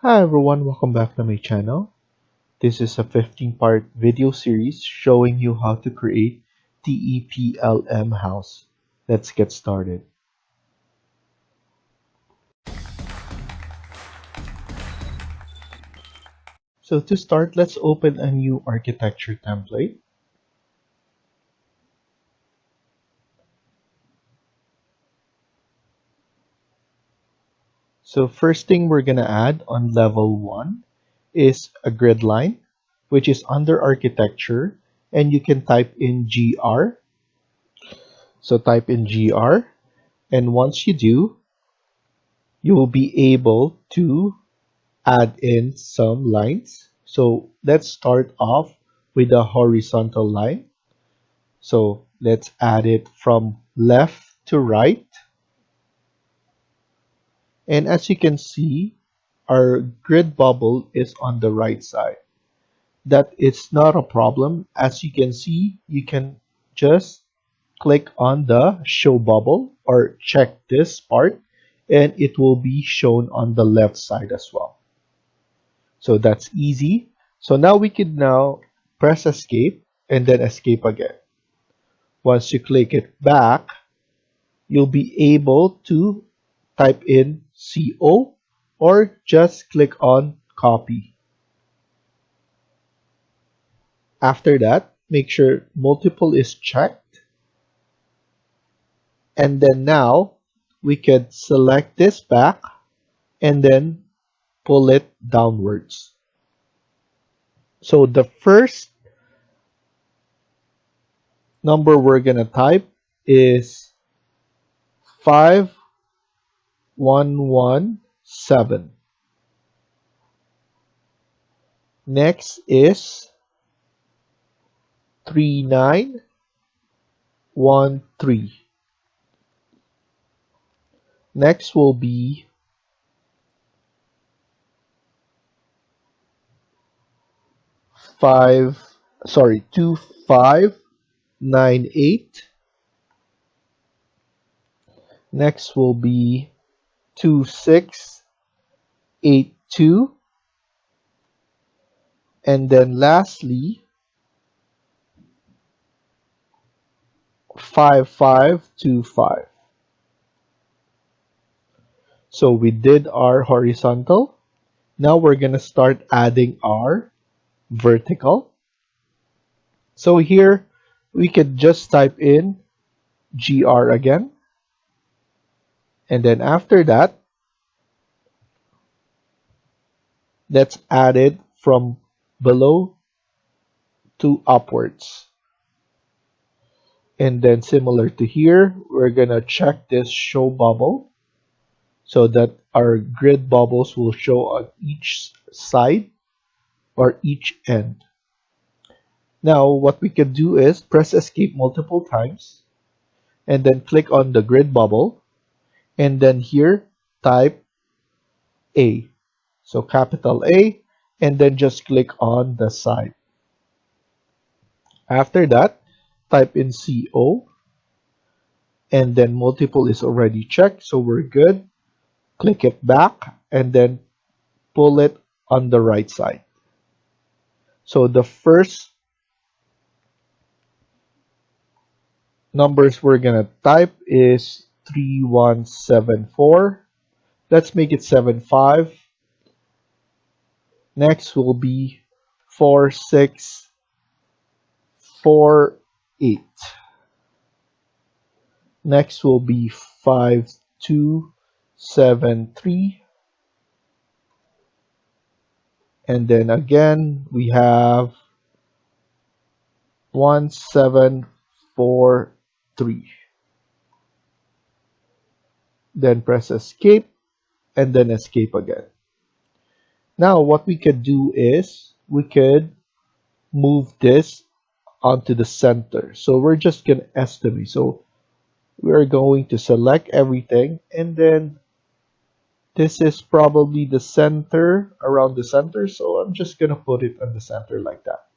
Hi everyone, welcome back to my channel. This is a 15-part video series showing you how to create TEPLM house. Let's get started. So to start, let's open a new architecture template. So first thing we're gonna add on level 1 is a grid line, which is under architecture, and you can type in GR. So type in GR, and once you do, you will be able to add in some lines. So let's start off with a horizontal line. So let's add it from left to right. And as you can see, our grid bubble is on the right side. That is not a problem. As you can see, you can just click on the show bubble or check this part, and it will be shown on the left side as well. So that's easy. So now we can now press escape and then escape again. Once you click it back, you'll be able to type in CO or just click on copy. After that, make sure multiple is checked. And then now we can select this back and then pull it downwards. So the first number we're gonna type is 5117. Next is 3913. Next will be 2598. Next will be 2682. And then lastly 5525. So we did our horizontal. Now we're gonna start adding our vertical. So here we could just type in GR again. And then after that, let's add it from below to upwards. And then similar to here, we're gonna check this show bubble so that our grid bubbles will show on each side or each end. Now what we can do is press escape multiple times and then click on the grid bubble, and then here type A. So capital A, and then just click on the side. After that, type in CO, and then multiple is already checked, so we're good. Click it back and then pull it on the right side. So the first numbers we're gonna type is 3174. Let's make it 75. Next will be 4648. Next will be 5273. And then again, we have 1743. Then press escape and then escape again. Now what we could do is we could move this onto the center. So we're just going to estimate. So we're going to select everything, and then this is probably the center, around the center. So I'm just going to put it on the center like that.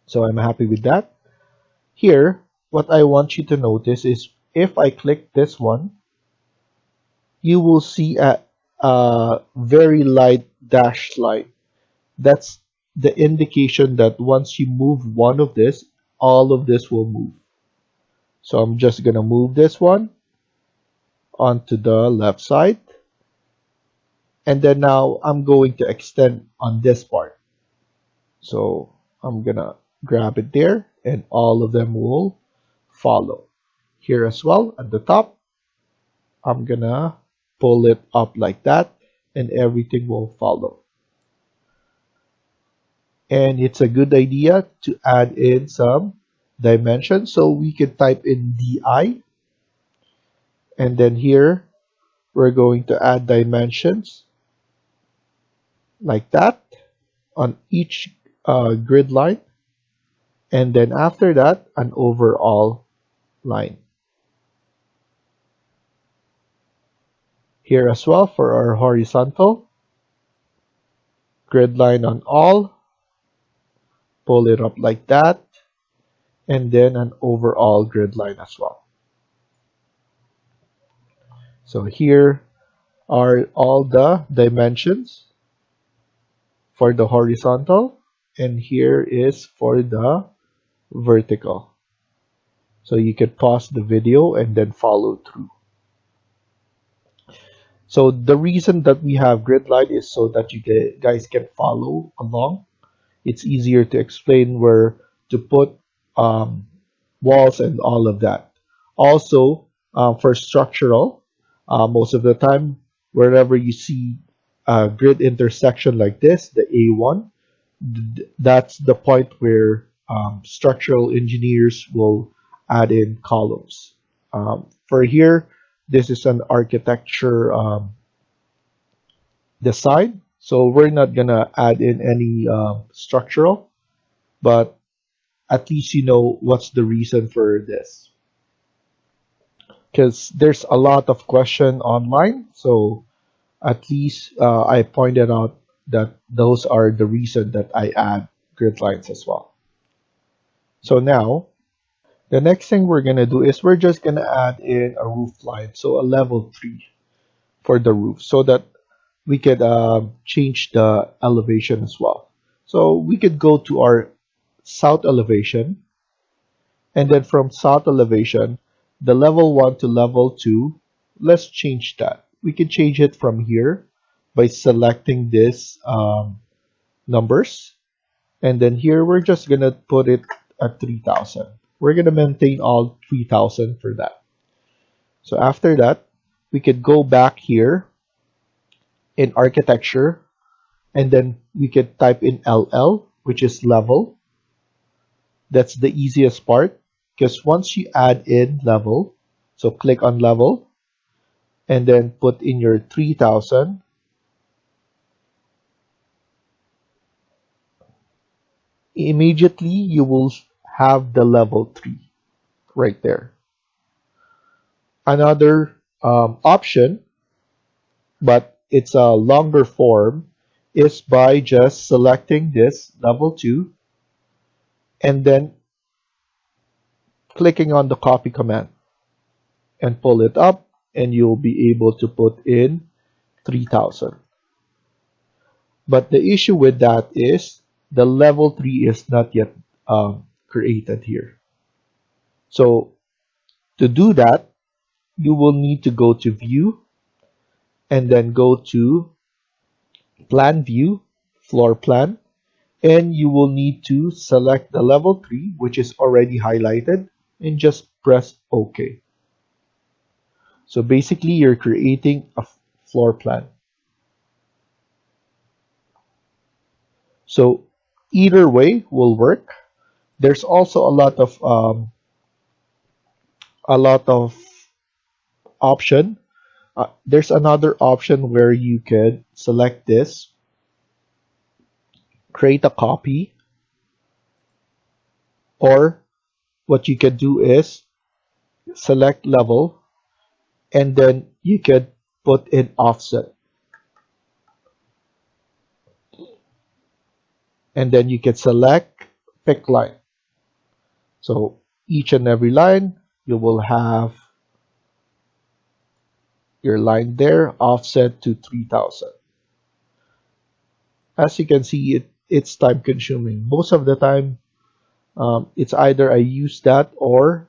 So I'm happy with that. Here, what I want you to notice is if I click this one, you will see a very light dashed line. That's the indication that once you move one of this, all of this will move. So I'm just gonna move this one onto the left side, and then now I'm going to extend on this part. So I'm gonna grab it there, and all of them will follow. Here as well at the top, I'm gonna pull it up like that, and everything will follow. And it's a good idea to add in some dimensions. So we can type in DI, and then here we're going to add dimensions like that on each grid line, and then after that an overall line. Here as well for our horizontal, grid line on all, pull it up like that, and then an overall grid line as well. So here are all the dimensions for the horizontal, and here is for the vertical. So you can pause the video and then follow through. So the reason that we have grid line is so that you guys can follow along. It's easier to explain where to put walls and all of that. Also, for structural, most of the time, wherever you see a grid intersection like this, the A1, that's the point where structural engineers will add in columns. For here, this is an architecture design, so we're not gonna add in any structural, but at least you know what's the reason for this. Because there's a lot of question online, so at least I pointed out that those are the reason that I add grid lines as well. So now, the next thing we're gonna do is we're just gonna add in a roof line, so a level 3 for the roof, so that we could change the elevation as well. So we could go to our south elevation, and then from south elevation, the level 1 to level 2, let's change that. We can change it from here by selecting this numbers, and then here we're just gonna put it at 3000. We're gonna maintain all 3000 for that. So after that, we could go back here in architecture, and then we could type in LL, which is level. That's the easiest part, because once you add in level, so click on level, and then put in your 3000, immediately you will have the level 3 right there. Another option, but it's a longer form, is by just selecting this level 2 and then clicking on the copy command and pull it up, and you'll be able to put in 3000. But the issue with that is the level 3 is not yet created here. So to do that, you will need to go to view and then go to plan view, floor plan, and you will need to select the level 3, which is already highlighted, and just press OK. So basically you're creating a floor plan. So either way will work. There's also a lot of option. There's another option where you could select this, create a copy, or what you could do is select level, and then you could put in offset, and then you can select pick line. So each and every line you will have your line there, offset to 3000. As you can see, it's time consuming. Most of the time, it's either I use that or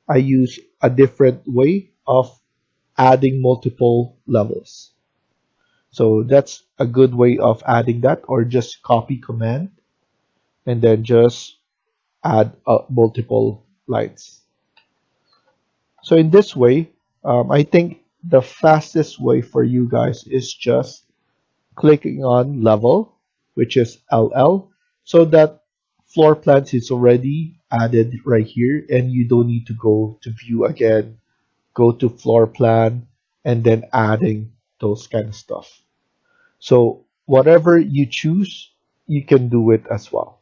I use a different way of adding multiple levels. So that's a good way of adding that, or just copy command and then just add multiple lines. So in this way, I think the fastest way for you guys is just clicking on level, which is LL, so that floor plans is already added right here and you don't need to go to view again, go to floor plan, and then adding those kind of stuff. So whatever you choose, you can do it as well.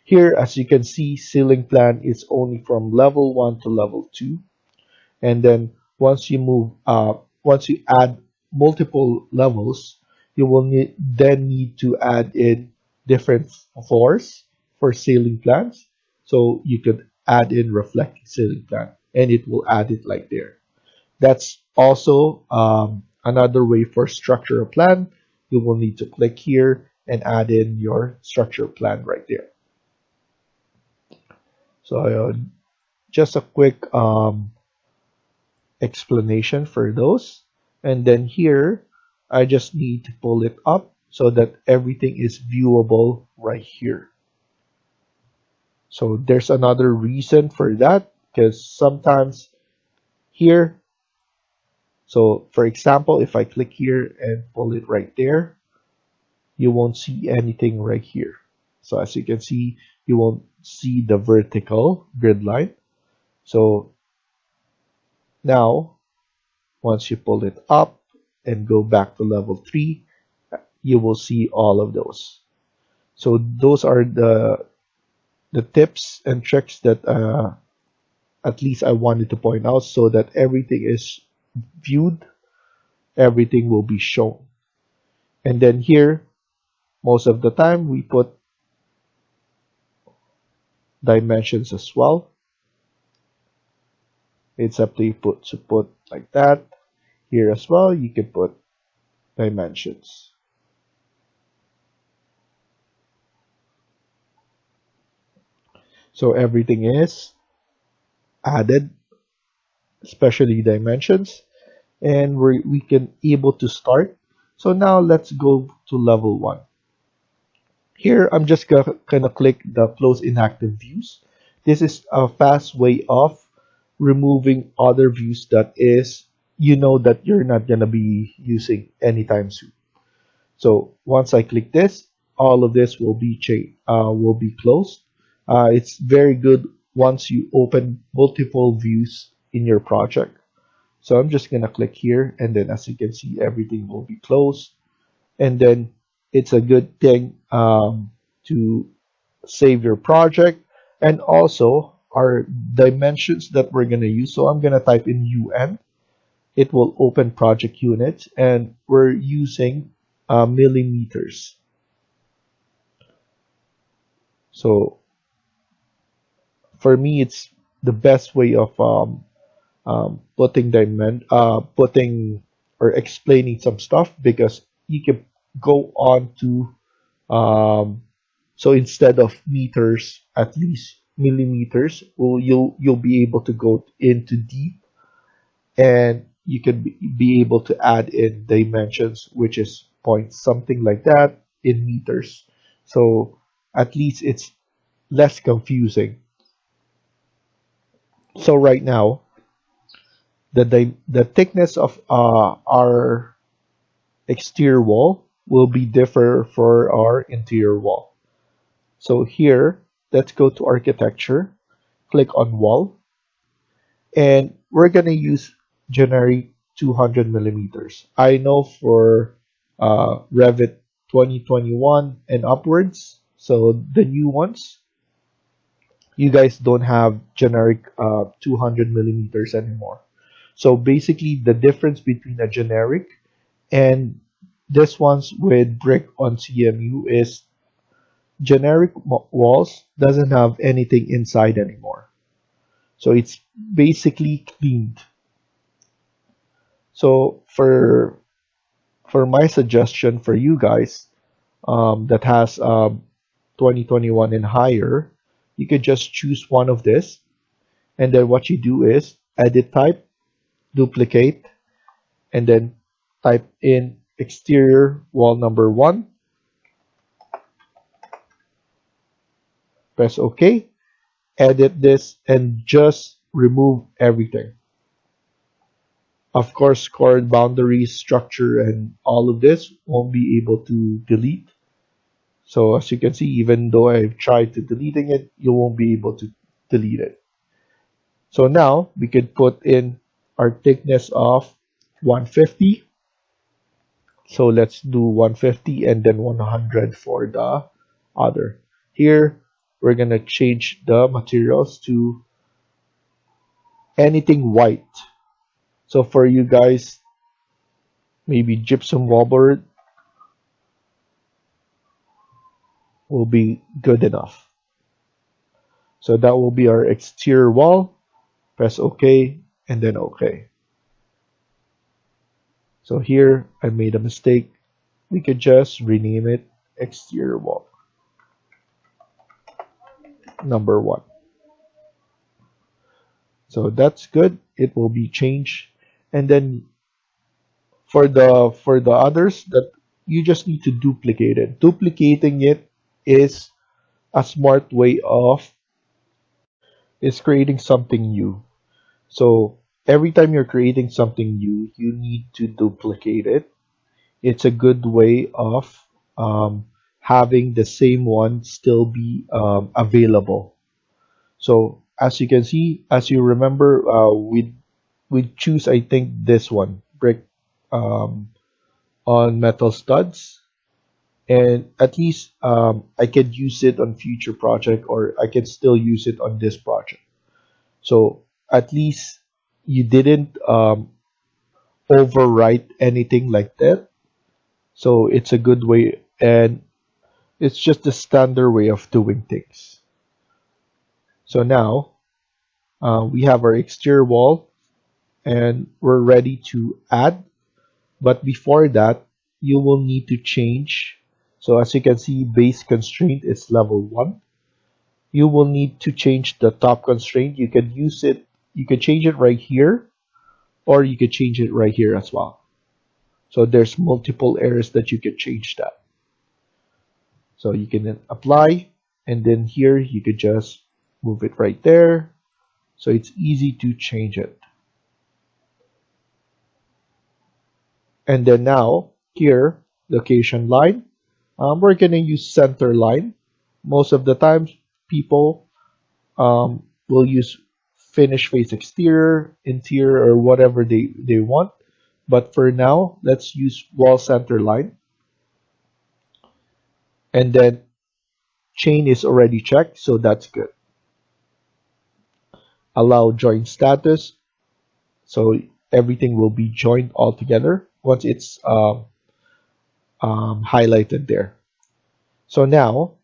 Here, as you can see, ceiling plan is only from level 1 to level 2. And then once you add multiple levels, you will then need to add in different floors for ceiling plans. So you could add in reflecting ceiling plan, and it will add it like there. That's also another way for structural plan. You will need to click here and add in your structure plan right there. So just a quick explanation for those. And then here, I just need to pull it up so that everything is viewable right here. So there's another reason for that, because sometimes here, so for example, if I click here and pull it right there, you won't see anything right here. So as you can see, you won't see the vertical grid line. So now, once you pull it up and go back to level 3, you will see all of those. So those are the tips and tricks that at least I wanted to point out, so that everything is viewed, everything will be shown. And then here, most of the time, we put dimensions as well. It's up to you to put like that. Here as well, you can put dimensions. So everything is added, especially dimensions, and we can able to start. So now let's go to level 1. Here I'm just gonna click the close inactive views. This is a fast way of removing other views that is that you're not gonna be using anytime soon. So once I click this, all of this will be closed. It's very good once you open multiple views in your project. So I'm just gonna click here, and then as you can see, everything will be closed. And then it's a good thing to save your project, and also our dimensions that we're gonna use. So I'm gonna type in UN. It will open project units, and we're using millimeters. So for me, it's the best way of putting or explaining some stuff, because you can go on to so instead of meters, at least millimeters. You'll be able to go into deep, and you can be able to add in dimensions, which is point something like that in meters. So at least it's less confusing. So right now, the thickness of our exterior wall will be differ for our interior wall. So here, let's go to architecture, click on wall, and we're gonna use generic 200 millimeters. I know for Revit 2021 and upwards, so the new ones, you guys don't have generic 200 millimeters anymore. So basically, the difference between a generic and this one's with brick on CMU is generic walls doesn't have anything inside anymore. So it's basically cleaned. So for my suggestion for you guys that has 2021 and higher, you could just choose one of this, and then what you do is edit type, duplicate, and then type in exterior wall number 1, press OK, edit this, and just remove everything. Of course, chord boundaries, structure, and all of this won't be able to delete. So as you can see, even though I've tried to deleting it, you won't be able to delete it. So now we could put in our thickness of 150. So let's do 150 and then 100 for the other. Here, we're going to change the materials to anything white. So for you guys, maybe gypsum wallboard will be good enough. So that will be our exterior wall. Press OK and then OK. So here I made a mistake. We could just rename it exterior wall number 1. So that's good. It will be changed. And then for the others, that you just need to duplicate it. Duplicating it is a smart way of is creating something new. So every time you're creating something new, you need to duplicate it. It's a good way of um, having the same one still be available. So as you can see, as you remember, we choose, I think, this one, brick um, on metal studs, and at least I could use it on future project, or I can still use it on this project. So at least you didn't overwrite anything like that. So it's a good way, and it's just the standard way of doing things. So now we have our exterior wall, and we're ready to add. But before that, you will need to change. So as you can see, base constraint is level 1. You will need to change the top constraint. You can use it, you can change it right here, or you could change it right here as well. So there's multiple areas that you can change that. So you can then apply, and then here you could just move it right there. So it's easy to change it. And then now here, location line, we're gonna use center line. Most of the times people will use finish face exterior, interior, or whatever they want. But for now, let's use wall center line. And then chain is already checked, so that's good. Allow join status, so everything will be joined all together once it's highlighted there. So now,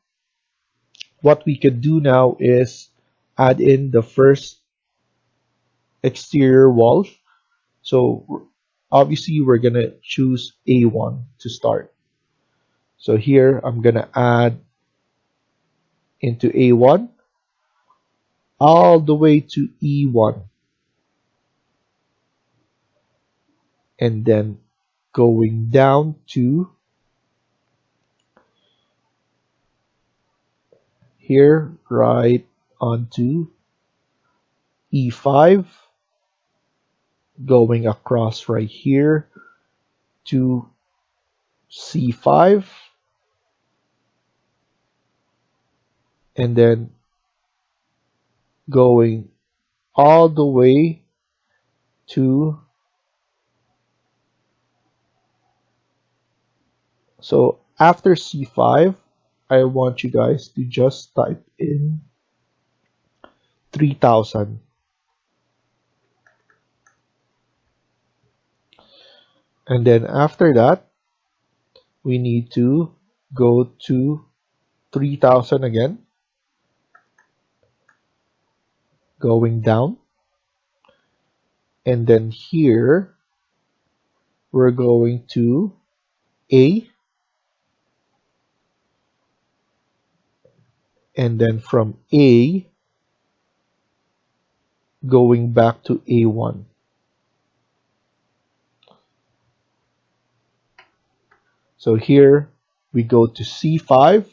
what we could do now is add in the first exterior wall. So obviously we're gonna choose A1 to start. So here I'm gonna add into A1 all the way to E1, and then going down to here right onto E5, going across right here to C5, and then going all the way to, so after C5, I want you guys to just type in 3000. And then after that, we need to go to 3000 again, going down. And then here, we're going to A, and then from A going back to A1. So here we go to C5.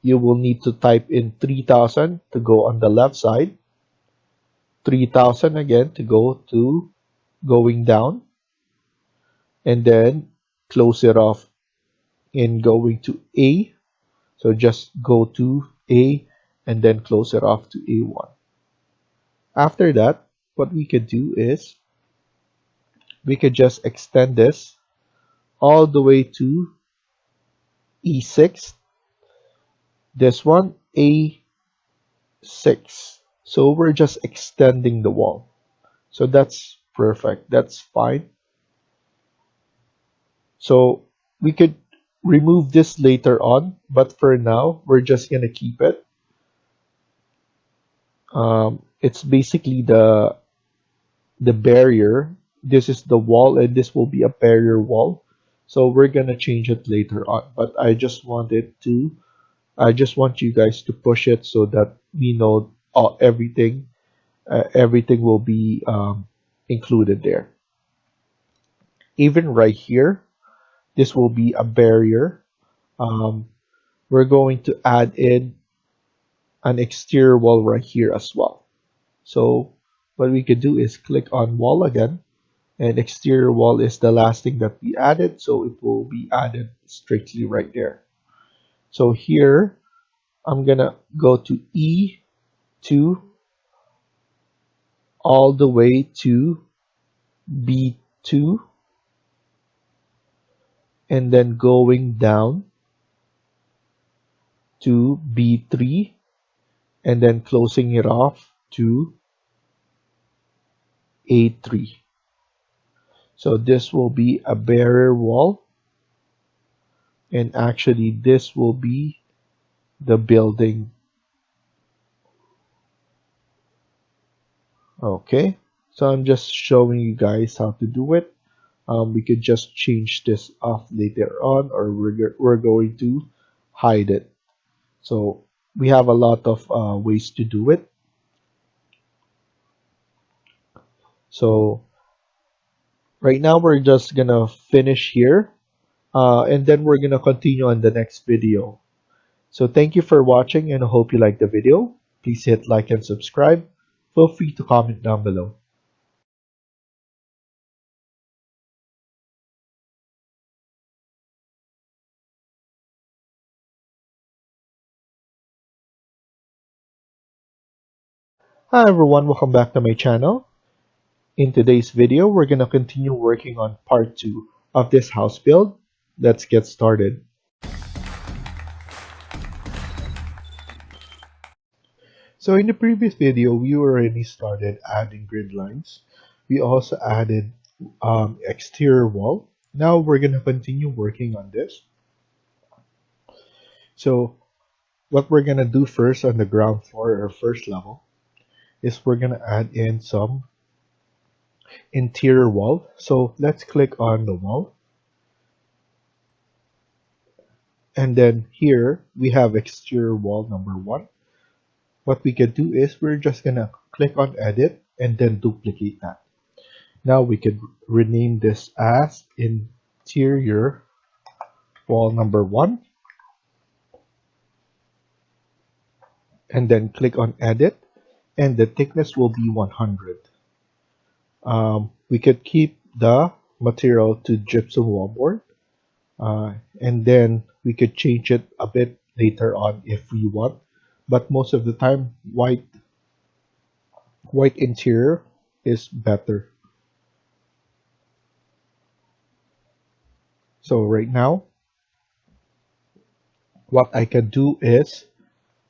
You will need to type in 3000 to go on the left side, 3000 again to go to going down, and then close it off in going to A. So just go to A and then close it off to A1. After that, what we could do is we could just extend this all the way to E6. This one, A6. So we're just extending the wall. So that's perfect. That's fine. So we could remove this later on, but for now, we're just going to keep it. It's basically the barrier. This is the wall, and this will be a barrier wall. So we're going to change it later on. But I just want you guys to push it so that we know everything will be included there. Even right here, this will be a barrier. We're going to add in an exterior wall right here as well. So what we could do is click on wall again, and exterior wall is the last thing that we added, so it will be added strictly right there. So here I'm gonna go to E2 all the way to B2, and then going down to B3, and then closing it off to A3. So this will be a barrier wall, and actually this will be the building. Okay, so I'm just showing you guys how to do it. We could just change this off later on, or we're going to hide it. So we have a lot of ways to do it. So right now we're just gonna finish here, and then we're gonna continue on the next video. So thank you for watching, and I hope you liked the video. Please hit like and subscribe. Feel free to comment down below. Hi everyone, welcome back to my channel. In today's video, we're going to continue working on part 2 of this house build. Let's get started. So in the previous video, we already started adding grid lines. We also added exterior wall. Now we're going to continue working on this. So what we're going to do first on the ground floor or first level is we're going to add in some interior wall. So let's click on the wall. And then here we have exterior wall number 1. What we can do is we're just gonna click on edit and then duplicate that. Now we could rename this as interior wall number 1, and then click on edit, and the thickness will be 100. We could keep the material to gypsum wallboard, and then we could change it a bit later on if we want, but most of the time white interior is better. So right now what I can do is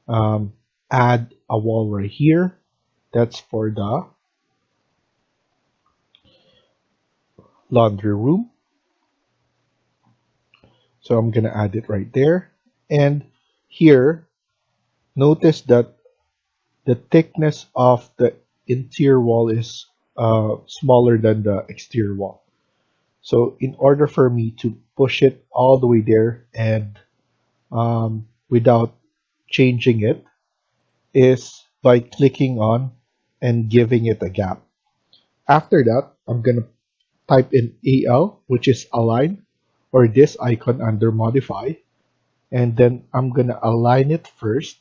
add a wall right here. That's for the laundry room. So I'm gonna add it right there. And here, notice that the thickness of the interior wall is smaller than the exterior wall. So in order for me to push it all the way there and without changing it is by clicking on and giving it a gap. After that, I'm going to type in AL, which is align, or this icon under modify, and then I'm going to align it first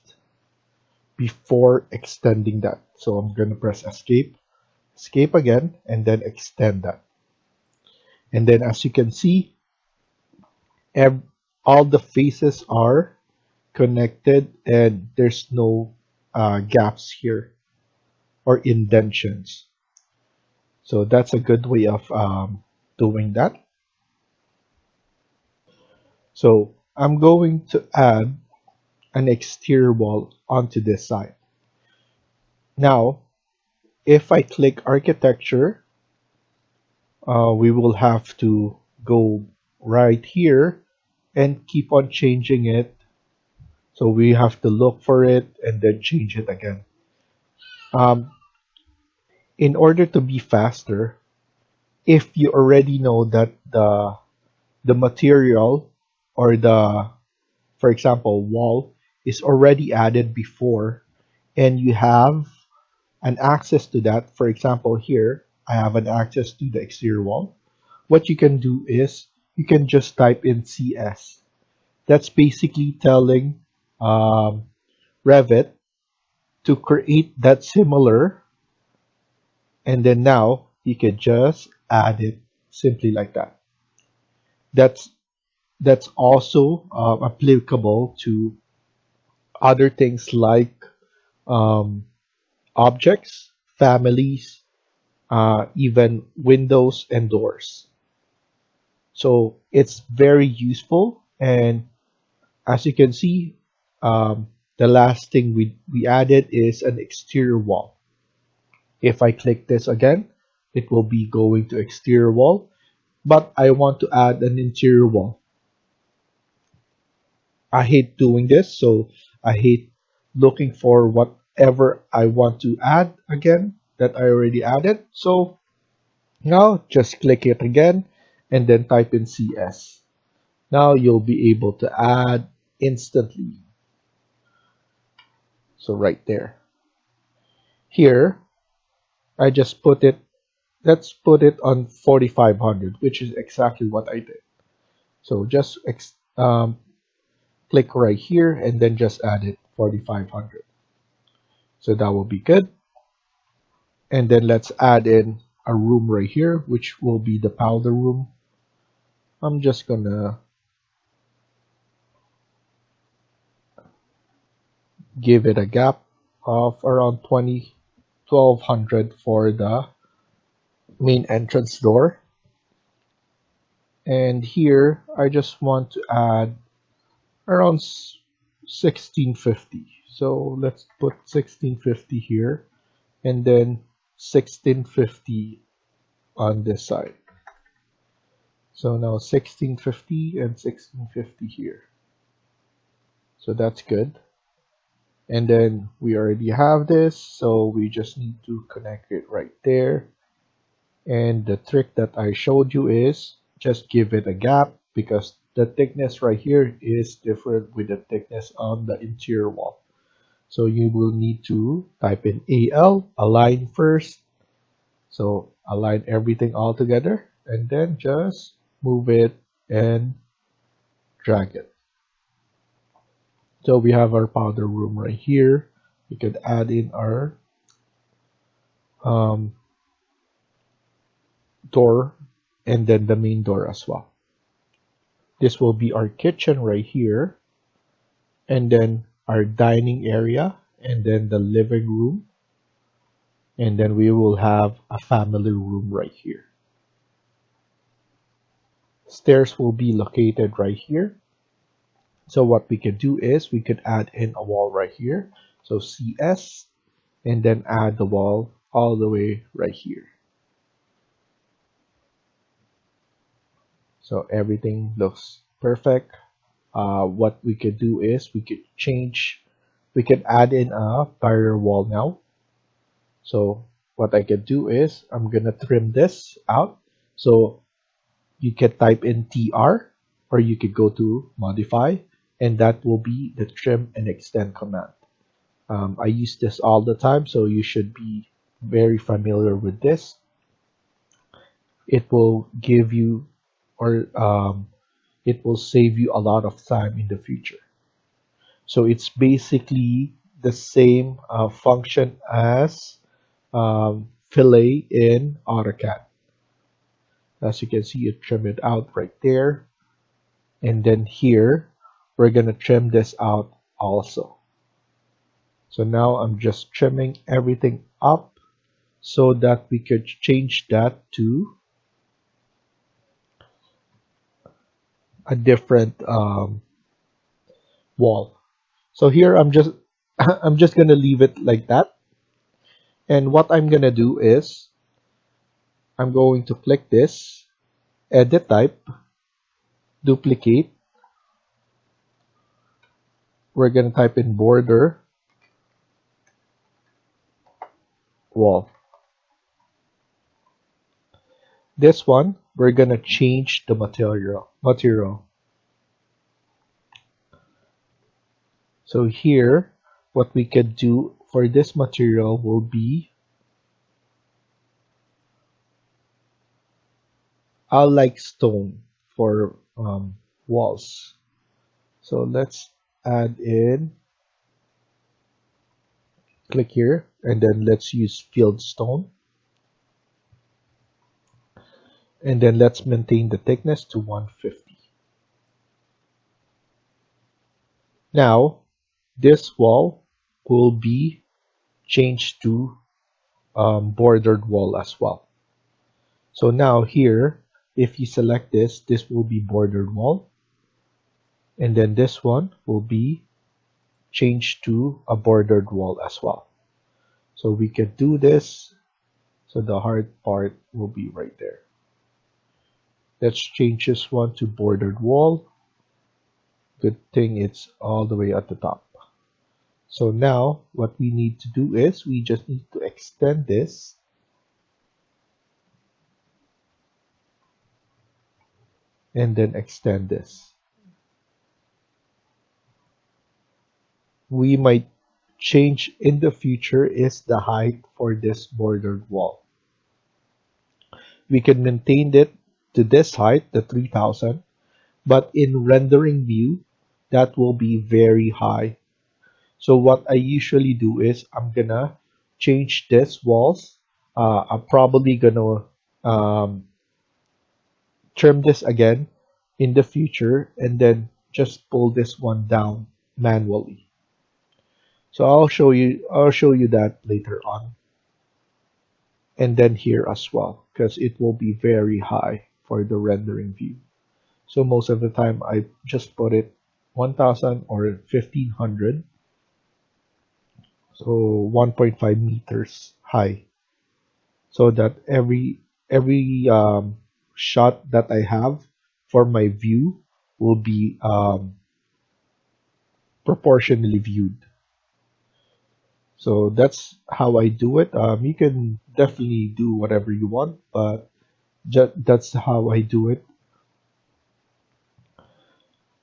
before extending that. So I'm going to press escape, escape again, and then extend that. And then as you can see, ev all the faces are connected and there's no gaps here or indentions. So that's a good way of doing that. So I'm going to add an exterior wall onto this side. Now, if I click architecture, we will have to go right here and keep on changing it. So we have to look for it and then change it again. Um, in order to be faster, if you already know that the material or the, for example, wall is already added before and you have an access to that, for example, here I have an access to the exterior wall, what you can do is you can just type in CS. That's basically telling Revit to create that similar, and then now you can just add it simply like that. That's that's also applicable to other things like um, objects, families, even windows and doors. So it's very useful. And as you can see, the last thing we added is an exterior wall. If I click this again, it will be going to exterior wall, but I want to add an interior wall. I hate doing this, so I hate looking for whatever I want to add again that I already added. So now just click it again and then type in CS. Now you'll be able to add instantly. So right there. Here, I just put it, let's put it on 4500, which is exactly what I did. So just click right here and then just add it 4500. So that will be good. And then let's add in a room right here, which will be the powder room. I'm just gonna give it a gap of around 1200 for the main entrance door. And here I just want to add around 1650. So let's put 1650 here and then 1650 on this side. So now 1650 and 1650 here. So that's good. And then we already have this, so we just need to connect it right there. And the trick that I showed you is just give it a gap because the thickness right here is different with the thickness on the interior wall. So you will need to type in AL, align first. So align everything all together and then just move it and drag it. So we have our powder room right here. We could add in our door and then the main door as well. This will be our kitchen right here, and then our dining area, and then the living room, and then we will have a family room right here. Stairs will be located right here. So what we could do is we could add in a wall right here. So CS, and then add the wall all the way right here. So everything looks perfect. What we could do is we could add in a barrier wall now. So what I could do is I'm gonna trim this out. So You can type in TR, or you could go to modify, and that will be the trim and extend command. I use this all the time, so you should be very familiar with this. It will give you, or it will save you a lot of time in the future. So it's basically the same function as fillet in AutoCAD. As you can see, you trim it out right there. And then here, we're going to trim this out also. So now I'm just trimming everything up so that we could change that to a different wall. So here I'm just I'm just gonna leave it like that. And what I'm gonna do is I'm going to click this, edit type, duplicate. We're gonna type in border wall. This one we're gonna change the material. So here, what we could do for this material will be, I like stone for walls. So let's add in, click here, and then let's use field stone. And then let's maintain the thickness to 150. Now, this wall will be changed to bordered wall as well. So now here, if you select this, this will be bordered wall. And then this one will be changed to a bordered wall as well. So we can do this. So the hard part will be right there. Let's change this one to bordered wall. Good thing it's all the way at the top. So now what we need to do is we just need to extend this and then extend this. We might change in the future is the height for this bordered wall. We can maintain it to this height, the 3000, but in rendering view, that will be very high. So what I usually do is I'm gonna change this walls. I'm probably gonna trim this again in the future and then just pull this one down manually. So I'll show you that later on. And then here as well, because it will be very high for the rendering view. So most of the time I just put it 1000 or 1500. So 1.5 meters high. So that every shot that I have for my view will be proportionally viewed. So that's how I do it. You can definitely do whatever you want, but that's how I do it.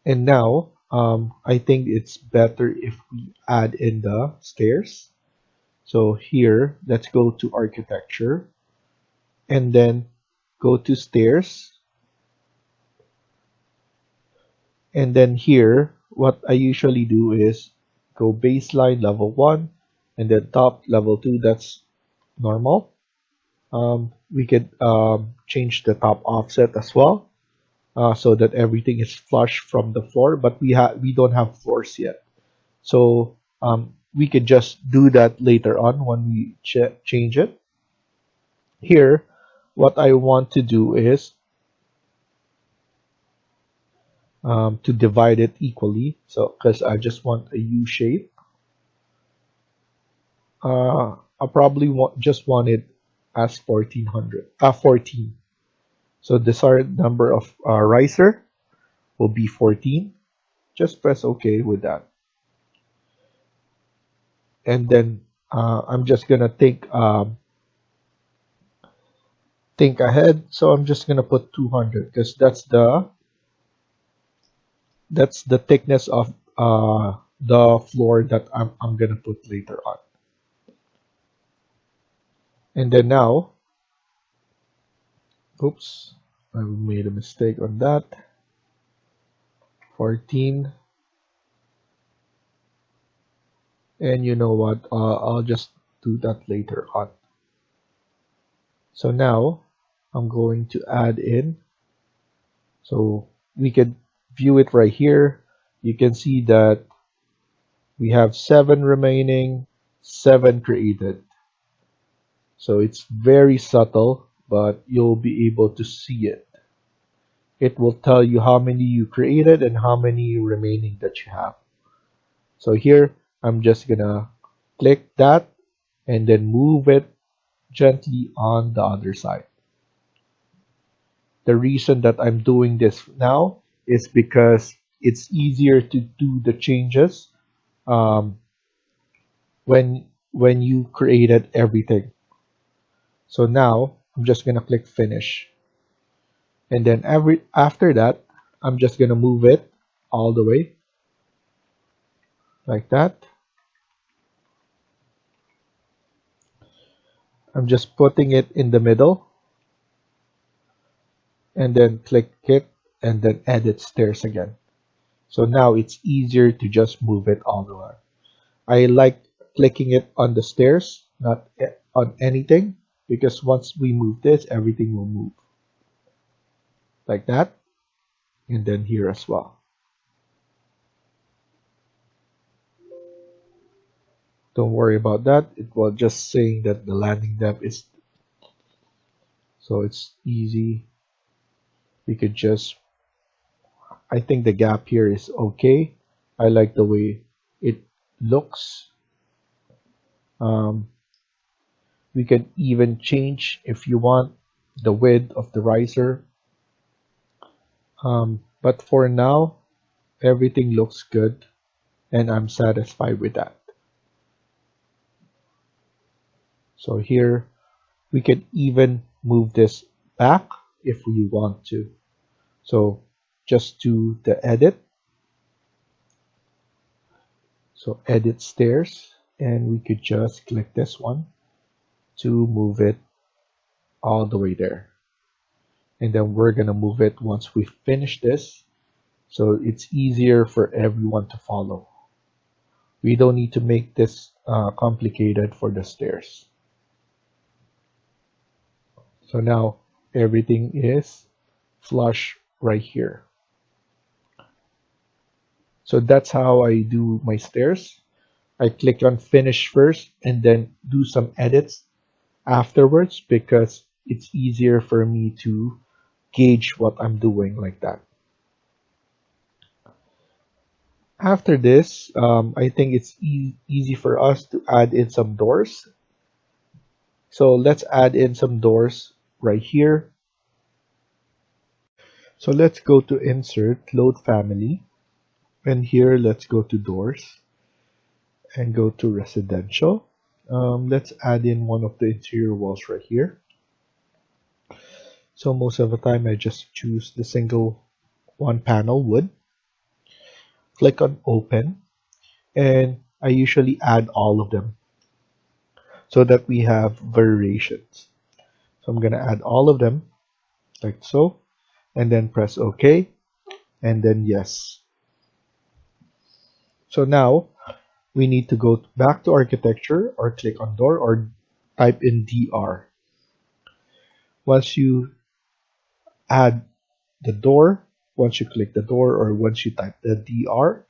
And now I think it's better if we add in the stairs. So here, let's go to architecture and then go to stairs. And then here, what I usually do is go baseline level 1 and then top level 2. That's normal. We could change the top offset as well so that everything is flush from the floor, but we don't have floors yet. So we could just do that later on when we change it. Here, what I want to do is to divide it equally. So because I just want a U shape, I probably just want it as 14. So desired number of riser will be 14. Just press OK with that. And then I'm just gonna take think ahead, so I'm just gonna put 200 because that's the thickness of the floor that I'm gonna put later on. And then now, oops, I made a mistake on that. 14. And you know what? I'll just do that later on. So now I'm going to add in. So we could view it right here. You can see that we have 7 remaining, 7 created. So it's very subtle, but you'll be able to see it. It will tell you how many you created and how many remaining that you have. So here, I'm just gonna click that and then move it gently on the other side. The reason that I'm doing this now is because it's easier to do the changes um, when you created everything. So now I'm just gonna click finish, and then after that I'm just gonna move it all the way like that. I'm just putting it in the middle and then click it and then edit stairs again. So now it's easier to just move it all the way. I like clicking it on the stairs, not on anything, because once we move this, everything will move like that, and then here as well. Don't worry about that. It was just saying that the landing depth is, so it's easy. We could just, I think the gap here is okay. I like the way it looks. Um, we can even change if you want the width of the riser. But for now, everything looks good and I'm satisfied with that. So here we can even move this back if we want to. So just do the edit. So edit stairs, and we could just click this one to move it all the way there. And then we're gonna move it once we finish this, so it's easier for everyone to follow. We don't need to make this complicated for the stairs. So now everything is flush right here. So that's how I do my stairs. I click on finish first and then do some edits afterwards because it's easier for me to gauge what I'm doing like that. After this, I think it's easy for us to add in some doors. So let's add in some doors right here. So let's go to insert, load family, and here let's go to doors and go to residential. Let's add in one of the interior walls right here. So most of the time I just choose the single one panel wood, click on open, and I usually add all of them so that we have variations. So I'm gonna add all of them like so, and then press OK, and then yes. So now we need to go back to architecture or click on door or type in DR. Once you add the door, once you click the door or once you type the DR,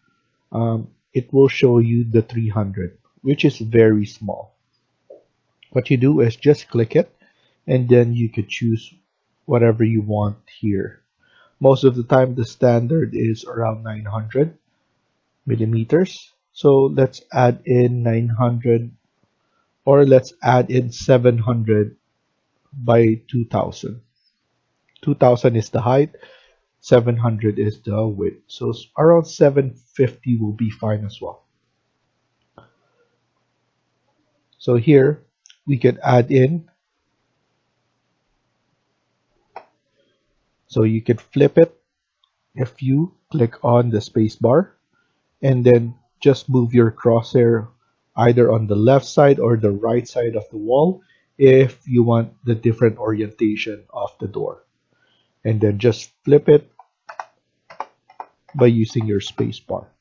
it will show you the 300, which is very small. What you do is just click it and then you could choose whatever you want here. Most of the time the standard is around 900 millimeters. So let's add in 900 or let's add in 700 by 2000. 2000 is the height, 700 is the width. So around 750 will be fine as well. So here we can add in So you could flip it if you click on the space bar, and then just move your crosshair either on the left side or the right side of the wall if you want the different orientation of the door. And then just flip it by using your space bar.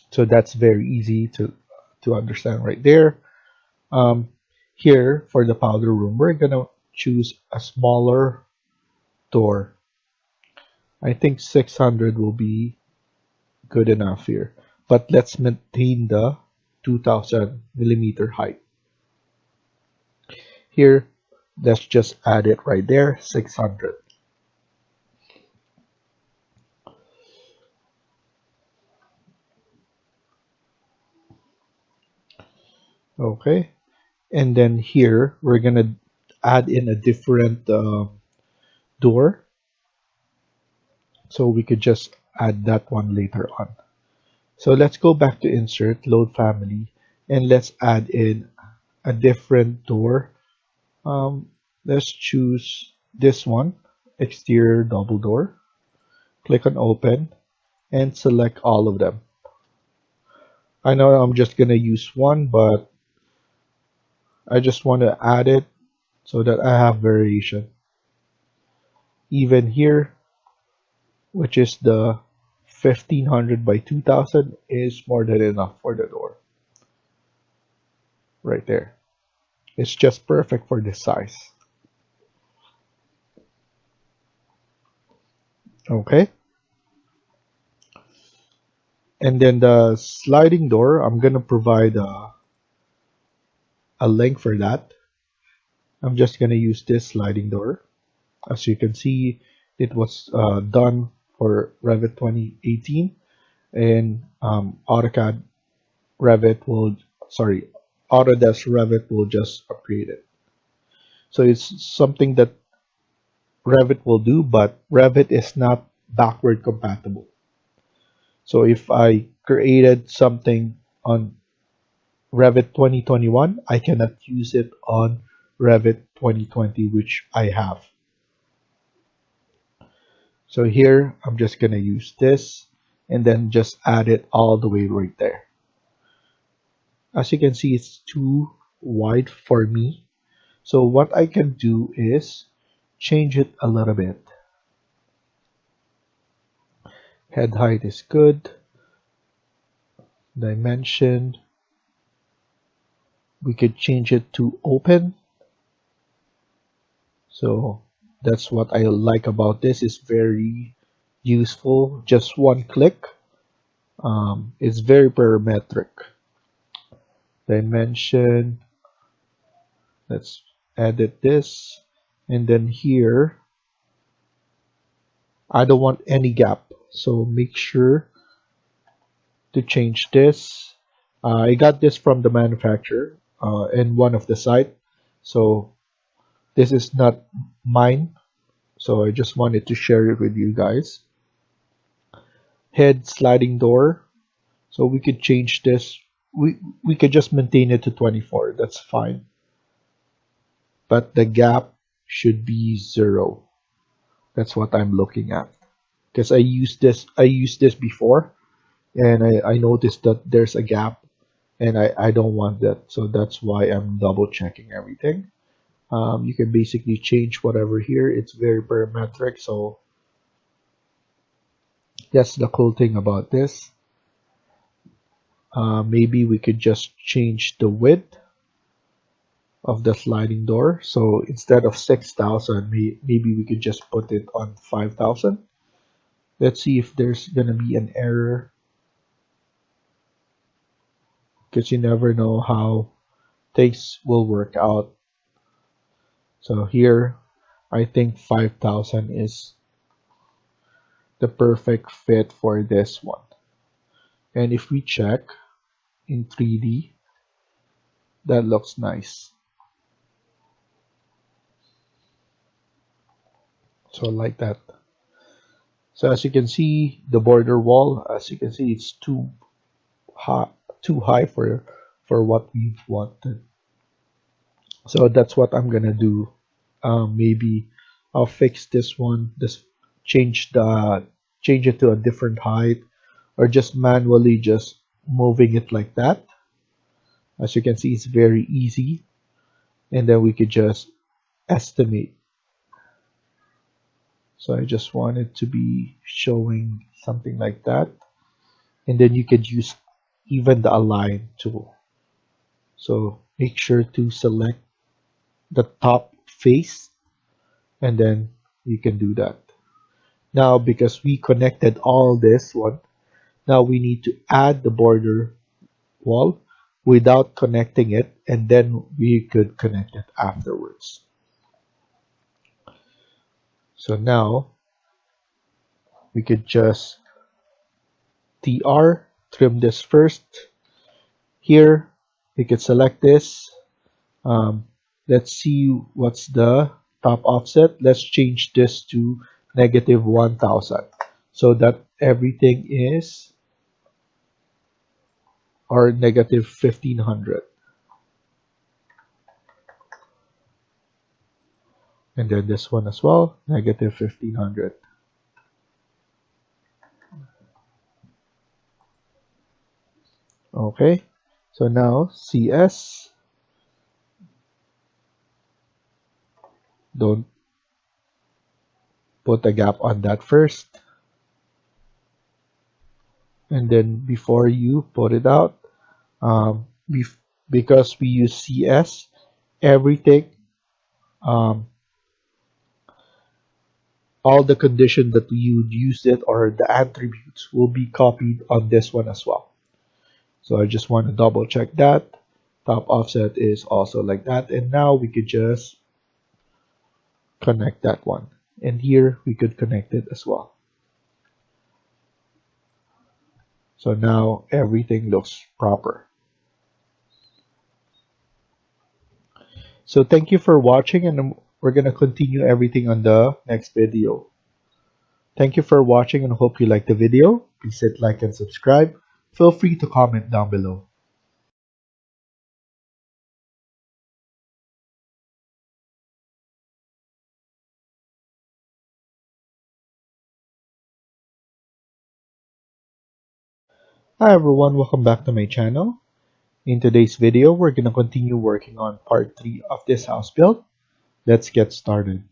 So that's very easy to understand right there. Um, Here for the powder room, we're gonna choose a smaller door. I think 600 will be good enough here, but let's maintain the 2000 millimeter height. Here, let's just add it right there, 600. Okay, and then here we're gonna add in a different door, so we could just add that one later on. So let's go back to insert, load family, and let's add in a different door. Let's choose this one, exterior double door. Click on open and select all of them. I know I'm just gonna use one, but I just want to add it so that I have variation. Even here, which is the 1500 by 2000, is more than enough for the door. Right there. It's just perfect for this size. Okay. And then the sliding door, I'm gonna provide a link for that. I'm just gonna use this sliding door. As you can see, it was done for Revit 2018, and AutoCAD Revit will, sorry, Autodesk Revit will just upgrade it. So it's something that Revit will do, but Revit is not backward compatible. So if I created something on Revit 2021, I cannot use it on Revit 2020, which I have. So here, I'm just gonna use this and then just add it all the way right there. As you can see, it's too wide for me. So what I can do is change it a little bit. Head height is good. Dimension, we could change it to open. So that's what I like about this. It's very useful. Just one click. It's very parametric. Dimension. Let's edit this. And then here, I don't want any gap. So make sure to change this. I got this from the manufacturer and one of the site. So this is not mine. So I just wanted to share it with you guys. Head sliding door. So we could change this. We could just maintain it to 24. That's fine. But the gap should be 0. That's what I'm looking at. Because I used this before, and I noticed that there's a gap, and I don't want that. So that's why I'm double checking everything. You can basically change whatever here. It's very parametric. So that's the cool thing about this. Maybe we could just change the width of the sliding door. So instead of 6,000, maybe we could just put it on 5,000. Let's see if there's gonna be an error, because you never know how things will work out. So here, I think 5,000 is the perfect fit for this one. And if we check in 3D, that looks nice. So like that. So as you can see, the border wall, as you can see, it's too high for what we wanted. So that's what I'm gonna do. Maybe I'll fix this one. Just change it to a different height, or just manually just moving it like that. As you can see, it's very easy. And then we could just estimate. So I just want it to be showing something like that. And then you could use even the align tool. So make sure to select the top face, and then you can do that. Now, because we connected all this one, now we need to add the border wall without connecting it, and then we could connect it afterwards. So now we could just trim this first. Here we could select this. Let's see what's the top offset. Let's change this to -1000, so that everything is, or -1500. And then this one as well, -1500. Okay, so now CS, don't put a gap on that first. And then before you put it out, um, because we use CS, everything, um, all the condition that you used it, or the attributes, will be copied on this one as well. So I just want to double check that. Top offset is also like that. And now we could just connect that one. And here we could connect it as well. So now everything looks proper. So thank you for watching, and we're going to continue everything on the next video. Thank you for watching, and hope you liked the video. Please hit like and subscribe. Feel free to comment down below. Hi everyone, welcome back to my channel. In today's video, we're going to continue working on part 3 of this house build. Let's get started.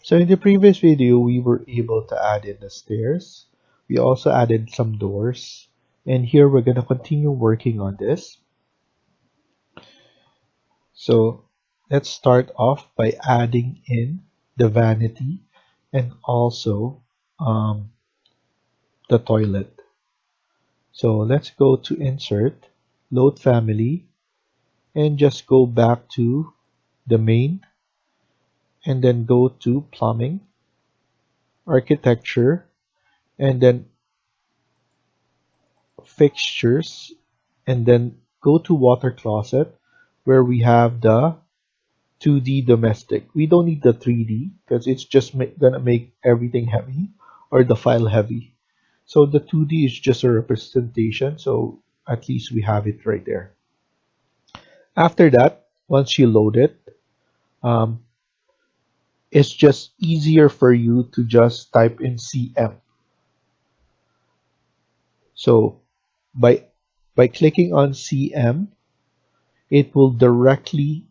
So in the previous video, we were able to add in the stairs. We also added some doors. And here we're going to continue working on this. So let's start off by adding in the vanity and also the toilet. So let's go to Insert, Load Family, and just go back to the main, and then go to Plumbing, Architecture, and then Fixtures, and then go to Water Closet, where we have the 2D domestic. We don't need the 3D because it's just gonna make everything heavy, or the file heavy. So the 2D is just a representation, so at least we have it right there. After that, once you load it, it's just easier for you to just type in CM. So by clicking on CM, it will directly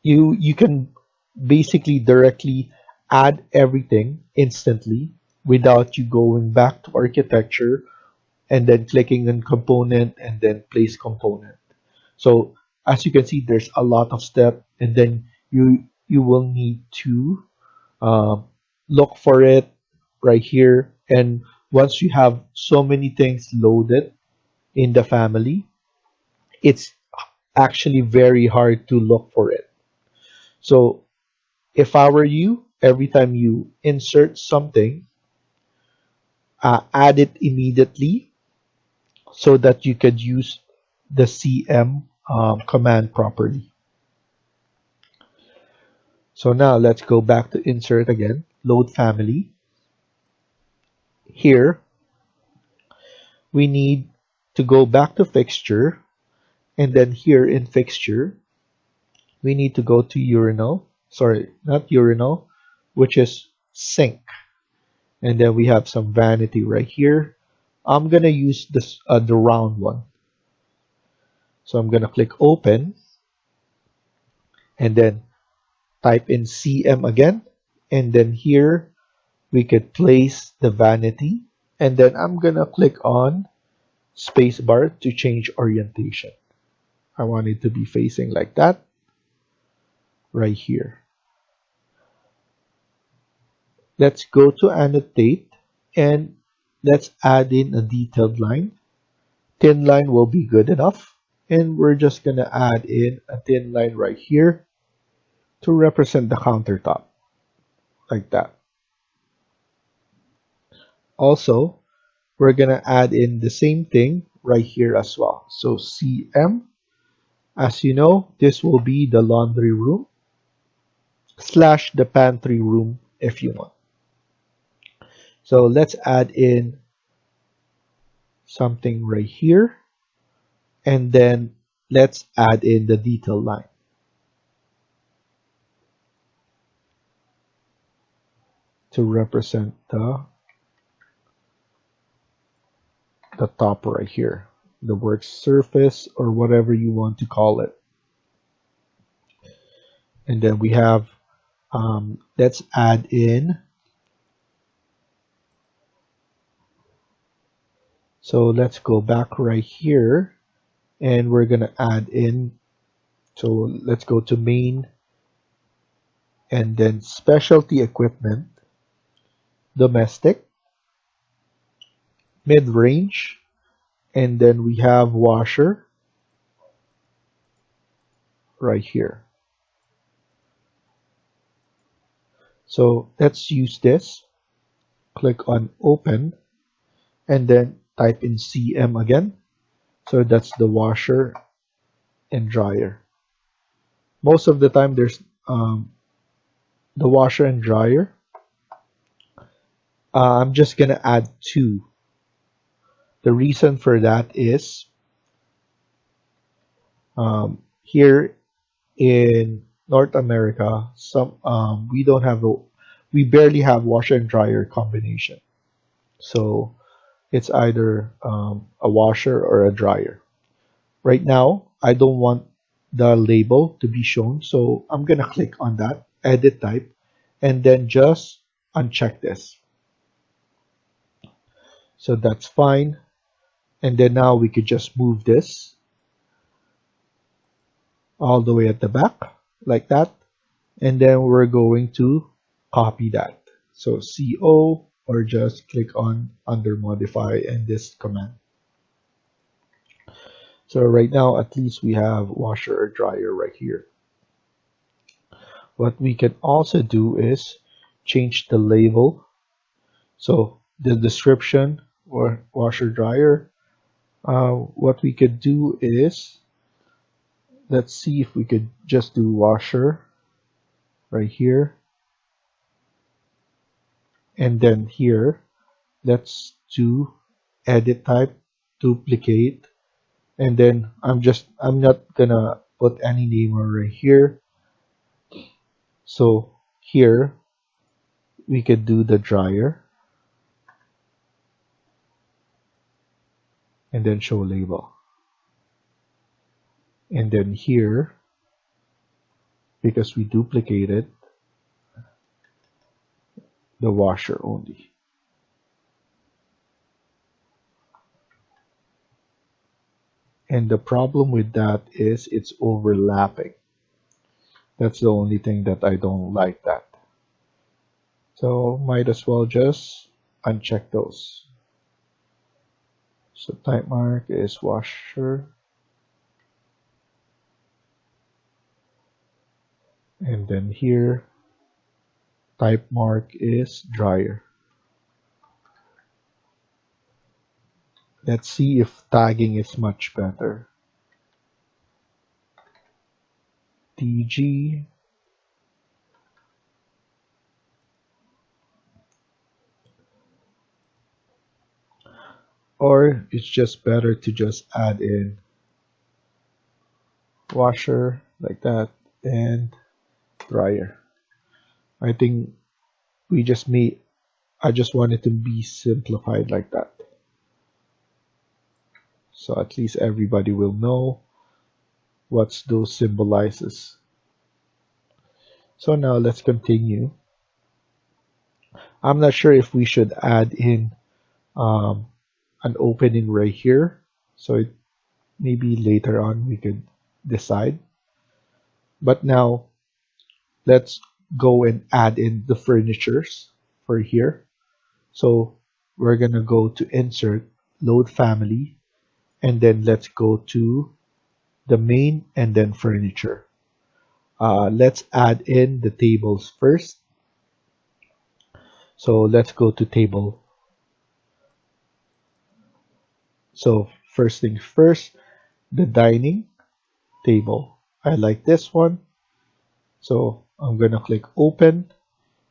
you can basically directly add everything instantly without you going back to architecture and then clicking on component and then place component. So as you can see, there's a lot of steps, and then you will need to look for it right here. And once you have so many things loaded in the family, it's actually very hard to look for it. So if I were you, every time you insert something, add it immediately so that you could use the CM command properly. So now let's go back to Insert again, Load Family. Here we need to go back to Fixture And then here in fixture, we need to go to urinal. Sorry, not urinal, which is sink. And then we have some vanity right here. I'm gonna use this the round one. So I'm gonna click open and then type in CM again. And then here we could place the vanity. And then I'm gonna click on spacebar to change orientation. I want it to be facing like that right here. Let's go to annotate and let's add in a detailed line. Thin line will be good enough. And we're just gonna add in a thin line right here to represent the countertop like that. Also, we're gonna add in the same thing right here as well. So CM, as you know, this will be the laundry room slash the pantry room if you want. So let's add in something right here and then let's add in the detail line to represent the top right here, the work surface or whatever you want to call it. And then we have, let's add in, so let's go back right here and we're gonna add in, so let's go to main and then specialty equipment, domestic, mid-range, and then we have washer right here. So let's use this. Click on open and then type in CM again. So that's the washer and dryer. Most of the time there's the washer and dryer. I'm just gonna add two. The reason for that is here in North America, we barely have washer and dryer combination. So it's either a washer or a dryer. Right now, I don't want the label to be shown, so I'm gonna click on that, edit type, and then just uncheck this. So that's fine. And then now we could just move this all the way at the back like that. And then we're going to copy that. So CO or just click on under modify and this command. So right now, at least we have washer or dryer right here. What we can also do is change the label. So the description or washer dryer, what we could do is, let's see if we could just do washer right here. And then here, let's do edit type, duplicate. And then I'm not gonna put any name right here. So here we could do the dryer and then show label. And then here, because we duplicated the washer only. And the problem with that is it's overlapping. That's the only thing that I don't like that. So might as well just uncheck those. So type mark is washer. And then here, type mark is dryer. Let's see if tagging is much better. TG. Or it's just better to just add in washer like that, and dryer. I think we just made, I just want it to be simplified like that. So at least everybody will know what those symbolizes. So now let's continue. I'm not sure if we should add in um, an opening right here. So maybe later on we could decide. But now let's go and add in the furnitures for here. So we're gonna go to insert, load family, and then let's go to the main and then furniture. Let's add in the tables first. So let's go to table. So first things first, the dining table. I like this one. So I'm gonna click open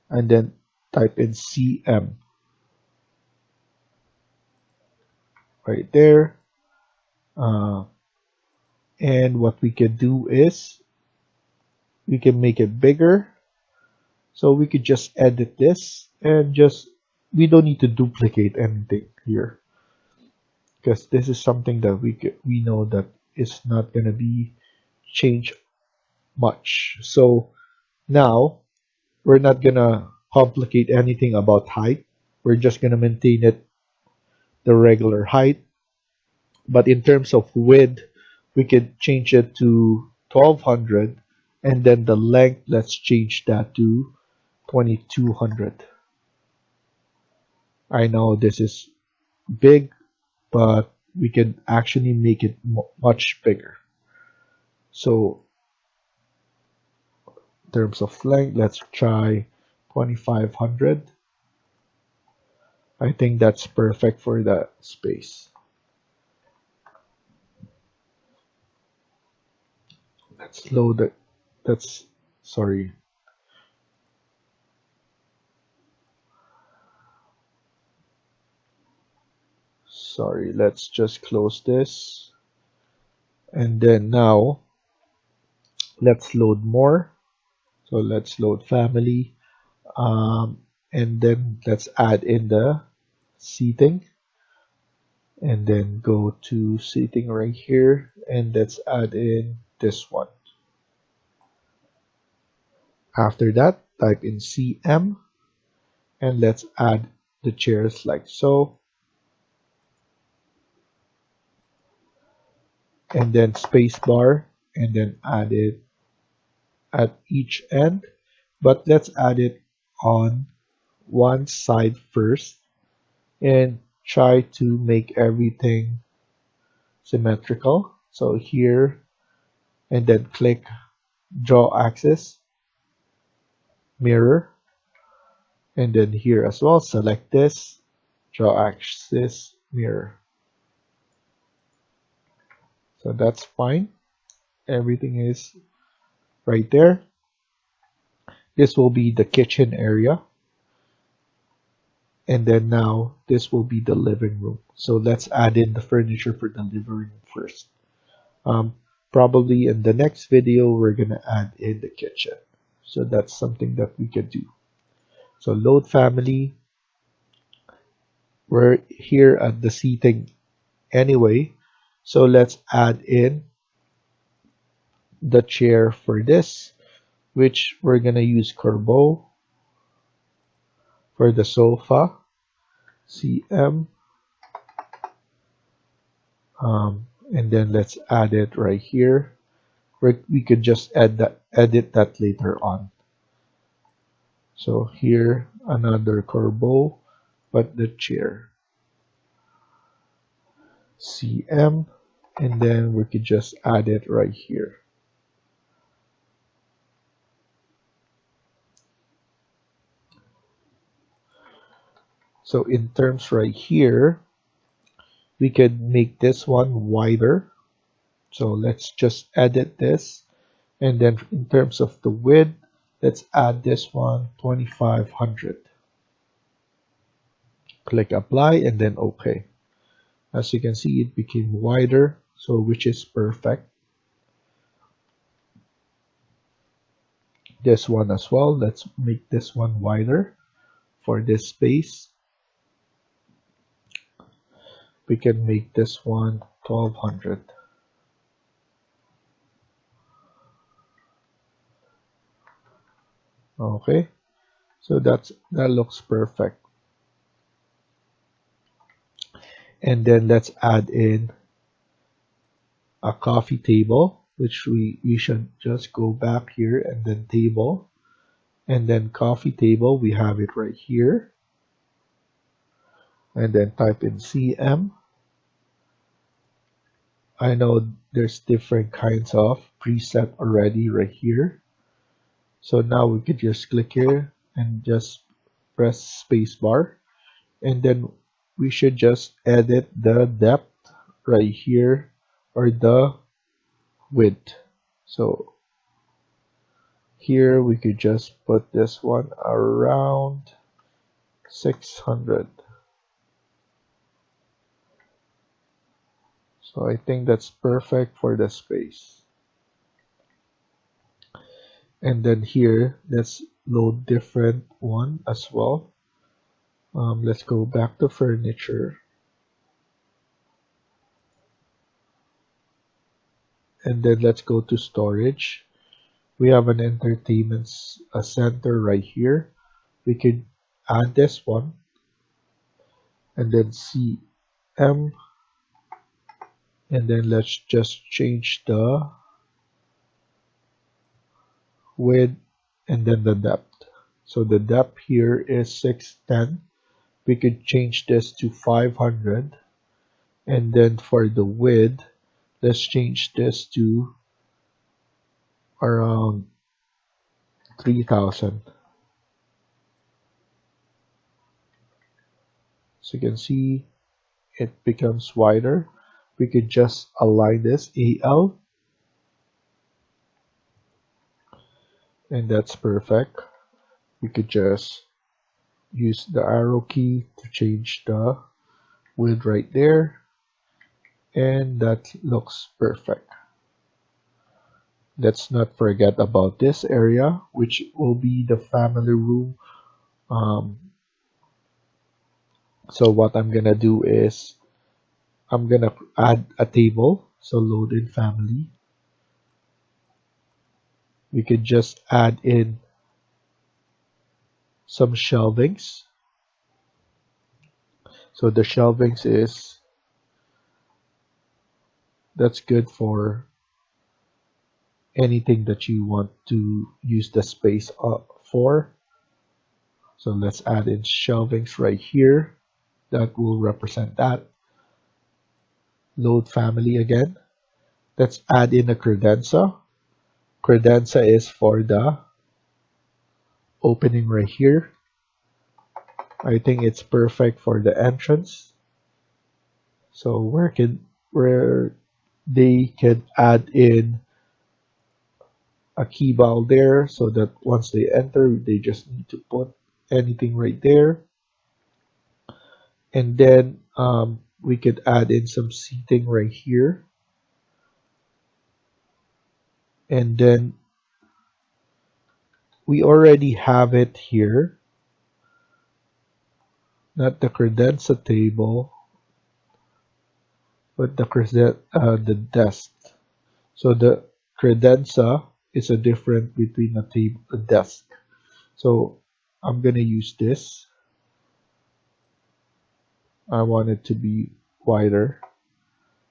and then type in CM right there. Uh, and what we can do is we can make it bigger. So we could just edit this and just, we don't need to duplicate anything here because this is something that we know that it's not gonna be changed much. So now we're not gonna complicate anything about height. We're just gonna maintain it the regular height. But in terms of width, we could change it to 1200, and then the length, let's change that to 2200. I know this is big, but we can actually make it much bigger. So in terms of length, let's try 2500. I think that's perfect for the space. Let's load it. That's, sorry. Sorry, let's just close this. And then now let's load more. So let's load family. And then let's add in the seating. And then go to seating right here. And let's add in this one. After that, type in CM. And let's add the chairs like so. And then space bar. And then add it at each end. But let's add it on one side first and try to make everything symmetrical. So here, and then click draw axis, mirror, and then here as well, select this, draw axis, mirror. So that's fine. Everything is right there. This will be the kitchen area. And then now this will be the living room. So let's add in the furniture for the living room first. Probably in the next video, we're going to add in the kitchen. So that's something that we can do. So load family. We're here at the seating anyway. So let's add in the chair for this, which we're going to use Corbeau. For the sofa, CM. And then let's add it right here. We could just edit that later on. So here, another Corbeau, but the chair. CM, and then we could just add it right here. So in terms right here, we could make this one wider. So let's just edit this. And then in terms of the width, let's add this one 2500. Click apply and then OK. As you can see, it became wider, so which is perfect. this one as well. Let's make this one wider for this space. We can make this one 1200. Okay, so that looks perfect. And then let's add in a coffee table, which we should just go back here and then table, and then coffee table, we have it right here, and then type in CM. I know there's different kinds of preset already right here. So now we could just click here and just press spacebar, and then we should just edit the depth right here, or the width. So here we could just put this one around 600. So I think that's perfect for the space. And then here, let's load different one as well. Let's go back to furniture. And then let's go to storage. We have an entertainment center right here. We could add this one. And then CM. And then let's just change the width and then the depth. So the depth here is 610. We could change this to 500. And then for the width, let's change this to around 3000. So you can see it becomes wider. We could just align this AL, and that's perfect. We could just use the arrow key to change the width right there, and that looks perfect. Let's not forget about this area, which will be the family room. So what I'm gonna do is I'm gonna add a table. So load in family. We could just add in some shelvings. So the shelvings is that's good for anything that you want to use the space for. So let's add in shelvings right here. That will represent that. Load family again. Let's add in a credenza. Credenza is for the opening right here. I think it's perfect for the entrance. So where they can add in a key valve there, so that once they enter, they just need to put anything right there. And then we could add in some seating right here. And then we already have it here, not the credenza table, but the desk. So the credenza is a difference between a desk. So I'm gonna use this. I want it to be wider.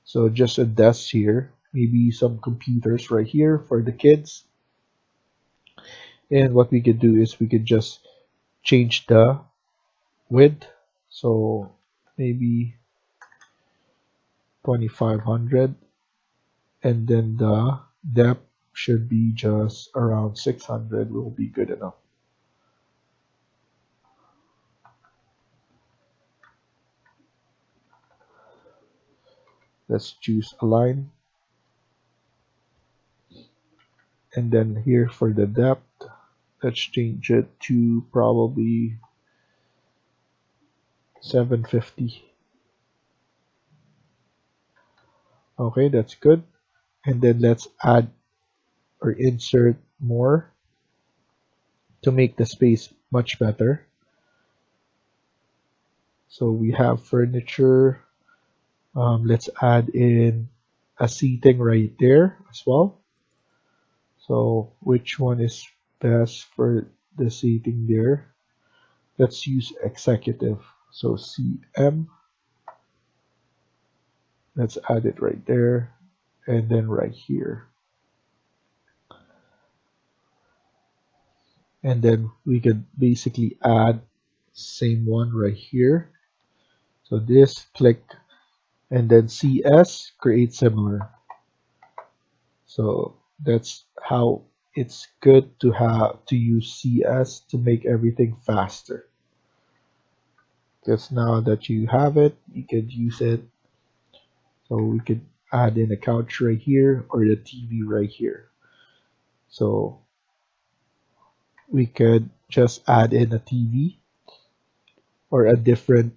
So just a desk here, maybe some computers right here for the kids. And what we could do is we could just change the width. So maybe 2500, and then the depth should be just around 600 will be good enough. Let's choose align, and then here for the depth, let's change it to probably 750. Okay, that's good. And then let's add or insert more. to make the space much better. So we have furniture. Let's add in a seating right there as well. So which one is best for the seating there? Let's use executive. So CM, let's add it right there, and then right here. And then we could basically add same one right here. So this, click, and then CS, create similar. So that's how it's good to have to use CS to make everything faster. Because now that you have it, you could use it. So we could add in a couch right here or the TV right here. So we could just add in a TV or a different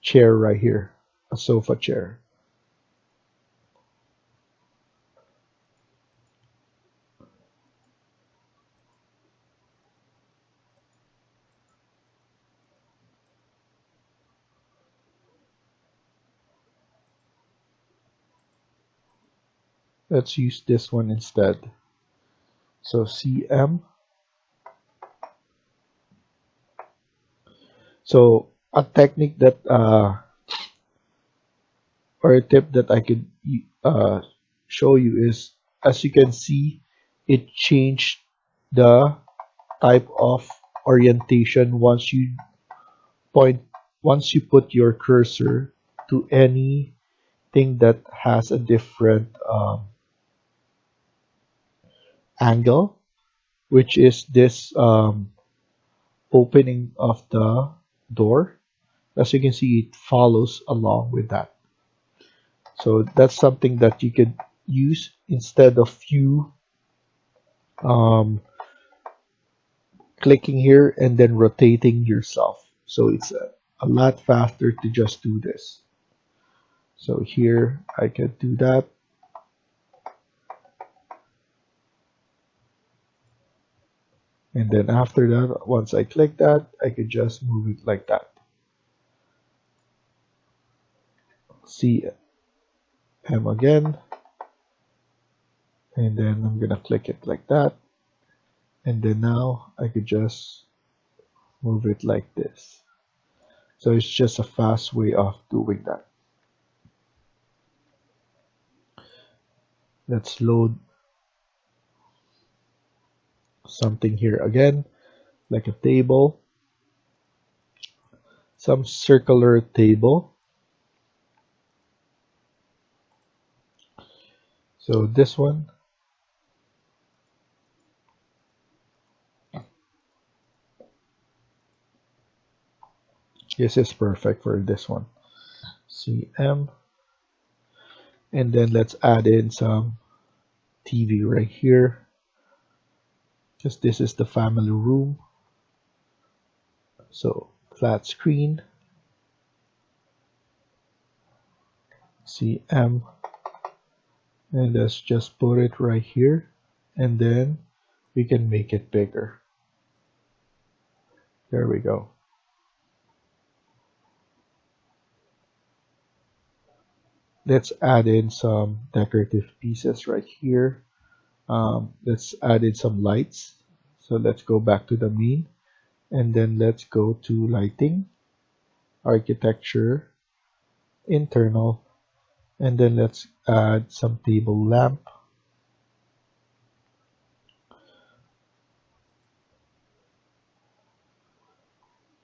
chair right here, a sofa chair. Let's use this one instead. So CM. So a technique that or a tip that I could show you is, as you can see, it changed the type of orientation point once you put your cursor to anything that has a different angle, which is this opening of the door. As you can see, it follows along with that. So that's something that you could use instead of you um, clicking here and then rotating yourself. So it's a lot faster to just do this. So here I can do that. And then after that, once I click that, I could just move it like that. See M again. And then I'm gonna click it like that. And then now I could just move it like this. So it's just a fast way of doing that. Let's load something here again, like a table, some circular table. So this one, this is perfect for this one. CM, and then let's add in some TV right here, because this is the family room. So flat screen, CM, and let's just put it right here, and then we can make it bigger. There we go. Let's add in some decorative pieces right here. Let's add in some lights. So let's go back to the main, and then let's go to lighting, architecture, internal, and then let's add some table lamp.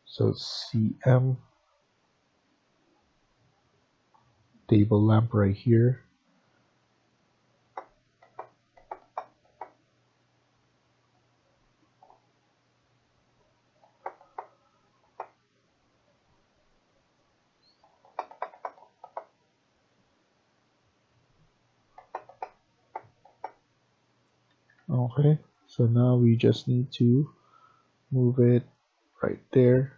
So CM, table lamp right here. Okay, so now we just need to move it right there.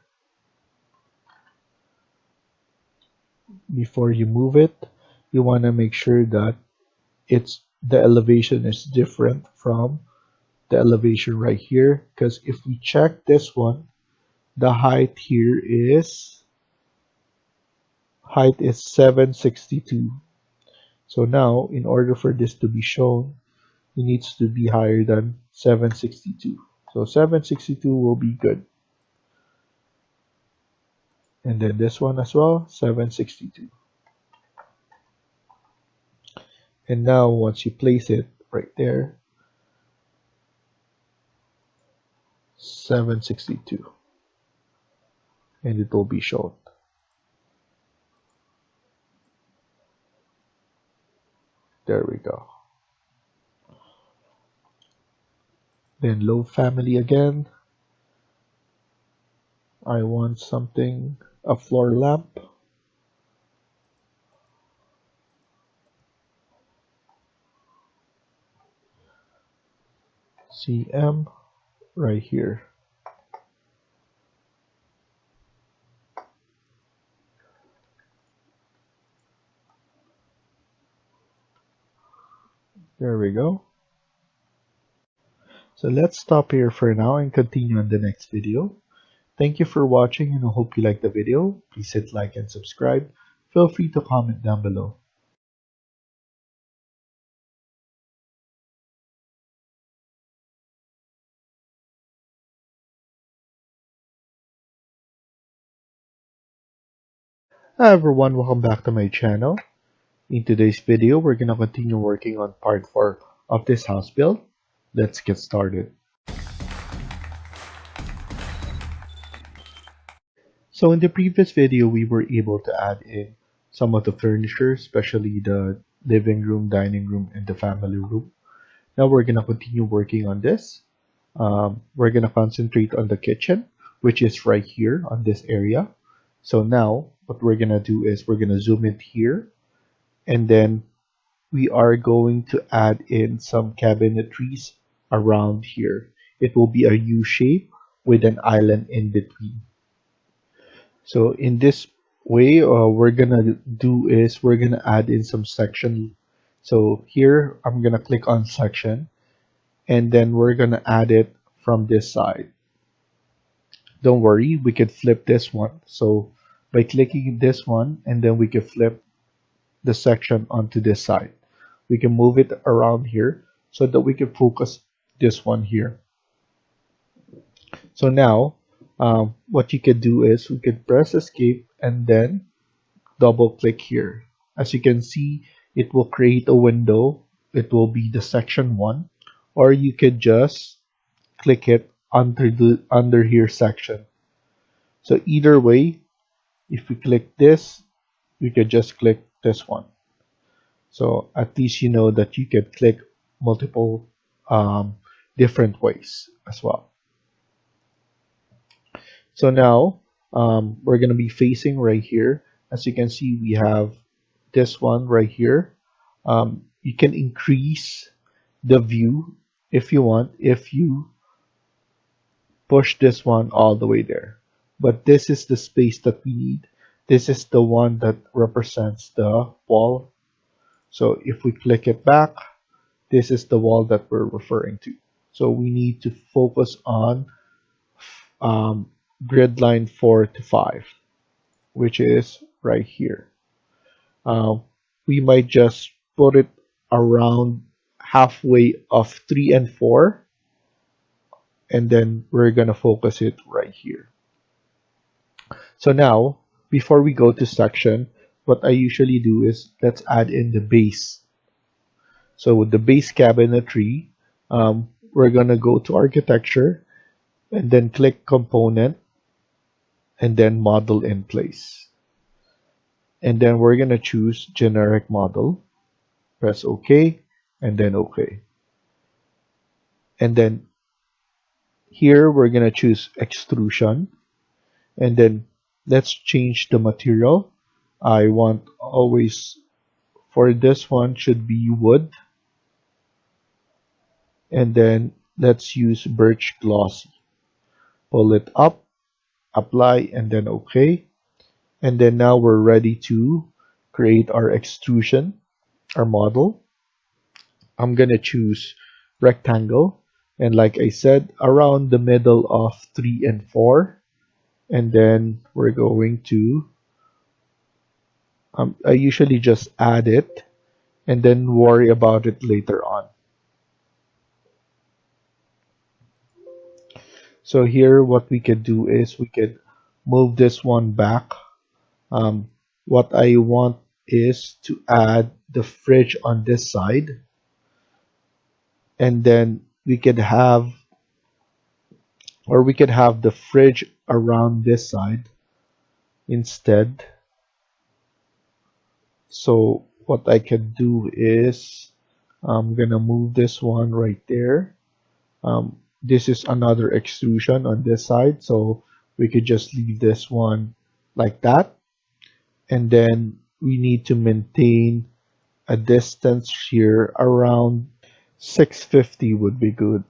Before you move it, you want to make sure that the elevation is different from the elevation right here, because if we check this one, the height is 762. So now, in order for this to be shown, it needs to be higher than 762. So 762 will be good. And then this one as well, 762. And now once you place it right there, 762. And it will be shown. There we go. Then low family again. I want something, a floor lamp. CM right here. There we go. So let's stop here for now and continue on the next video. Thank you for watching and I hope you liked the video. Please hit like and subscribe. Feel free to comment down below. Hi everyone, welcome back to my channel. In today's video, we're going to continue working on part 4 of this house build. Let's get started. So in the previous video, we were able to add in some of the furniture, especially the living room, dining room, and the family room. Now we're going to continue working on this. We're going to concentrate on the kitchen, which is right here on this area. So now what we're going to do is we're going to zoom in here, and then we are going to add in some cabinetries around here. It will be a U shape with an island in between. So in this way, we're gonna do is we're gonna add in some section. So here I'm gonna click on section, and then we're gonna add it from this side. Don't worry, we can flip this one. So by clicking this one, and then we can flip the section onto this side. We can move it around here so that we can focus this one here. So now what you can do is we can press escape and then double click here. As you can see, it will create a window. It will be the section 1, or you could just click it under here section. So either way, if we click this, we could just click this one. So at least you know that you can click multiple different ways as well. So now we're going to be facing right here. As you can see, we have this one right here. You can increase the view if you want, if you push this one all the way there. But this is the space that we need. This is the one that represents the wall. So if we click it back, this is the wall that we're referring to. So we need to focus on grid line 4 to 5, which is right here. We might just put it around halfway of 3 and 4, and then we're gonna focus it right here. So now, before we go to section, what I usually do is let's add in the base. So with the base cabinetry, we're gonna go to architecture and then click component and then model in place. And then we're gonna choose generic model, press OK, and then OK. And then here we're gonna choose extrusion, and then let's change the material. I want always for this one should be wood, and then let's use birch glossy. Pull it up, apply, and then OK. And then now we're ready to create our extrusion, our model. I'm gonna choose rectangle, And like I said, around the middle of 3 and 4. And then we're going to, I usually just add it and then worry about it later on. So here what we could do is we could move this one back. Um, what I want is to add the fridge on this side, and then we could have the fridge around this side instead. So what I can do is I'm gonna move this one right there. This is another extrusion on this side, so we could just leave this one like that. And then we need to maintain a distance here around 650 would be good.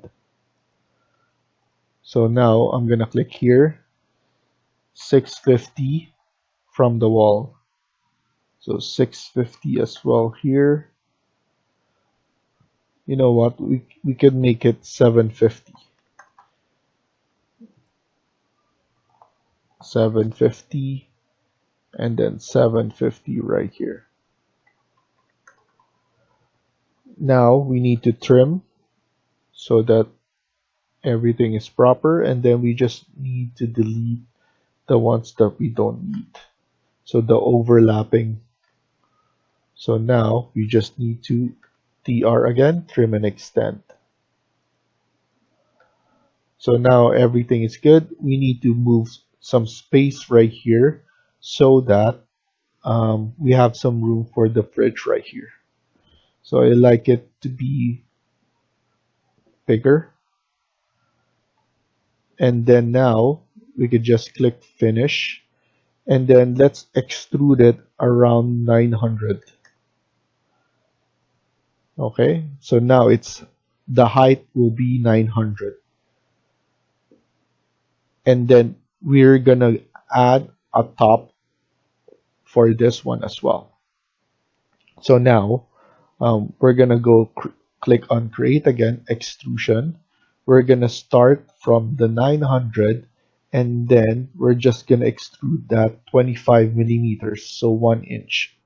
So now I'm gonna click here, 650 from the wall. So 650 as well here. You know what? We could make it 750. 750 and then 750 right here. Now we need to trim so that everything is proper, and then we just need to delete the ones that we don't need. So the overlapping. So now we just need to TR again, trim and extend. So now everything is good. We need to move some space right here so that we have some room for the fridge right here. So I like it to be bigger. And then now we could just click finish, and then let's extrude it around 900. Okay, so now the height will be 900. And then we're gonna add a top for this one as well. So now we're gonna go click on create again, extrusion. We're gonna start from the 900, and then we're just gonna extrude that 25 millimeters, so 1 inch.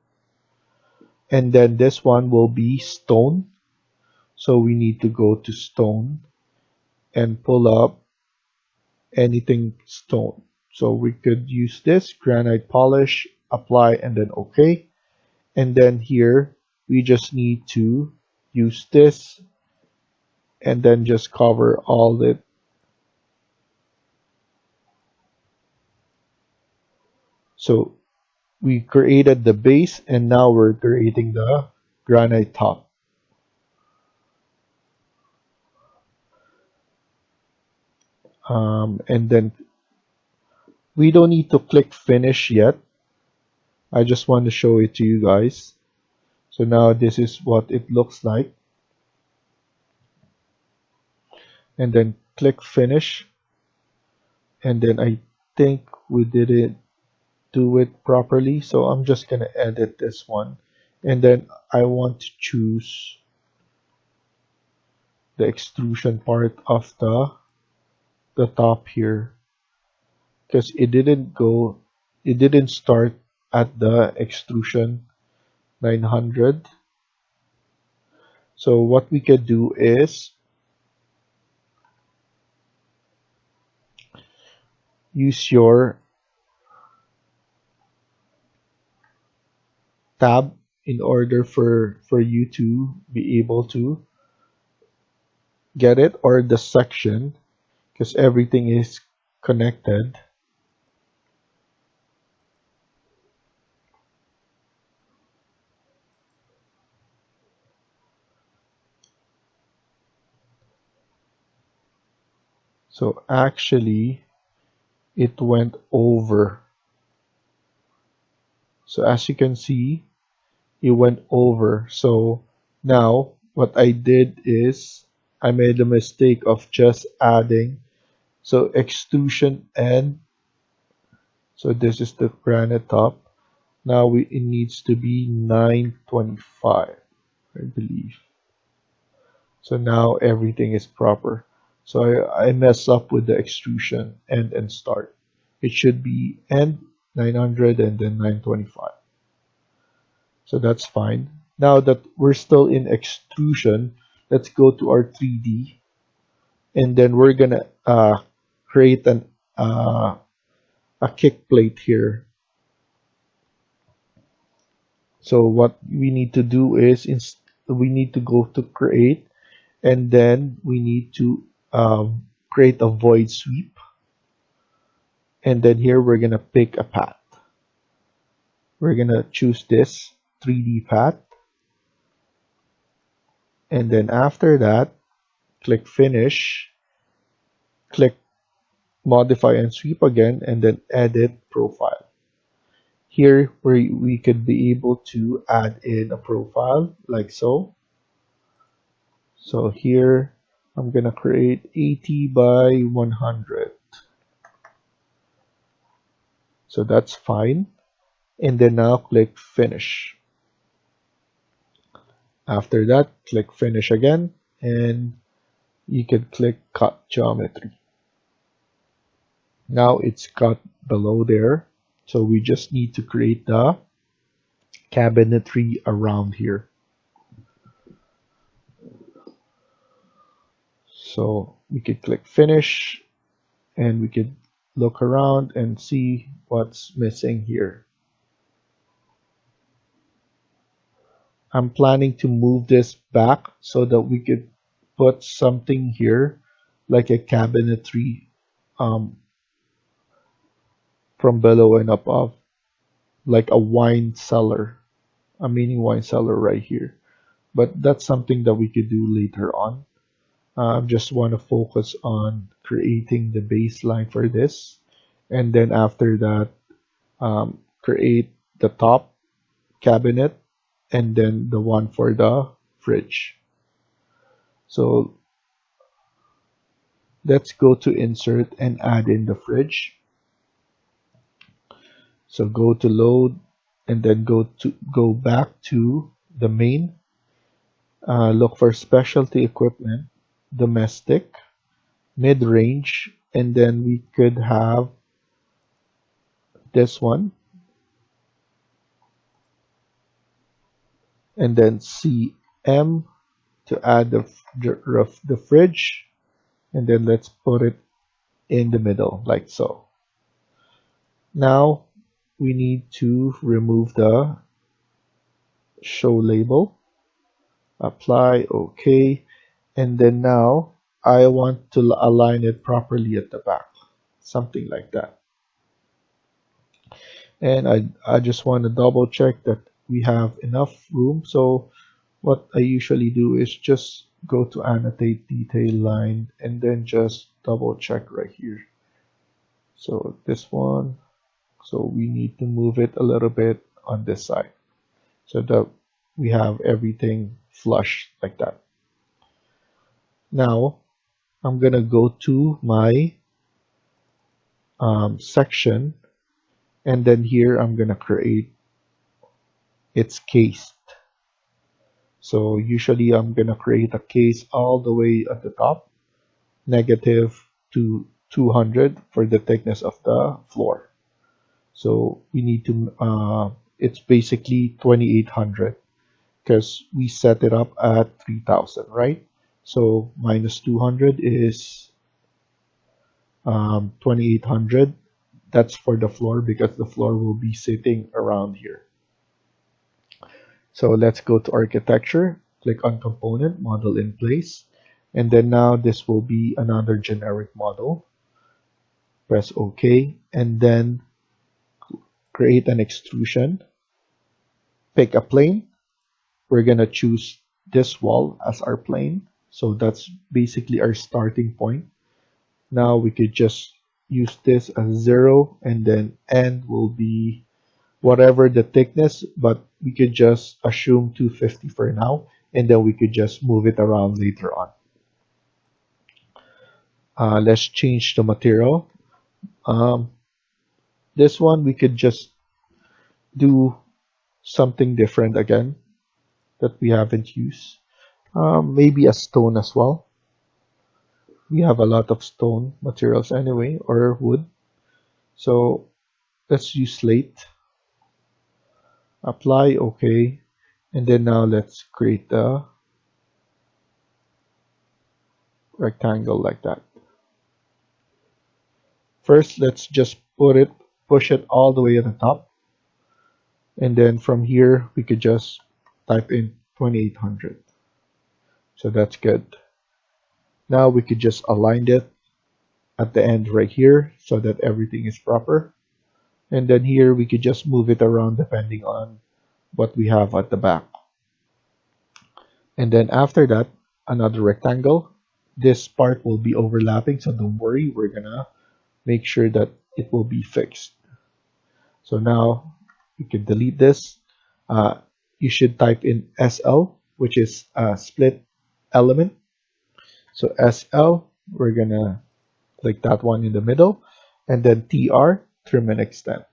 And then this one will be stone. So we need to go to stone and pull up anything stone. So we could use this granite polish, apply, and then OK. And then here we just need to use this and then just cover all it. So we created the base, and now we're creating the granite top. And then we don't need to click finish yet. I just want to show it to you guys. So now this is what it looks like. And then click finish. And then I think we didn't do it properly. So I'm just going to edit this one. And then I want to choose the extrusion part of the top here, because it didn't start at the extrusion 900. So what we could do is use your tab in order for you to be able to get it, or the section, because everything is connected. So actually it went over. So as you can see, it went over. So now what I did is I made a mistake of just adding, so extrusion end. So this is the granite top. Now it needs to be 925, I believe. So now everything is proper. So I mess up with the extrusion end and start. It should be end 900 and then 925. So that's fine. Now that we're still in extrusion, let's go to our 3D, and then we're gonna create a kick plate here. So what we need to do is we need to go to create, and then we need to create a void sweep, and then here we're gonna pick a path. We're gonna choose this 3D path, and then after that, click finish, click modify and sweep again, and then edit profile. Here we could be able to add in a profile like so. So here I'm gonna create 80 by 100. So that's fine. And then now click finish. After that, click finish again, and you can click cut geometry. Now it's cut below there. So we just need to create the cabinetry around here. So we could click finish, and we could look around and see what's missing here. I'm planning to move this back so that we could put something here like a cabinetry from below and above, like a wine cellar, a mini wine cellar right here. But that's something that we could do later on. I just want to focus on creating the baseline for this, and then after that, create the top cabinet and then the one for the fridge. So let's go to insert and add in the fridge. So go to load, and then go back to the main. Look for specialty equipment, domestic, mid-range, and then we could have this one, and then CM to add the fridge, and then let's put it in the middle like so. Now we need to remove the show label, apply, OK, and then now I want to align it properly at the back, something like that. And I just want to double check that we have enough room. So what I usually do is just go to annotate detail line and then just double check right here. So this one, so we need to move it a little bit on this side so that we have everything flush like that. Now I'm gonna go to my section, and then here I'm gonna create its case. So usually I'm gonna create a case all the way at the top, negative to 200 for the thickness of the floor. So we need to, it's basically 2800 because we set it up at 3000, right? So minus 200 is 2800. That's for the floor because the floor will be sitting around here. So let's go to architecture, click on component, model in place, and then now this will be another generic model. Press OK, and then create an extrusion, pick a plane. We're gonna choose this wall as our plane. So that's basically our starting point. Now we could just use this as 0, and then end will be whatever the thickness, but we could just assume 250 for now, and then we could just move it around later on. Let's change the material. This one we could just do something different again that we haven't used. Maybe a stone as well. we have a lot of stone materials anyway, or wood. So let's use slate. Apply, okay. And then now let's create a rectangle like that. First, let's just push it all the way at the top. And then from here, we could just type in 2800. So that's good. Now we could just align it at the end right here so that everything is proper. And then here we could just move it around depending on what we have at the back. And then after that, another rectangle. This part will be overlapping, so don't worry, we're gonna make sure that it will be fixed. So now you can delete this. You should type in SL, which is a split element. So SL, we're gonna click that one in the middle, and then TR, trim and extend.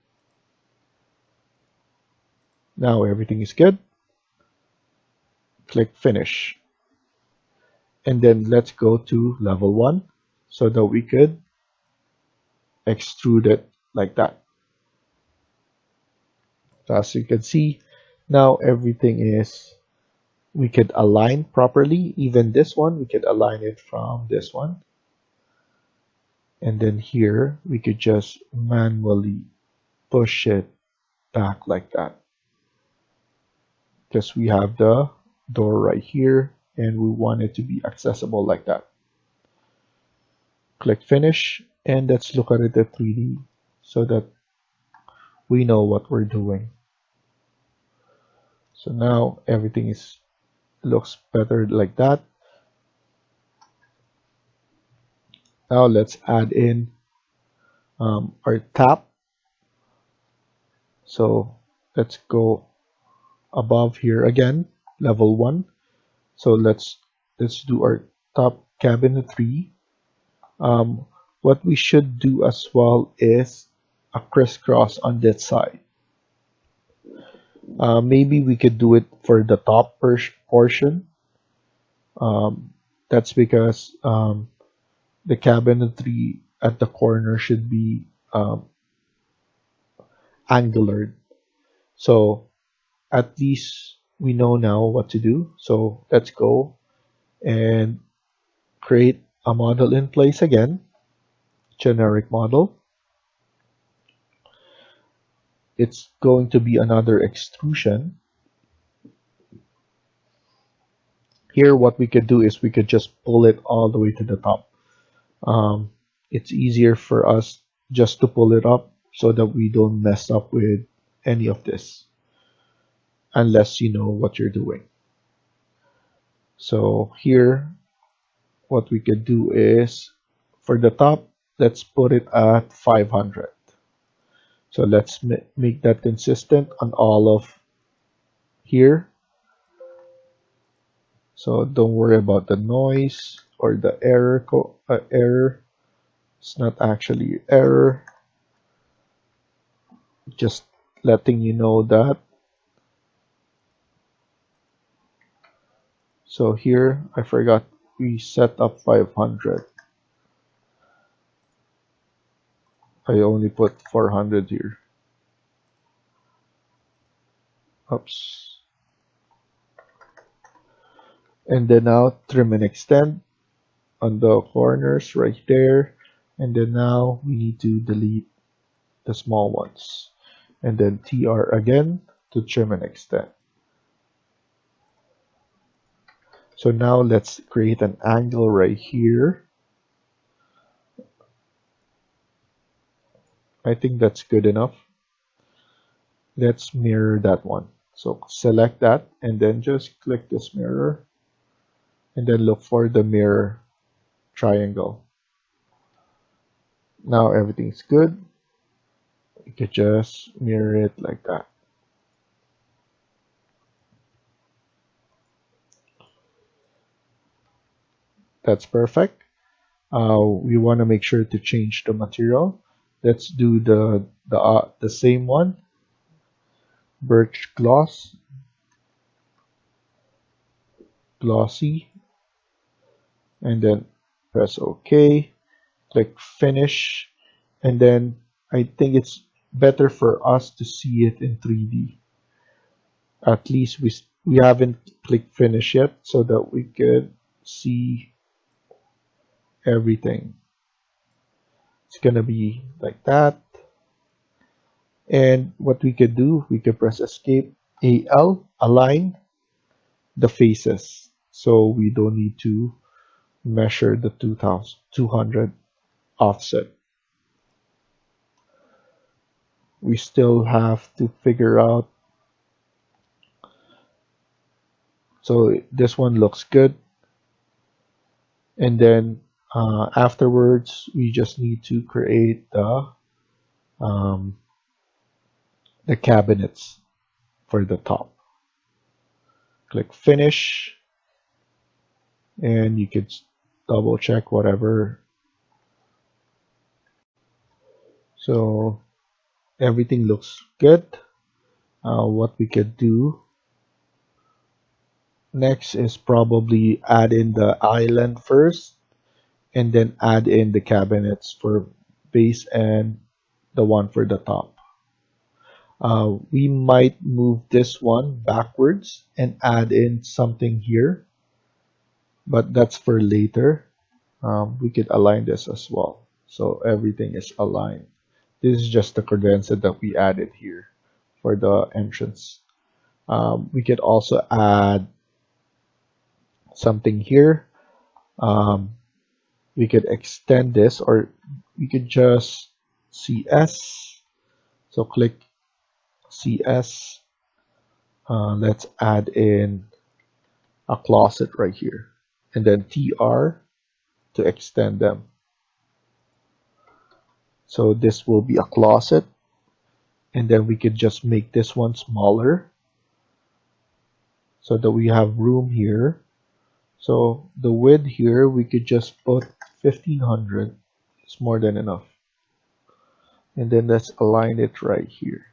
Now everything is good. Click finish. And then let's go to level 1 so that we could extrude it like that. So as you can see, now everything is, we could align properly. Even this one, we could align it from this one. And then here, we could just manually push it back like that. Because we have the door right here and we want it to be accessible like that. Click finish and let's look at it at 3D so that we know what we're doing. So now everything looks better like that. Now let's add in our tap. So let's go above here again, level 1. So let's do our top cabinet 3. What we should do as well is a crisscross on that side. Maybe we could do it for the top portion. That's because the cabinetry at the corner should be angular. So at least we know now what to do. So let's go and create a model in place again. Generic model. It's going to be another extrusion. Here what we could do is we could just pull it all the way to the top. It's easier for us just to pull it up so that we don't mess up with any of this unless you know what you're doing. So here what we could do is for the top, let's put it at 500. So let's make that consistent on all of here. So don't worry about the noise or the error. It's not actually error. Just letting you know that. So here, I forgot we set up 500. I only put 400 here. Oops. And then now trim and extend on the corners right there. And then now we need to delete the small ones. And then TR again to trim and extend. So now let's create an angle right here. I think that's good enough. Let's mirror that one. So select that and then just click this mirror and then look for the mirror triangle. Now everything's good. You could just mirror it like that. That's perfect. We want to make sure to change the material. Let's do the same one. Birch gloss, glossy, and then Press OK, click finish, and then I think it's better for us to see it in 3D. At least we haven't clicked finish yet, so that we could see everything. It's gonna be like that. And what we could do, we could press escape, AL, align the faces. So we don't need to measure the 200 offset. We still have to figure out. So this one looks good. And then afterwards, we just need to create um, the cabinets for the top. Click finish, and you could double check whatever. So everything looks good. What we could do next is probably add in the island first, and then add in the cabinets for base and the one for the top. We might move this one backwards and add in something here, but that's for later. We could align this as well, so everything is aligned. This is just the credenza that we added here for the entrance. We could also add something here. We could extend this, or we could just CS. So click CS. Let's add in a closet right here, and then TR to extend them. So this will be a closet, and then we could just make this one smaller so that we have room here. So the width here, we could just put 1500. It's more than enough. And then let's align it right here.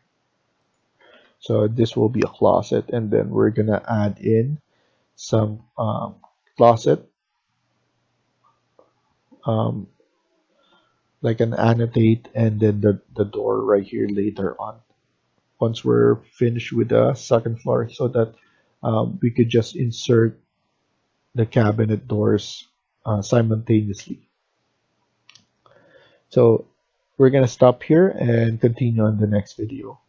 So this will be a closet, and then we're gonna add in some closet, like an annotate, and then the door right here later on, once we're finished with the second floor, so that we could just insert the cabinet doors simultaneously. So we're gonna stop here and continue on the next video.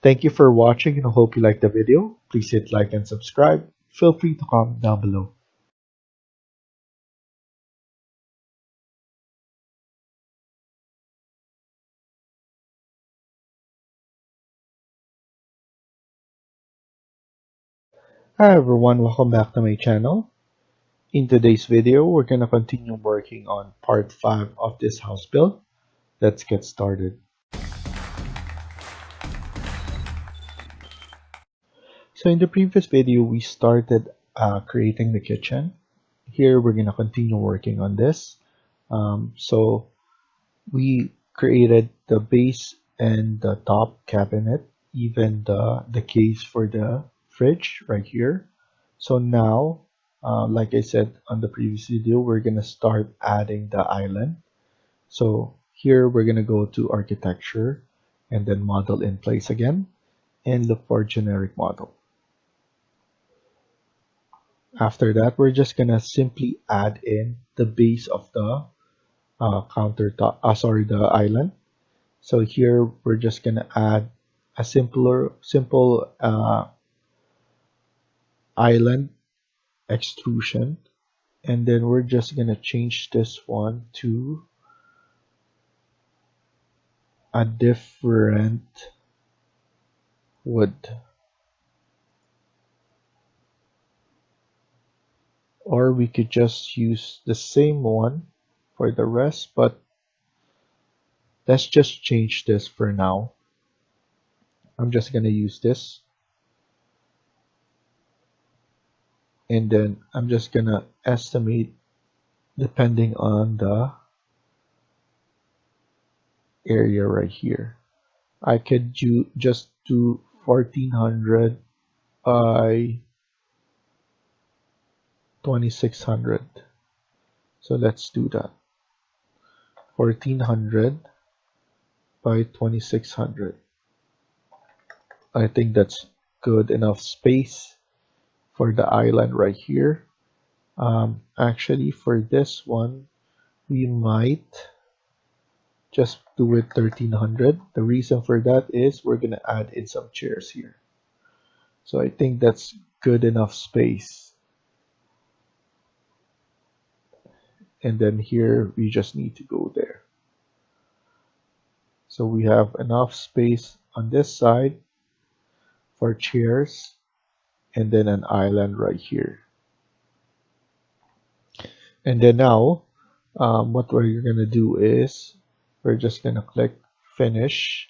Thank you for watching, and I hope you liked the video. Please hit like and subscribe. Feel free to comment down below. Hi everyone, welcome back to my channel. In today's video, we're going to continue working on part 5 of this house build. Let's get started. So in the previous video, we started creating the kitchen. Here, we're going to continue working on this. So we created the base and the top cabinet, even the case for the fridge right here. So now, like I said on the previous video, we're gonna start adding the island. So here we're gonna go to architecture and then model in place again and look for generic model. After that, we're just gonna simply add in the base of the countertop, the island. So here we're just gonna add a simple island extrusion, and then we're just gonna change this one to a different wood, or we could just use the same one for the rest, but let's just change this for now. I'm just gonna use this, and then I'm just gonna estimate depending on the area right here. I could just do 1400 by 2600. So let's do that. 1400 by 2600. I think that's good enough space for the island right here. Actually, for this one, we might just do it 1300. The reason for that is we're gonna add in some chairs here. So I think that's good enough space. And then here we just need to go there. So we have enough space on this side for chairs and then an island right here. And then now what we're gonna do is we're just gonna click finish,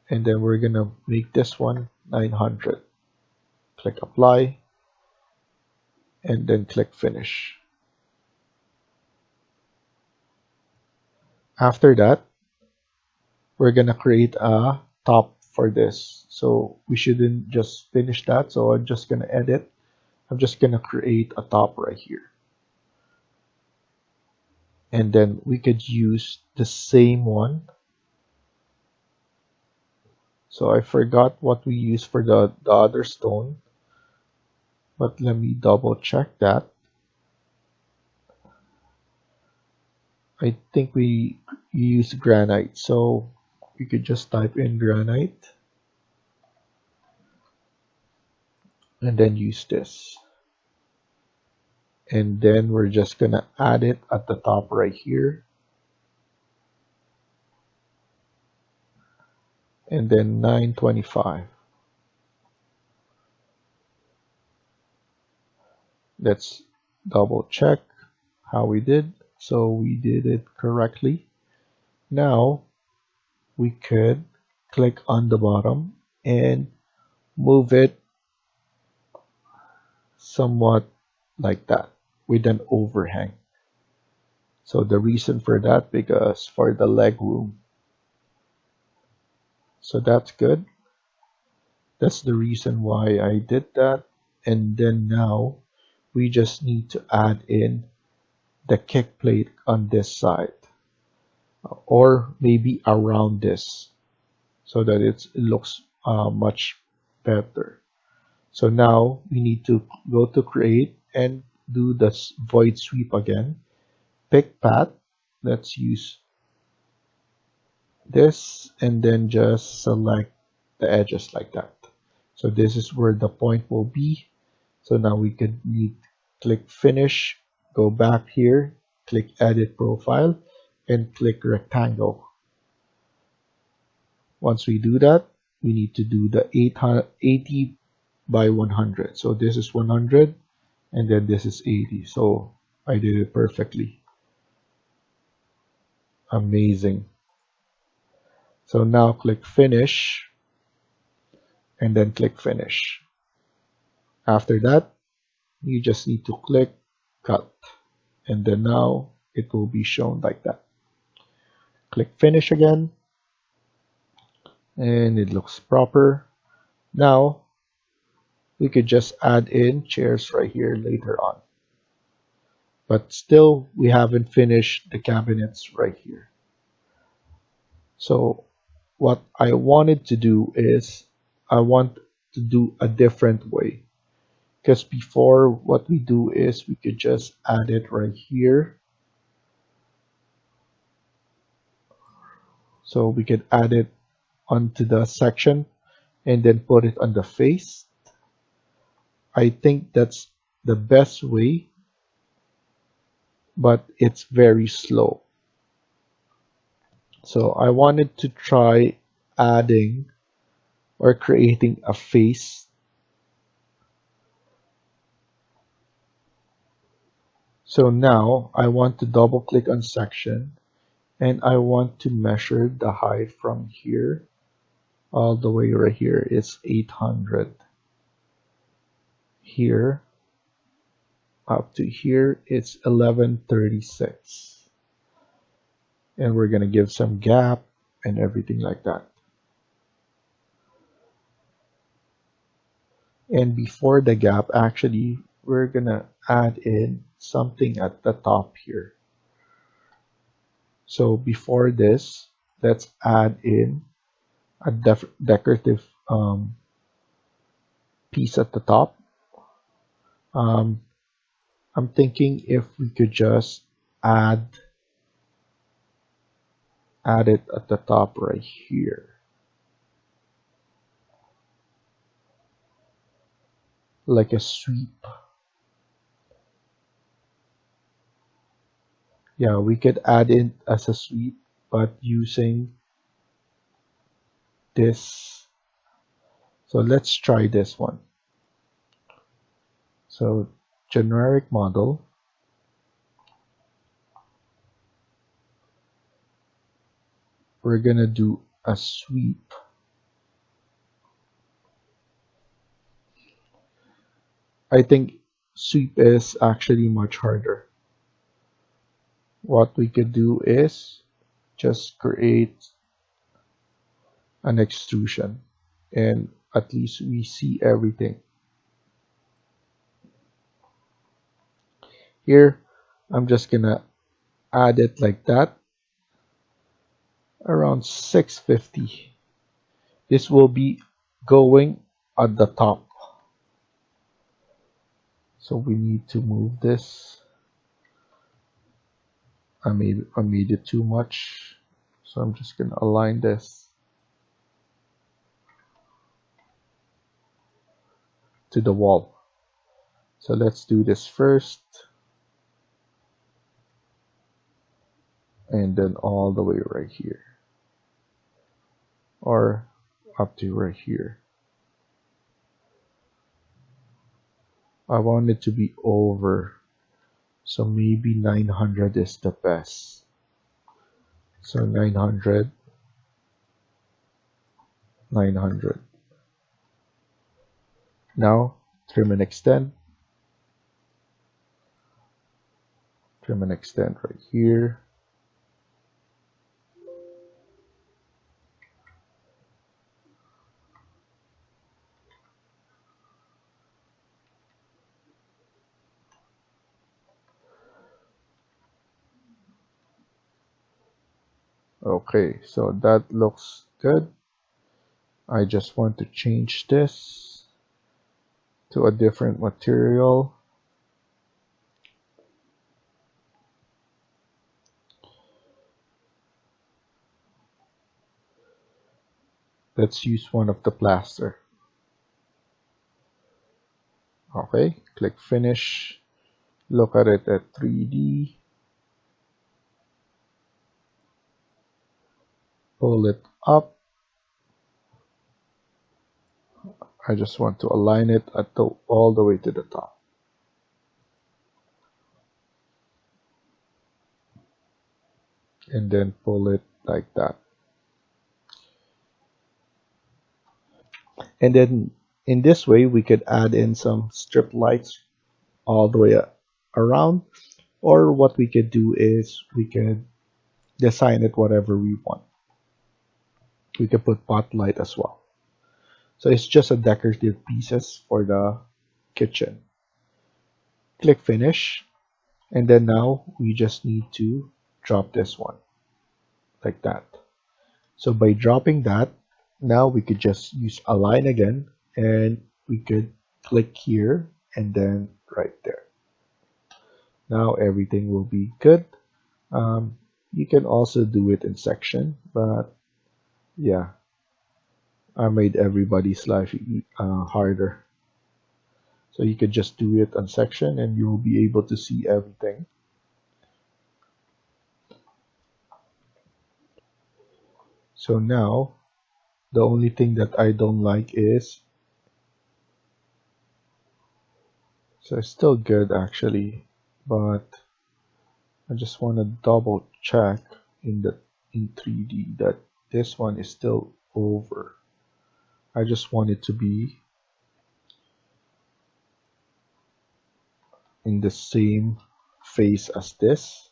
and then we're gonna make this one 900. Click apply and then click finish. After that, we're gonna create a top for this. So we shouldn't just finish that. So I'm just gonna edit. I'm just gonna create a top right here. And then we could use the same one. So I forgot what we used for the other stone, but let me double check that. I think we use granite, so we could just type in granite and then use this. And then we're just gonna add it at the top right here. And then 925. Let's double check how we did. So we did it correctly. Now we could click on the bottom and move it somewhat like that with an overhang. So the reason for that, because for the leg room. So that's good. That's the reason why I did that. And then now we just need to add in the kick plate on this side, or maybe around this, so that it looks much better. So now we need to go to create and do the void sweep again. Pick path. Let's use this and then just select the edges like that. So this is where the point will be. So now we could click finish, go back here, click edit profile, and click rectangle. Once we do that, we need to do the 80 by 100. So this is 100 and then this is 80. So I did it perfectly. Amazing. So now click finish and then click finish. After that, you just need to click cut, and then now it will be shown like that. Click finish again and it looks proper. Now we could just add in chairs right here later on, but still we haven't finished the cabinets right here. So what I wanted to do is I want to do a different way, because before what we do is we could just add it right here. So we could add it onto the section and then put it on the face. I think that's the best way, but it's very slow. So I wanted to try adding or creating a face. So now I want to double click on section and I want to measure the height from here all the way right here. It's 800. Here up to here it's 1136. And we're gonna give some gap and everything like that. And before the gap, actually we're gonna add in something at the top here. So before this, let's add in a decorative piece at the top. Um, I'm thinking if we could just add it at the top right here, like a sweep. Yeah, we could add it as a sweep, but using this. So let's try this one. So generic model. We're gonna do a sweep. I think sweep is actually much harder. What we could do is just create an extrusion, and at least we see everything. Here, I'm just gonna add it like that, around 650. This will be going at the top. So we need to move this. I made it too much. So I'm just gonna align this to the wall. So let's do this first, and then all the way right here, or up to right here. I want it to be over, so maybe 900 is the best. So 900, 900. Now trim and extend. Trim and extend right here. Okay, so that looks good. I just want to change this to a different material. Let's use one of the plaster. Okay, click finish. Look at it at 3D. Pull it up. I just want to align it at all the way to the top. And then pull it like that. And then in this way, we could add in some strip lights all the way around. Or what we could do is we could design it whatever we want. We could put pot light as well. So it's just a decorative pieces for the kitchen. Click finish. And then now we just need to drop this one like that. So by dropping that, now we could just use align again, and we could click here and then right there. Now everything will be good. You can also do it in section, but yeah, I made everybody's life harder. So you could just do it on section and you'll be able to see everything. So now the only thing that I don't like is, so it's still good actually, but I just want to double check in 3D that this one is still over. I just want it to be in the same face as this.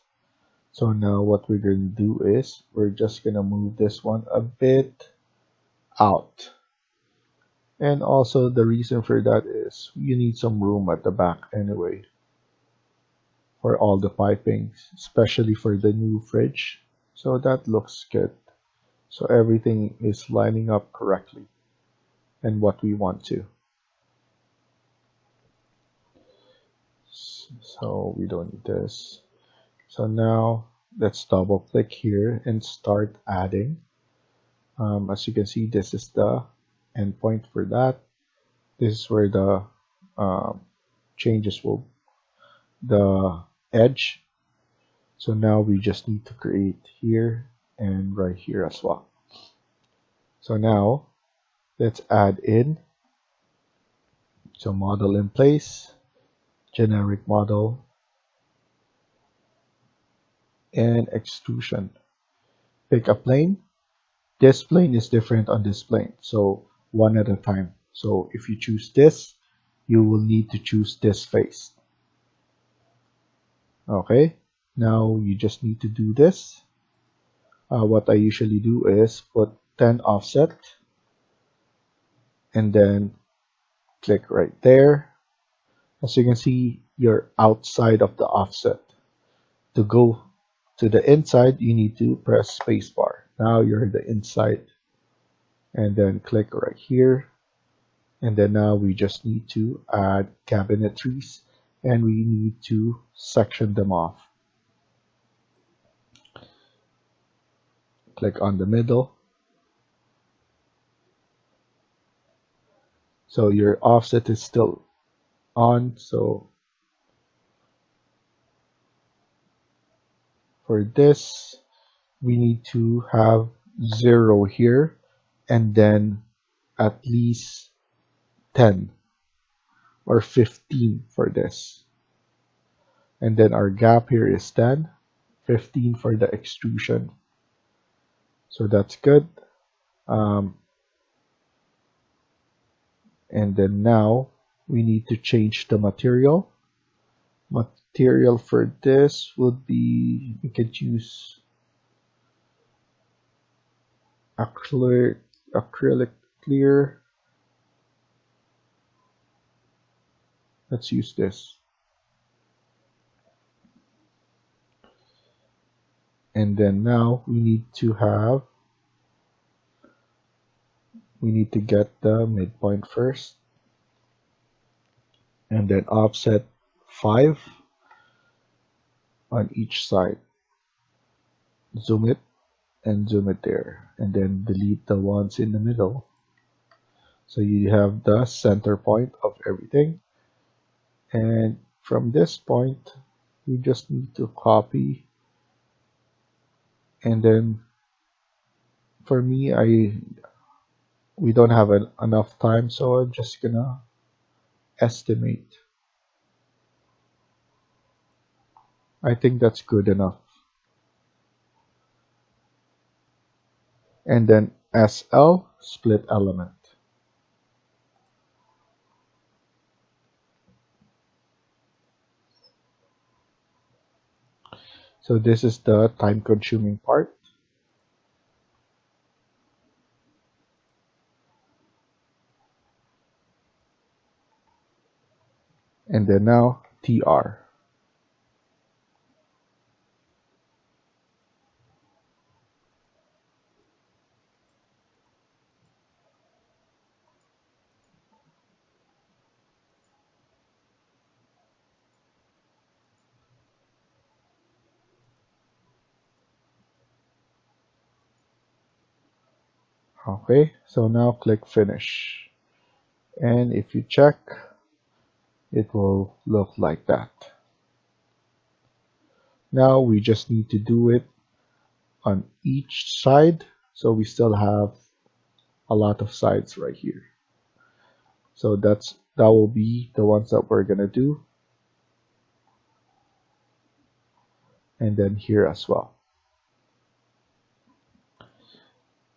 So now what we're going to do is we're just going to move this one a bit out. And also the reason for that is you need some room at the back anyway. for all the pipings, especially for the new fridge. So that looks good. So everything is lining up correctly and what we want to. So we don't need this. So now let's double click here and start adding. As you can see, this is the endpoint for that. This is where the changes will, the edge. So now we just need to create here and right here as well. So now let's add in. So model in place, generic model, and extrusion. Pick a plane. This plane is different on this plane, so one at a time. So if you choose this, you will need to choose this face. Okay, now you just need to do this. What I usually do is put 10 offset and then click right there. As you can see, you're outside of the offset. To go to the inside, you need to press spacebar. Now you're the inside. And then click right here. And then now we just need to add cabinetries and we need to section them off. Click on the middle. So your offset is still on. So for this, we need to have 0 here and then at least 10 or 15 for this. And then our gap here is 10, 15 for the extrusion. So that's good. And then now we need to change the material. Material for this would be, we could use acrylic clear. Let's use this. And then now we need to get the midpoint first. And then offset 5 on each side. Zoom it and zoom it there. And then delete the ones in the middle. So you have the center point of everything. And from this point, you just need to copy. And then for me, we don't have enough time, so I'm just gonna estimate. I think that's good enough. And then SL, split element. So this is the time-consuming part. And then now TR. Okay, so now click finish. And if you check, it will look like that. Now we just need to do it on each side. So we still have a lot of sides right here. So that will be the ones that we're gonna do. And then here as well.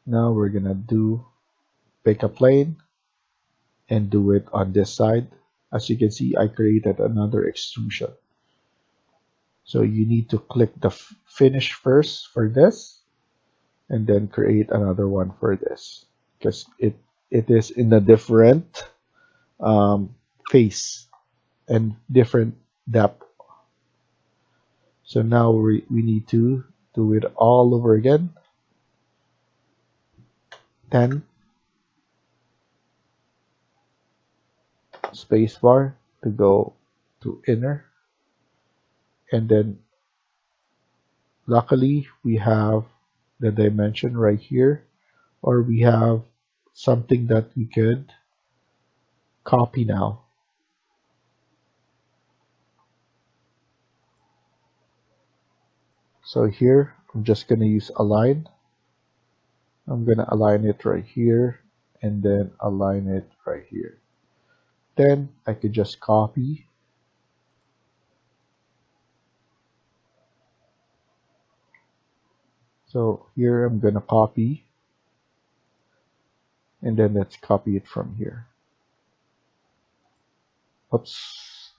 Now we're gonna pick a plane and do it on this side. As you can see, I created another extrusion. So you need to click the finish first for this and then create another one for this because it is in a different face and different depth. So now we need to do it all over again. 10 spacebar to go to inner, and then luckily we have the dimension right here, or we have something that we could copy now. So here I'm just going to use align. I'm going to align it right here and then align it right here. Then I could just copy. So here I'm going to copy, and then let's copy it from here. Oops.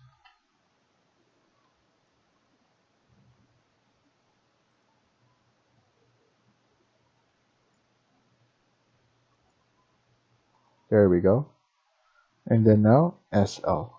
There we go. And then now SL.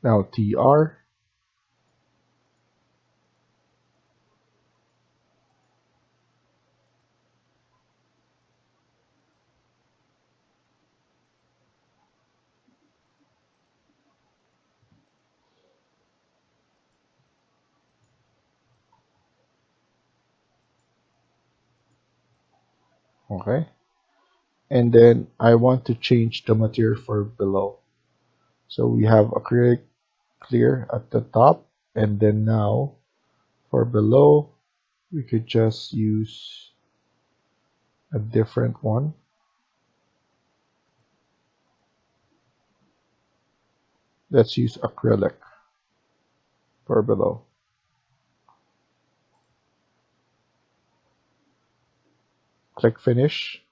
Now TR. Okay. And then I want to change the material for below. So we have acrylic clear at the top, and then now for below we could just use a different one. Let's use acrylic for below. Click finish.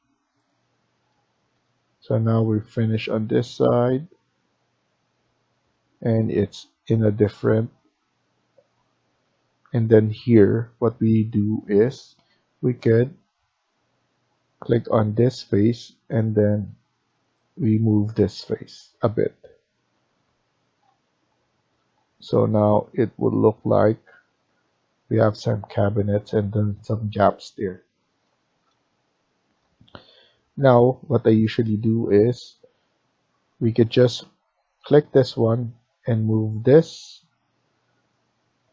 So now we finish on this side, and it's in a different. And then here what we do is we could click on this face, and then we move this face a bit. So now it would look like we have some cabinets and then some gaps there. Now what I usually do is we could just click this one and move this,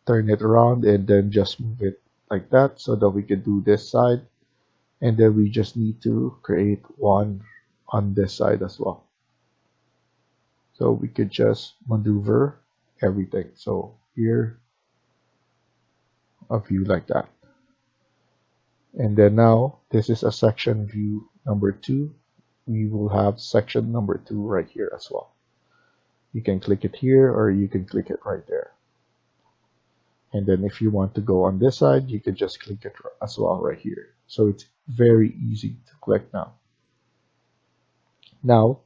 turn it around, and then just move it like that so that we can do this side, and then we just need to create one on this side as well. So we could just maneuver everything. So here, a view like that. And then now this is a section view number 2. We will have section number 2 right here as well. You can click it here or you can click it right there. And then if you want to go on this side, you can just click it as well right here. So it's very easy to click now. Now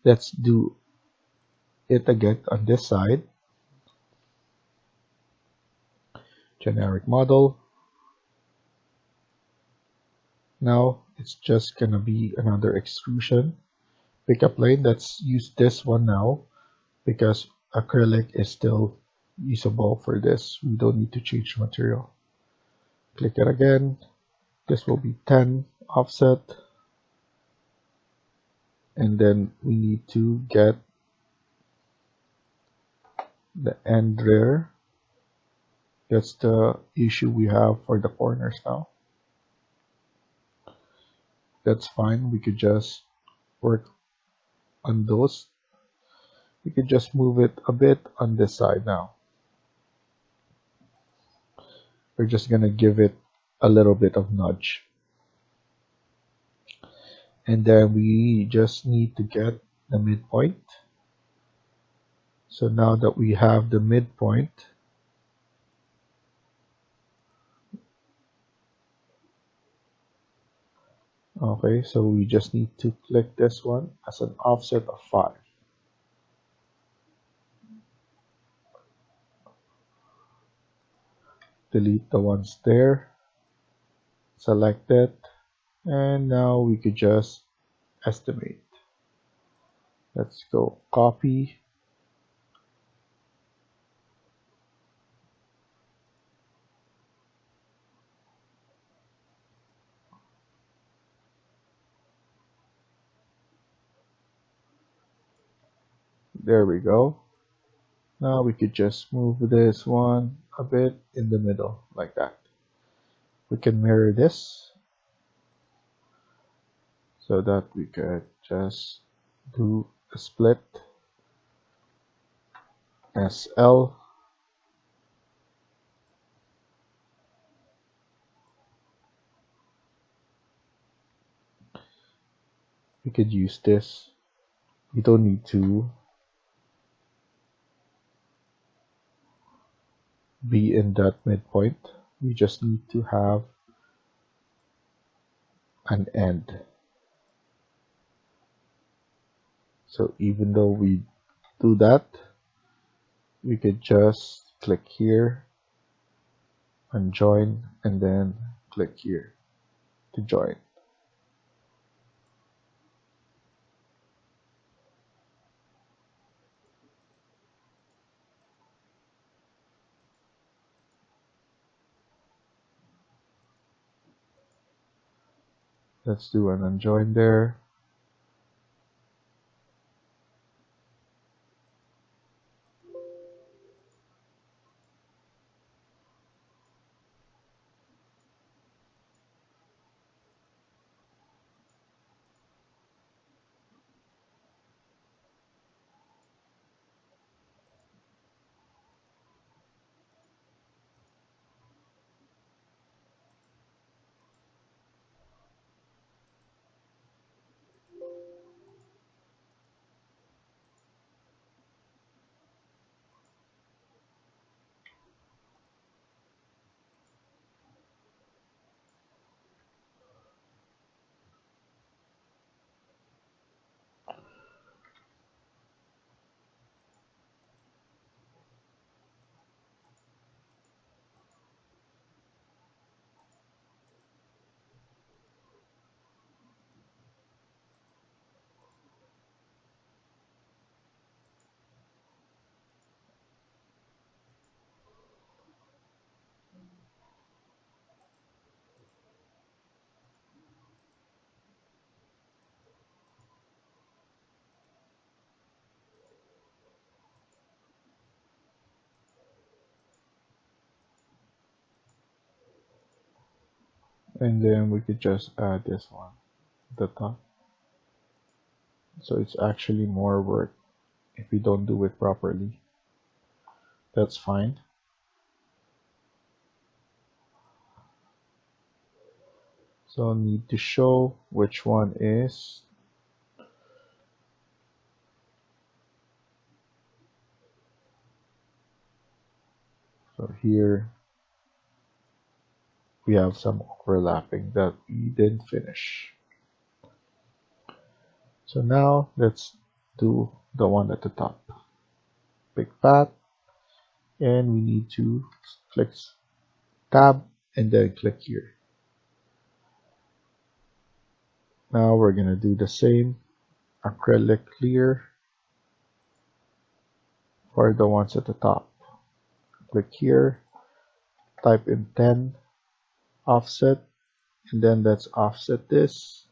let's do it again on this side. Generic model. Now it's just gonna be another extrusion. Pick a plane. Let's use this one now because acrylic is still usable for this. We don't need to change material. Click it again. This will be 10 offset. And then we need to get the end there. That's the issue we have for the corners now. That's fine. We could just work on those. We could just move it a bit on this side now. We're just gonna give it a little bit of nudge. And then we just need to get the midpoint. So now that we have the midpoint, okay, so we just need to click this one as an offset of 5. delete the ones there, select it, and now we could just estimate. Let's go copy. There we go. Now we could just move this one a bit in the middle like that. We can mirror this so that we could just do a split SL. We could use this. We don't need to be in that midpoint. We just need to have an end. So even though we do that, we could just click here and join, and then click here to join. Let's do an unjoin there. And then we could just add this one at the top. So it's actually more work if we don't do it properly. That's fine. So I need to show which one is. So here we have some overlapping that we didn't finish. So now let's do the one at the top. Pick path, and we need to click tab and then click here. Now we're gonna do the same acrylic clear for the ones at the top. Click here, type in 10 offset, and then let's offset this,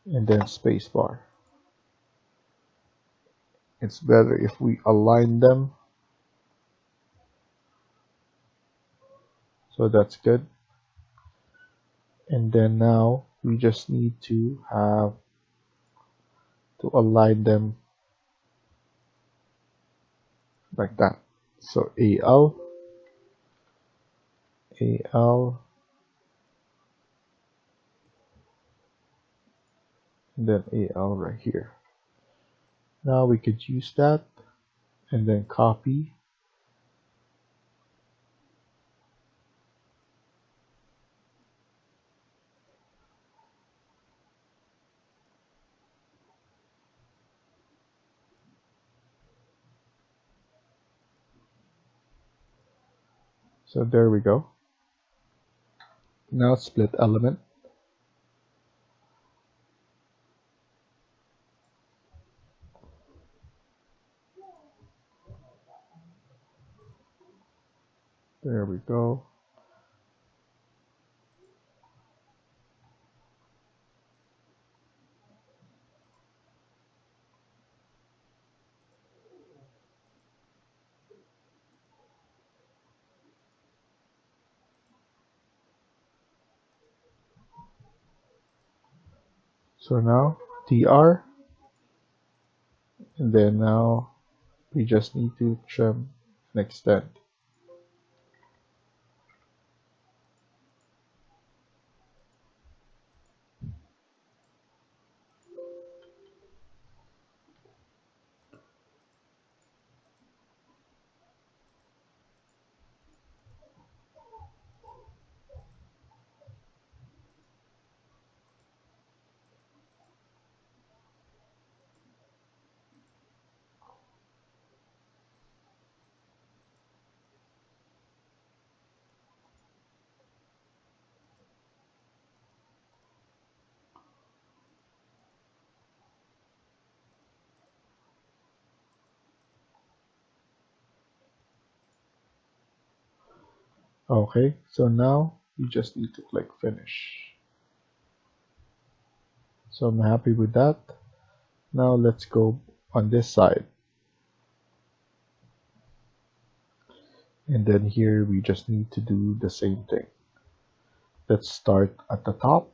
and then spacebar. It's better if we align them. So that's good. And then now we just need to align them like that. So AL, AL, and then AL right here. Now we could use that and then copy. So there we go. Now split element. There we go. So now TR, and then now we just need to trim and extend. Okay, so now you just need to click finish. So I'm happy with that. Now let's go on this side. And then here we just need to do the same thing. Let's start at the top.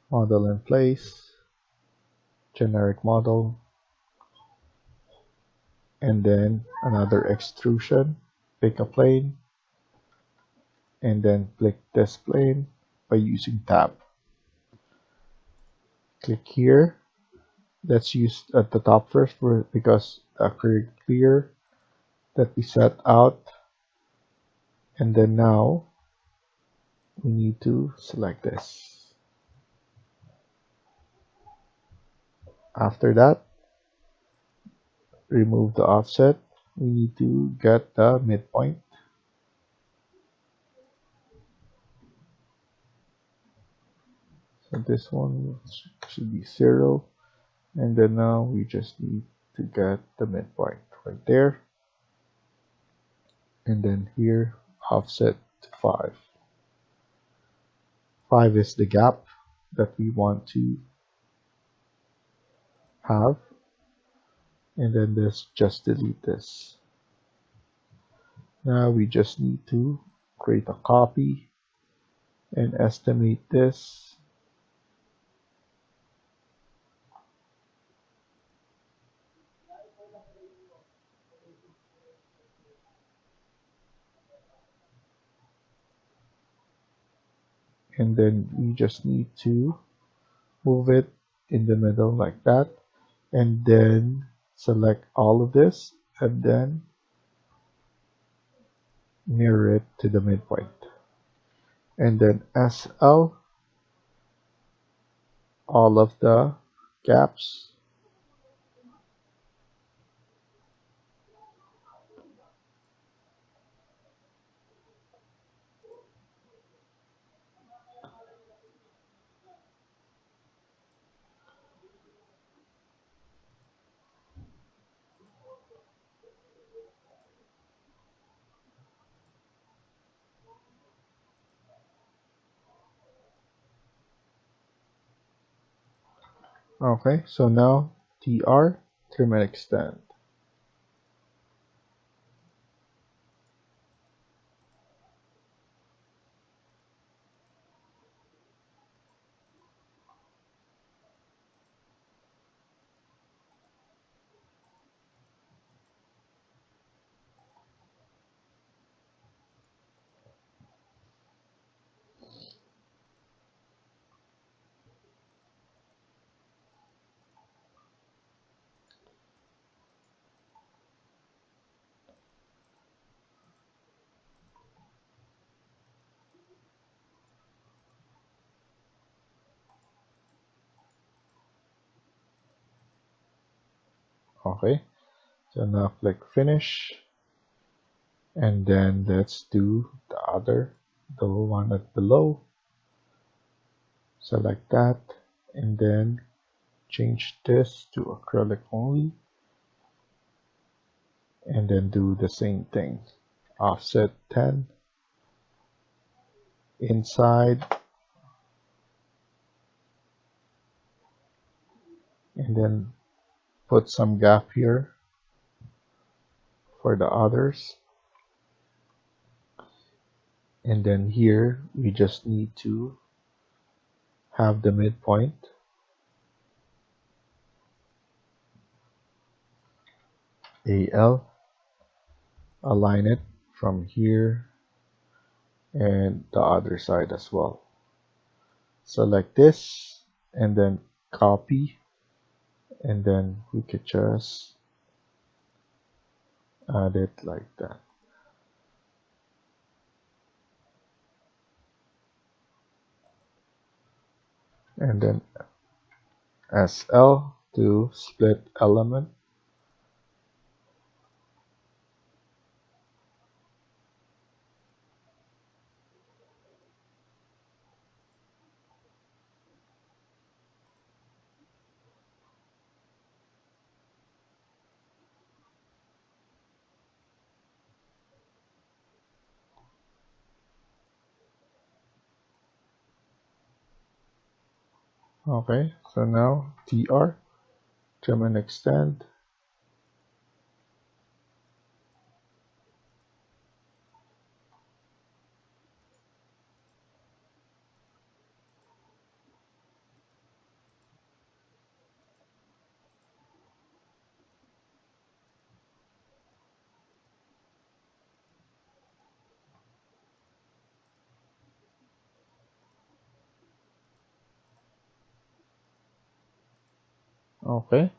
Model in place. Generic model. And then another extrusion. Pick a plane. And then click this plane by using tab. Click here. Let's use at the top first because the clear that we set out. And then now we need to select this. After that, remove the offset. We need to get the midpoint. So this one should be 0. And then now we just need to get the midpoint right there. And then here, offset to 5. 5 is the gap that we want to have. And then just delete this. Now we just need to create a copy and estimate this. And then we just need to move it in the middle like that, and then select all of this and then mirror it to the midpoint, and then SL all of the gaps. Okay, so now TR, trim and extend. Okay, So now click finish, and then let's do the one at below. Select that, and then change this to acrylic only, and then do the same thing. Offset 10, inside, and then put some gap here for the others. And then here we just need to have the midpoint. AL, align it from here and the other side as well. Select this and then copy, and then we could just add it like that. And then SL to split element. Okay, so now TR, trim and extend. Okay,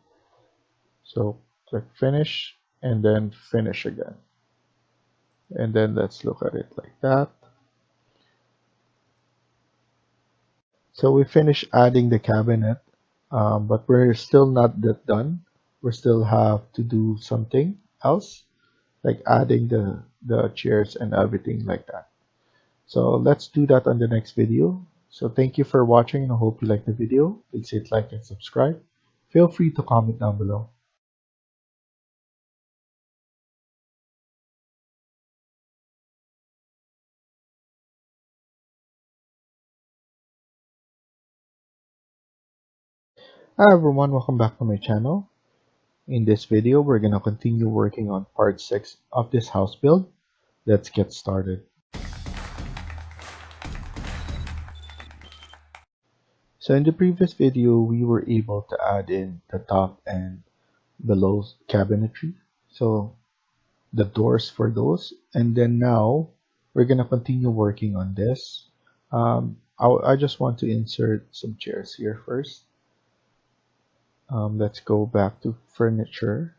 so click finish and then finish again. And then let's look at it like that. So we finished adding the cabinet, but we're still not that done. We still have to do something else, like adding the chairs and everything like that. So let's do that on the next video. So thank you for watching, and I hope you like the video. Please hit like and subscribe. Feel free to comment down below. Hi everyone, welcome back to my channel. In this video, we're gonna continue working on part 6 of this house build. Let's get started. So in the previous video, we were able to add in the top and below cabinetry. So the doors for those. And then now we're gonna continue working on this. I just want to insert some chairs here first. Let's go back to furniture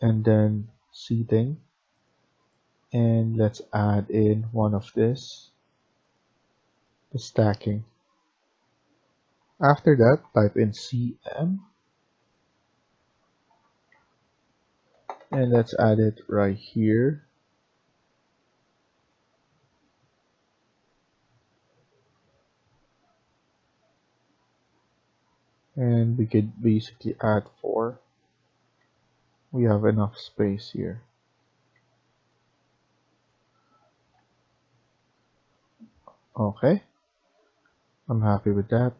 and then seating. And let's add in one of this, the stacking. After that, type in CM and let's add it right here. And we could basically add 4. We have enough space here. Okay, I'm happy with that.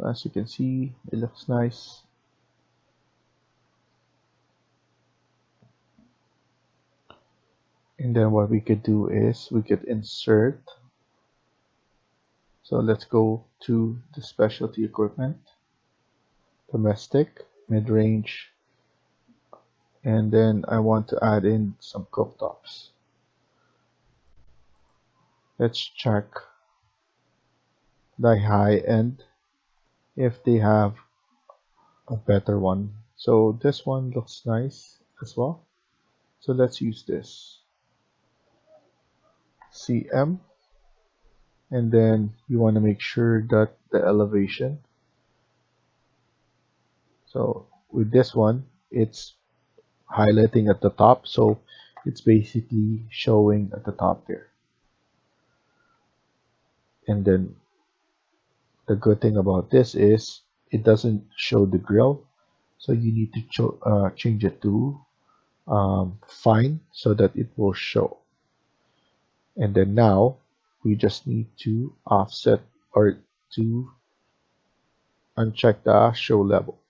As you can see, it looks nice. And then what we could do is we could insert. So let's go to the specialty equipment, domestic, mid-range, and then I want to add in some cooktops. Let's check the high end if they have a better one. So this one looks nice as well. So let's use this. CM, and then you want to make sure that the elevation So with this one, it's highlighting at the top, so it's basically showing at the top there. And then the good thing about this is it doesn't show the grill, so you need to change it to fine so that it will show. And then now we just need to offset or to uncheck the show label.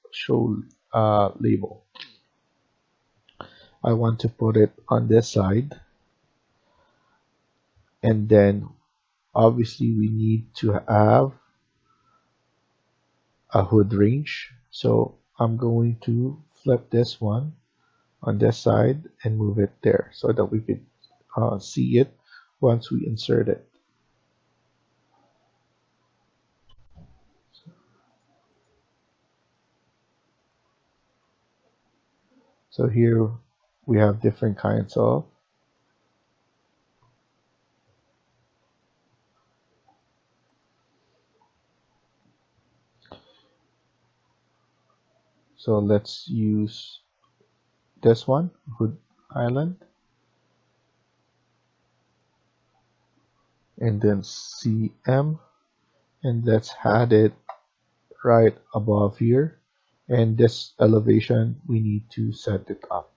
I want to put it on this side, and then obviously we need to have a hood range. So I'm going to flip this one on this side and move it there so that we can see it once we insert it. So here we have different kinds of. So let's use this one, Hood Island, and then CM, and let's add it right above here. And this elevation, we need to set it up.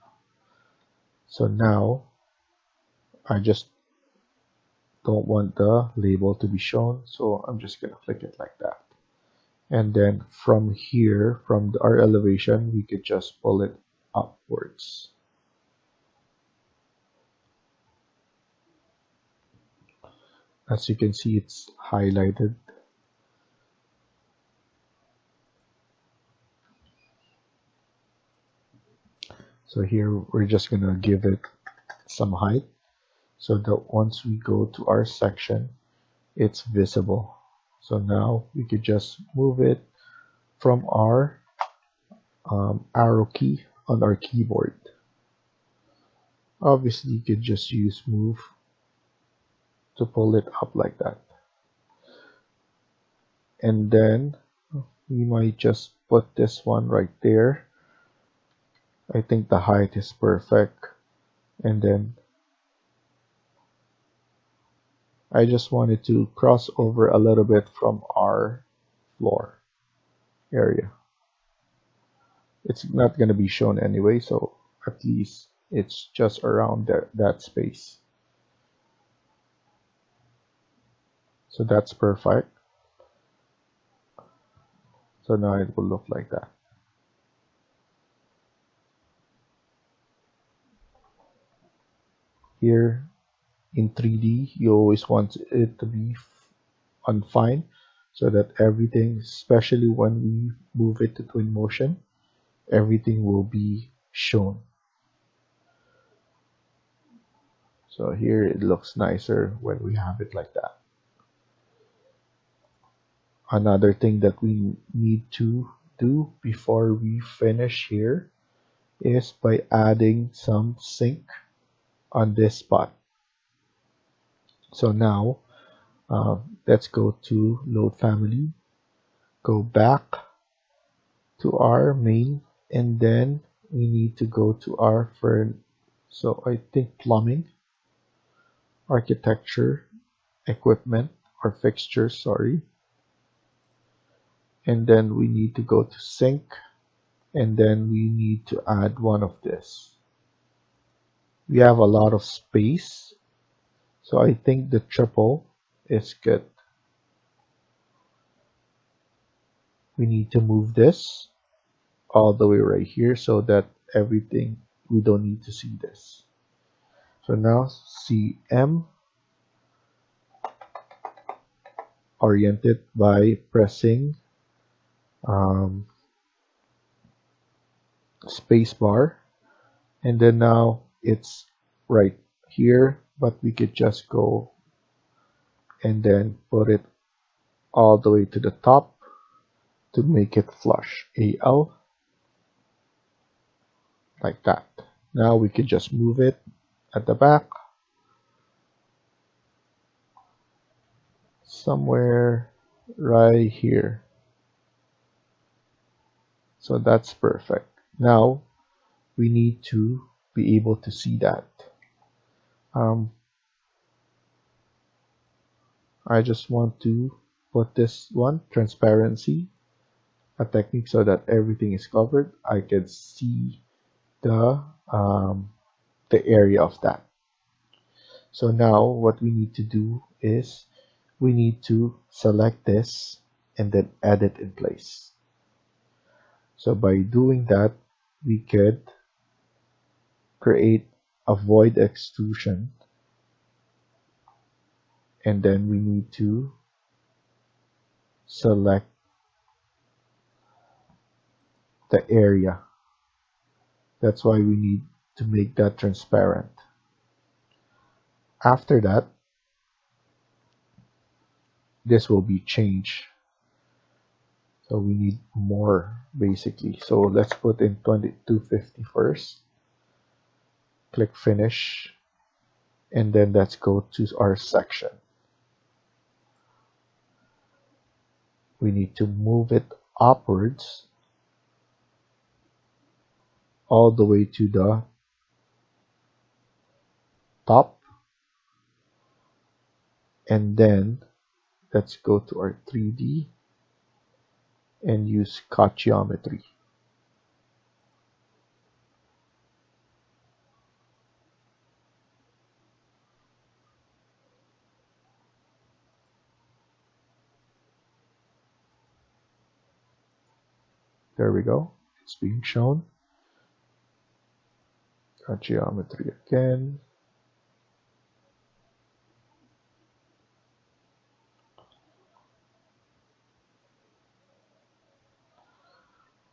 So now I just don't want the label to be shown, so I'm just gonna click it like that. And then from here, from our elevation, we could just pull it upwards. As you can see, it's highlighted. So here we're just gonna give it some height so that once we go to our section, it's visible. So now we could just move it from our arrow key on our keyboard. Obviously, you could just use move to pull it up like that. And then we might just put this one right there. I think the height is perfect. And then I just wanted to cross over a little bit from our floor area. It's not going to be shown anyway, so at least it's just around there, that space. So that's perfect. So now it will look like that. Here in 3D, you always want it to be on fine so that everything, especially when we move it to Twinmotion, everything will be shown. So here it looks nicer when we have it like that. Another thing that we need to do before we finish here is by adding some sink on this spot. So now let's go to load family, go back to our main, and then we need to go to our so I think plumbing, architecture, equipment or fixtures, sorry. And then we need to go to sink, and then we need to add one of this. We have a lot of space, so I think the triple is good. We need to move this all the way right here so that everything, we don't need to see this. So now CM, oriented by pressing space bar, and then now it's right here, but we could just go and then put it all the way to the top to make it flush. AL, like that. Now we could just move it at the back somewhere right here. So that's perfect. Now we need to be able to see that. I just want to put this one, transparency, a technique so that everything is covered. I can see um, the area of that. So now what we need to do is we need to select this and then add it in place. So by doing that, we could create a void extrusion, and then we need to select the area. That's why we need to make that transparent. After that, this will be changed. So we need more basically. So let's put in 2250 first. Click finish. And then let's go to our section. We need to move it upwards all the way to the top. And then let's go to our 3D and use cut geometry. There we go. It's being shown. Cut geometry again.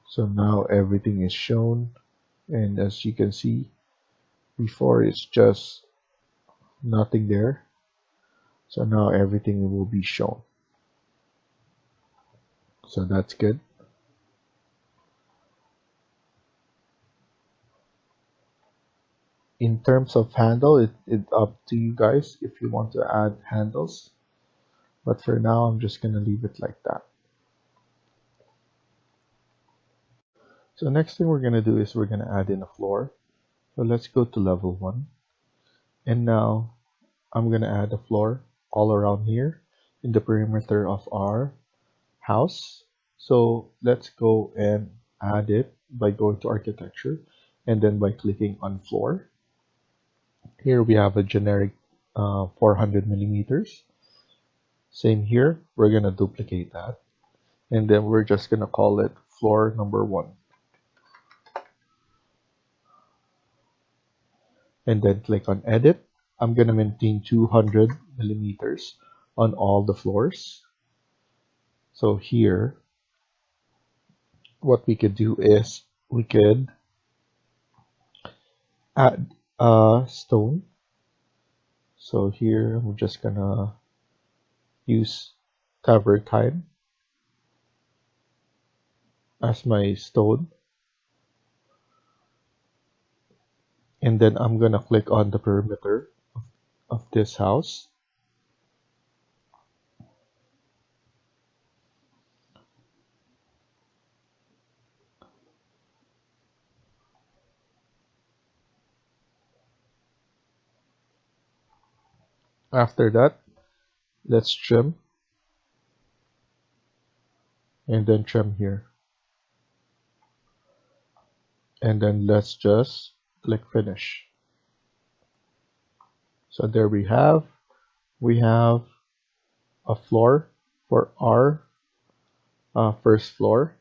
So now everything is shown, and as you can see, before it's just nothing there. So now everything will be shown. So that's good. In terms of handle, it's up to you guys if you want to add handles. But for now, I'm just going to leave it like that. So next thing we're going to do is we're going to add in a floor. So let's go to level 1. And now I'm going to add a floor all around here in the perimeter of our house. So let's go and add it by going to architecture and then by clicking on floor. Here we have a generic 400 millimeters. Same here, we're gonna duplicate that, and then we're just gonna call it floor number 1. And then click on edit. I'm gonna maintain 200 millimeters on all the floors. So here, what we could do is we could add a stone. So here, we're just gonna use travertine as my stone, and then I'm gonna click on the perimeter of this house. After that, let's trim, and then trim here, and then let's just click finish. So there we have a floor for our first floor.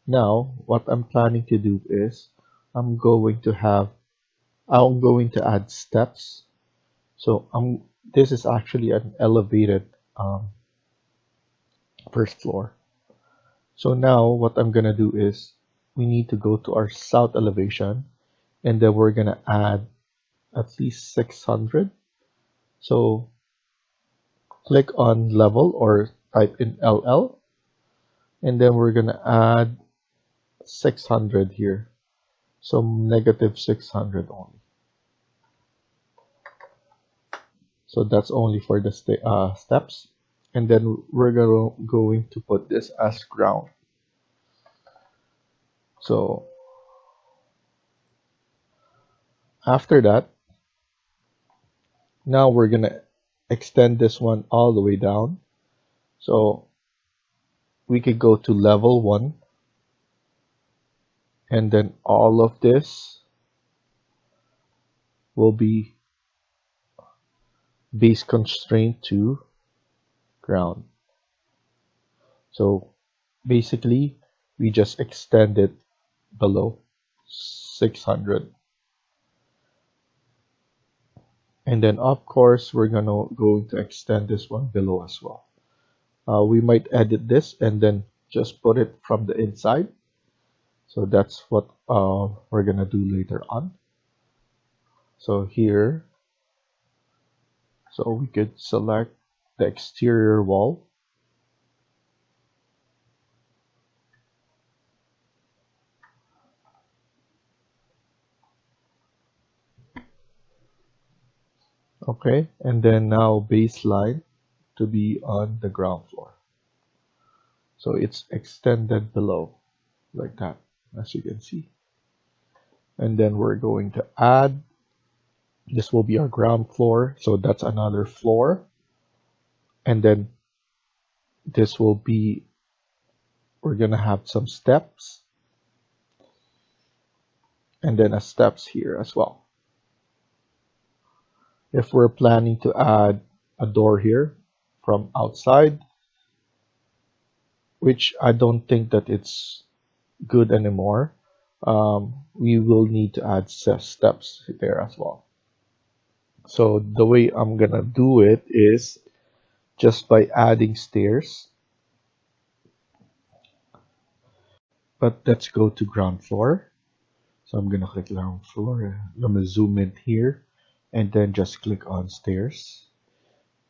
Now what I'm planning to do is I'm going to add steps. So this is actually an elevated first floor. So now what I'm gonna do is we need to go to our south elevation, and then we're gonna add at least 600. So click on level or type in LL, and then we're gonna add 600 here. So negative 600 only. So that's only for the steps. And then we're going to put this as ground. So after that, now we're gonna extend this one all the way down. So we could go to level 1, and then all of this will be base constraint to ground. So basically, we just extend it below 600. And then of course, we're going to extend this one below as well. We might edit this and then just put it from the inside. So that's what we're gonna do later on. So here, so we could select the exterior wall. Okay, and then now baseline to be on the ground floor. So it's extended below like that, as you can see. And then we're going to add, this will be our ground floor. So that's another floor. And then this will be, we're gonna have some steps and then a steps here as well. If we're planning to add a door here from outside, which I don't think that it's good anymore, we will need to add steps there as well. So the way I'm gonna do it is just by adding stairs. But let's go to ground floor. So I'm gonna click ground floor. I'm gonna zoom in here and then just click on stairs.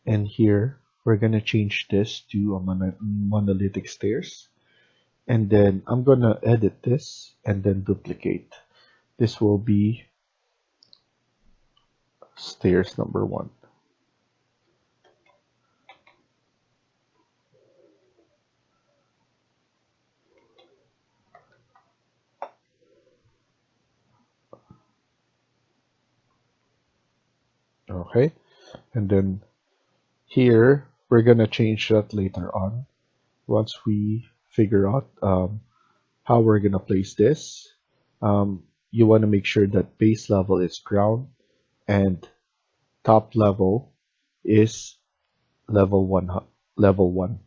And here we're gonna change this to a monolithic stairs. And then I'm gonna edit this and then duplicate. This will be stairs number 1. Okay, and then here we're gonna change that later on once we figure out how we're gonna place this. You want to make sure that base level is ground and top level is level 1. Level 1.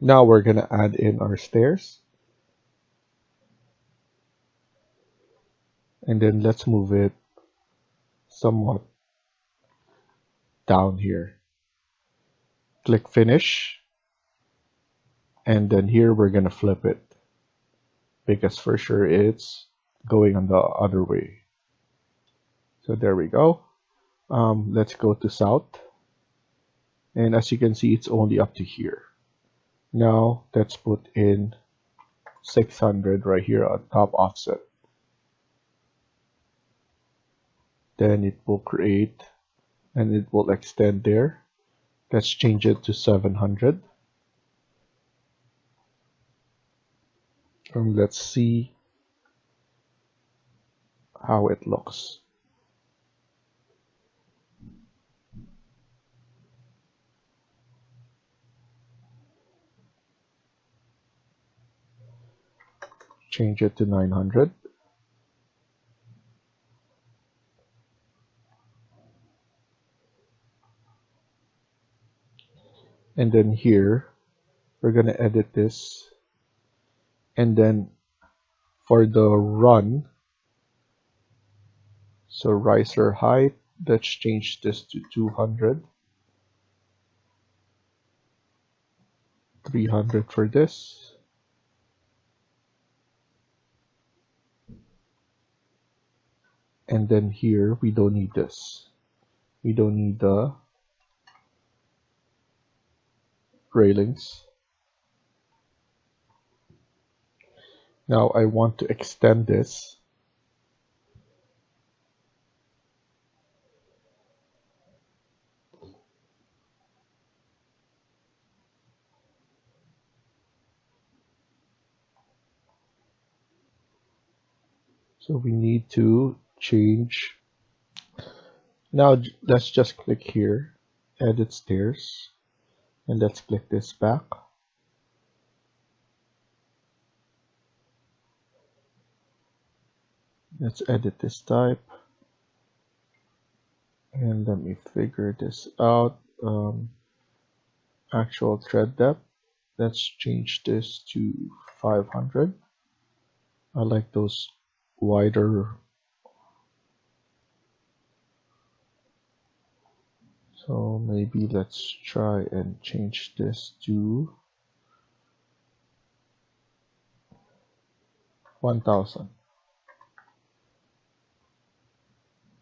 Now we're gonna add in our stairs, and then let's move it somewhat down here. Click finish, and then here we're gonna flip it because for sure it's going on the other way. So there we go. Let's go to south, and as you can see, it's only up to here. Now let's put in 600 right here on top offset. Then it will create and it will extend there. Let's change it to 700. And let's see how it looks. Change it to 900. And then here, we're going to edit this. And then for the run, so riser height, let's change this to 200. 300 for this. And then here, we don't need this. We don't need the railings. Now I want to extend this. So we need to change. Now let's just click here, edit stairs, and let's click this back. Let's edit this type, and let me figure this out. Actual thread depth. Let's change this to 500. I like those wider. So maybe let's try and change this to 1000.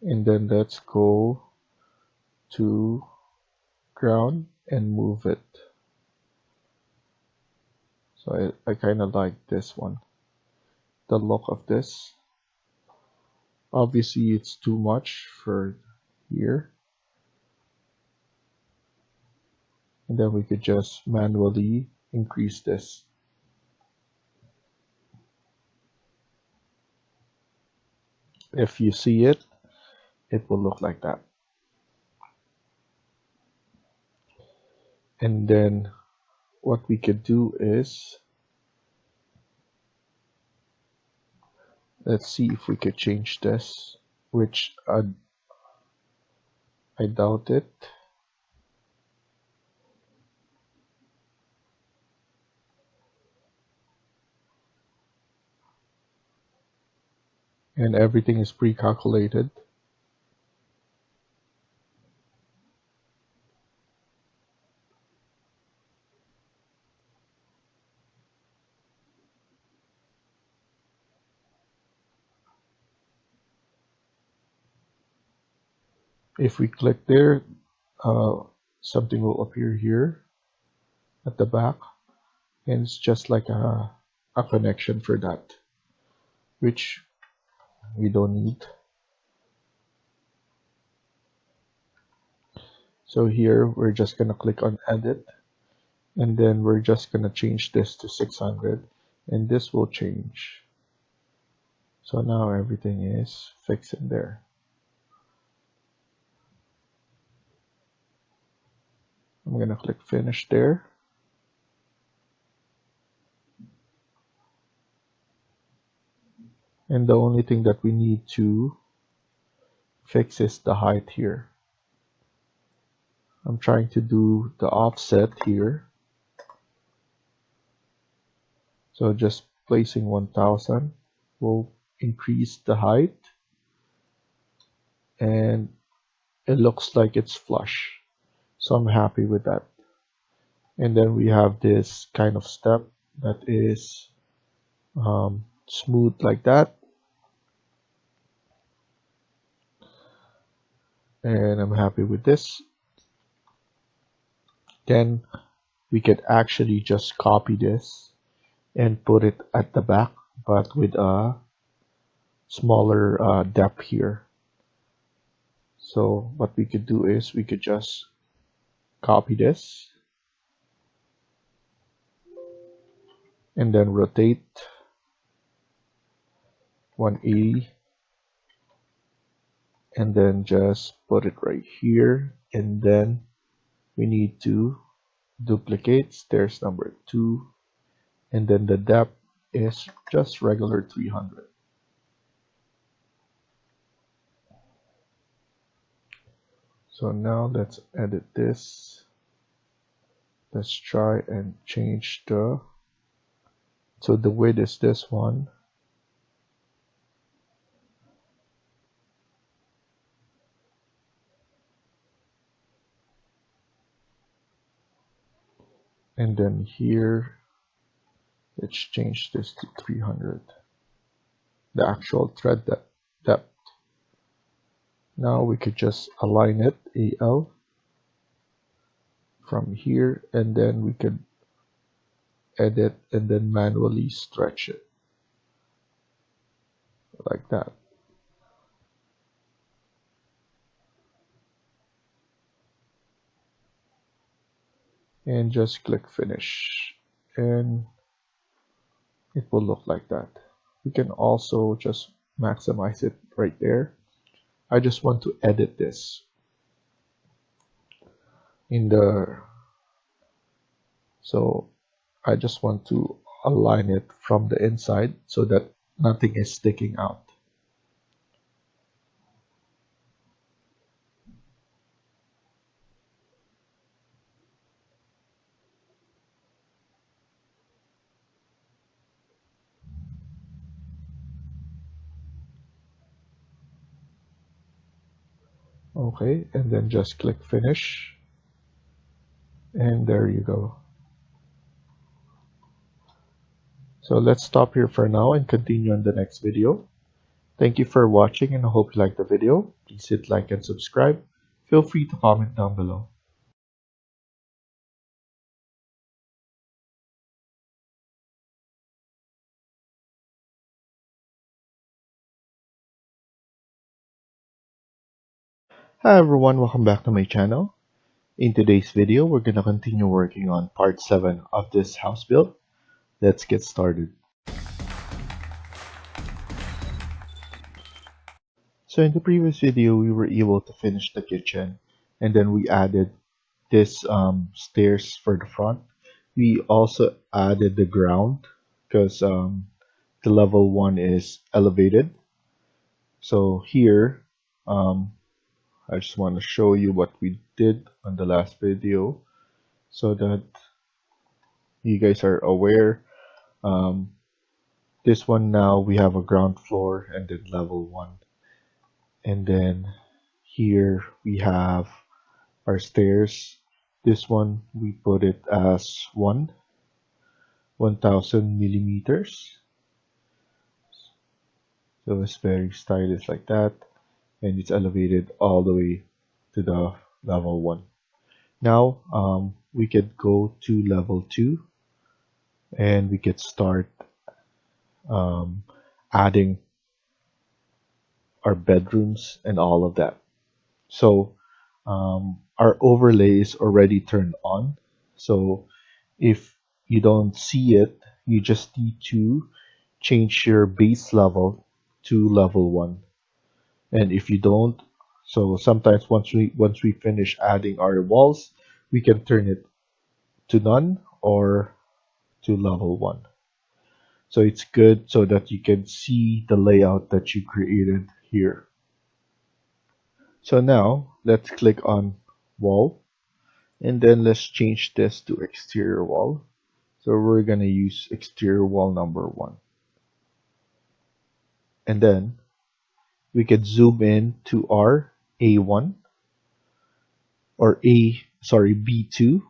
And then let's go to ground and move it. So I kind of like this one, the look of this. Obviously it's too much for here. And then we could just manually increase this. If you see it, it will look like that. And then what we could do is, let's see if we could change this, which I doubt it. And everything is pre-calculated. If we click there, something will appear here at the back, and it's just like a connection for that, which we don't need. So here we're just gonna click on edit, and then we're just gonna change this to 600, and this will change. So now everything is fixed in there. I'm gonna click finish there. And the only thing that we need to fix is the height here. I'm trying to do the offset here. So just placing 1000 will increase the height, and it looks like it's flush. So I'm happy with that. And then we have this kind of step that is smooth like that. And I'm happy with this. Then we could actually just copy this and put it at the back, but with a smaller depth here. So what we could do is we could just copy this and then rotate 180 and then just put it right here, and then we need to duplicate stairs number 2, and then the depth is just regular 300. So now let's edit this. Let's try and change the width is this one. And then here, let's change this to 300. The actual thread depth. Now we could just align it, AL, from here, and then we could edit and then manually stretch it like that. And just click finish, and it will look like that. We can also just maximize it right there. I just want to edit this in the, so I just want to align it from the inside so that nothing is sticking out. Okay, and then just click finish, and there you go. So let's stop here for now and continue on the next video. Thank you for watching, and I hope you liked the video. Please hit like and subscribe. Feel free to comment down below. Hi everyone, welcome back to my channel. In today's video, we're going to continue working on part 7 of this house build. Let's get started. So in the previous video, we were able to finish the kitchen, and then we added this stairs for the front. We also added the ground because the level 1 is elevated. So here, I just want to show you what we did on the last video so that you guys are aware. Um, this one now we have a ground floor and then level 1. And then here we have our stairs. This one we put it as 1000 millimeters. So it's very stylish like that. And it's elevated all the way to the level 1. Now we could go to level 2 and we could start um, adding our bedrooms and all of that. So our overlay is already turned on. So if you don't see it, you just need to change your base level to level 1. And if you don't, so sometimes once we finish adding our walls, we can turn it to none or to level 1. So it's good so that you can see the layout that you created here. So now let's click on wall, and then let's change this to exterior wall. So we're gonna use exterior wall number 1. And then we can zoom in to our A1 or B2.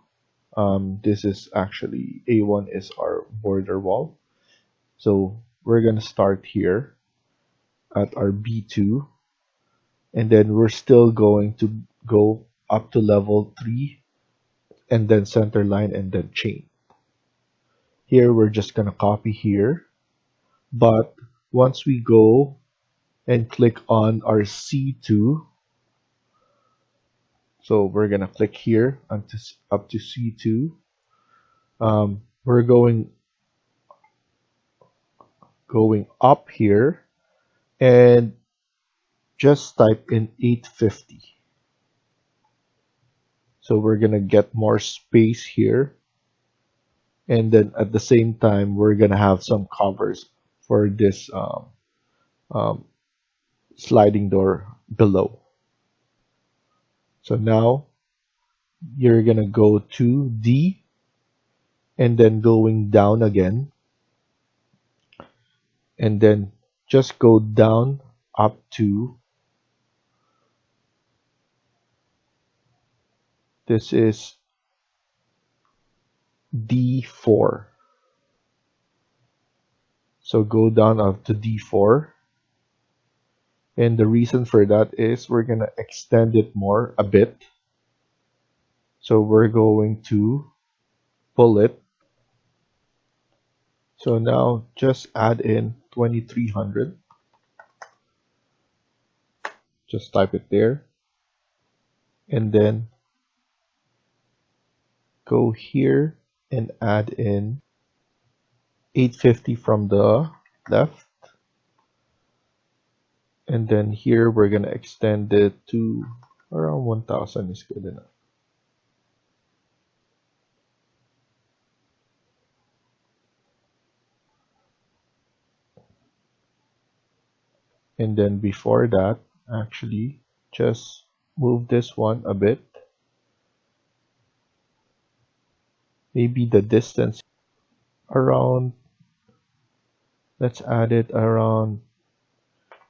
This is actually A1 is our border wall. So we're gonna start here at our B2, and then we're still going to go up to level 3 and then center line and then chain. Here we're just gonna copy here, but once we go and click on our C2, so we're gonna click here up to C2. We're going up here and just type in 850. So we're gonna get more space here, and then at the same time we're gonna have some covers for this um, sliding door below. So now you're gonna go to D and then going down again, and then just go down up to, this is D4. So go down up to D4, and the reason for that is we're gonna extend it more a bit. So we're going to pull it. So now just add in 2300. Just type it there, and then go here and add in 850 from the left, And then here we're gonna extend it to around 1000 is good enough. And then before that, actually, just move this one a bit. Maybe the distance around, let's add it around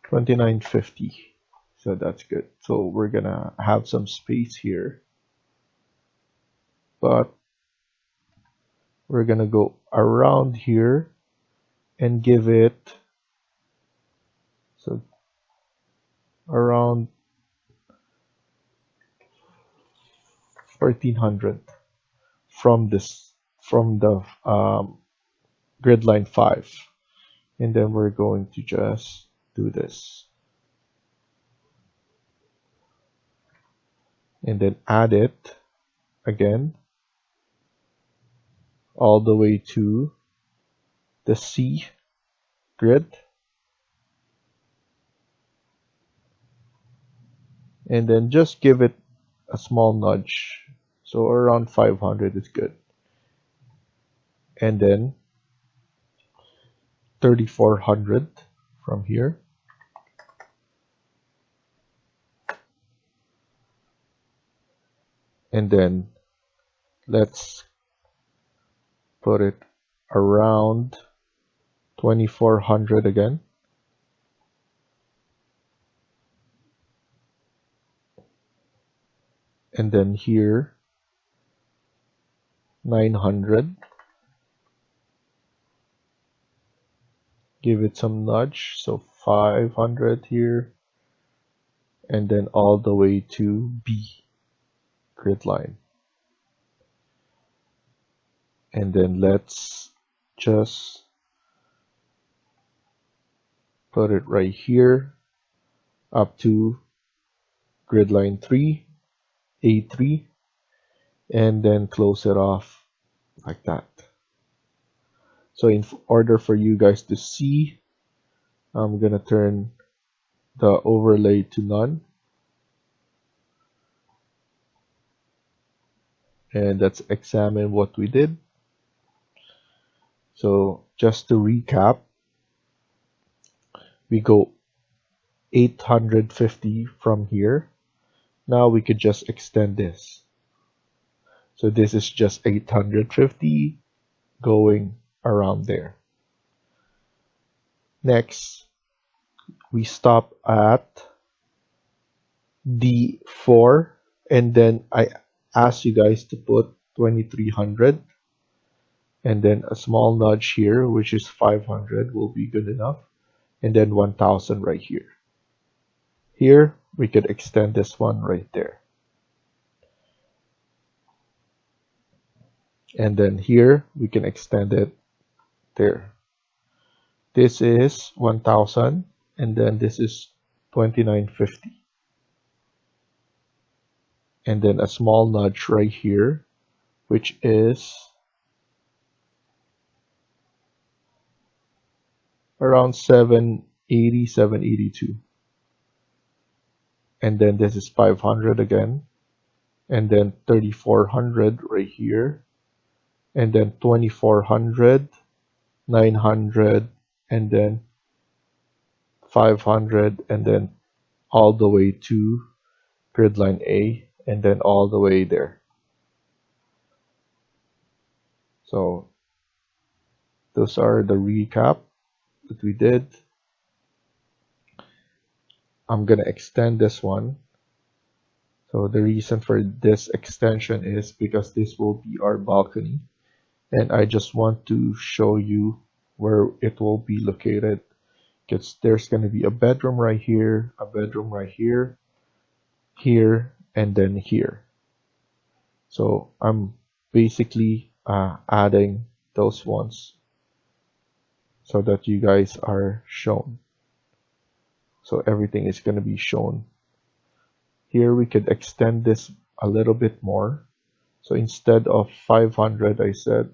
2950. So that's good. So we're gonna have some space here, but we're gonna go around here and give it so around 1400 from the grid line 5, and then we're going to just do this and then add it again all the way to the C grid, and then just give it a small nudge, so around 500 is good, and then 3400 from here, and then let's put it around 2400 again, and then here 900, give it some nudge, so 500 here, and then all the way to B grid line. And then let's just put it right here up to grid line 3, A3, and then close it off like that. So in order for you guys to see, I'm gonna turn the overlay to none, and let's examine what we did. So just to recap, we go 850 from here. Now we could just extend this. So this is just 850 going around there. Next, we stop at D4, and then I ask you guys to put 2300, and then a small nudge here, which is 500 will be good enough, and then 1000 right here. Here we could extend this one right there, and then here we can extend it there. This is 1000, and then this is 2950, and then a small nudge right here, which is around 780, 782, and then this is 500 again, and then 3400 right here, and then 2400, 900, and then 500, and then all the way to grid line A, and then all the way there. So those are the recap that we did. I'm gonna extend this one. So the reason for this extension is because this will be our balcony, and I just want to show you where it will be located, because there's going to be a bedroom right here, a bedroom right here, here, and then here. So I'm basically adding those ones so that you guys are shown. So everything is going to be shown. Here we could extend this a little bit more. So instead of 500, I said,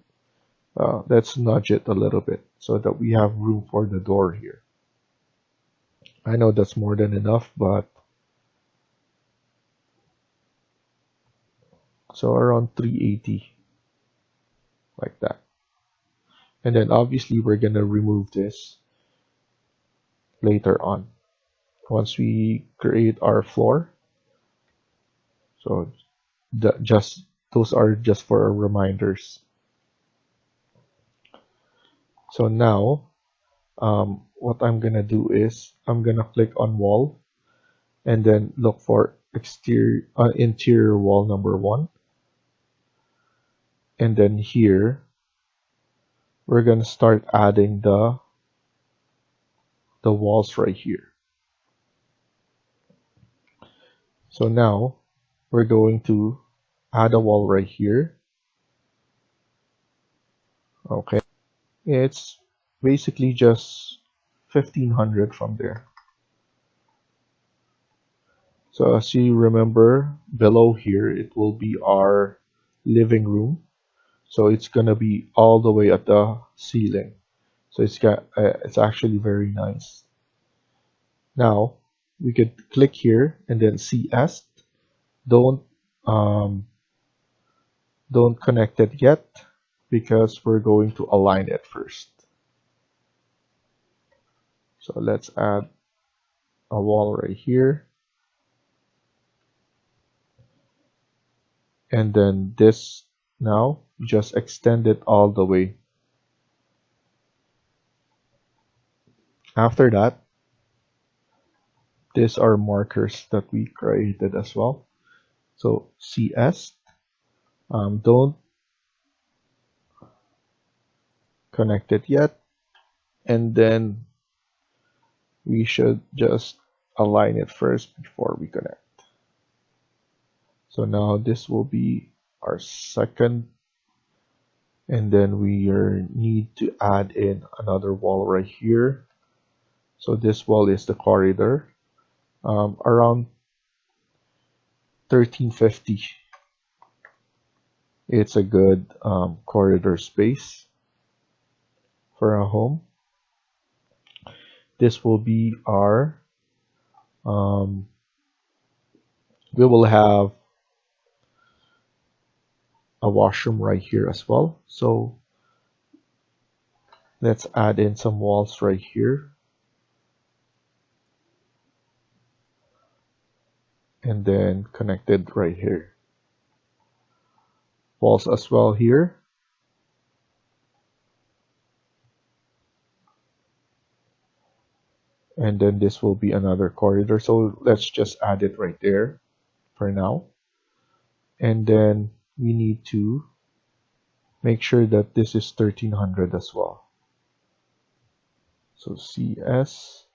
let's nudge it a little bit so that we have room for the door here. I know that's more than enough, but so around 380, like that. And then obviously we're gonna remove this later on once we create our floor. So just those are just for our reminders. So now what I'm gonna do is I'm gonna click on wall and then look for interior wall number 1, and then here we're gonna start adding the walls right here. So now we're going to add a wall right here. Okay, it's basically just 1500 from there. So as you remember, below here it will be our living room. So it's gonna be all the way at the ceiling. So it's actually very nice. Now we could click here and then CS. Don't um, don't connect it yet because we're going to align it first. So let's add a wall right here. And then this, now just extend it all the way. After that, these are markers that we created as well. So CS, don't connect it yet. And then we should just align it first before we connect. So now this will be our second, and then we need to add in another wall right here. So this wall is the corridor, around 1350. It's a good corridor space for a home. This will be our we will have a washroom right here as well. So let's add in some walls right here. And then connected right here. Walls as well here. And then this will be another corridor. So let's just add it right there for now. And then we need to make sure that this is 1300 as well. So CS,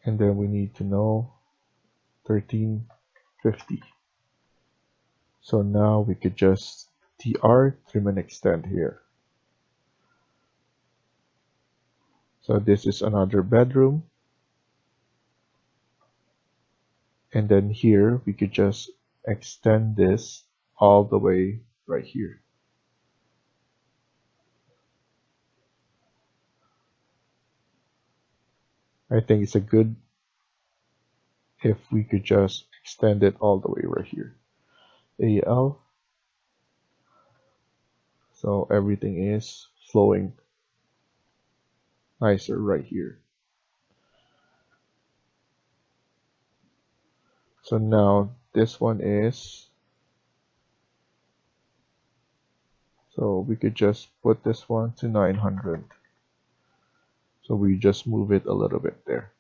and then we need to know 1350. So now we could just TR, trim and extend here. So this is another bedroom. And then here we could just extend this all the way right here. I think it's a good if we could just extend it all the way right here. AL. So everything is flowing nicer right here. So now this one is, so we could just put this one to 900. So we just move it a little bit there.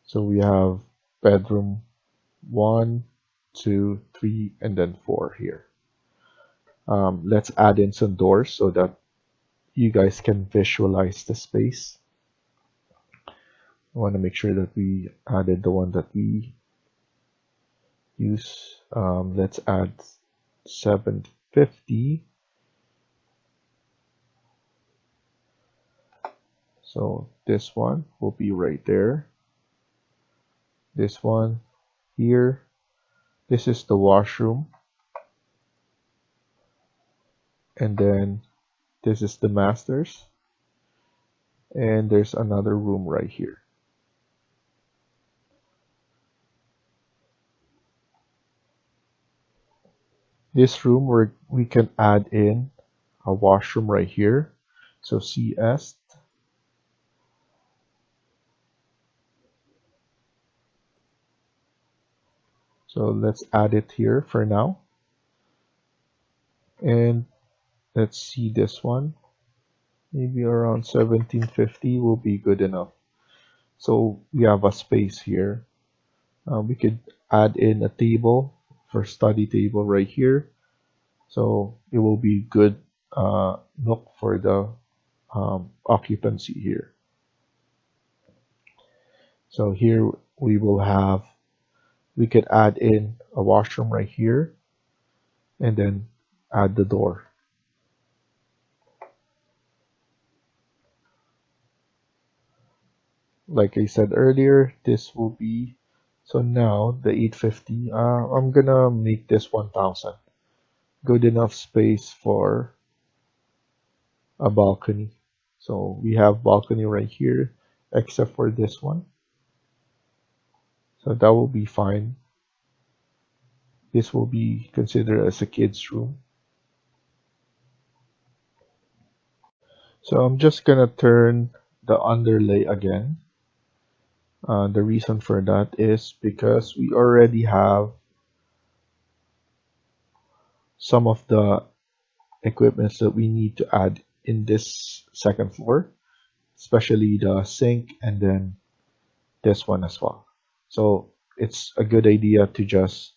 So we have bedroom 1, 2, 3, and then 4 here. Let's add in some doors so that you guys can visualize the space. I want to make sure that we added the one that we use. Let's add 750. So this one will be right there. This one here. This is the washroom. And then this is the masters. and there's another room right here. This room where we can add in a washroom right here. So CS. So let's add it here for now. And let's see this one. Maybe around 1750 will be good enough. So we have a space here. We could add in a table for study table right here. So it will be good nook for the occupancy here. So here we could add in a washroom right here and then add the door. Like I said earlier, this will be, so now the 850, I'm gonna make this 1000. Good enough space for a balcony. So we have balcony right here, except for this one. So that will be fine. This will be considered as a kid's room. So I'm just gonna turn the underlay again. The reason for that is because we already have some of the equipments that we need to add in this second floor, especially the sink and then this one as well. So it's a good idea to just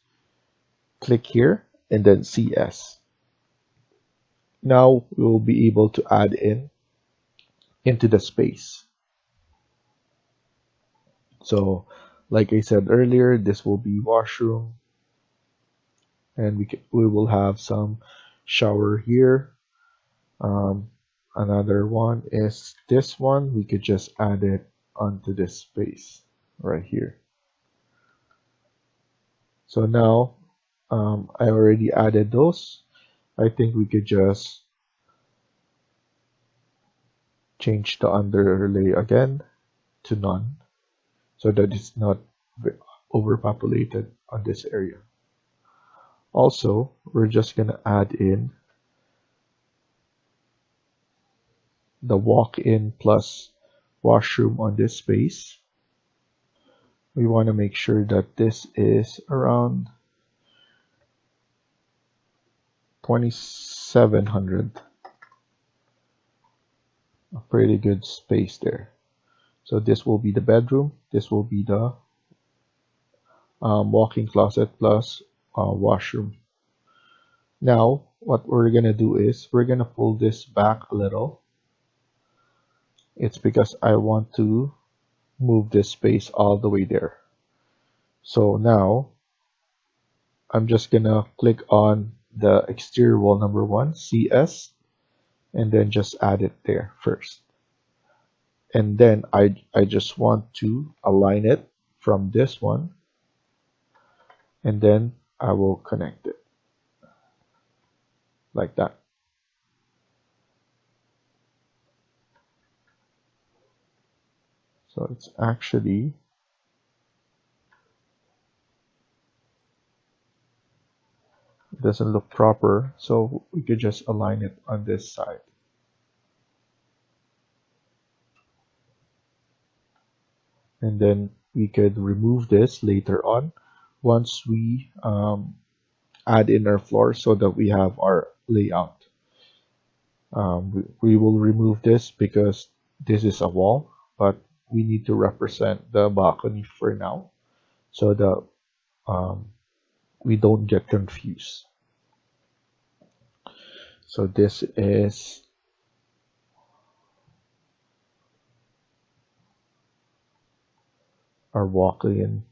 click here and then CS. Now we will be able to add in into the space. So like I said earlier, this will be washroom, and we will have some shower here. Um, Another one is this one. We could just add it onto this space right here. So now I already added those. I think we could just change the underlay again to none so that it's not overpopulated on this area. Also, we're just going to add in the walk-in plus washroom on this space. We want to make sure that this is around 2700. A pretty good space there. So this will be the bedroom. This will be the walk-in closet plus washroom. Now, what we're gonna do is we're gonna pull this back a little. It's because I want to move this space all the way there. So now I'm just gonna click on the exterior wall number 1, CS, and then just add it there first. And then I just want to align it from this one, and then I will connect it like that. So it's actually, it doesn't look proper, so we could just align it on this side. And then we could remove this later on once we add in our floor so that we have our layout. We will remove this because this is a wall, but we need to represent the balcony for now so that we don't get confused. So this is our walk-in,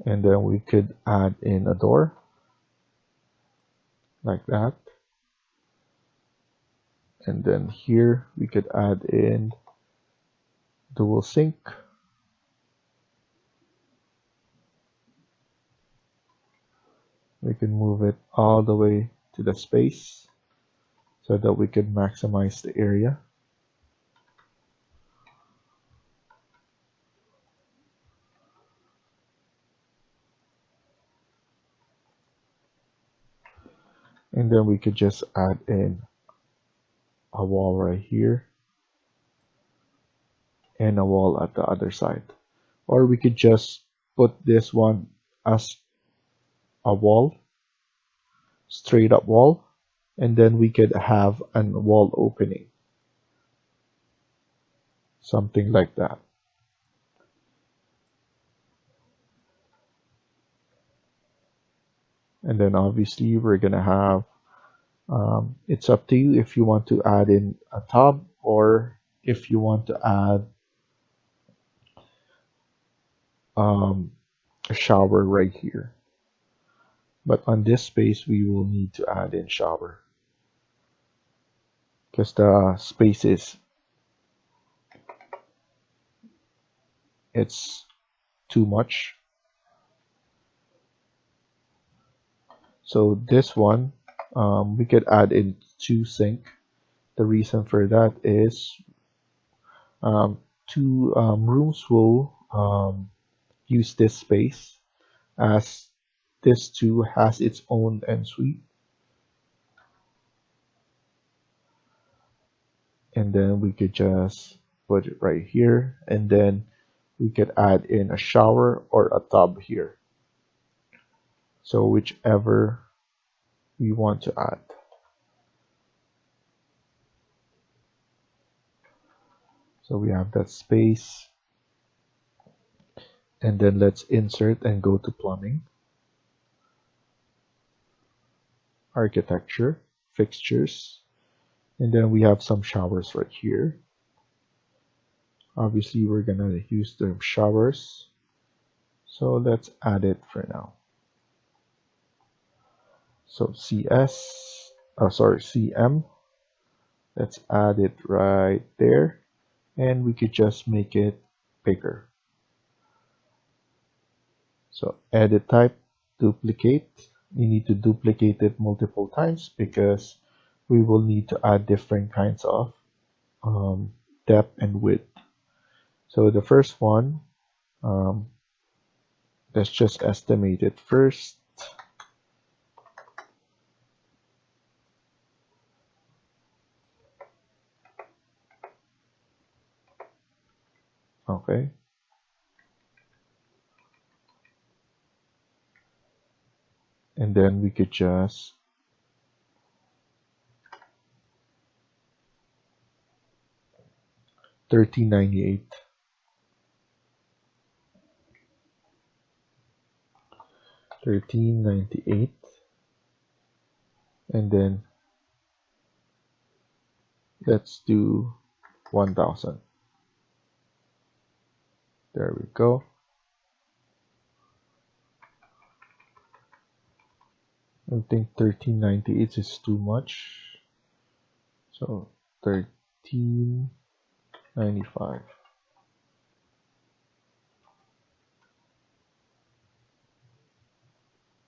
and then we could add in a door like that, and then here we could add in dual sink. We can move it all the way to the space so that we can maximize the area. And then we could just add in a wall right here and a wall at the other side. Or we could just put this one as a wall, straight up wall, and then we could have a wall opening. Something like that. And then obviously we're gonna have, it's up to you if you want to add in a tub or if you want to add a shower right here. But on this space we will need to add in shower because the space it's too much. So this one, we could add in two sink. The reason for that is two rooms will use this space as this too has its own ensuite. And then we could just put it right here, and then we could add in a shower or a tub here. So whichever we want to add. So we have that space. And then let's insert and go to plumbing, architecture, fixtures, and then we have some showers right here. Obviously we're gonna use the showers, so let's add it for now. So CM, let's add it right there, and we could just make it bigger. So edit type, duplicate. You need to duplicate it multiple times because we will need to add different kinds of depth and width. So the first one, let's just estimate it first. Okay. And then we could just $13.98. $13.98, and then let's do 1,000. There we go. I think 13.98 is too much, so 13.95.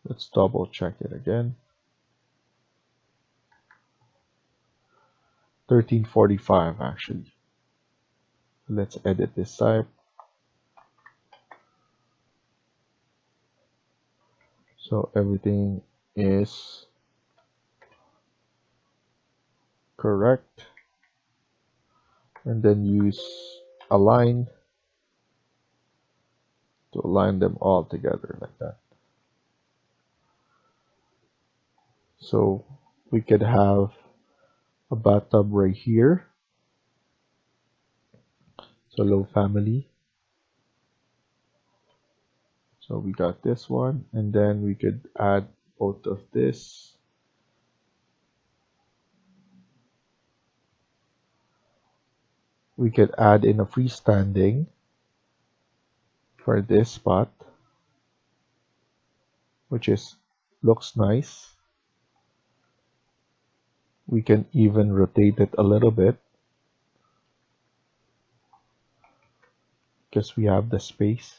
Let's double check it again. 13.45 actually. Let's edit this type. So everything is correct. And then use align to align them all together like that. So we could have a bathtub right here. So low family. So we got this one, and then we could add both of this. We could add in a freestanding for this spot, which is looks nice. We can even rotate it a little bit because we have the space.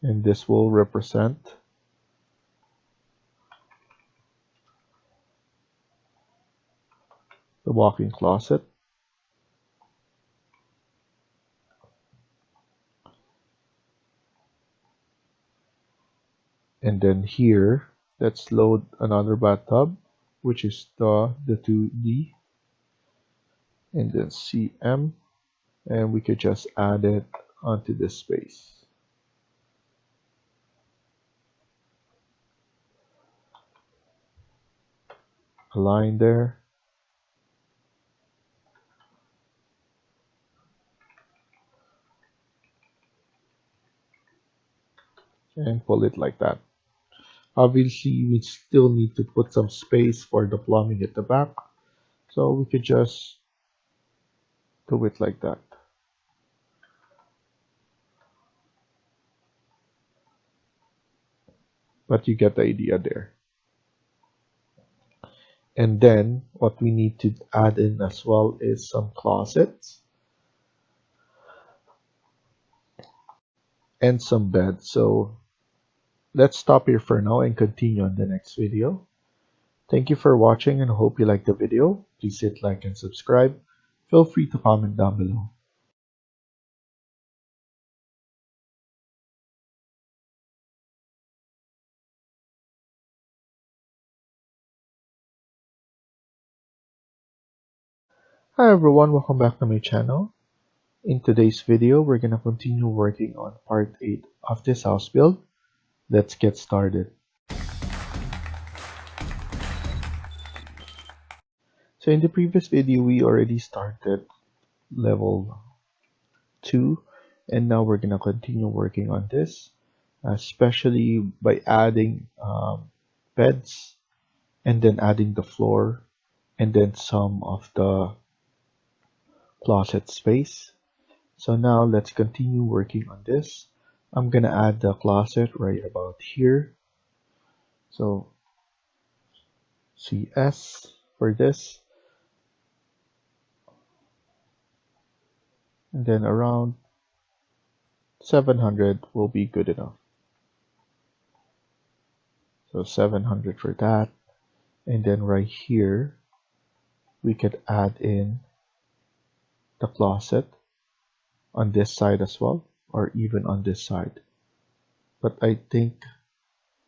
and this will represent the walk-in closet. And then here, let's load another bathtub, which is the 2D, and then CM, and we could just add it onto this space. A line there. And pull it like that. Obviously, we still need to put some space for the plumbing at the back, so we could just do it like that. But you get the idea there. And then what we need to add in as well is some closets and some beds. So let's stop here for now and continue on the next video. Thank you for watching and hope you liked the video. Please hit like and subscribe. Feel free to comment down below. Hi everyone, welcome back to my channel. In today's video, we're going to continue working on part 8 of this house build. Let's get started. So in the previous video, we already started level 2, and now we're going to continue working on this, especially by adding beds, and then adding the floor, and then some of the closet space. So now let's continue working on this. I'm gonna add the closet right about here. So CS for this, and then around 700 will be good enough. So 700 for that, and then right here we could add in the closet on this side as well, or even on this side. But I think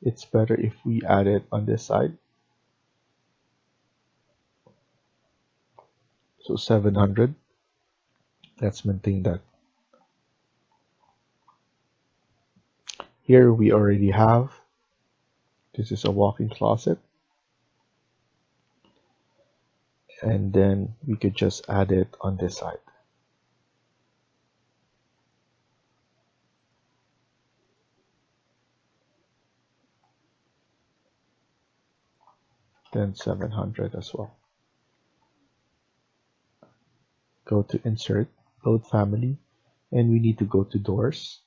it's better if we add it on this side. So 700. Let's maintain that. Here we already have, this is a walk-in closet. And then we could just add it on this side. Then 700 as well. Go to insert, load family, and we need to go to doors.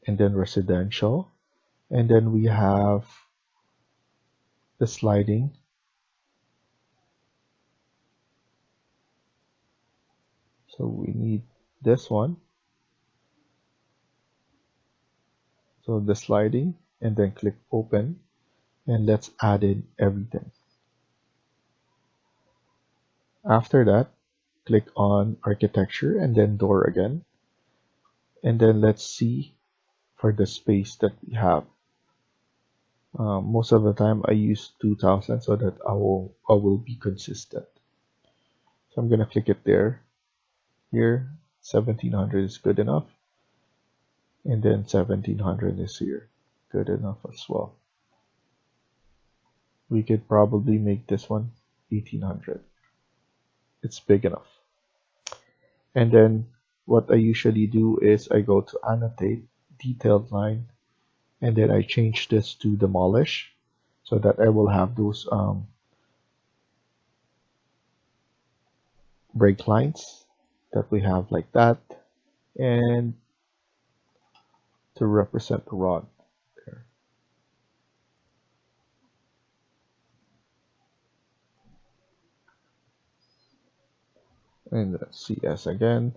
And then residential. And then we have the sliding. So we need this one. So the sliding, and then click open, and let's add in everything. After that, click on architecture and then door again. And then let's see for the space that we have. Most of the time I use 2000 so that I will be consistent. So I'm gonna click it there. Here 1700 is good enough, and then 1700 is here, good enough as well. We could probably make this one 1800. It's big enough. And then what I usually do is I go to annotate, detailed line, and then I change this to demolish so that I will have those break lines that we have like that, and to represent the rod there. and CS again,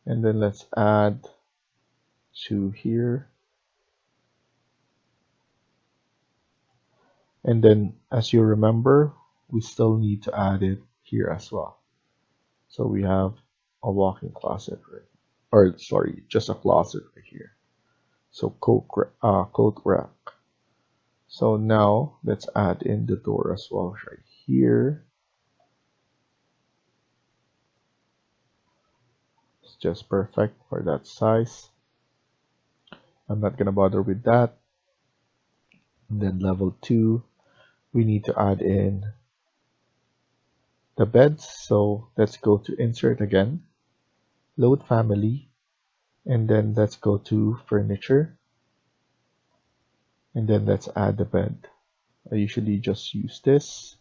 and then let's add to here. And then as you remember, we still need to add it here as well. So we have a walk-in closet, right? Or sorry, just a closet right here. So coat rack. So now let's add in the door as well right here. It's just perfect for that size. I'm not gonna bother with that. And then level 2, we need to add in the beds. So let's go to insert again, load family, and then let's go to furniture, and then let's add the bed. I usually just use this,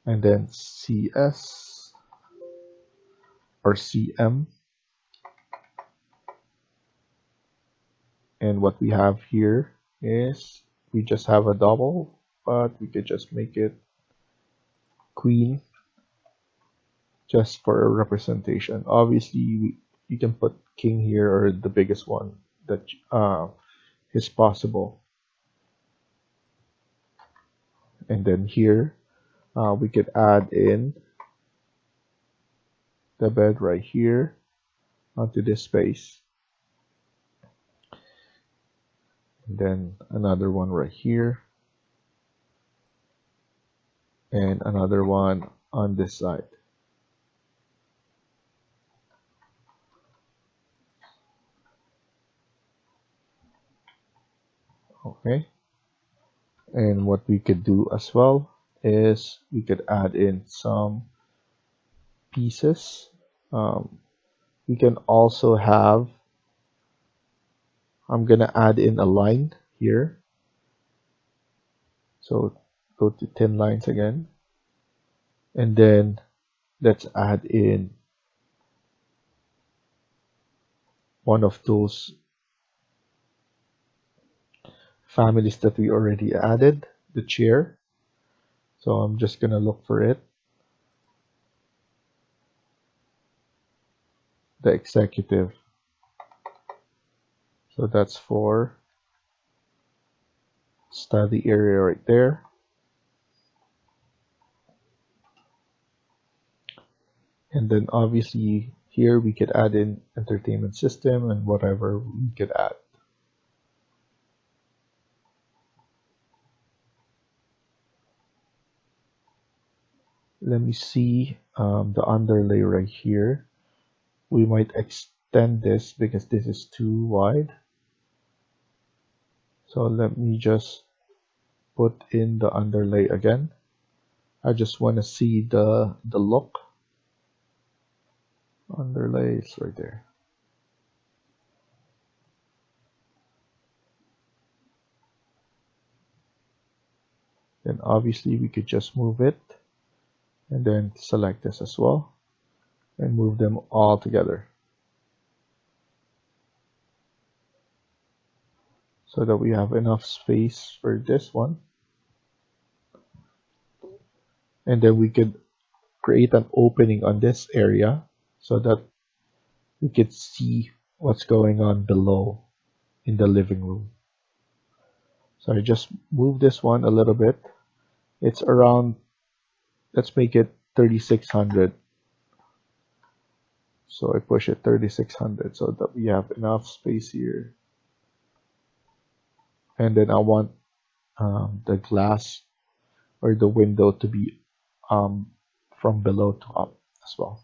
and then CS or CM, and what we have here is we just have a double, but we could just make it queen just for a representation. Obviously you can put king here or the biggest one that is possible. And then here we could add in the bed right here onto this space, and then another one right here, and another one on this side. Okay, and what we could do as well is we could add in some pieces. We can also have, I'm gonna add in a line here, so go to 10 lines again, and then let's add in one of those families that we already added, the chair. So I'm just gonna look for it, the executive. So that's for study area right there. And then obviously here we could add in entertainment system and whatever we could add. Let me see the underlay right here. We might extend this because this is too wide. So let me just put in the underlay again. I just want to see the look. Underlay is right there. Then obviously we could just move it and then select this as well and move them all together so that we have enough space for this one. And then we could create an opening on this area so that we could see what's going on below in the living room. So I just move this one a little bit. It's around, let's make it 3600. So I push it 3600 so that we have enough space here. And then I want the glass or the window to be from below to up as well.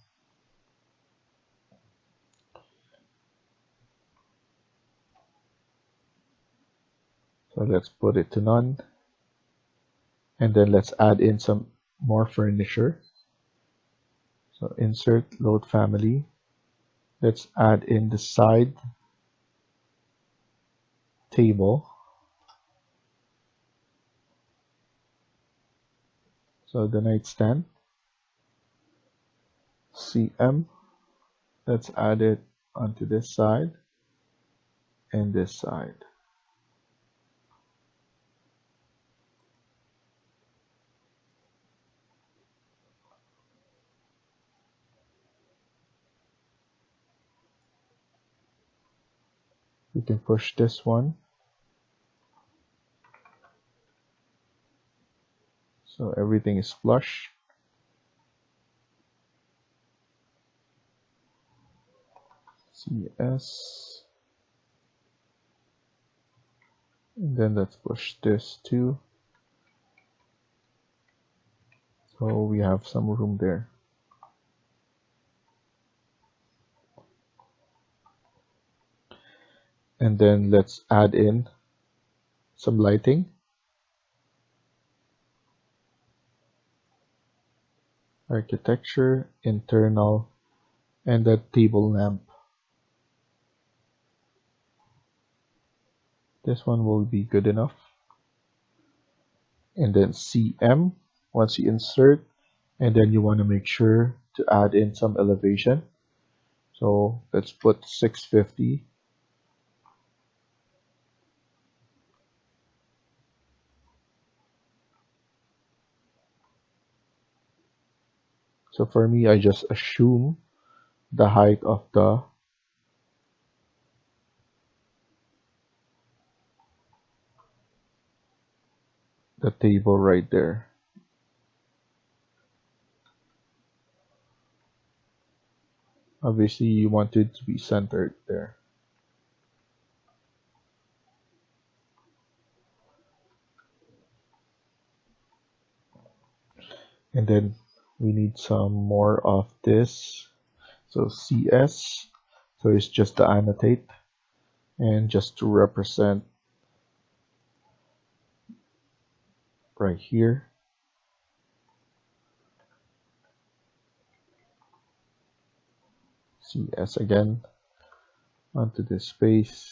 So let's put it to none. And then let's add in some more furniture. So insert, load family. Let's add in the side table. So the nightstand. CM. Let's add it onto this side and this side. We can push this one. So everything is flush. CS. And then let's push this too. So we have some room there. And then let's add in some lighting. Architecture, internal, and the table lamp. This one will be good enough. And then CM, once you insert, and then you want to make sure to add in some elevation. So let's put 650. So for me, I just assume the height of the table right there. Obviously, you want it to be centered there. And then we need some more of this. So CS, so it's just to annotate and just to represent right here. CS again onto this space.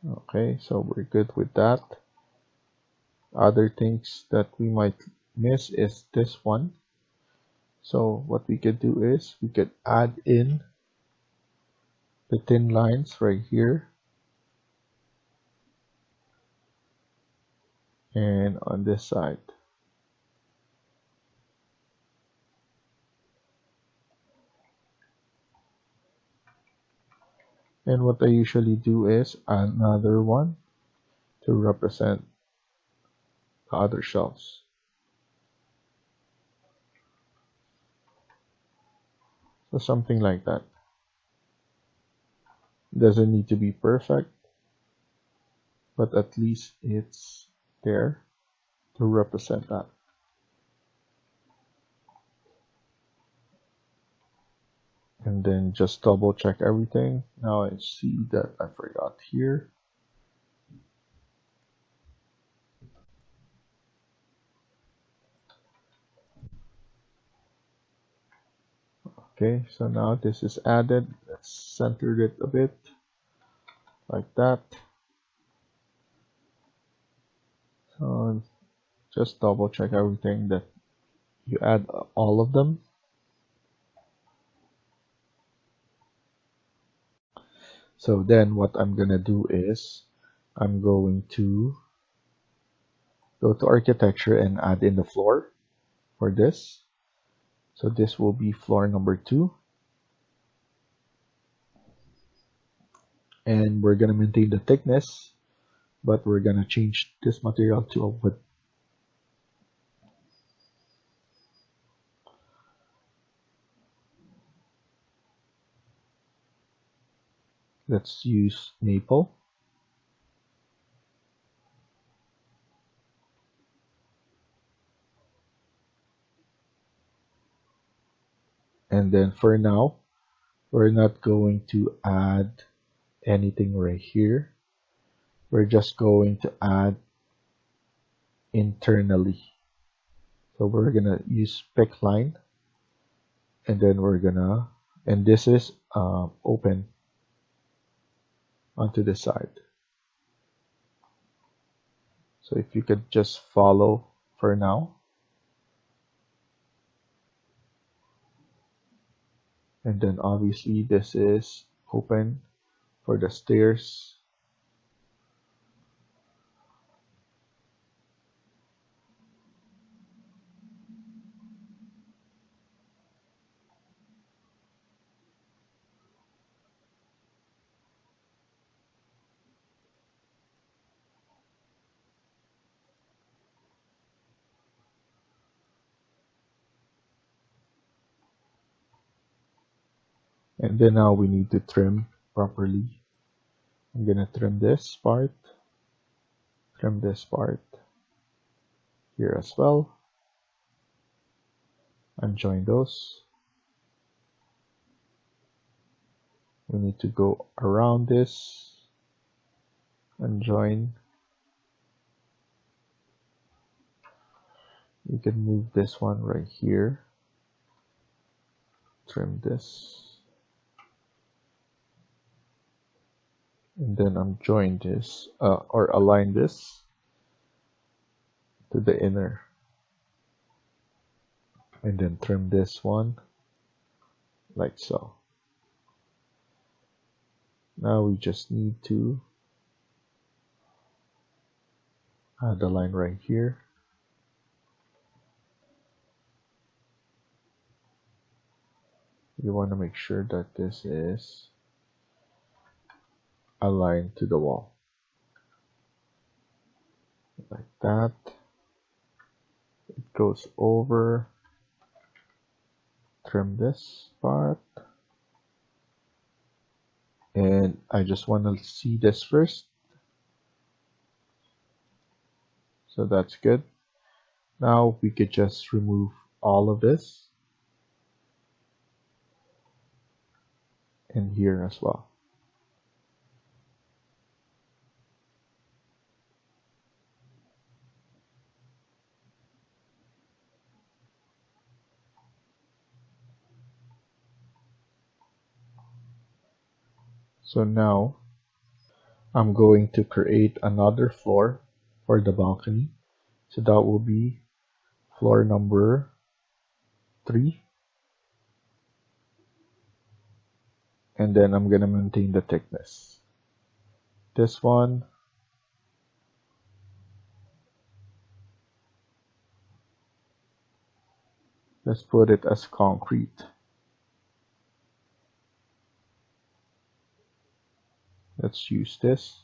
Okay, so we're good with that. Other things that we might miss is this one. So what we could do is we could add in the thin lines right here and on this side. And what I usually do is another one to represent the other shelves. So something like that. Doesn't need to be perfect, but at least it's there to represent that. And then just double check everything. Now I see that I forgot here. Okay, so now this is added. Let's center it a bit like that. So just double check everything that you add all of them. So then what I'm gonna do is I'm going to go to architecture and add in the floor for this. So this will be floor number 2. And we're gonna maintain the thickness, but we're gonna change this material to a wood. Let's use maple. And then for now, we're not going to add anything right here. We're just going to add internally. So we're gonna use pick line, and then we're gonna, and this is open onto the side. So if you could just follow for now. And then obviously this is open for the stairs. And then now we need to trim properly. I'm gonna trim this part, trim this part here as well, and join those. We need to go around this and join. You can move this one right here, trim this, and then I'm join this or align this to the inner, and then trim this one like so. Now we just need to add a line right here. You want to make sure that this is aligned to the wall like that. It goes over, trim this part, and I just want to see this first, so that's good. Now we could just remove all of this in here as well. So now I'm going to create another floor for the balcony. So that will be floor number 3. And then I'm gonna maintain the thickness. This one, let's put it as concrete. Let's use this.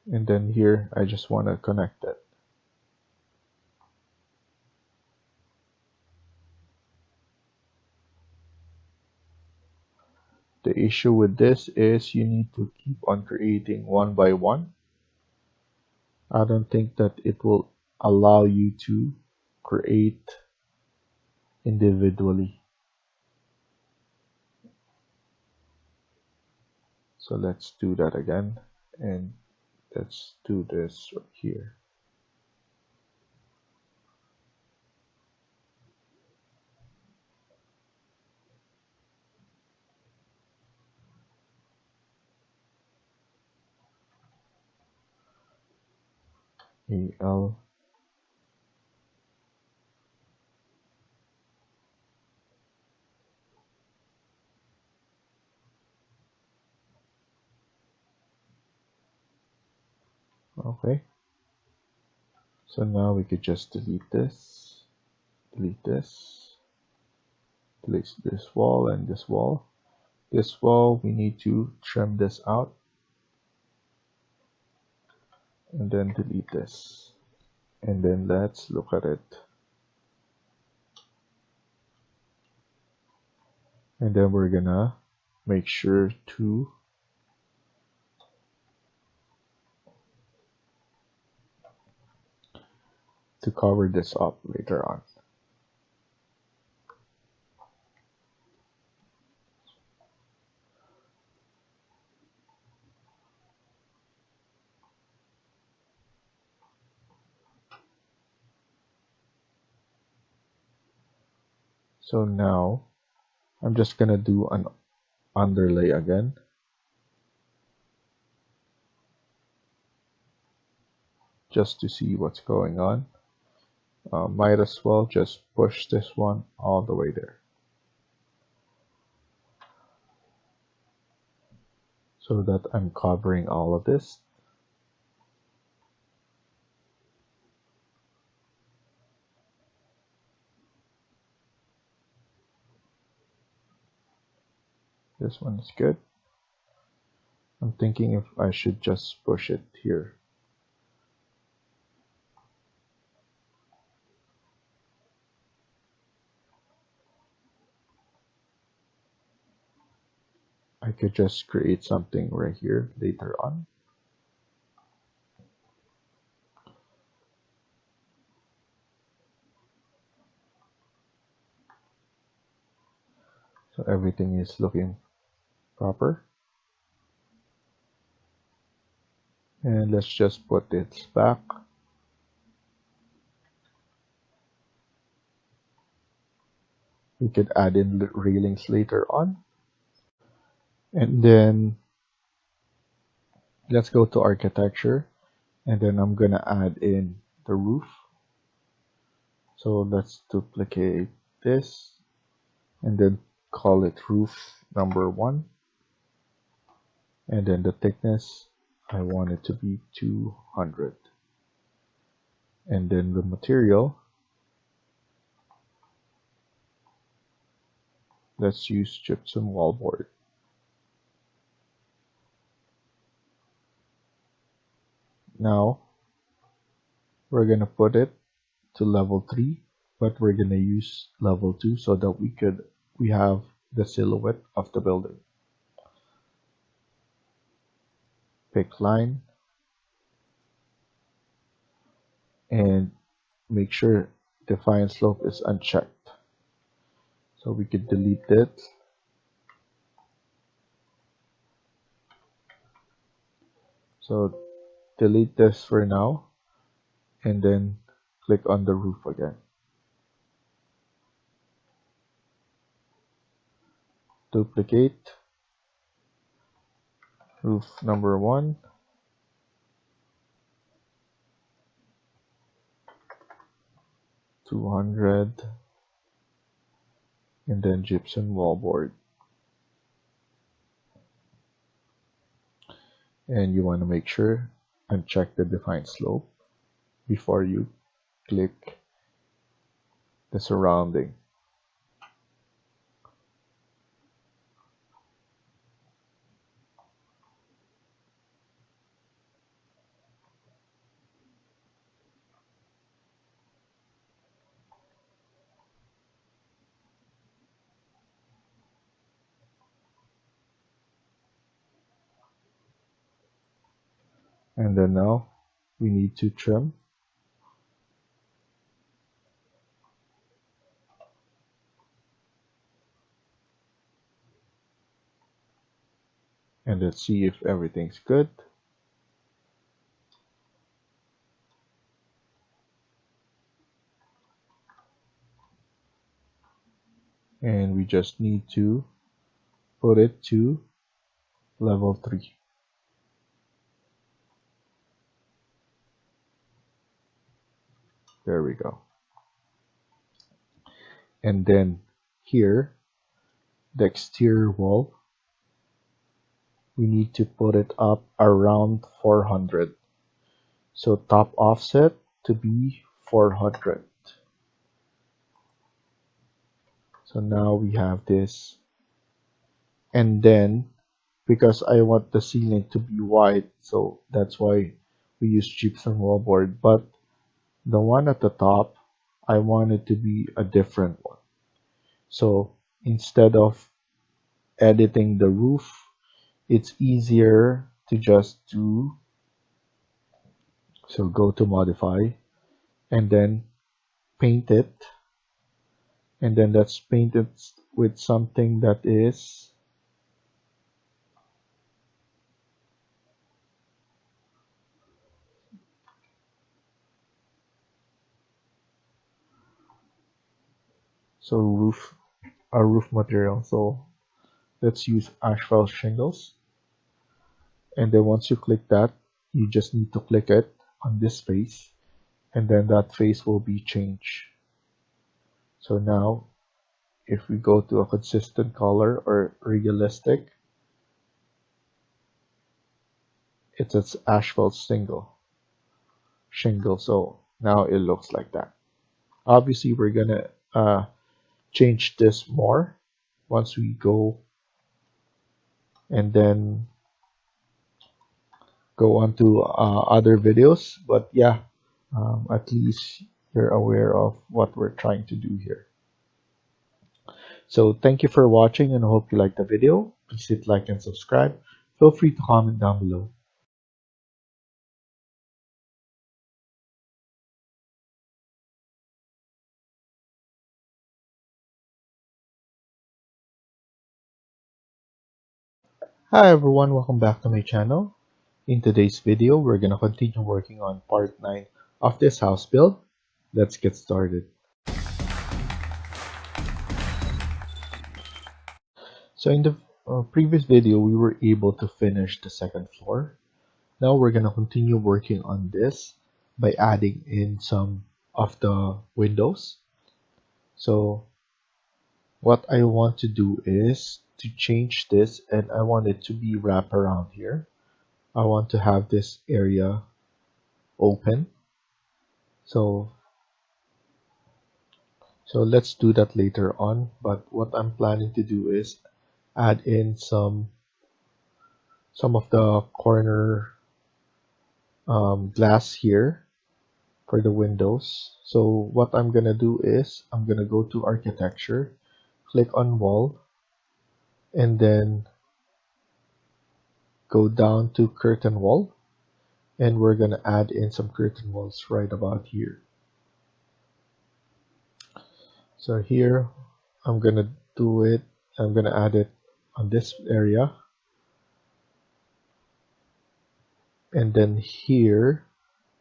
And then here, I just want to connect it. The issue with this is you need to keep on creating one by one. I don't think that it will allow you to create individually. So let's do that again, and let's do this right here. AL. Okay. So now we could just delete this, delete this, delete this wall and this wall. This wall, we need to trim this out and then delete this. And then let's look at it. And then we're gonna make sure to cover this up later on. So now I'm just gonna do an underlay again. Just to see what's going on. Might as well just push this one all the way there. So that I'm covering all of this. This one is good. I'm thinking if I should just push it here. I could just create something right here later on. So everything is looking proper. And let's just put this back. We could add in the railings later on. And then let's go to architecture. And then I'm gonna add in the roof. So let's duplicate this and then call it roof number 1. And then the thickness, I want it to be 200. And then the material, let's use gypsum wallboard. Now we're gonna put it to level 3, but we're gonna use level 2 so that we have the silhouette of the building. Pick line and make sure define slope is unchecked. So we could delete it. So delete this for now and then click on the roof again. Duplicate roof number 1. $200 and then gypsum wallboard. And you want to make sure and check the define slope before you click the surrounding. And then now we need to trim. And let's see if everything's good. And we just need to put it to level 3. There we go. And then here, the exterior wall, we need to put it up around 400. So top offset to be 400. So now we have this. And then because I want the ceiling to be white, so that's why we use gypsum wallboard. But the one at the top, I want it to be a different one. So instead of editing the roof, it's easier to just do, so go to modify and then paint it. And then let's paint it with something that is so a roof material. So let's use asphalt shingles. And then once you click that, you just need to click it on this face, and then that face will be changed. So now if we go to a consistent color or realistic, it's an asphalt shingle. So now it looks like that. Obviously we're gonna change this more once we go and then go on to other videos, but yeah, at least you're aware of what we're trying to do here. So thank you for watching and I hope you liked the video. please hit like and subscribe. Feel free to comment down below. Hi everyone, welcome back to my channel. In today's video, we're going to continue working on part 9 of this house build. Let's get started. So in the previous video, we were able to finish the second floor. Now we're going to continue working on this by adding in some of the windows. So what I want to do is to change this, and I want it to be wrap around here. I want to have this area open. So let's do that later on. But what I'm planning to do is add in some of the corner glass here for the windows. So what I'm gonna do is I'm gonna go to architecture, click on wall, and then go down to curtain wall, and we're gonna add in some curtain walls right about here. So here I'm gonna do it, I'm gonna add it on this area, and then here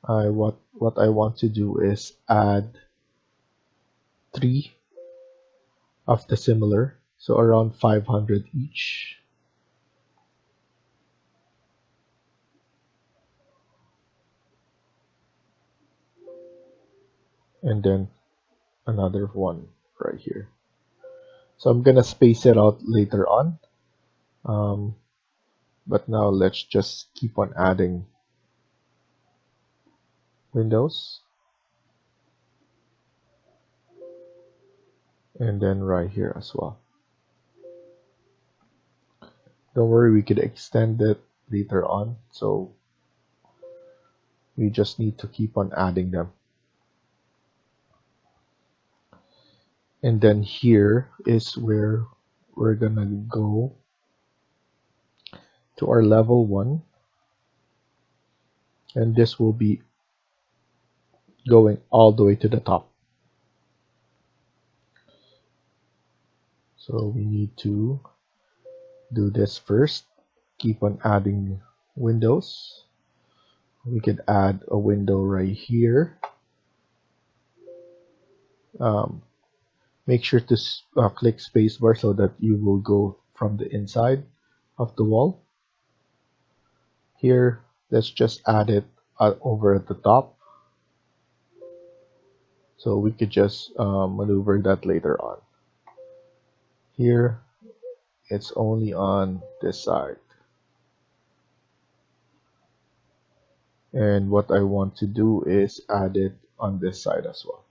what I want to do is add 3 of the similar, so around 500 each. And then another one right here. So I'm gonna space it out later on, but now let's just keep on adding windows, and then right here as well. Don't worry, we could extend it later on, so we just need to keep on adding them. And then here is where we're gonna go to our level 1, and this will be going all the way to the top. So we need to do this first. Keep on adding windows. We could add a window right here. Make sure to click spacebar so that you will go from the inside of the wall. Here, let's just add it over at the top. So we could just maneuver that later on. Here, it's only on this side. And what I want to do is add it on this side as well.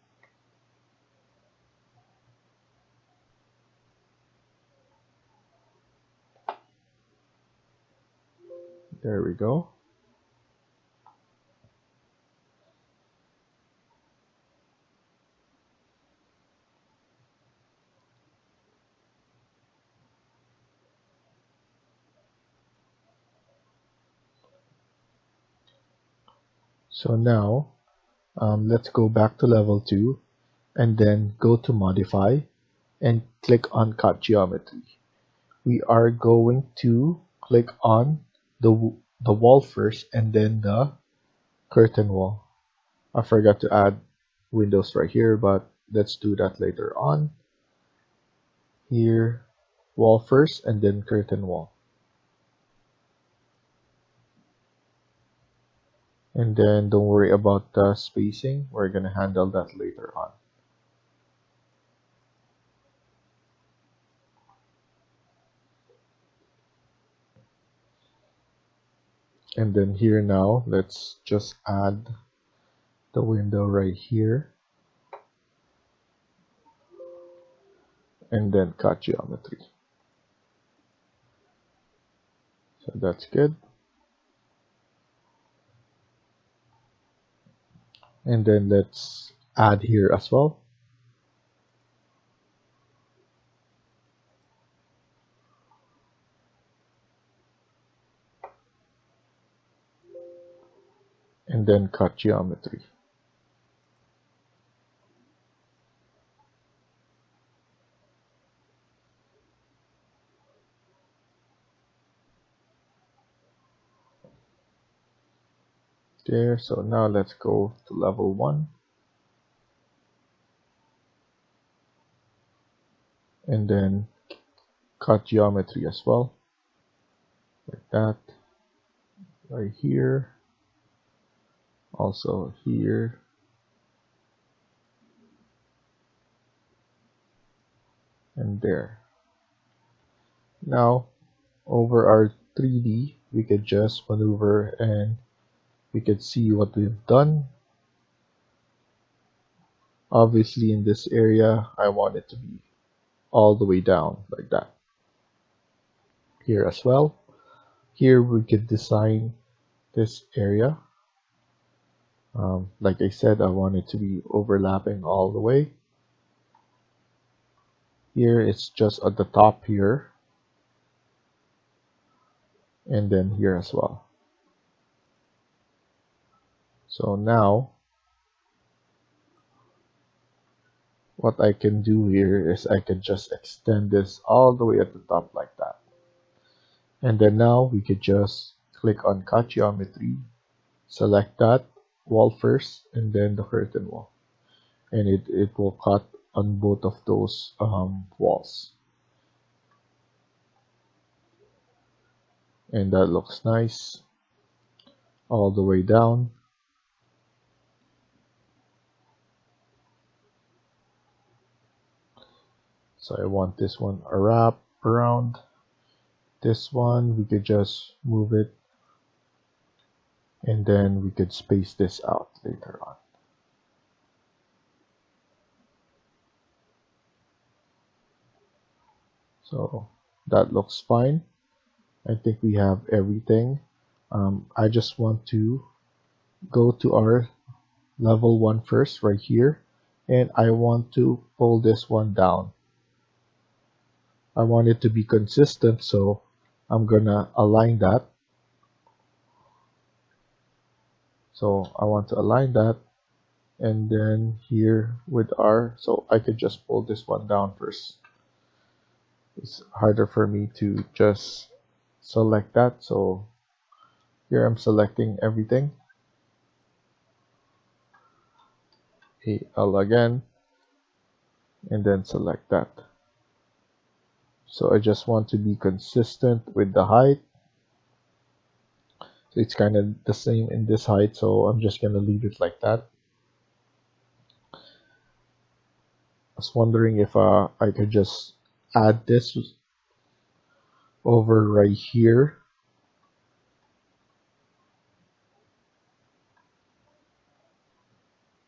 There we go. So now, let's go back to level 2 and then go to modify and click on cut geometry. We are going to click on the wall first and then the curtain wall. I forgot to add windows right here, but let's do that later on. Here, wall first and then curtain wall. And then don't worry about the spacing, we're gonna handle that later on. And then here now, let's just add the window right here. And then cut geometry. So that's good. And then let's add here as well. then cut geometry. There, so now let's go to level 1 and then cut geometry as well, like that, right here, also here, and there. Now over our 3D we could just maneuver and we could see what we've done. Obviously in this area I want it to be all the way down like that. Here as well. Here we could design this area. Like I said, I want it to be overlapping all the way. Here it's just at the top here, and then here as well. So now what I can do here is I can just extend this all the way at the top like that. And then now we could just click on cut geometry, select that wall first, and then the curtain wall. And it will cut on both of those walls. And that looks nice all the way down. So I want this one a wrap around. This one we could just move it, and then we could space this out later on. So that looks fine. I think we have everything. I just want to go to our level 1 first right here, and I want to pull this one down. I want it to be consistent, so I'm gonna align that. So I want to align that, and then here with our, so I could just pull this one down first. It's harder for me to just select that, so here I'm selecting everything. AL again, and then select that. So I just want to be consistent with the height. So it's kind of the same in this height, so I'm just gonna leave it like that. I was wondering if I could just add this over right here.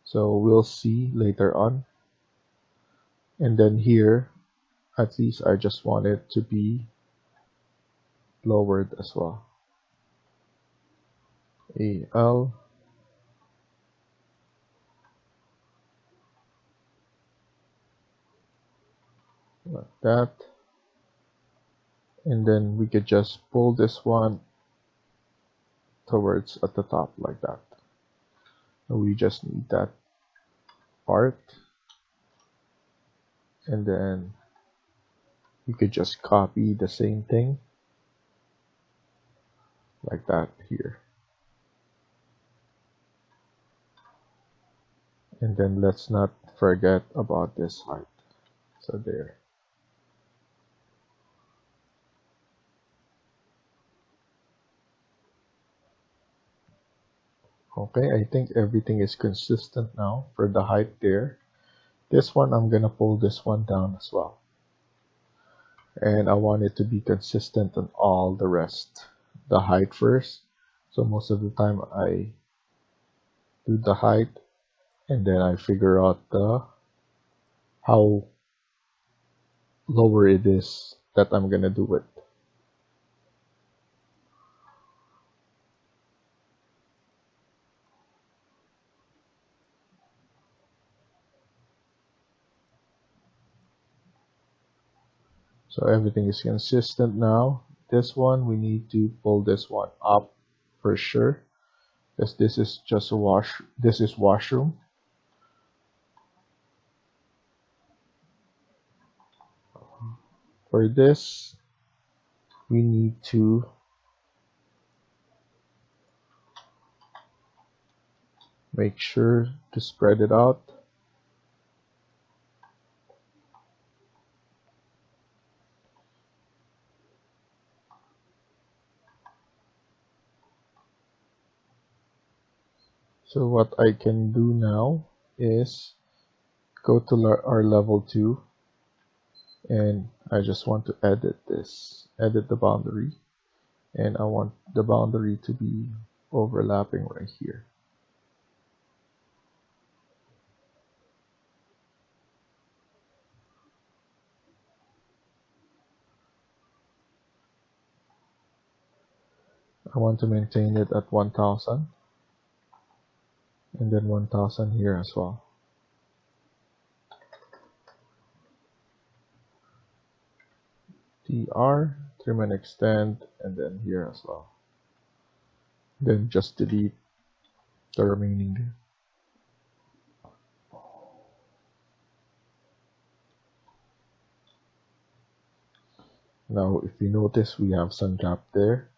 So we'll see later on. And then here, at least I just want it to be lowered as well. AL. Like that. And then we could just pull this one towards at the top like that. And we just need that part. And then you could just copy the same thing like that here. And then let's not forget about this height. So there. Okay, I think everything is consistent now for the height there. This one, I'm gonna pull this one down as well. And I want it to be consistent on all the rest. The height first. So most of the time I do the height, and then I figure out how lower it is that I'm gonna do it. So everything is consistent now. This one, we need to pull this one up for sure, because this is just a this is washroom. For this, we need to make sure to spread it out. So what I can do now is go to our level 2, and I just want to edit this, edit the boundary, and I want the boundary to be overlapping right here. I want to maintain it at 1000, and then 1000 here as well. TR, trim and extend, and then here as well. Then just delete the remaining. Now, if you notice, we have some gap there.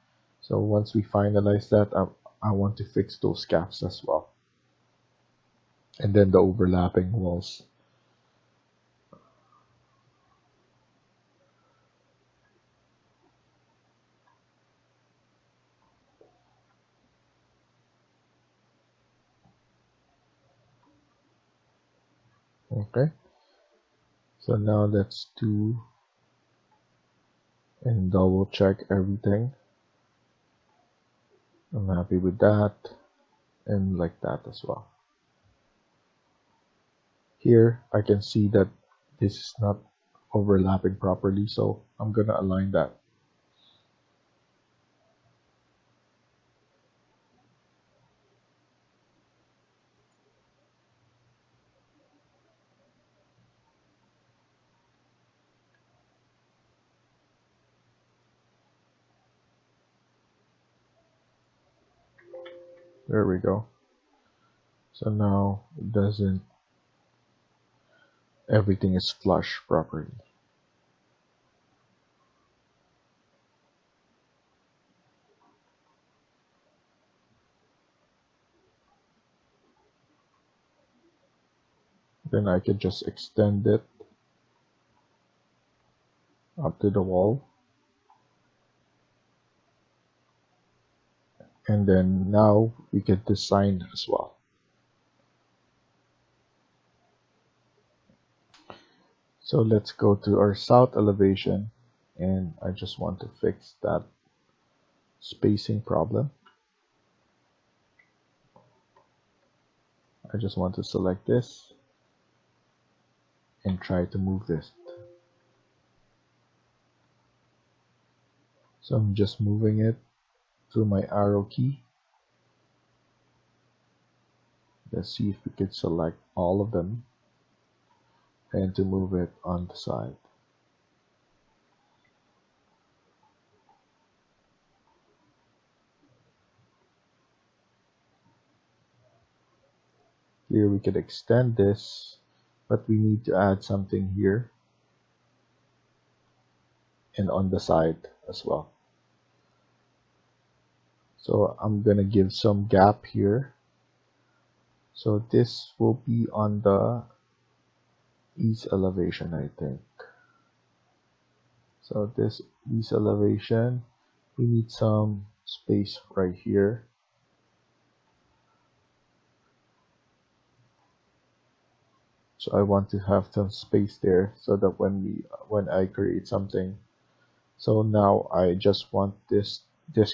So once we finalize that, I want to fix those gaps as well. And then the overlapping walls. Okay. So now let's do and double check everything. I'm happy with that, and like that as well. Here I can see that this is not overlapping properly, so I'm gonna align that. There we go. So now it doesn't, everything is flush properly. Then I can just extend it up to the wall. And then now we can design as well. So let's go to our south elevation, and I just want to fix that spacing problem. I just want to select this and try to move this. So I'm just moving it through my arrow key. Let's see if we can select all of them and to move it on the side. Here we can extend this, but we need to add something here and on the side as well. So I'm gonna give some gap here. So this will be on the east elevation, I think. So this east elevation, we need some space right here. So I want to have some space there so that when I create something. So now I just want this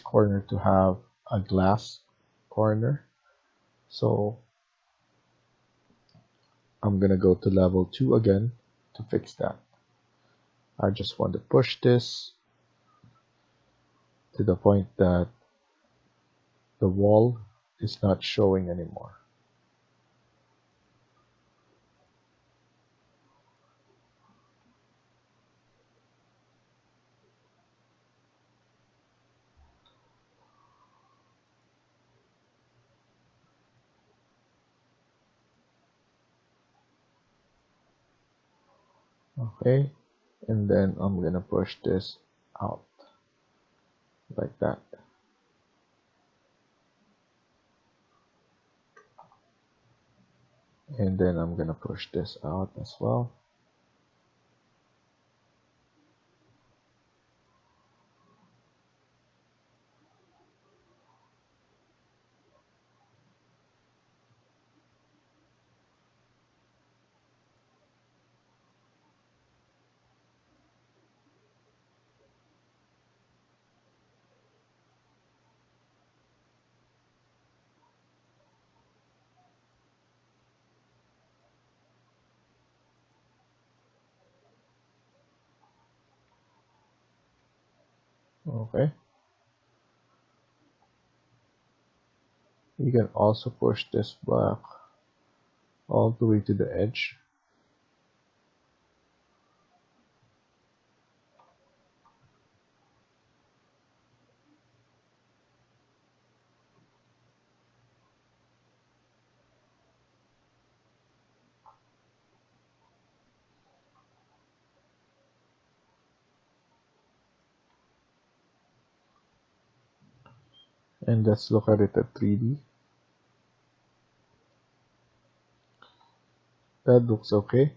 corner to have a glass corner. So I'm gonna go to level 2 again to fix that. I just want to push this to the point that the wall is not showing anymore. Okay, and then I'm gonna push this out like that. And then I'm gonna push this out as well. Okay, you can also push this back all the way to the edge. And let's look at it at 3D. That looks okay.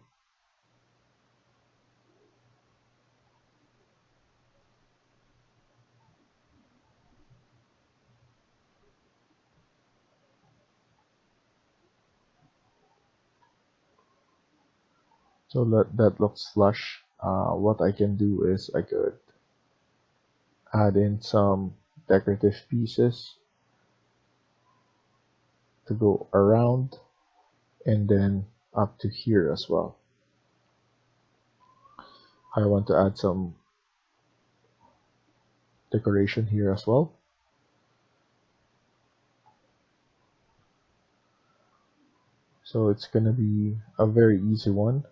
So that looks flush. What I can do is I could add in some decorative pieces to go around and then up to here as well. I want to add some decoration here as well. So it's gonna be a very easy one.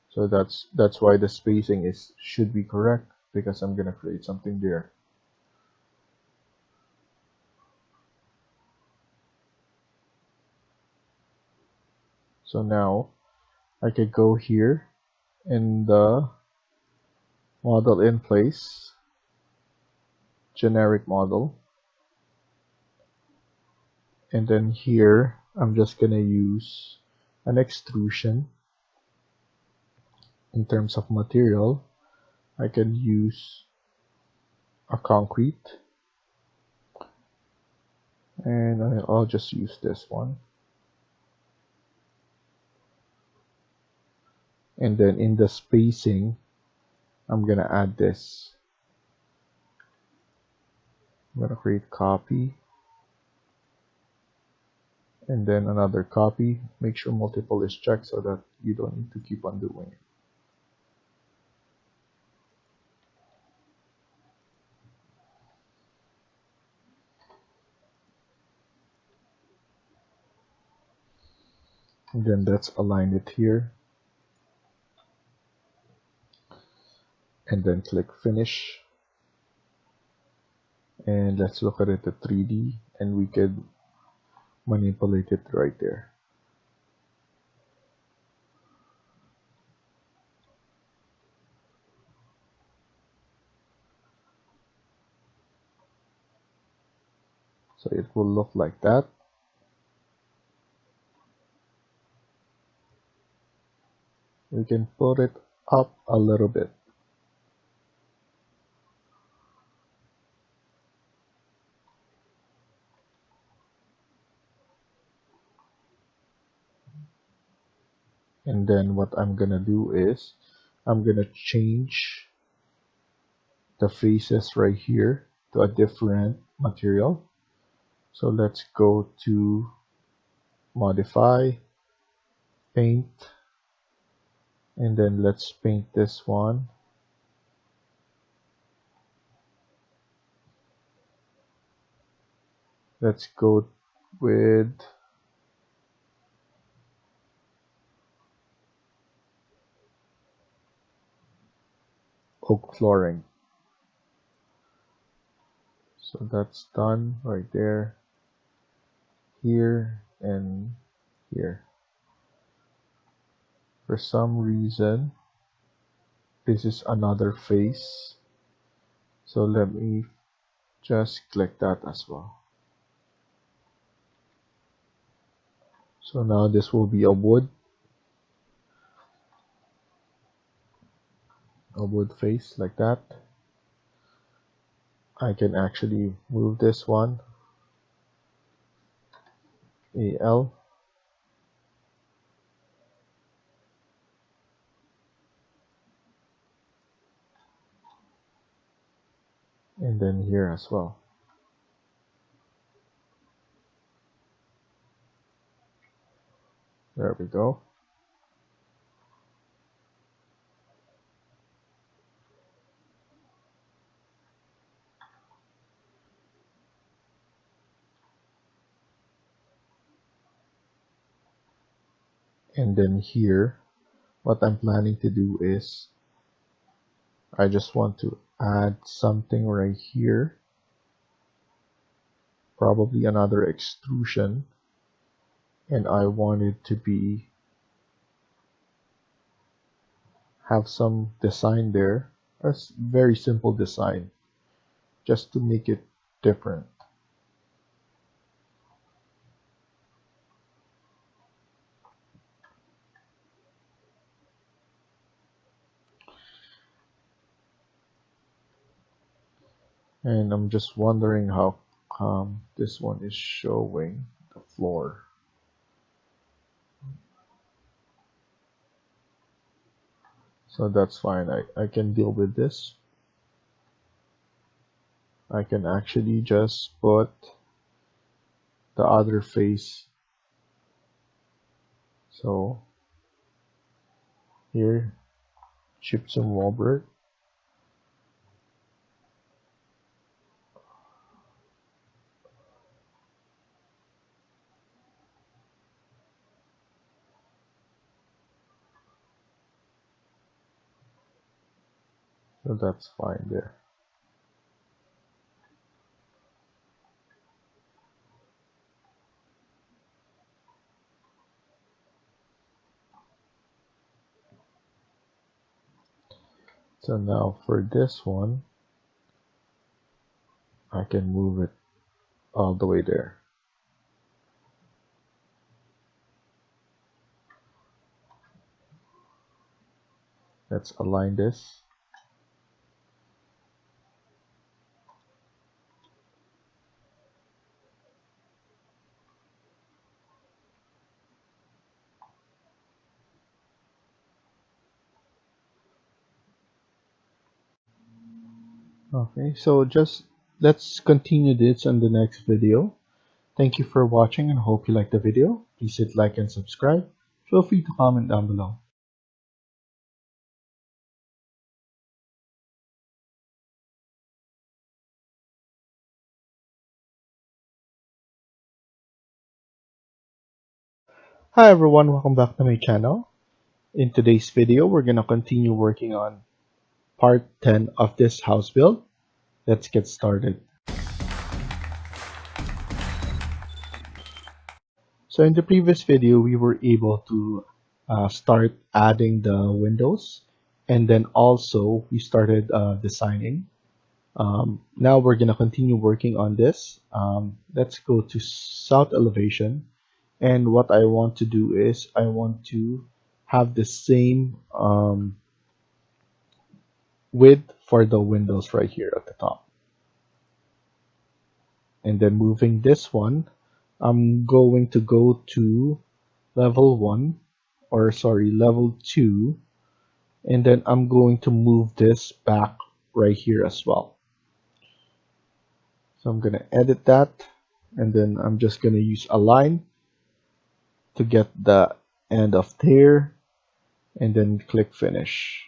So that's why the spacing should be correct, because I'm gonna create something there. So now I could go here in the model in place, generic model, and then here I'm just gonna use an extrusion. In terms of material, I can use a concrete, and I'll just use this one. And then in the spacing, I'm gonna add this. I'm gonna create copy, and then another copy. Make sure multiple is checked so that you don't need to keep on doing it. And then let's align it here, and then click finish. And let's look at it at 3D, and we could manipulate it right there. So it will look like that. We can put it up a little bit. And then what I'm gonna do is I'm gonna change the faces right here to a different material. So let's go to modify, paint, and then let's paint this one. Let's go with oak flooring. So that's done right there, here, and here. For some reason, this is another face. So let me just click that as well. So now this will be a wood face like that. I can actually move this one, AL, and then here as well. There we go. And then here, what I'm planning to do is I just want to add something right here, probably another extrusion, and I want it to be have some design there, a very simple design, just to make it different. And I'm just wondering how come this one is showing the floor. So that's fine, I can deal with this. I can actually just put the other face. So here, gypsum wall brick. So that's fine there. So now for this one, I can move it all the way there. Let's align this. Okay, so just let's continue this on the next video. Thank you for watching and hope you liked the video. Please hit like and subscribe. Feel free to comment down below. Hi everyone, welcome back to my channel. In today's video, we're gonna continue working on part 10 of this house build. Let's get started. So in the previous video, we were able to start adding the windows, and then also we started designing. Now we're gonna continue working on this. Let's go to south elevation, and what I want to do is I want to have the same width for the windows right here at the top. And then moving this one, I'm going to go to level 1, or sorry, level 2, and then I'm going to move this back right here as well. So I'm going to edit that, and then I'm just going to use align to get the end of there, and then click finish.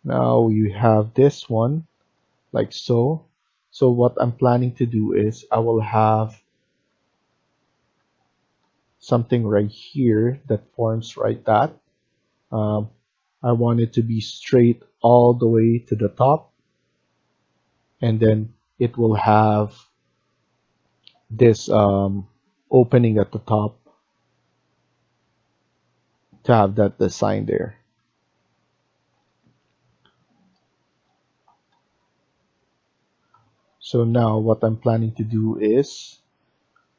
Now you have this one like so. So what I'm planning to do is I will have something right here that forms right that. I want it to be straight all the way to the top, and then it will have this opening at the top, to have that design there. So now what I'm planning to do is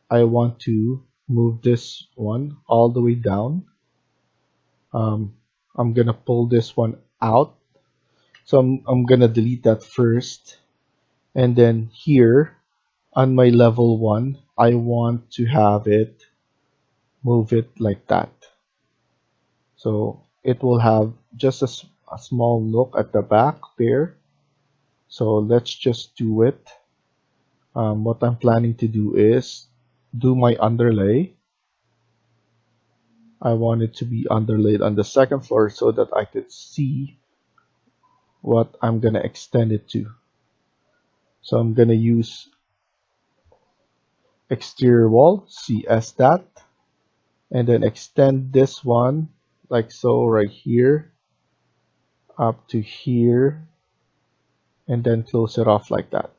I want to move this one all the way down. I'm gonna pull this one out. So I'm gonna delete that first. And then here on my level 1, I want to have it move it like that. So it will have just a small look at the back there. So let's just do it. What I'm planning to do is do my underlay. I want it to be underlaid on the second floor so that I could see what I'm gonna extend it to. So I'm gonna use exterior wall, CS that, and then extend this one like so right here up to here, and then close it off like that.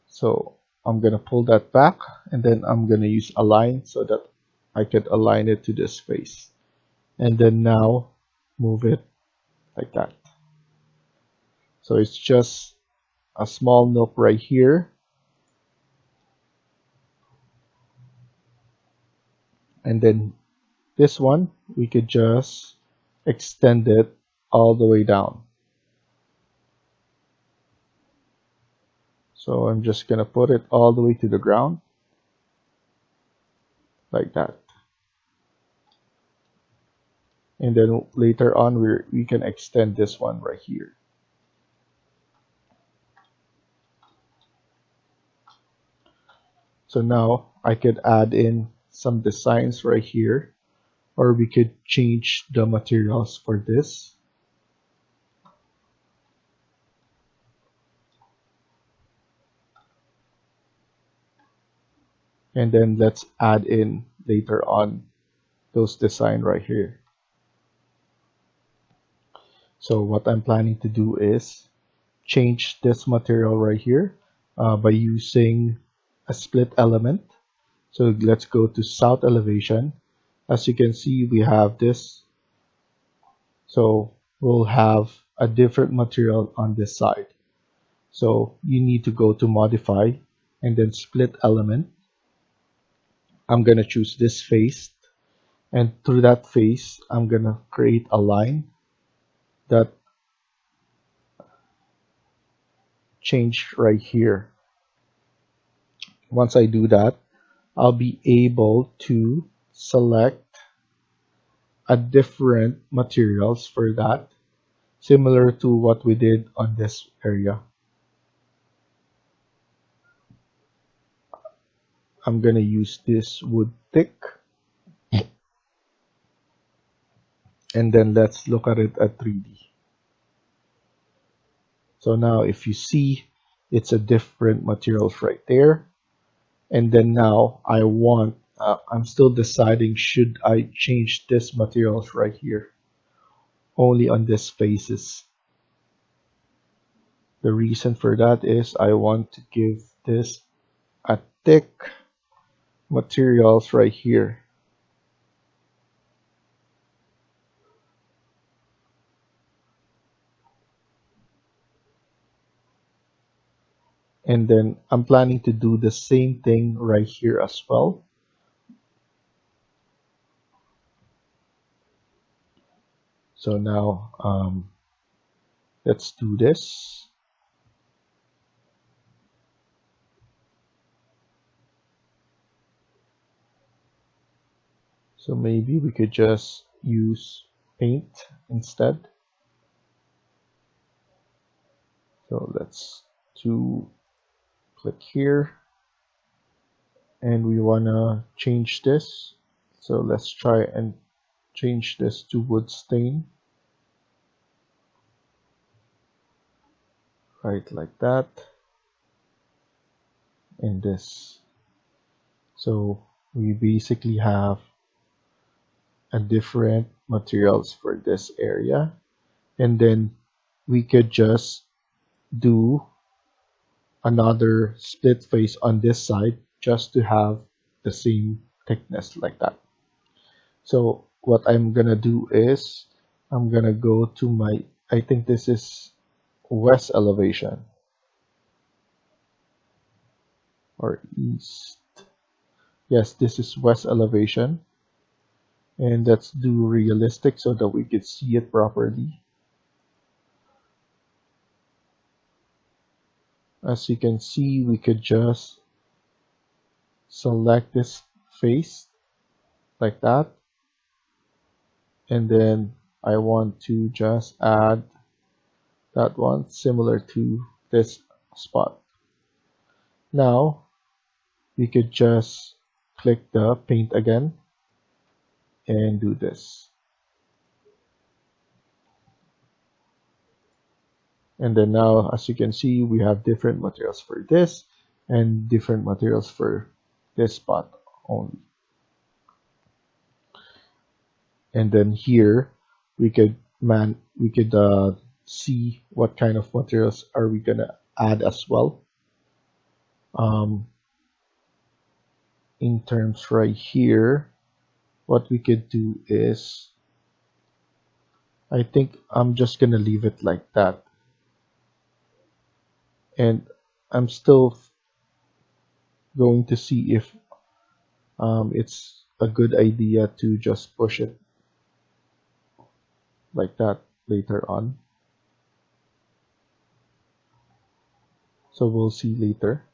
So I'm gonna pull that back, and then I'm gonna use align so that I could align it to this face, and then now move it like that. So it's just a small nook right here, and then this one we could just extend it all the way down. So I'm just gonna put it all the way to the ground like that, and then later on we can extend this one right here. So now I could add in some designs right here, or we could change the materials for this. And then let's add in later on those design right here. So what I'm planning to do is change this material right here by using a split element. So let's go to south elevation. As you can see, we have this. So we'll have a different material on this side. So you need to go to modify and then split element. I'm gonna choose this face, and through that face I'm gonna create a line that change right here. Once I do that, I'll be able to select a different materials for that, similar to what we did on this area. I'm gonna use this wood thick, and then let's look at it at 3D. So now if you see, it's a different materials right there. And then now I'm still deciding, should I change this materials right here only on this faces. The reason for that is I want to give this a thick materials right here. And then I'm planning to do the same thing right here as well. So now let's do this. So maybe we could just use paint instead. So let's click here, and we wanna change this. So let's try and change this to wood stain. Right like that. And this. So we basically have a different materials for this area, and then we could just do another split face on this side just to have the same thickness like that. So what I'm gonna do is I'm gonna go to my, I think this is west elevation or east. Yes, this is west elevation. And let's do realistic so that we could see it properly. As you can see, we could just select this face like that. And then I want to just add that one similar to this spot. Now we could just click the paint again and do this. And then now, as you can see, we have different materials for this and different materials for this spot only. And then here we could see what kind of materials are we gonna add as well. In terms right here, what we could do is, I think I'm just gonna leave it like that. And I'm still going to see if it's a good idea to just push it like that later on. So we'll see later.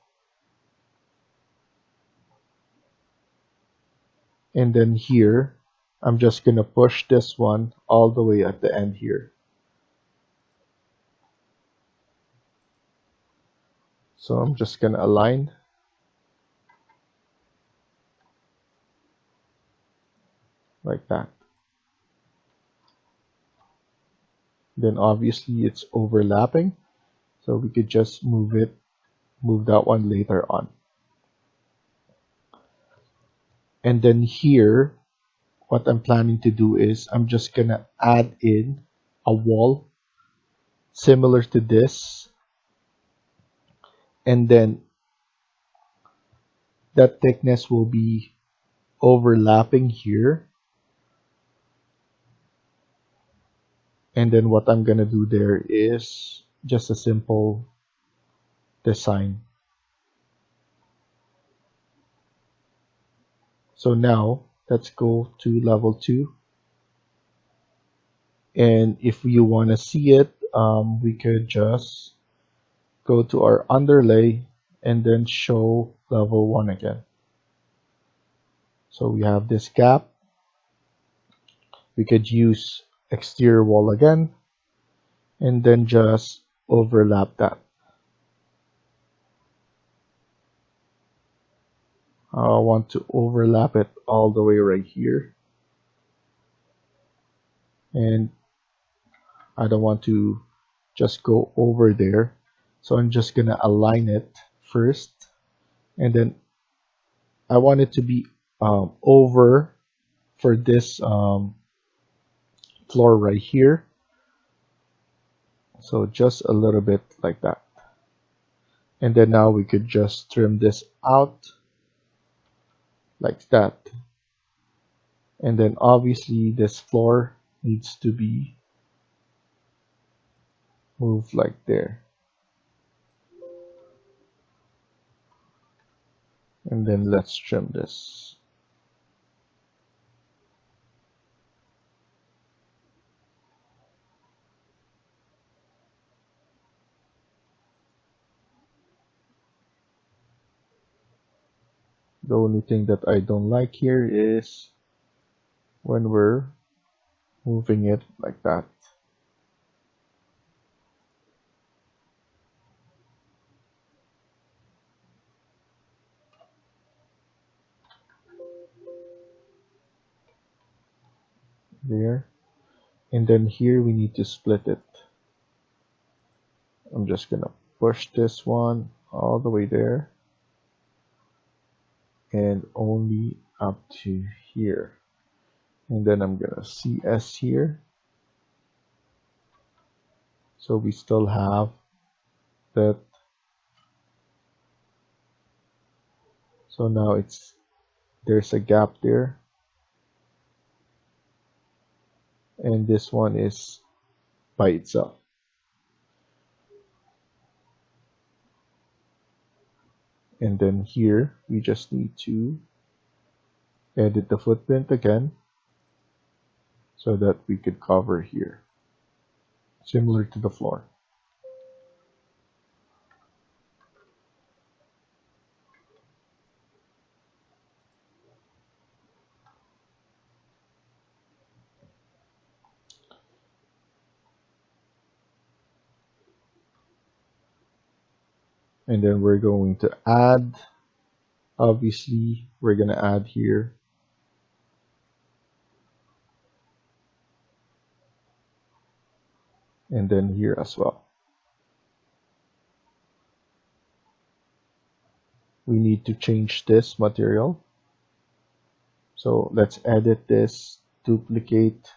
And then here, I'm just gonna push this one all the way at the end here. So I'm just gonna align like that. Then obviously it's overlapping, so we could just move that one later on. And then here, what I'm planning to do is I'm just gonna add in a wall similar to this, and then that thickness will be overlapping here. And then what I'm gonna do there is just a simple design. So now let's go to level 2. And if you want to see it, we could just go to our underlay and then show level 1 again. So we have this gap. We could use exterior wall again and then just overlap that. I want to overlap it all the way right here. And I don't want to just go over there. So I'm just going to align it first. And then I want it to be over for this floor right here. So just a little bit like that. And then now we could just trim this out like that. And then obviously this floor needs to be moved like there. And then let's trim this. The only thing that I don't like here is when we're moving it like that. There. And then here we need to split it. I'm just gonna push this one all the way there and only up to here. And then I'm gonna CS here. So we still have that. So now there's a gap there. and this one is by itself. And then here we just need to edit the footprint again so that we could cover here, similar to the floor. And then we're going to add, obviously we're going to add here and then here as well. We need to change this material. So let's edit this, duplicate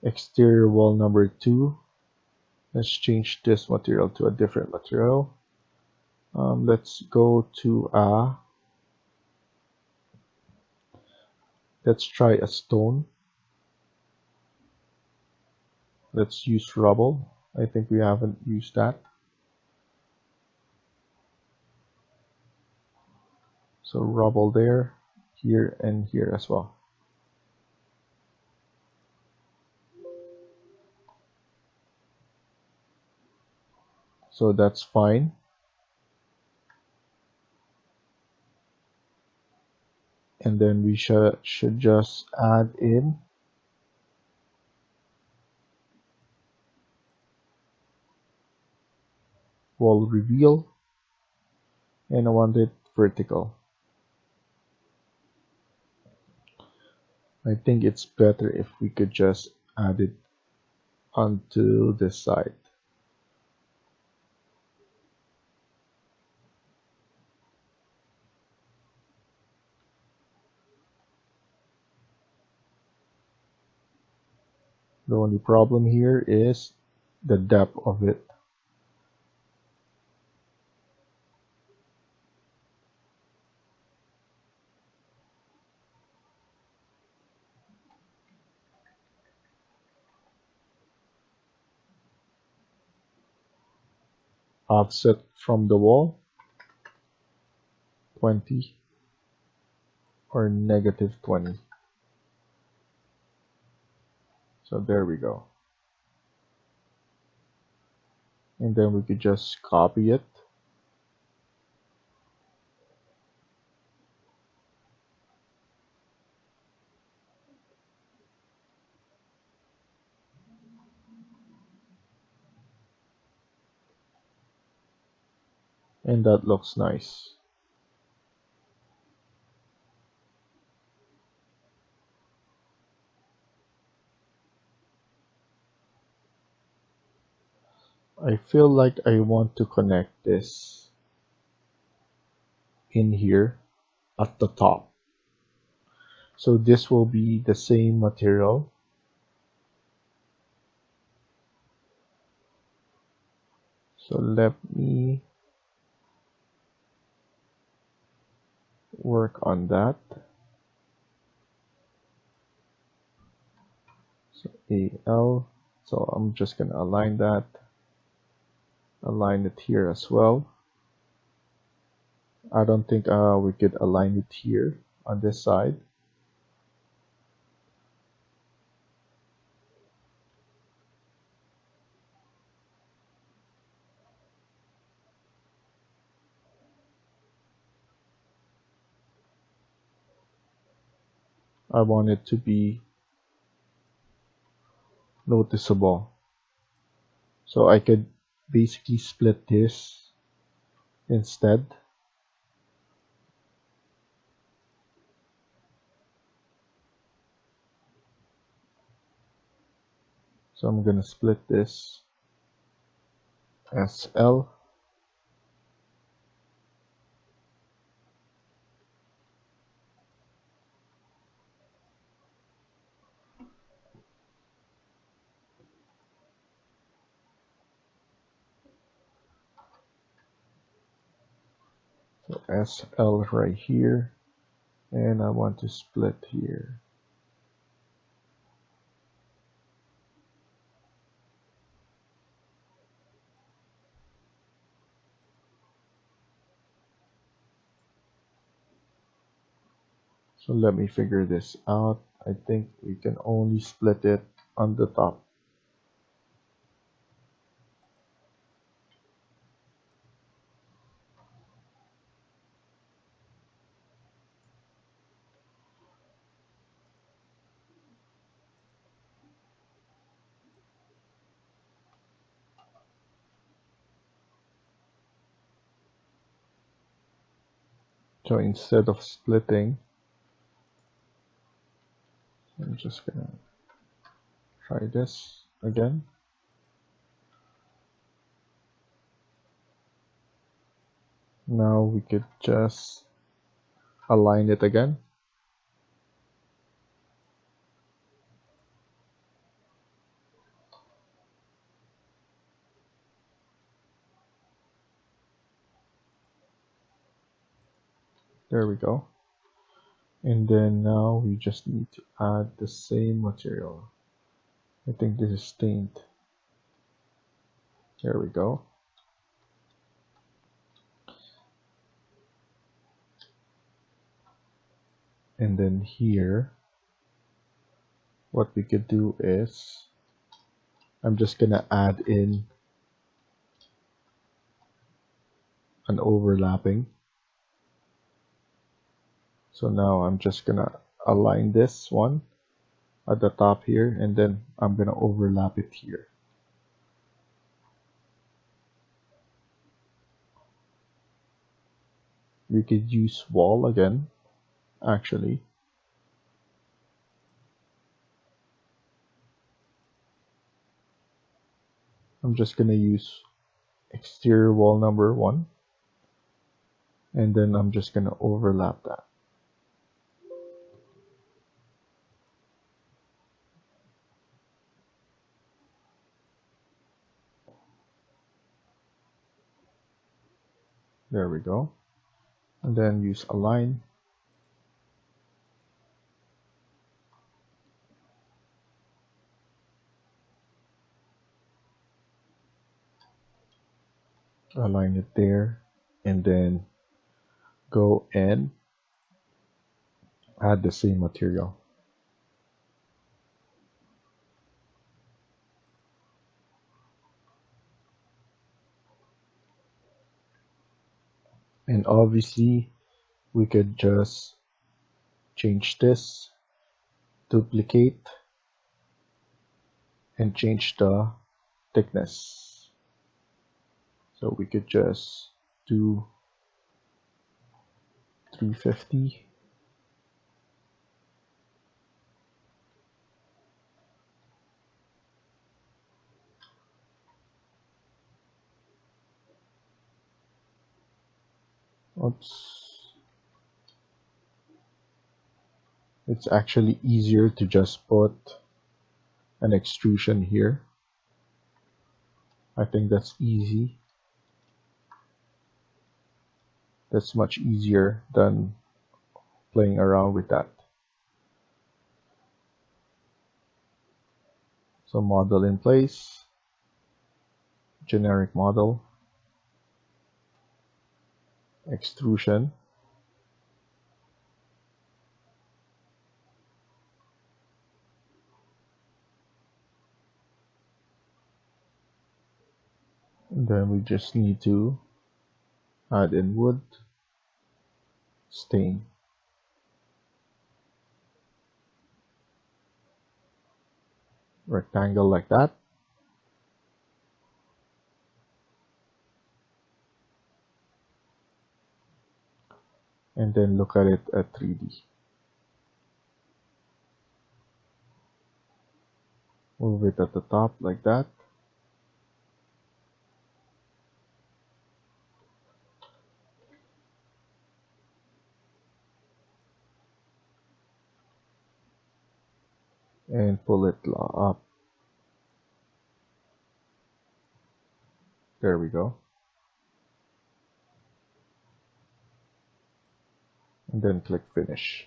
exterior wall number 2. Let's change this material to a different material. Let's go to let's try a stone. Let's use rubble. I think we haven't used that. So rubble there, here, and here as well. So that's fine. And then we should just add in wall reveal, and I want it vertical. I think it's better if we could just add it onto this side. The only problem here is the depth of it. Offset from the wall 20 or negative 20. So there we go. And then we could just copy it. And that looks nice. I feel like I want to connect this in here at the top. So this will be the same material. So let me work on that. So AL. So I'm just gonna align that. Align it here as well. I don't think we could align it here on this side. I want it to be noticeable. So I could basically split this instead. So I'm gonna split this SL. So SL right here, and I want to split here. So let me figure this out. I think we can only split it on the top. So instead of splitting, I'm just gonna try this again. Now we could just align it again. There we go. And then now we just need to add the same material. I think this is stained. There we go. And then here, what we could do is, I'm just gonna add in an overlapping. So now I'm just gonna align this one at the top here, and then I'm gonna overlap it here. We could use wall again, actually. I'm just gonna use exterior wall number 1, and then I'm just gonna overlap that. There we go. And then use align. Align it there, and then go and add the same material. And obviously we could just change this, duplicate, and change the thickness. So we could just do 350. Oops. It's actually easier to just put an extrusion here. I think that's easy. That's much easier than playing around with that. So model in place, generic model, extrusion, and then we just need to add in wood, stain. Rectangle like that. And then look at it at 3D. Move it at the top like that. And pull it up. There we go. And then click finish.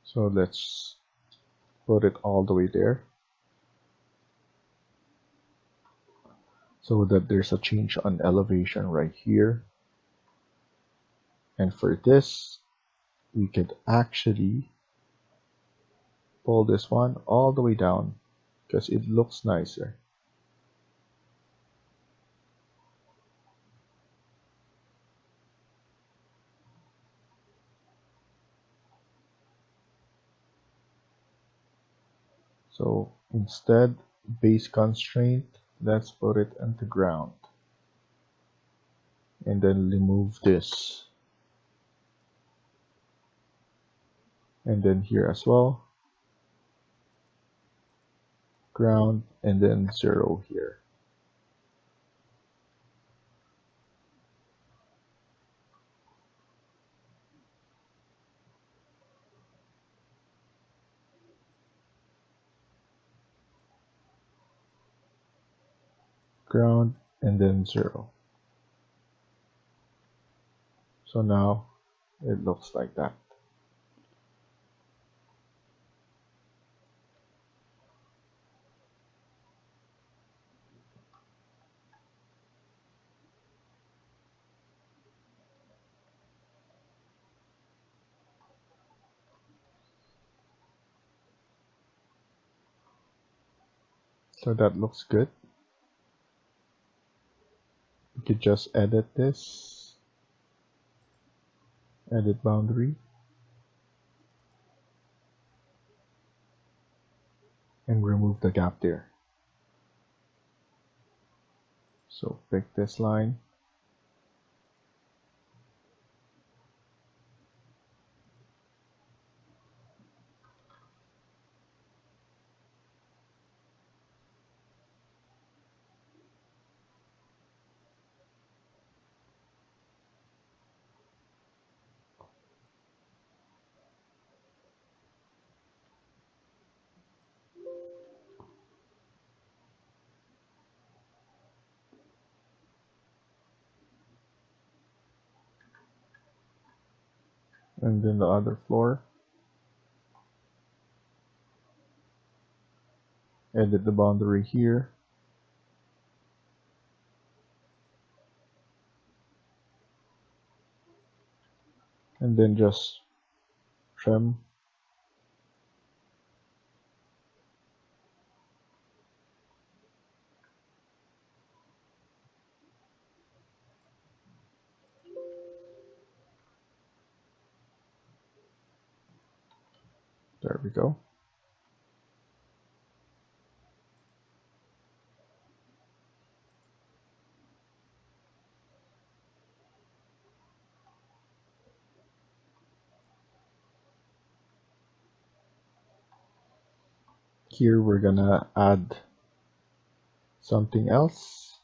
So let's put it all the way there. so that there's a change on elevation right here. And for this, we could actually pull this one all the way down because it looks nicer. So instead, base constraint, let's put it into ground. And then remove this. And then here as well, ground, and then 0 here. Ground, and then 0. So now it looks like that. So that looks good. You could just edit this, edit boundary, and remove the gap there. So pick this line, and then the other floor, edit the boundary here, and then just trim. There we go. Here we're gonna add something else.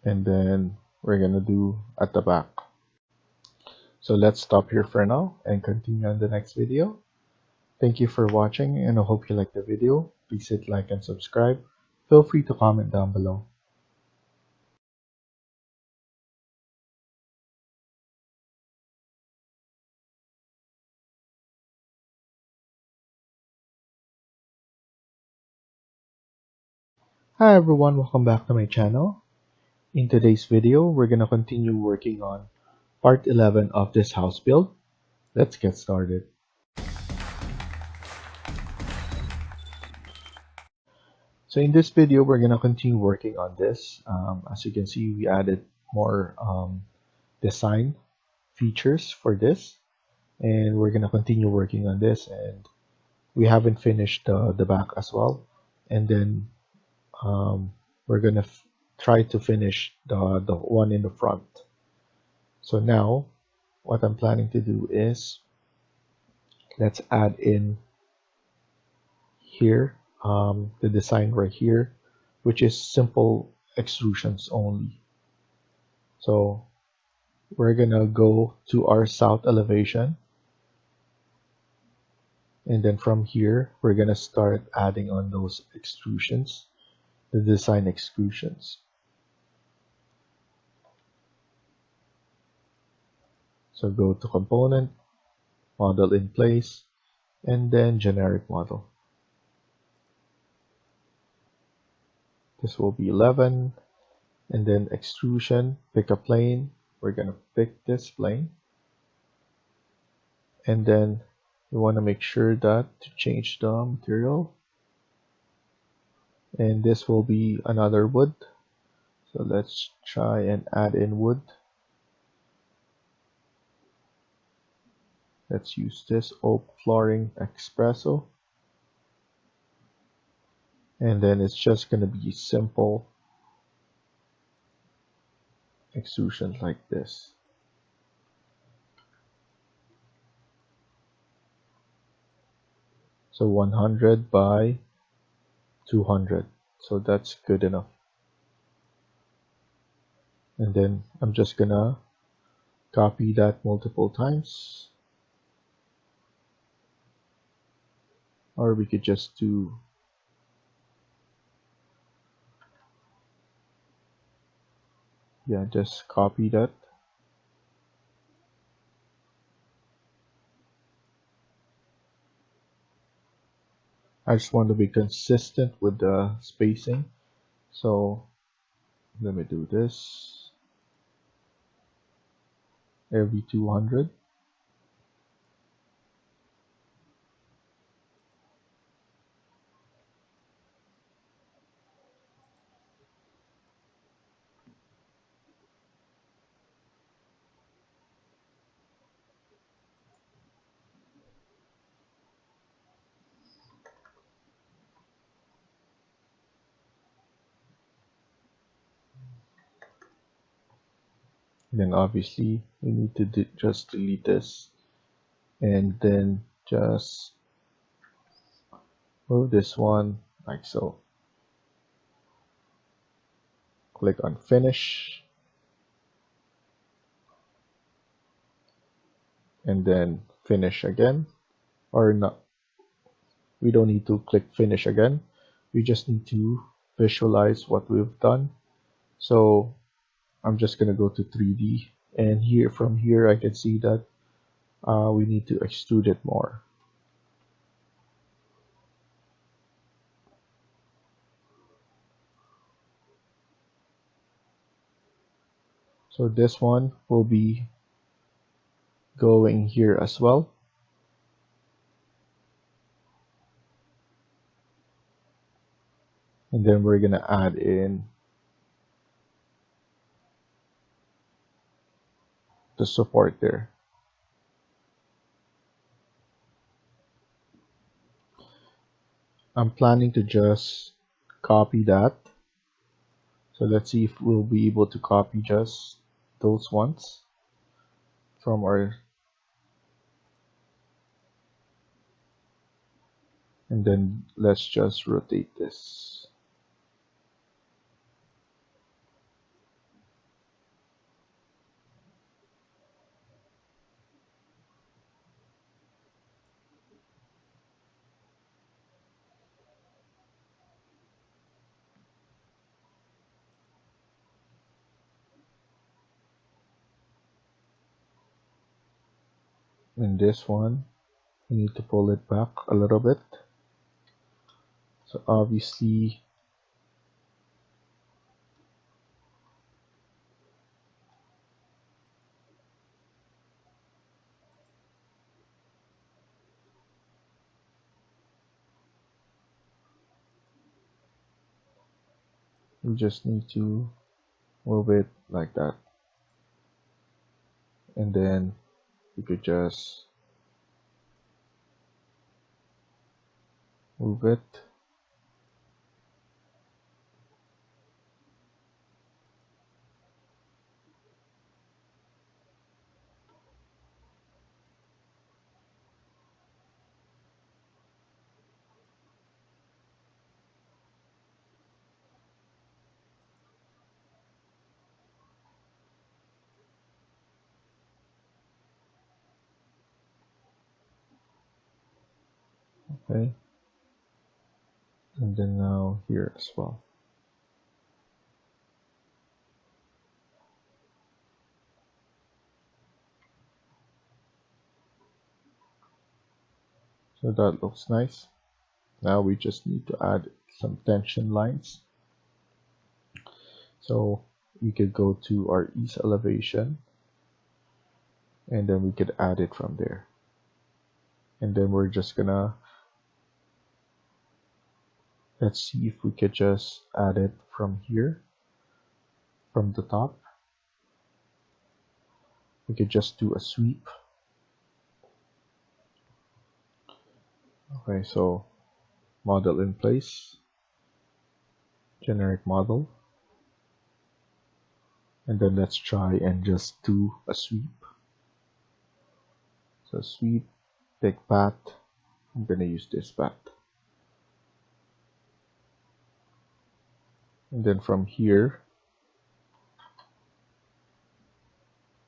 And then we're gonna do at the back. So let's stop here for now and continue on the next video. Thank you for watching, and I hope you liked the video. Please hit like and subscribe. Feel free to comment down below. Hi everyone, welcome back to my channel. In today's video, we're gonna continue working on part 11 of this house build. Let's get started. So in this video, we're gonna continue working on this. As you can see, we added more design features for this, and we're gonna continue working on this. And we haven't finished the back as well, and then we're gonna try to finish the one in the front. So now what I'm planning to do is let's add in here the design right here, which is simple extrusions only. So we're gonna go to our south elevation, and then from here we're gonna start adding on those extrusions, the design extrusions. So go to component, model in place, and then generic model. This will be 11, and then extrusion, pick a plane. We're gonna pick this plane, and then we want to make sure that to change the material, and this will be another wood. So let's try and add in wood. Let's use this oak flooring espresso, and then it's just gonna be simple extrusion like this. So 100 by 200. So that's good enough. And then I'm just gonna copy that multiple times. Or we could just do just copy that. I just want to be consistent with the spacing. So let me do this every 200. Then obviously we need to just delete this, and then just move this one like so. Click on finish, and then finish again. Or not, we don't need to click finish again. We just need to visualize what we've done. So I'm just gonna go to 3D, and from here I can see that we need to extrude it more. So this one will be going here as well. And then we're gonna add in the support there. I'm planning to just copy that. So let's see if we'll be able to copy just those ones from our, and then let's just rotate this. And this one, we need to pull it back a little bit. So obviously, we just need to move it like that. And then we could just move it. Okay. And then now here as well. So that looks nice. Now we just need to add some tension lines. So we could go to our east elevation, and then we could add it from there. And then we're just gonna, let's see if we could just add it from here, from the top. We could just do a sweep. Okay, so model in place, generic model, and then let's try and just do a sweep. So sweep, pick path. I'm gonna use this path. And then from here,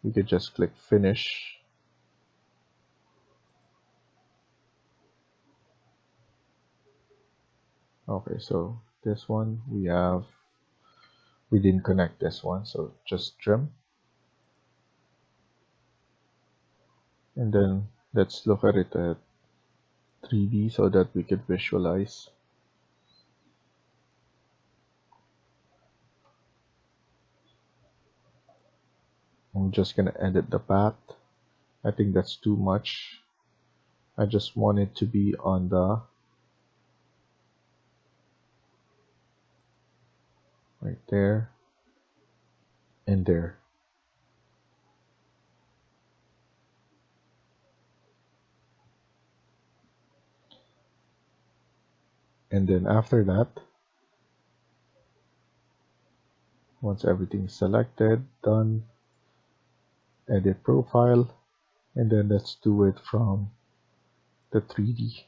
we could just click finish. Okay, so this one we didn't connect this one, so just trim. And then let's look at it at 3D so that we could visualize. I'm just gonna edit the path. I think that's too much. I just want it to be on the right there and there. And then after that, once everything's selected, done, edit profile, and then let's do it from the 3D.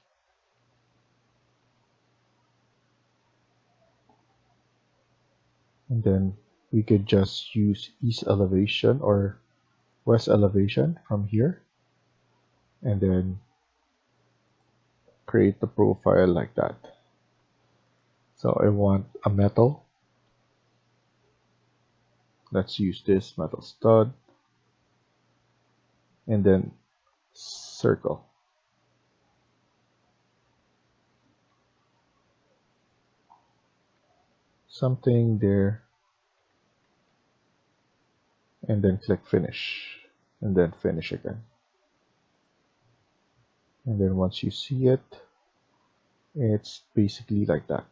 And then we could just use east elevation or west elevation from here, and then create the profile like that. So I want a metal. Let's use this metal stud, and then circle. Something there, and then click finish, and then finish again. And then once you see it, it's basically like that.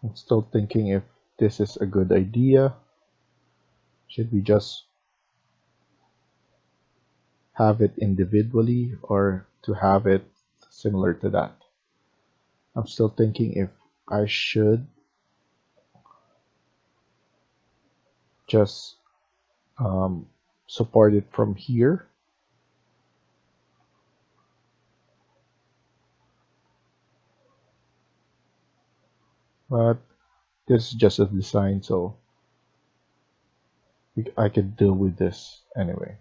I'm still thinking if this is a good idea. Should we just have it individually or to have it similar to that? I'm still thinking if I should just support it from here. But this is just a design, so I could deal with this anyway.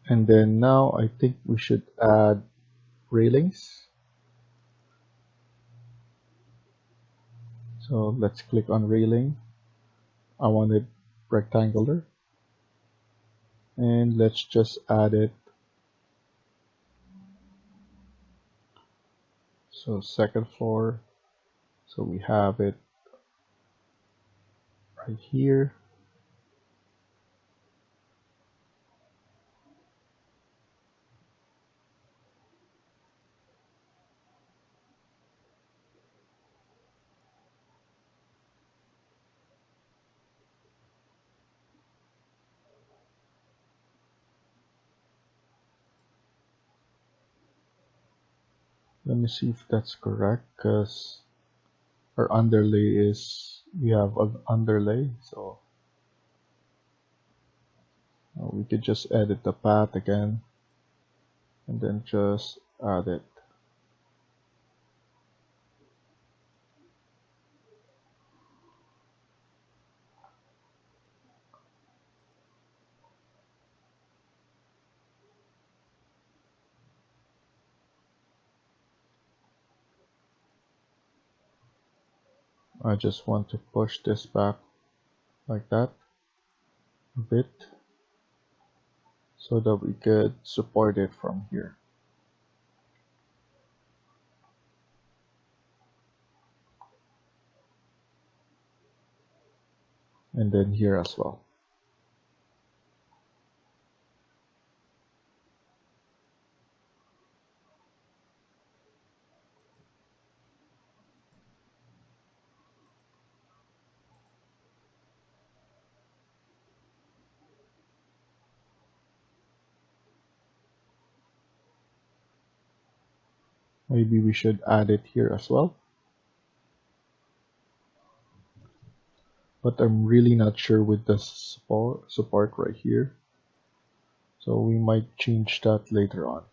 And then now I think we should add railings. So let's click on railing. I want it rectangular. And let's just add it. So second floor. So we have it right here. Let me see if that's correct, because our underlay is, we have an underlay, so we could just edit the path again and then just add it. I just want to push this back like that a bit so that we could support it from here. And then here as well. Maybe we should add it here as well. But I'm really not sure with the support right here. So we might change that later on.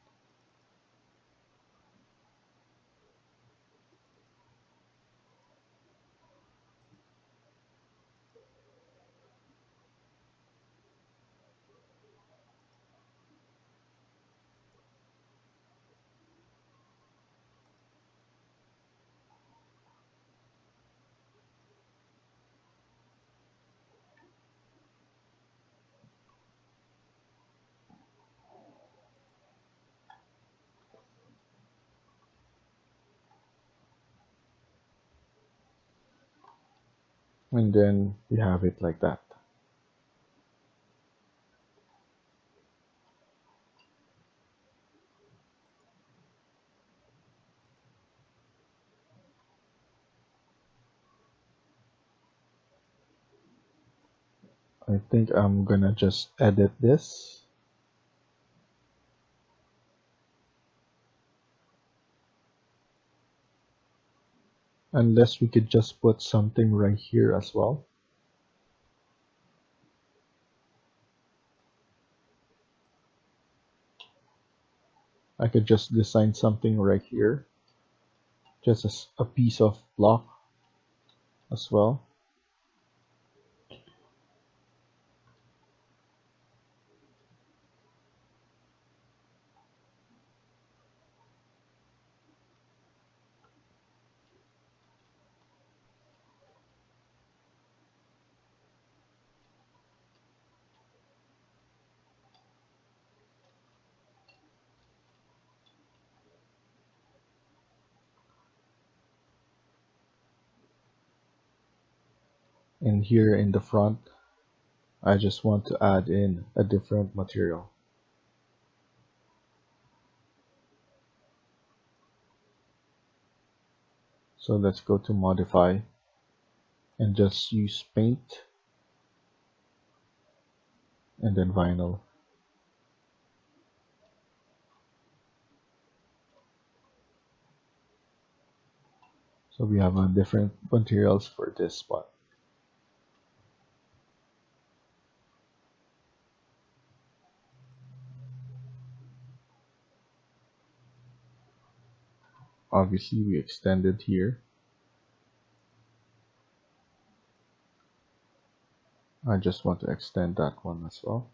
And then we have it like that. I think I'm gonna just edit this. Unless we could just put something right here as well. I could just design something right here. Just as a piece of block as well. And here in the front, I just want to add in a different material. So let's go to modify and just use paint and then vinyl. So we have different materials for this spot. Obviously we extended here. I just want to extend that one as well.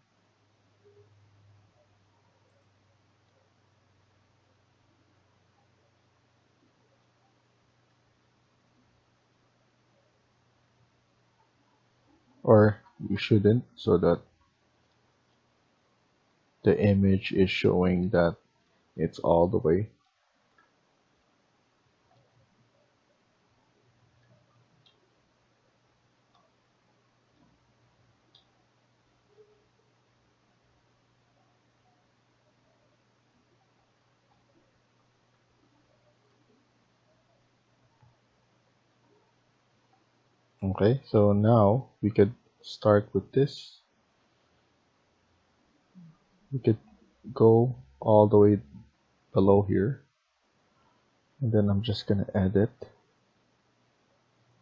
Or you shouldn't, so that the image is showing that it's all the way. Okay, so now we could start with this. We could go all the way below here. And then I'm just gonna edit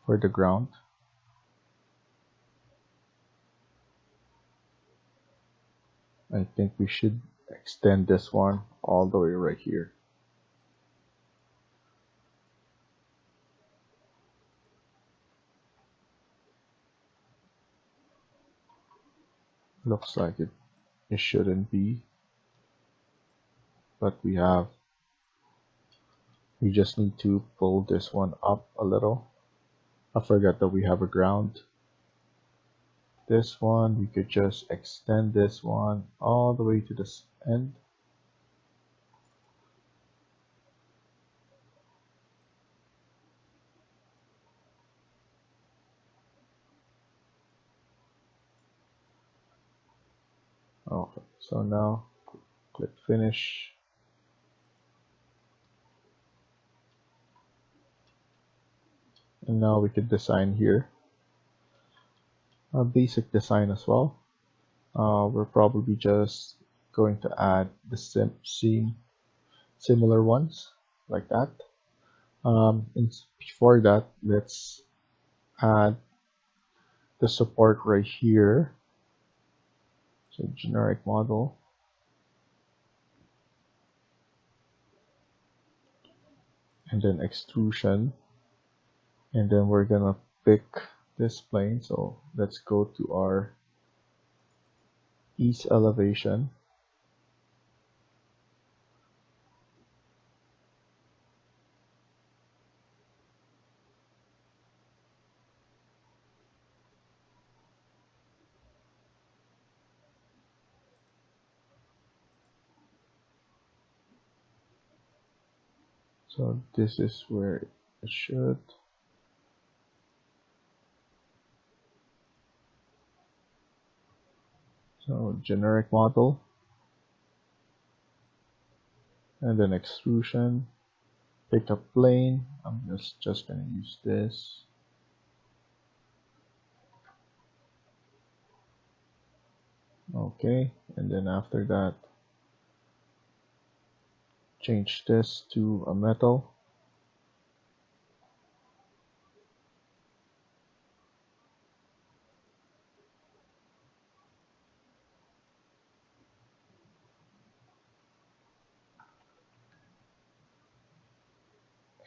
for the ground. I think we should extend this one all the way right here. Looks like it shouldn't be, but we just need to pull this one up a little. I forgot that we have a ground. This one, we could just extend this one all the way to this end. Okay, so now click finish. And now we could design here. A basic design as well. We're probably just going to add the same similar ones like that. And before that, let's add the support right here. So generic model, and then extrusion, and then we're gonna pick this plane. So let's go to our east elevation. So this is where it should. So generic model, and then extrusion, pick up plane. I'm just gonna use this. Okay, and then after that, change this to a metal.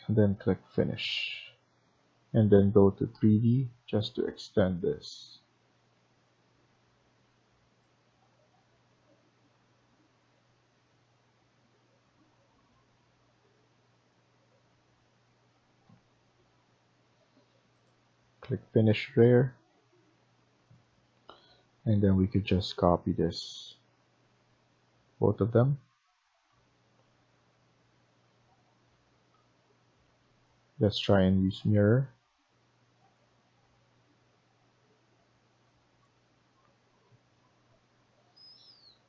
And then click finish, and then go to 3D just to extend this. Click finish there, and then we could just copy this, both of them. Let's try and use mirror.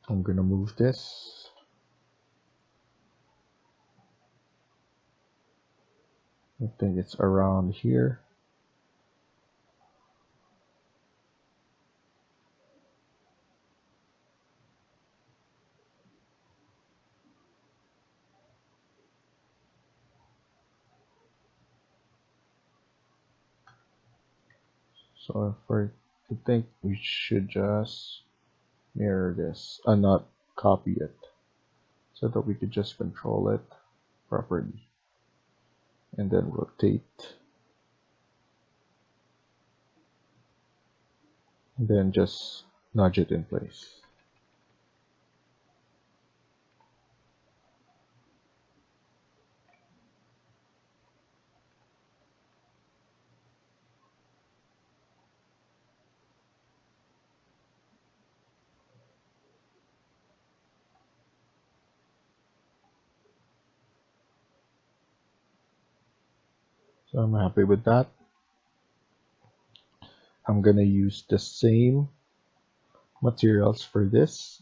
I'm gonna move this. I think it's around here. So I think we should just mirror this, not copy it, so that we could just control it properly. And then rotate. And then just nudge it in place. So I'm happy with that. I'm gonna use the same materials for this.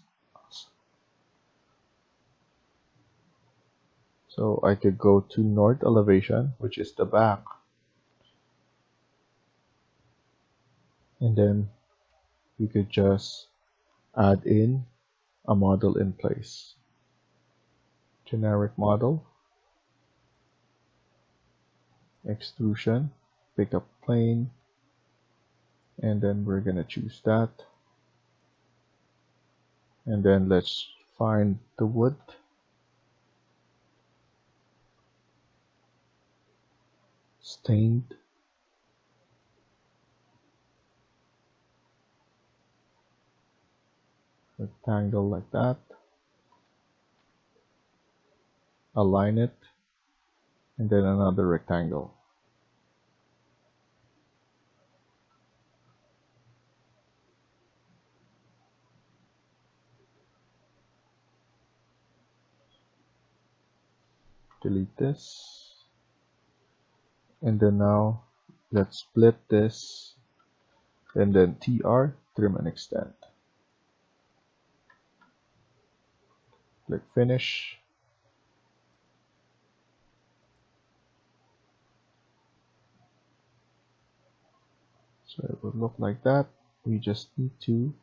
So I could go to north elevation, which is the back. And then we could just add in a model in place. Generic model, extrusion, pick up plane, and then we're gonna choose that. And then let's find the wood. Stained. Rectangle like that. Align it, and then another rectangle. delete this, and then now let's split this, and then TR, trim and extend. Click finish. So it would look like that. We just need to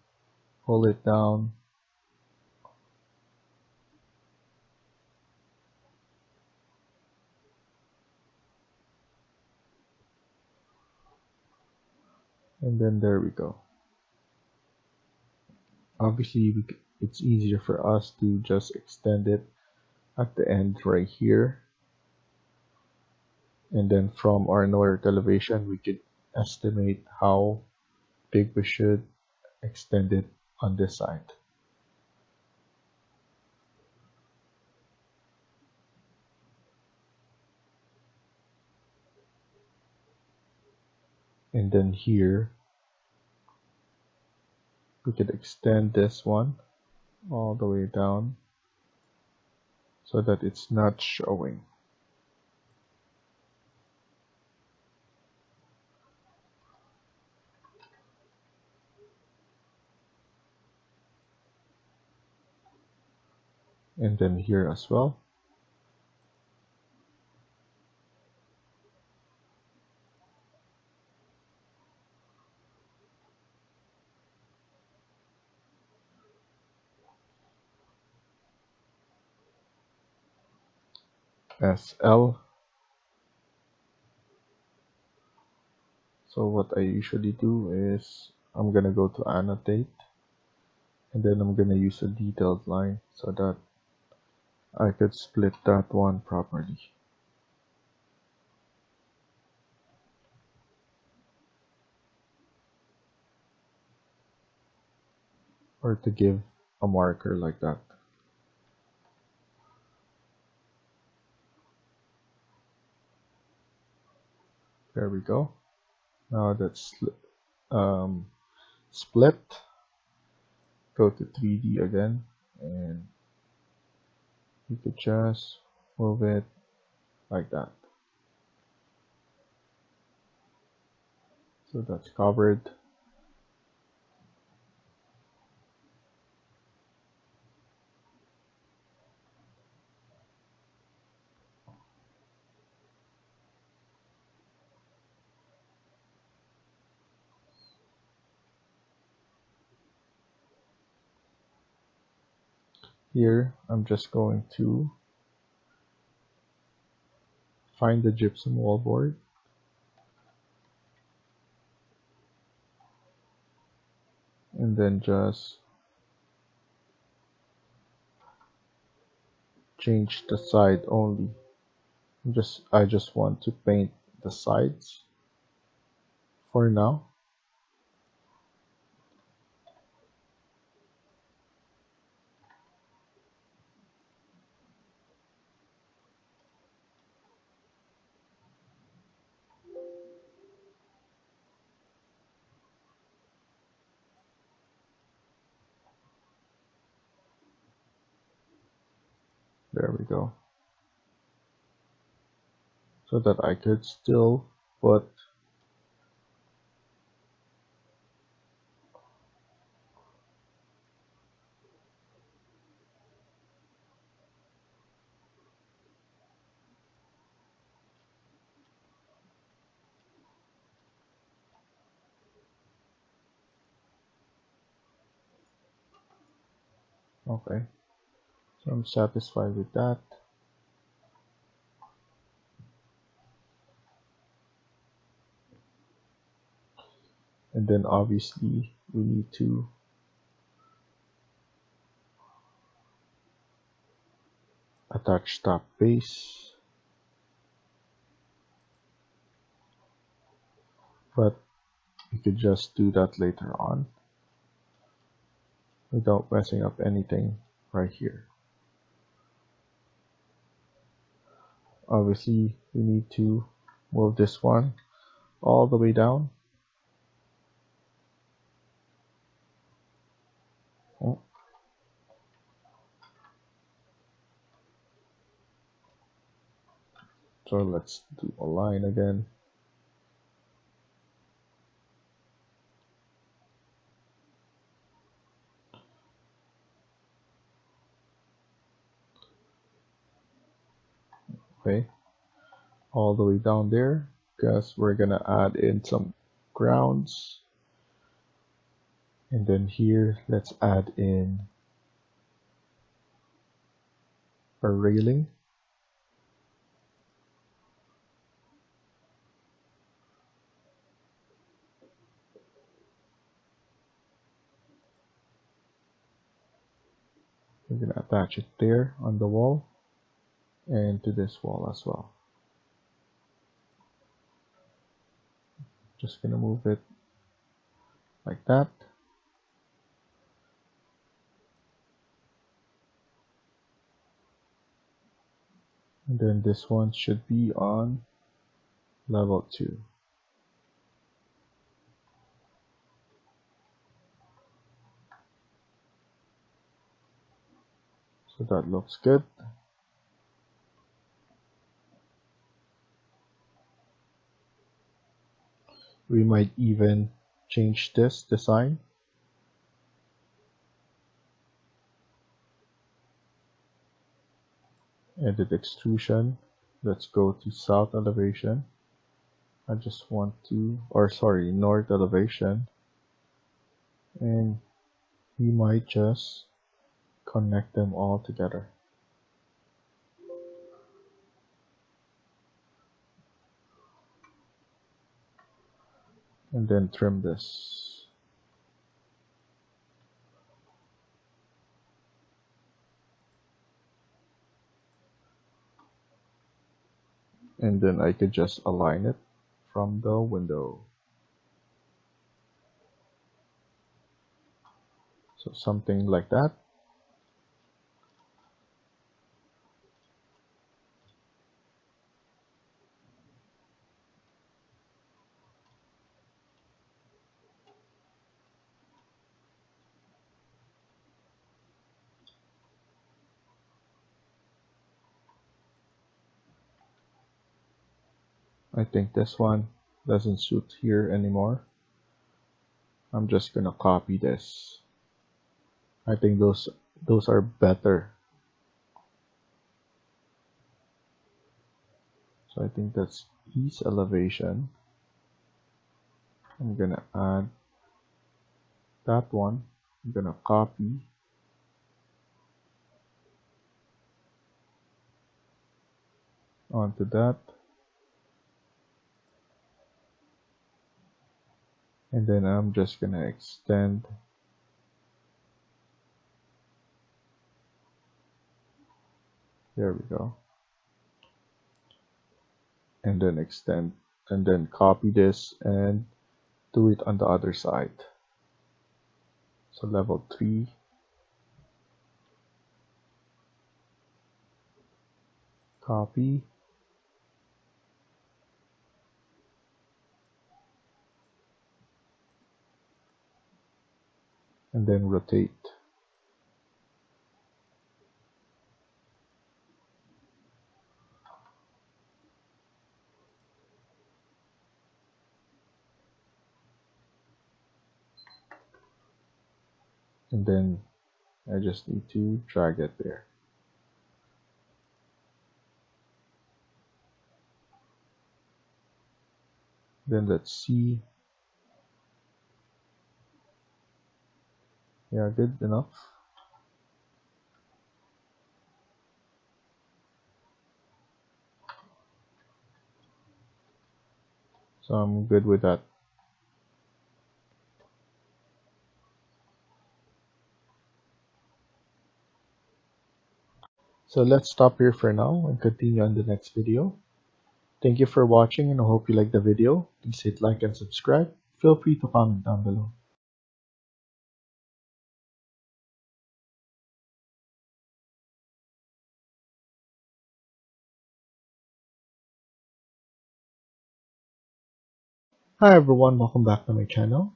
pull it down and then there we go. Obviously it's easier for us to just extend it at the end right here, and then from our north elevation we could estimate how big we should extend it on this side. And then here we could extend this one all the way down so that it's not showing. And then here as well. SL. So what I usually do is I'm gonna go to annotate, and then I'm gonna use a detailed line so that I could split that one properly. Or to give a marker like that. There we go. Now that's split. Go to 3D again, and you could just move it like that. So that's covered. Here, I'm just going to find the gypsum wallboard, and then just change the side only. I just want to paint the sides for now. There we go. So that I could still put okay. So I'm satisfied with that. And then obviously we need to attach top base, but you could just do that later on without messing up anything right here. Obviously we need to move this one all the way down. Oh. So let's do a line again. Okay, all the way down there, because we're gonna add in some grounds. And then here, let's add in a railing. We're gonna attach it there on the wall and to this wall as well. Just gonna move it like that. And then this one should be on level 2. So that looks good. We might even change this design. Edit extrusion. Let's go to south elevation. I just want to, or sorry, north elevation. And we might just connect them all together. And then trim this. And then I could just align it from the window. So something like that. I think this one doesn't suit here anymore. I'm just gonna copy this. I think those are better. So I think that's east elevation. I'm gonna add that one. I'm gonna copy onto that. And then I'm just gonna extend there we go. And then extend and then copy this and do it on the other side. So level 3. Copy. And then rotate. And then I just need to drag it there. Then let's see. Yeah, good enough. So I'm good with that. So let's stop here for now and continue on the next video. Thank you for watching and I hope you liked the video. Please hit like and subscribe. Feel free to comment down below. Hi everyone, welcome back to my channel.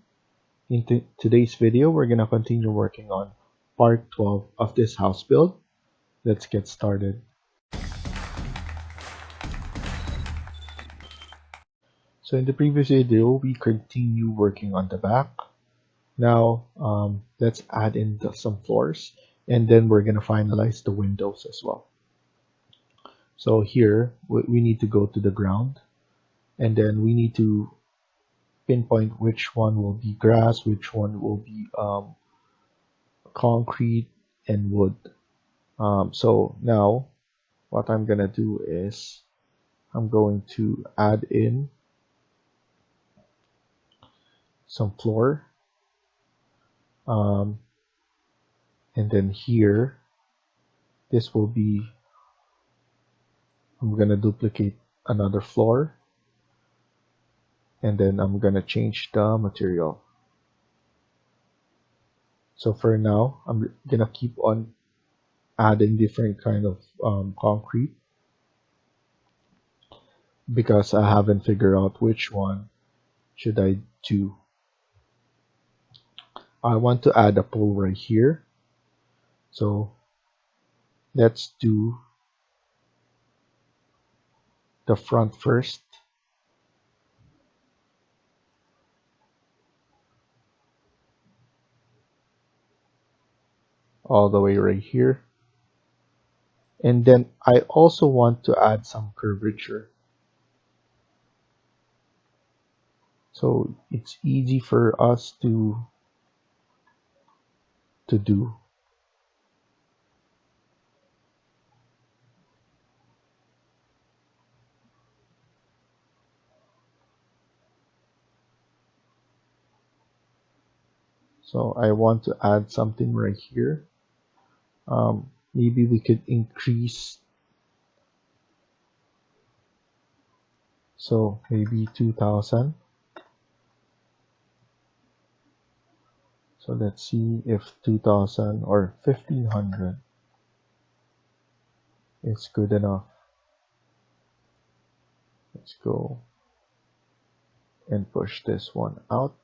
In today's video, we're going to continue working on part 12 of this house build. Let's get started. So in the previous video, we continue working on the back. Now, let's add in some floors, and then we're going to finalize the windows as well. So here, we need to go to the ground, and then we need to pinpoint which one will be grass, which one will be concrete and wood. So now, what I'm going to do is I'm going to add in some floor. And then here, this will be, I'm gonna duplicate another floor, and then I'm gonna change the material. So for now, I'm gonna keep on adding different kind of concrete because I haven't figured out which one should I do. I want to add a pole right here. So let's do the front first. All the way right here. And then I also want to add some curvature. So it's easy for us to do. So I want to add something right here. Maybe we could increase. So maybe 2000. So let's see if 2000 or 1500 is good enough. Let's go and push this one out.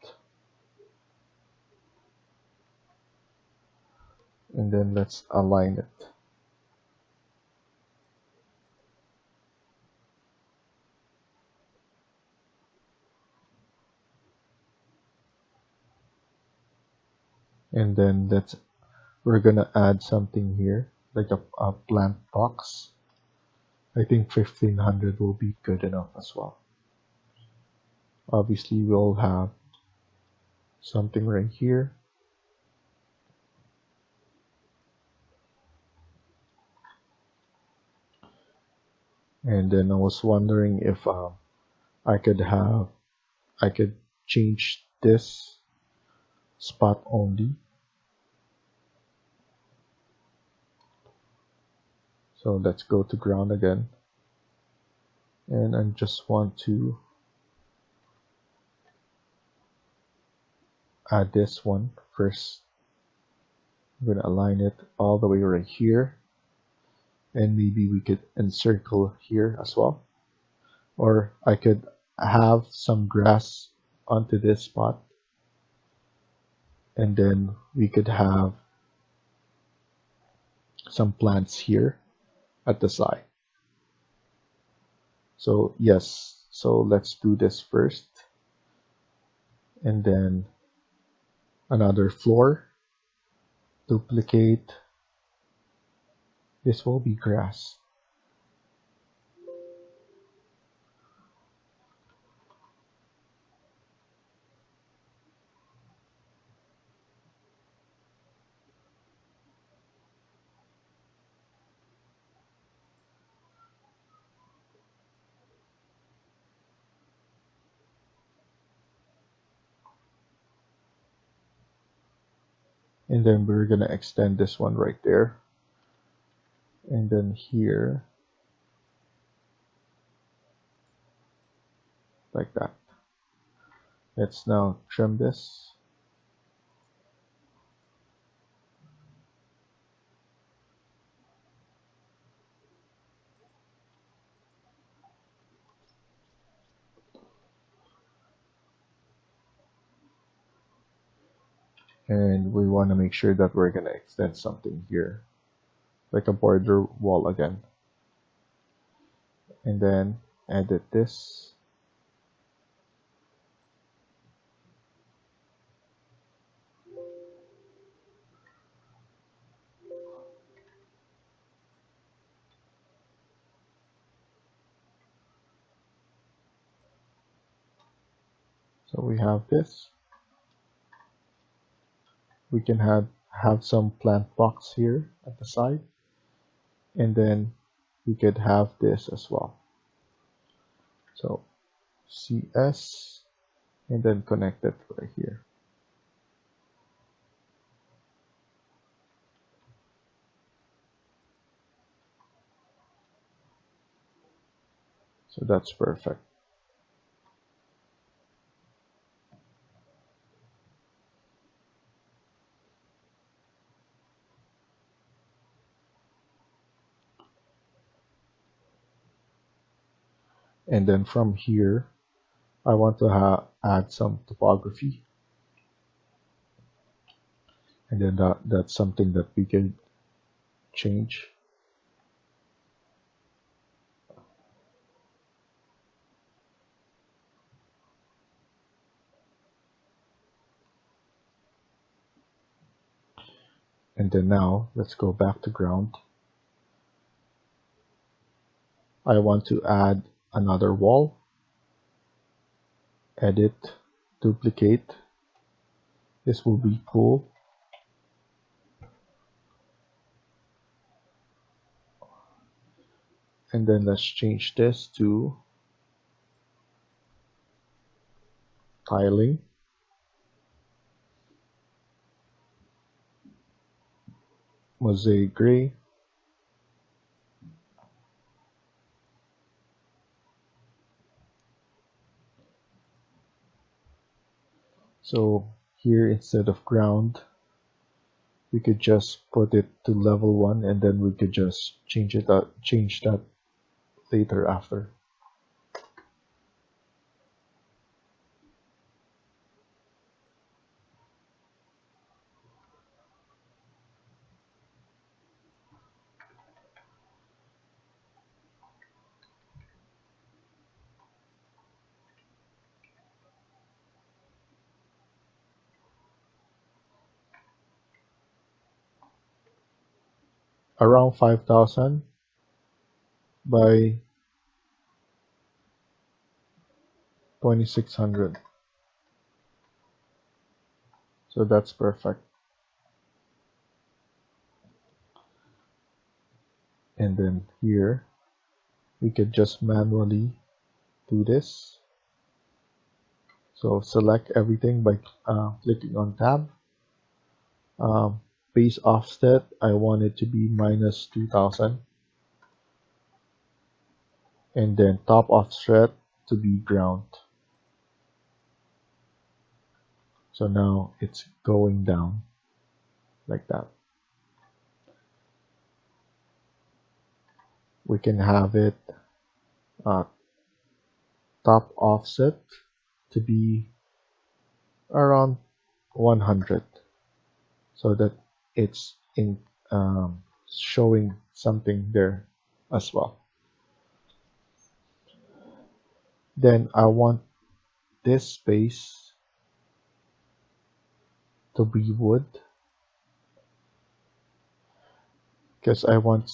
And then let's align it. And then we're gonna add something here, like a plant box. I think 1500 will be good enough as well. Obviously, we'll have something right here. And then I was wondering if I could change this spot only. So let's go to ground again. And I just want to add this one first. I'm going to align it all the way right here. And maybe we could encircle here as well. Or I could have some grass onto this spot. And then we could have some plants here at the side. So yes, so let's do this first. And then another floor, duplicate. This will be grass. And then we're gonna extend this one right there. And then here, like that. Let's now trim this. And we want to make sure that we're gonna extend something here, like a border wall again. And then edit this. So we have this. We can have some plant box here at the side, and then we could have this as well. So CS, and then connect it right here. So that's perfect. And then from here, I want to add some topography. And then that's something that we can change. And then now let's go back to ground. I want to add another wall. Edit, duplicate. This will be cool. And then let's change this to tiling. Mosaic gray. So here instead of ground, we could just put it to level 1, and then we could just change that later after. Around 5,000 by 2,600. So that's perfect. And then here we could just manually do this. So select everything by clicking on tab. Base offset, I want it to be minus 2,000. And then top offset to be ground. So now it's going down like that. We can have it top offset to be around 100, so that it's in showing something there as well. Then I want this space to be wood, because I want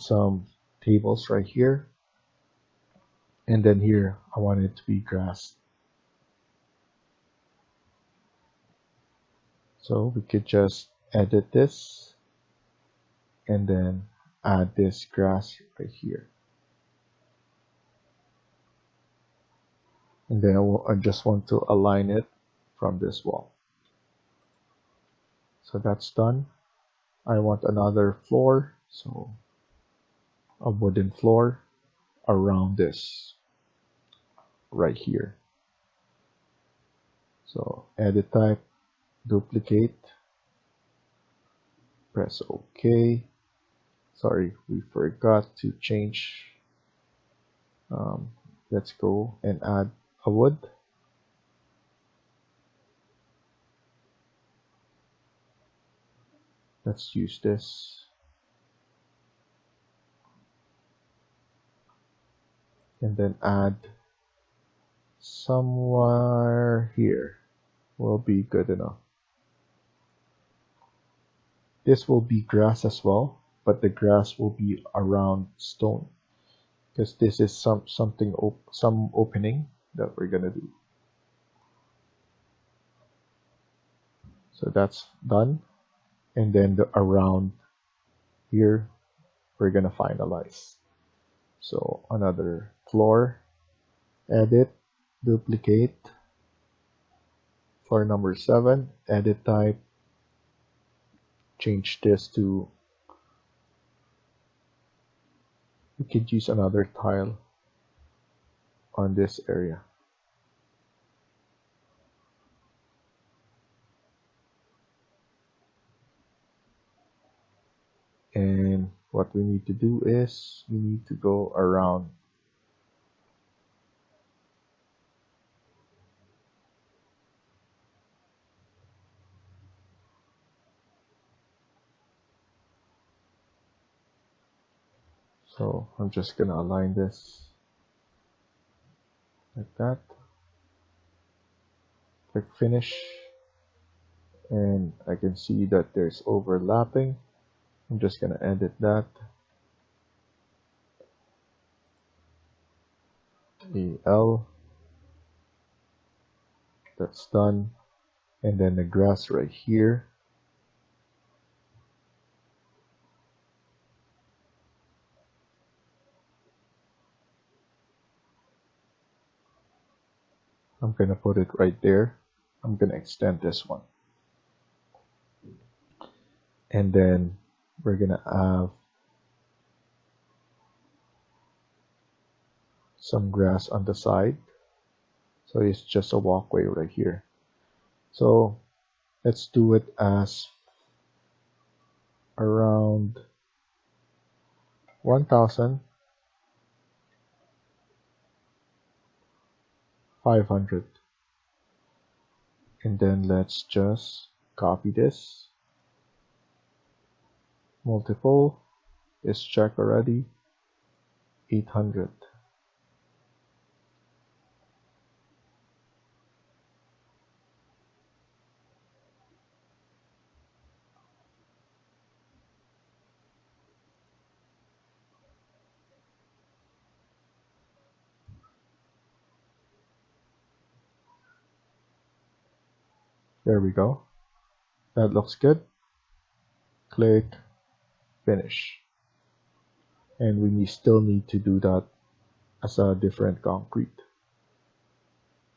some tables right here, and then here I want it to be grass. So we could just edit this and then add this grass right here. And then I just want to align it from this wall. So that's done. I want another floor, so a wooden floor around this right here. So edit type, duplicate, press OK. Sorry, we forgot to change. Let's go and add a wood. Let's use this. And then add somewhere here will be good enough. This will be grass as well, but the grass will be around stone, because this is some opening that we're gonna do. So that's done. And then the around here, we're gonna finalize. So another floor, edit, duplicate, floor number 7, edit type, change this to, we could use another tile on this area. And what we need to do is we need to go around. So I'm just gonna align this like that. Click finish, and I can see that there's overlapping. I'm just gonna edit that. EL, that's done. And then the grass right here. I'm gonna put it right there. I'm gonna extend this one. And then we're gonna have some grass on the side. So it's just a walkway right here. So let's do it as around 1,500. And then let's just copy this. Multiple is checked already. 800. There we go. That looks good. Click finish. And we still need to do that as a different concrete.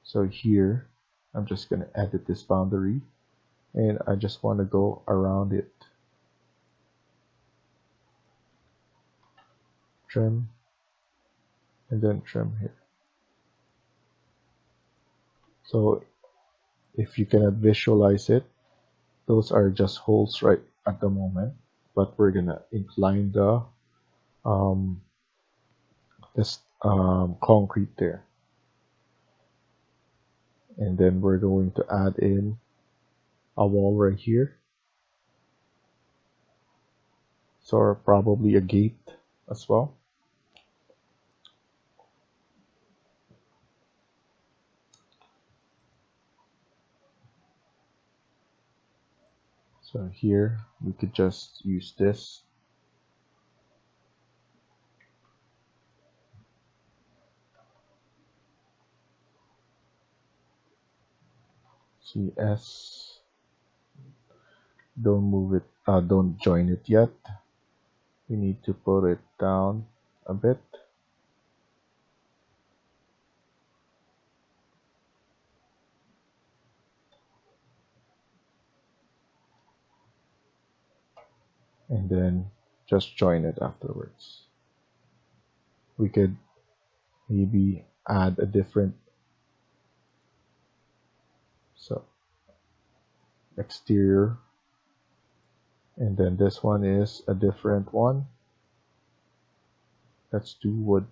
So here, I'm just going to edit this boundary, and I just want to go around it. Trim, and then trim here. So if you cannot visualize it, those are just holes right at the moment, but we're gonna incline the concrete there, and then we're going to add in a wall right here, so probably a gate as well. So here we could just use this. CS, don't move it, don't join it yet. We need to put it down a bit. And then just join it afterwards. We could maybe add a different, so exterior, and then this one is a different one. Let's do wood.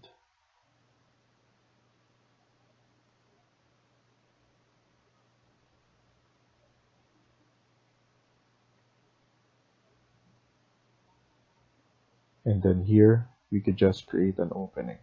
And then here we could just create an opening.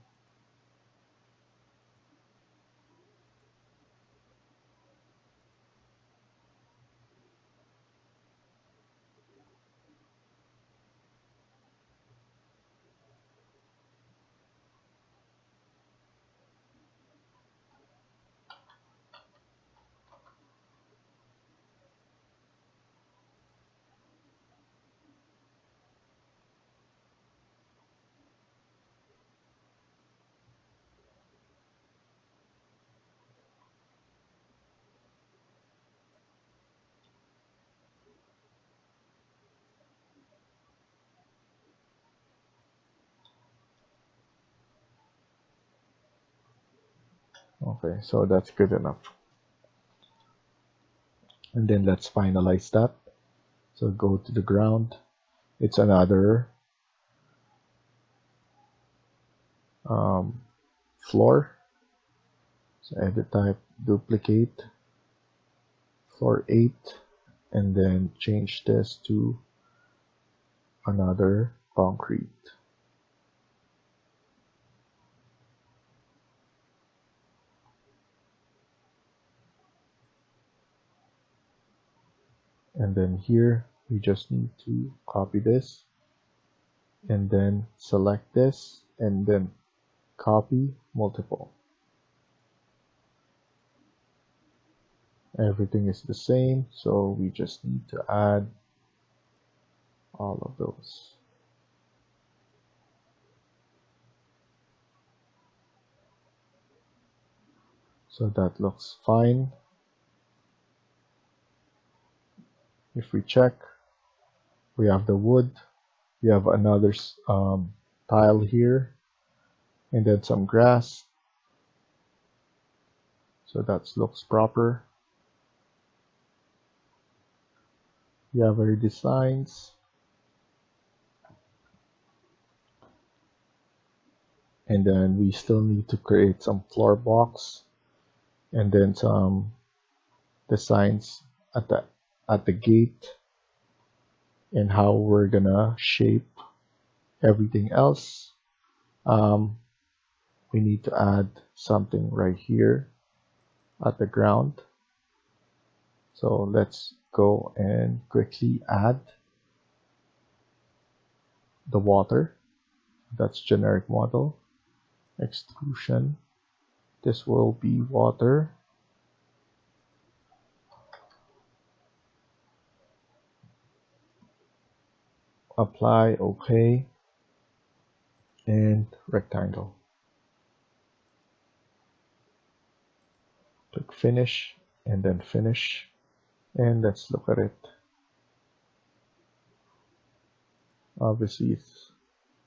Okay, so that's good enough. And then let's finalize that. So go to the ground. It's another floor. So edit type, duplicate, floor 8, and then change this to another concrete. And then here we just need to copy this and then select this and then copy multiple. Everything is the same, so we just need to add all of those. So that looks fine. If we check, we have the wood, we have another tile here, and then some grass. So that looks proper. We have our designs. And then we still need to create some floor blocks and then some designs at the gate and how we're gonna shape everything else. We need to add something right here at the ground. So let's go and quickly add the water. That's generic model. Extrusion. This will be water. Apply, OK, and rectangle. Click finish and then finish. And let's look at it. Obviously it's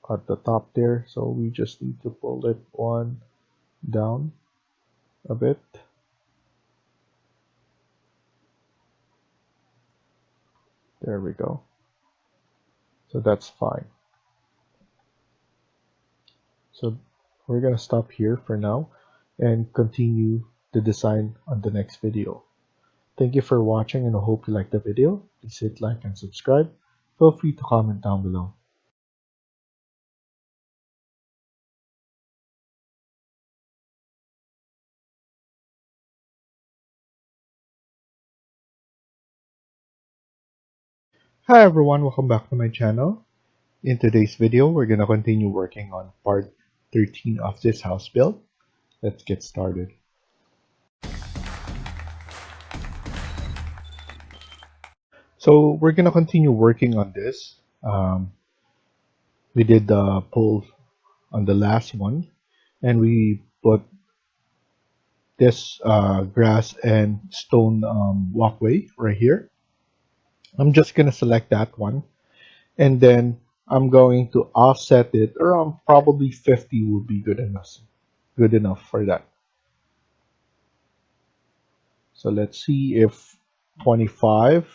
at the top there, so we just need to pull it one down a bit. There we go. So that's fine. So we're gonna stop here for now and continue the design on the next video. Thank you for watching and I hope you liked the video. Please hit like and subscribe. Feel free to comment down below. Hi everyone, welcome back to my channel. In today's video, we're gonna continue working on part 13 of this house build. Let's get started. So we're gonna continue working on this. We did the pull on the last one, and we put this grass and stone walkway right here. I'm just gonna select that one, and then I'm going to offset it around probably 50 will be good enough. Good enough for that. So let's see if 25.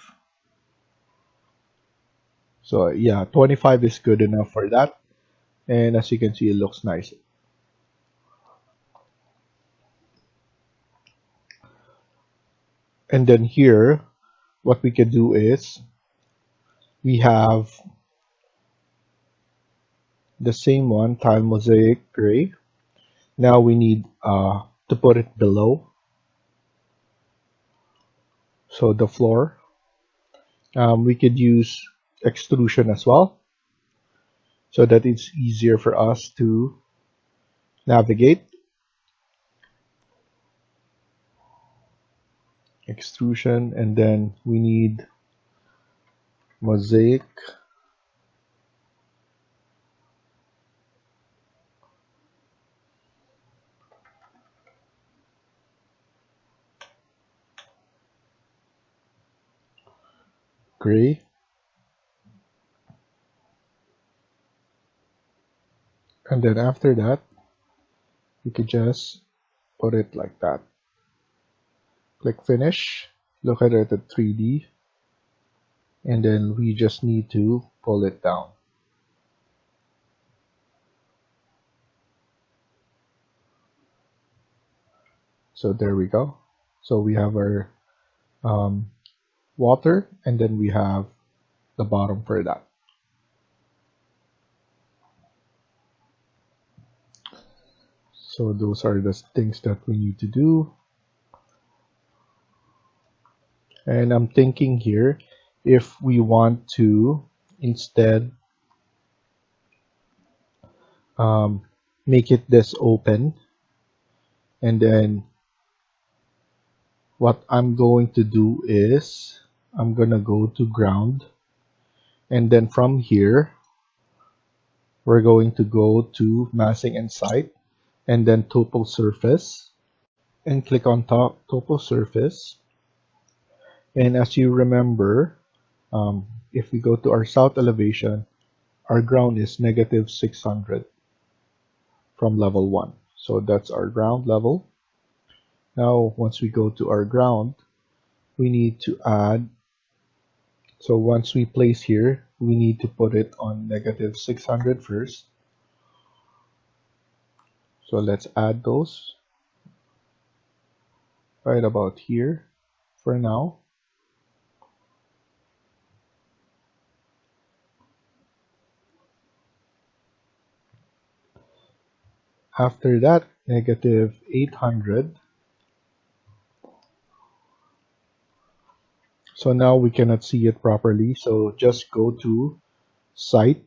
So yeah, 25 is good enough for that. And as you can see, it looks nice. And then here, what we can do is we have the same one, tile mosaic gray. Now we need to put it below. So the floor. We could use extrusion as well, so that it's easier for us to navigate. Extrusion, and then we need mosaic. Gray. And then after that, we could just put it like that. Click finish, look at it at 3D, and then we just need to pull it down. So there we go. So we have our water, and then we have the bottom for that. So those are the things that we need to do. And I'm thinking here, if we want to instead make it this open, and then what I'm going to do is I'm gonna go to ground, and then from here we're going to go to massing and site, and then topo surface, and click on top topo surface. And as you remember, if we go to our south elevation, our ground is negative 600 from level 1. So that's our ground level. Now, once we go to our ground, we need to add, so once we place here, we need to put it on negative 600 first. So let's add those right about here for now. After that, negative 800. So now we cannot see it properly. So just go to site.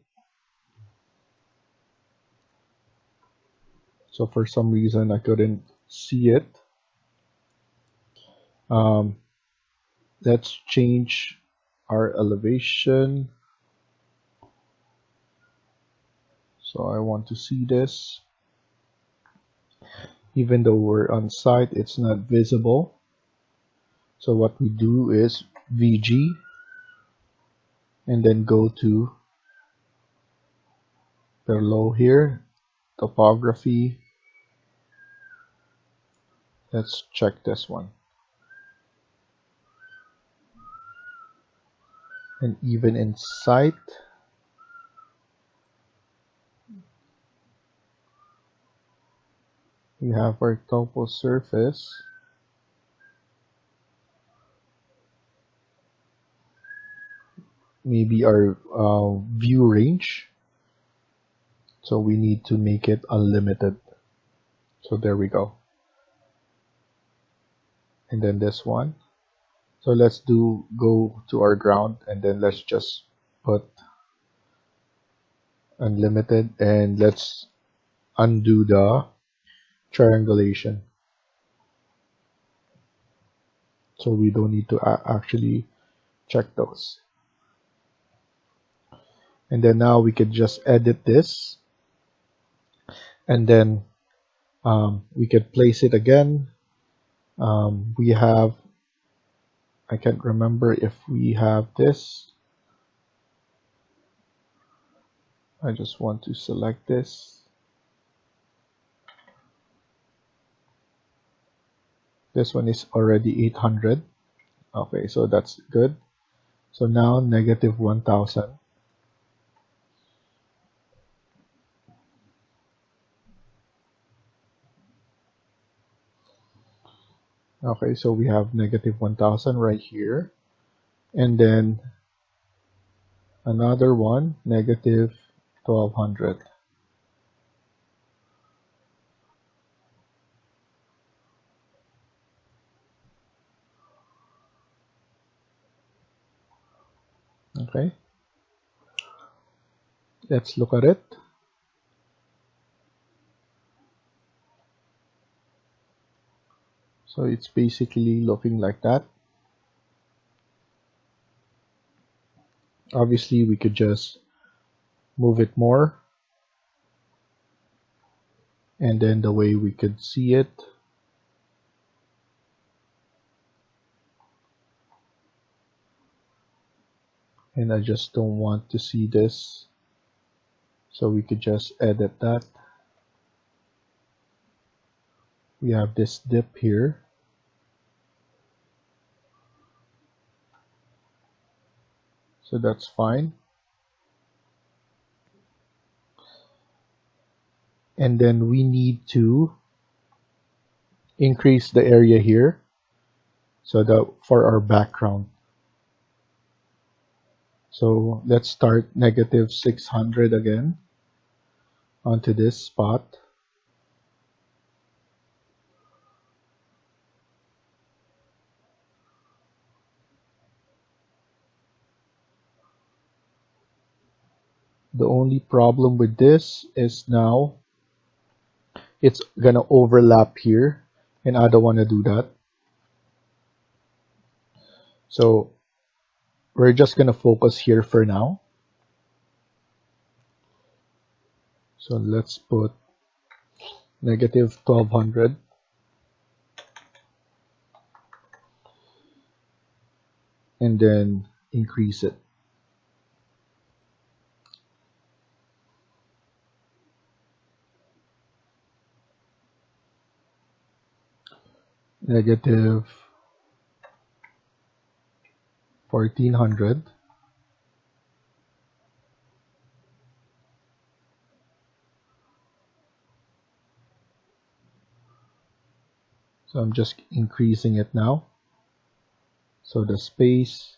So for some reason I couldn't see it. Let's change our elevation. So I want to see this. Even though we're on site, it's not visible. So what we do is VG, and then go to below here, topography. Let's check this one. And even in site, we have our topo surface. Maybe our view range. So we need to make it unlimited. So there we go. And then this one. So let's go to our ground, and then let's just put unlimited, and let's undo the triangulation. So we don't need to actually check those. And then now we can just edit this, and then we can place it again. We have, I can't remember if we have this. I just want to select this. This one is already 800. Okay, so that's good. So now negative 1000. Okay, so we have negative 1000 right here. And then another one, negative 1200. Okay, let's look at it. So it's basically looking like that. Obviously, we could just move it more, and then the way we could see it. And I just don't want to see this. So we could just edit that. We have this dip here. So that's fine. And then we need to increase the area here so that for our background. So let's start negative 600 again onto this spot. The only problem with this is now it's gonna overlap here, and I don't want to do that. So we're just gonna focus here for now. So let's put negative 1200 and then increase it. Negative 1400. So I'm just increasing it now. So the space,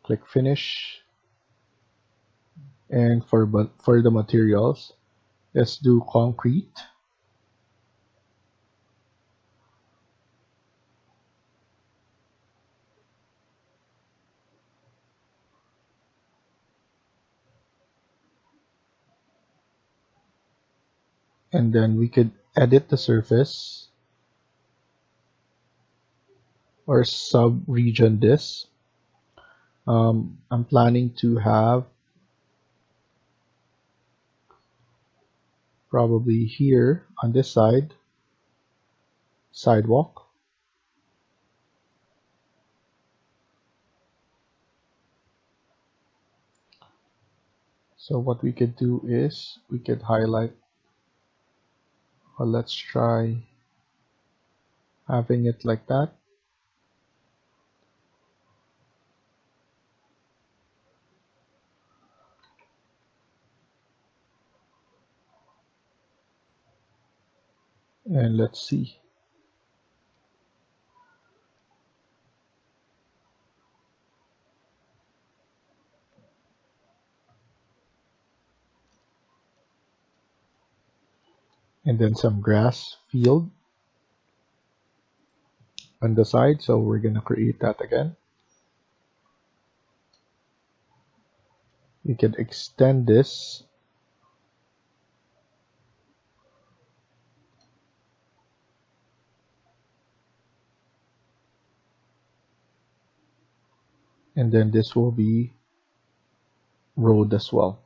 click finish. And for the materials, let's do concrete. And then we could edit the surface or sub-region this. I'm planning to have probably here on this side, sidewalk. So what we could do is we could highlight, well, let's try having it like that. And let's see. And then some grass field on the side. So we're going to create that again. You can extend this. And then this will be road as well.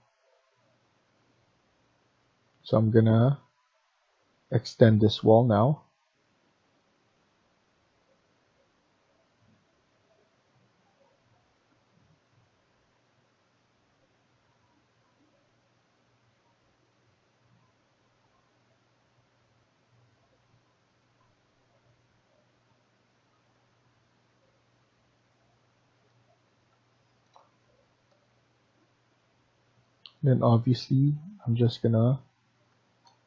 So I'm gonna extend this wall now. Then obviously I'm just gonna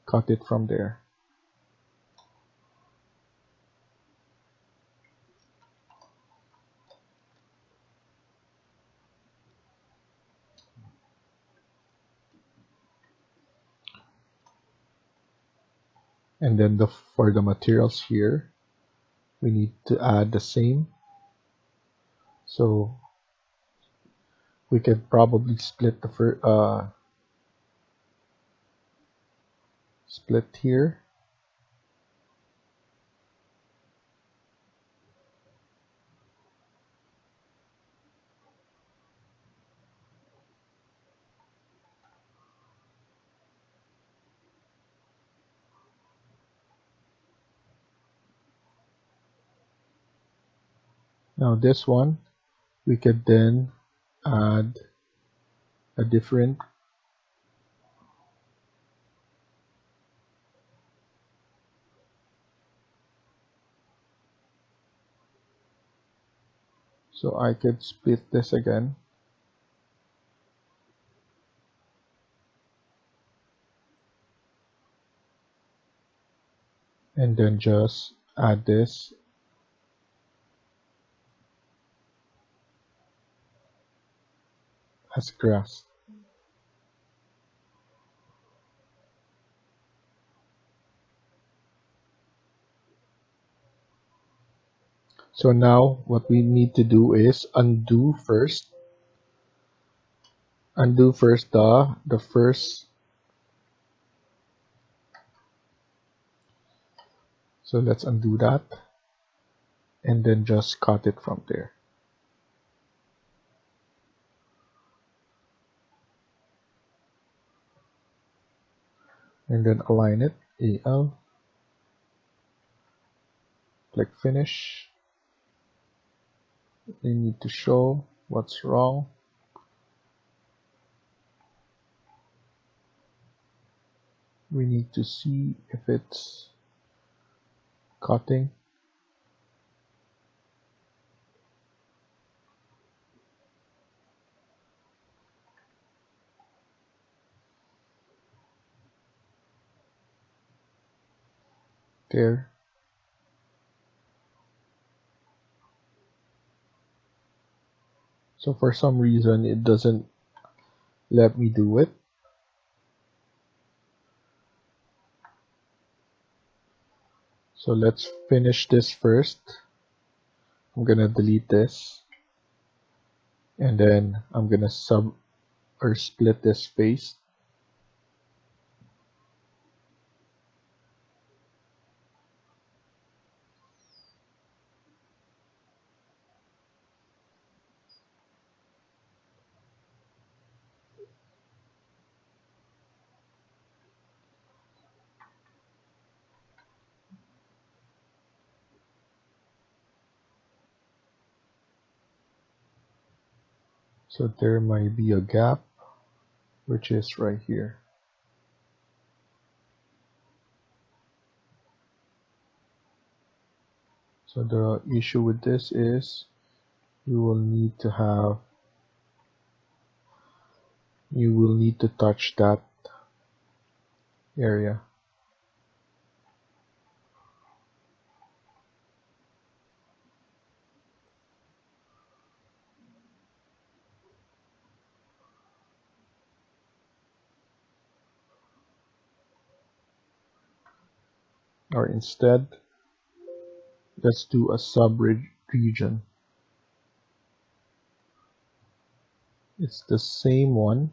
cut it from there. And then for the materials here, we need to add the same. So we could probably split the split here. Now this one, we could then add a different So I could split this again. And then just add this as grass. So now what we need to do is undo first. Undo first the first. So let's undo that. And then just cut it from there. And then align it, AL. Click finish. We need to show what's wrong. We need to see if it's cutting. There. So for some reason it doesn't let me do it. So let's finish this first. I'm gonna delete this. And then I'm gonna split this space. So there might be a gap, which is right here. So the issue with this is you will need to touch that area. Or instead, let's do a sub-region. It's the same one.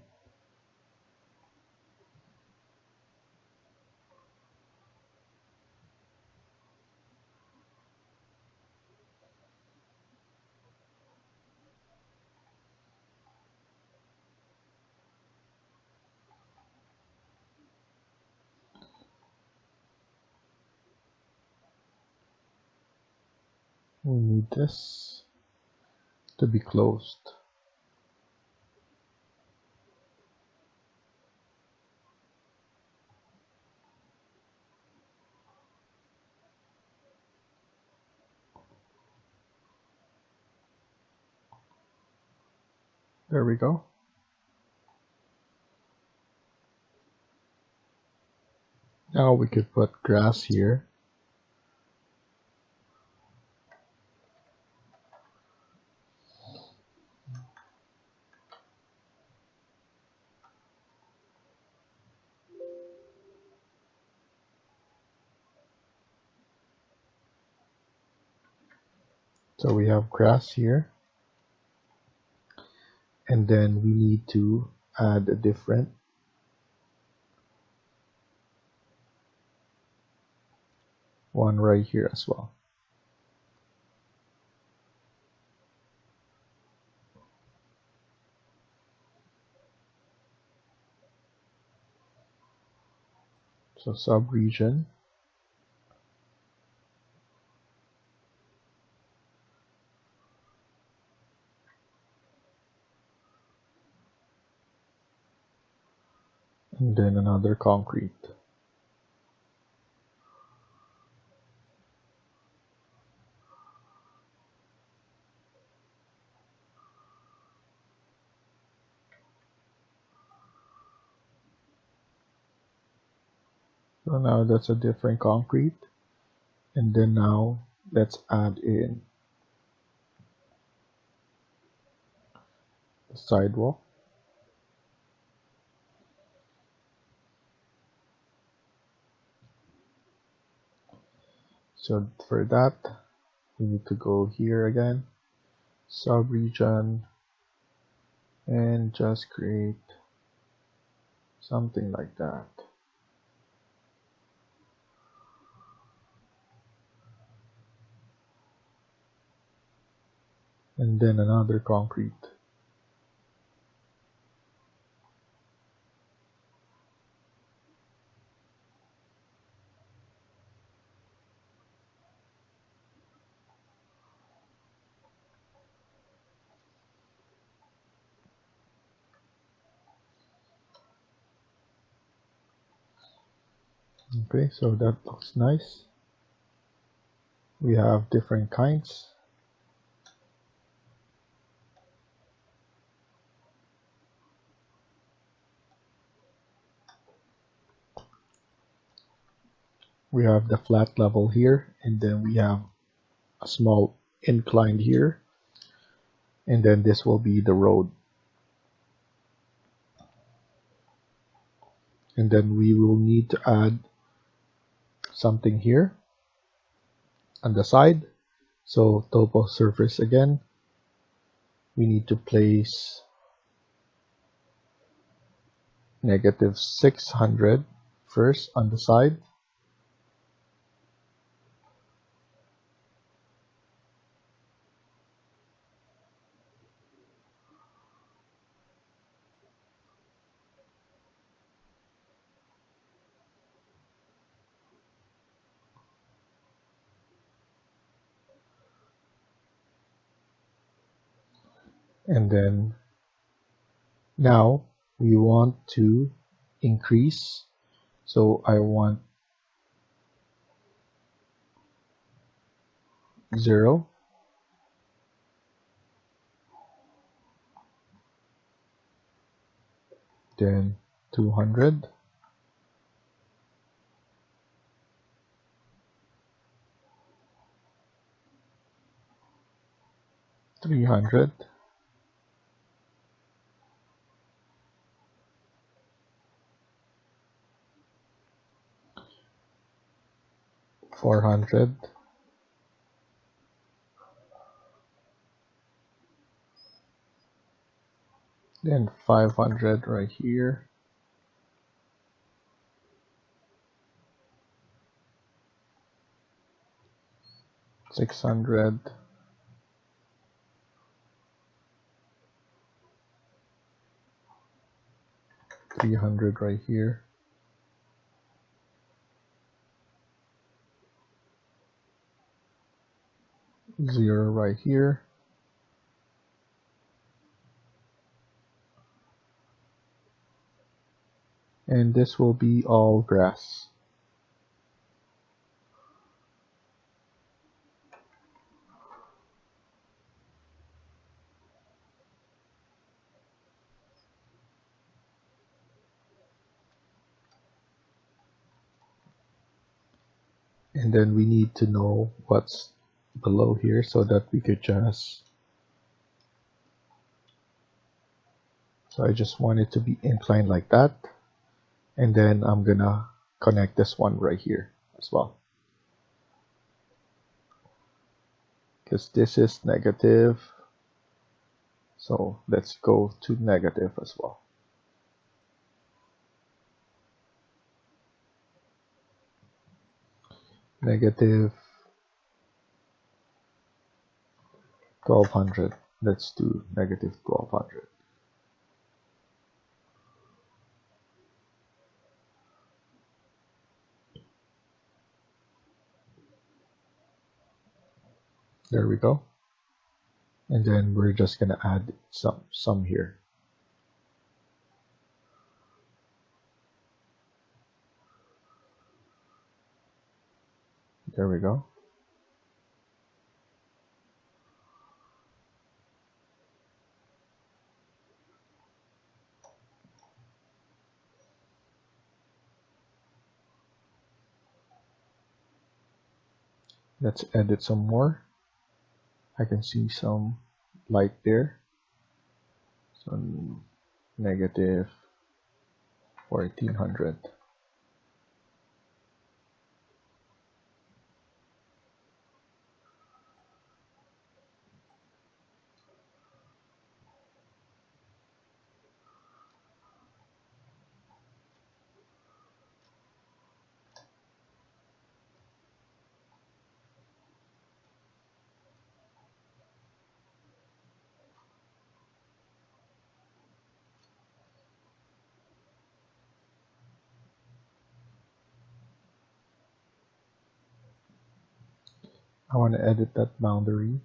We need this to be closed. There we go. Now we could put grass here. So we have grass here. And then we need to add a different one right here as well. So sub-region. And then another concrete. So now that's a different concrete. And then now let's add in the sidewalk. So for that, we need to go here again, sub-region, and just create something like that. And then another concrete. Okay, so that looks nice. We have different kinds. We have the flat level here, and then we have a small incline here, and then this will be the road. And then we will need to add something here on the side. So topo surface again, we need to place negative 600 first on the side. And then now we want to increase. So I want 0, then 200, 300, 400, then 500 right here, 600, 300 right here, 0 right here, and this will be all grass. And then we need to know what's below here so that we could just, so I just want it to be inclined like that. And then I'm gonna connect this one right here as well, because this is negative. So let's go to negative as well. Negative 1200. Let's do negative 1200. There we go. And then we're just gonna add some here. There we go. Let's edit some more. I can see some light there. So negative 1400. I want to edit that boundary.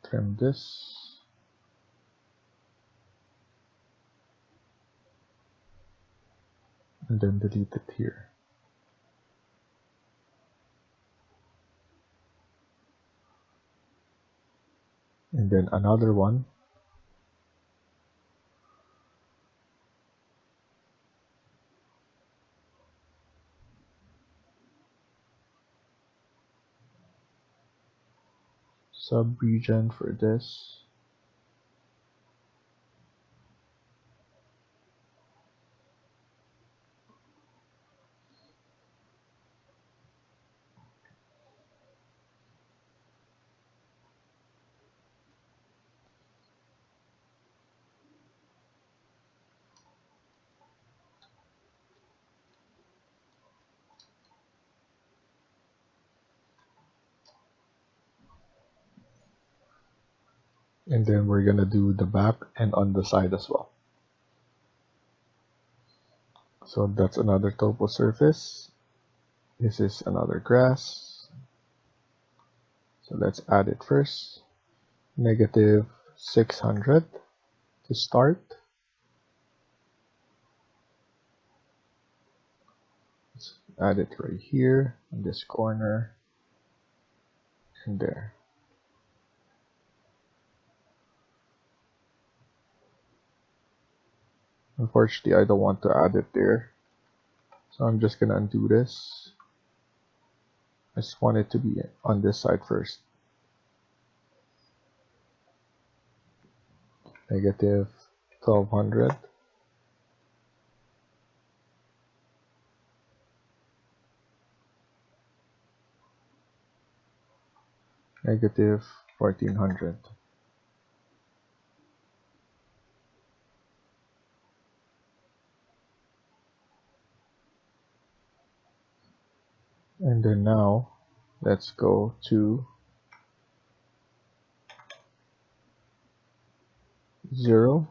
Trim this. And then delete it here. And then another one. Sub-region for this. And then we're gonna do the back and on the side as well. So that's another topo surface. This is another grass. So let's add it first. Negative 600 to start. Let's add it right here in this corner and there. Unfortunately, I don't want to add it there. So I'm just gonna undo this. I just want it to be on this side first. Negative 1200. Negative 1400. And then now, let's go to 0.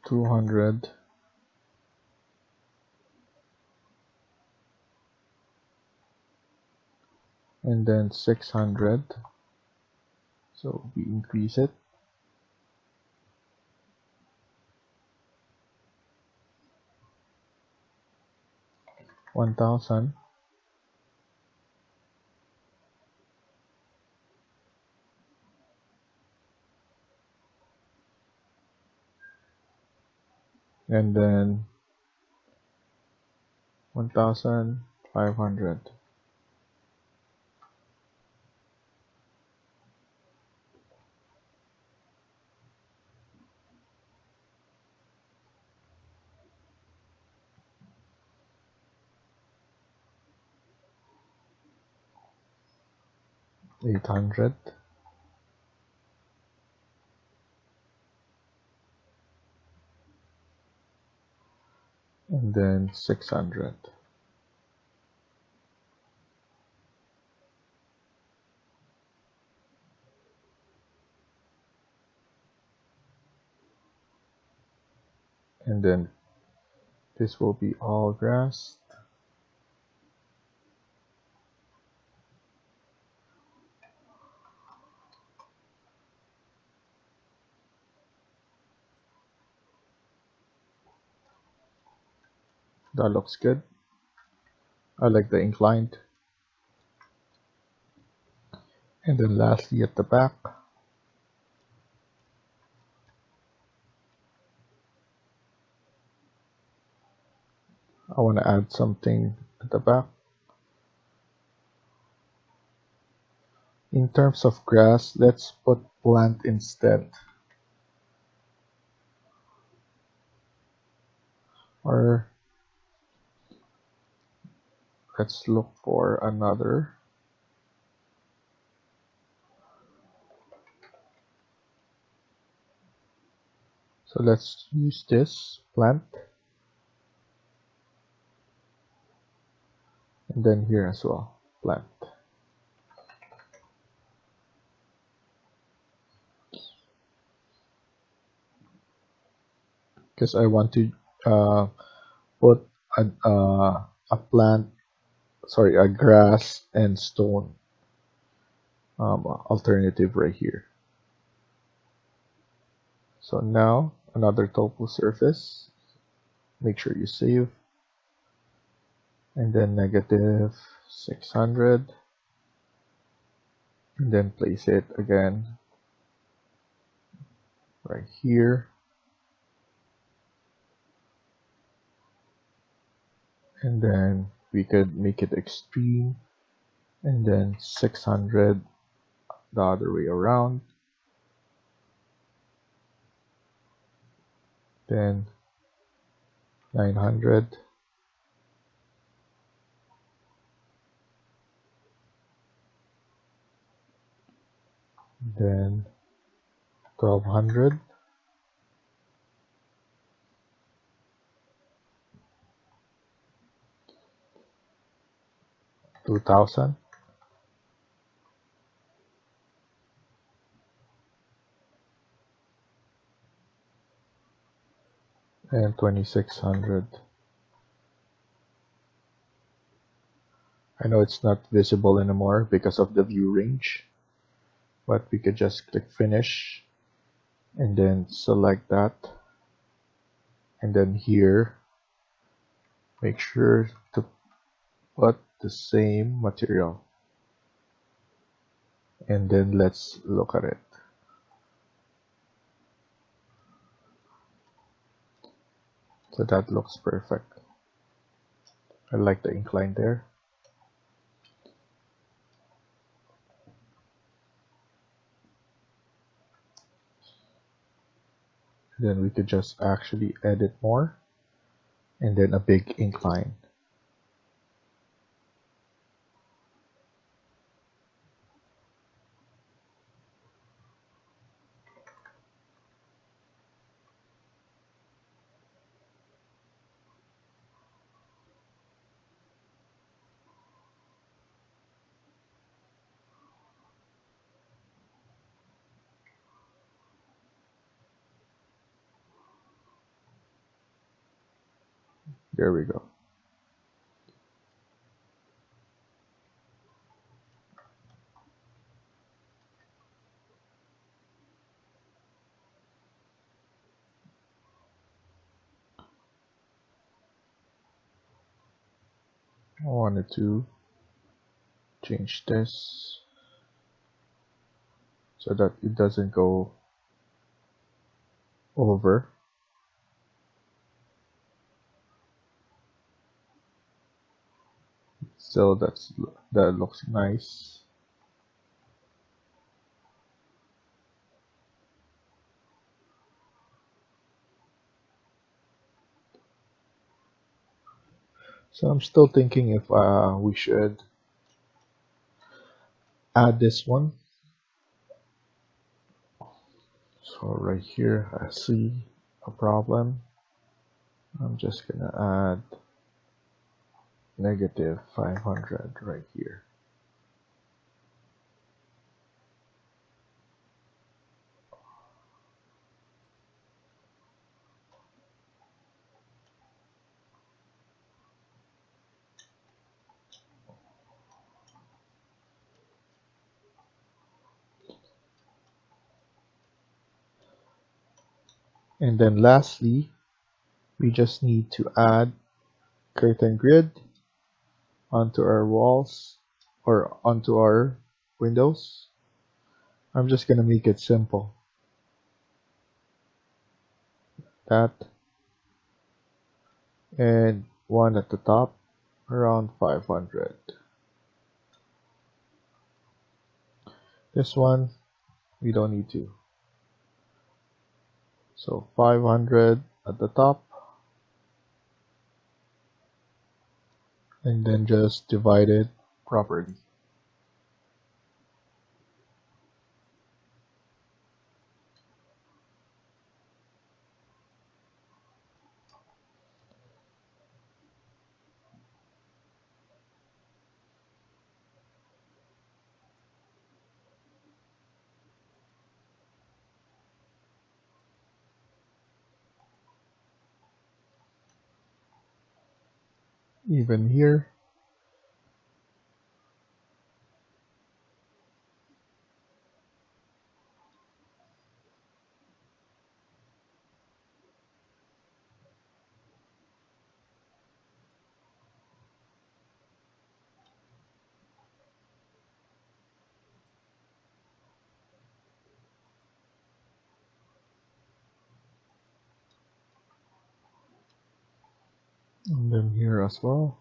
$200. And then 600. So we increase it. $1,000. And then 1,500. $800. And then 600. And then this will be all grass. That looks good. I like the inclined. And then lastly at the back, I want to add something at the back. In terms of grass, let's put plant instead. Or let's look for another. So let's use this plant. And then here as well, plant. Because I want to put a plant, sorry, a grass and stone alternative right here. So now another topo surface. Make sure you save. And then negative 600. And then place it again right here. And then we could make it extreme. And then 600 the other way around. Then 900. Then 1200. 2000. And 2600. I know it's not visible anymore because of the view range, but we could just click finish and then select that. And then here, make sure to put the same material. And then let's look at it. So that looks perfect. I like the incline there. Then we could just actually edit more and then a big incline. There we go. I wanted to change this so that it doesn't go over. So that looks nice. So I'm still thinking if we should add this one. So right here I see a problem. I'm just gonna add negative 500 right here. And then lastly, we just need to add curtain grid onto our walls or onto our windows. I'm just gonna make it simple. That, and one at the top, around 500. This one, we don't need to. So 500 at the top, and then just divide it properly. Even here. And then here as well.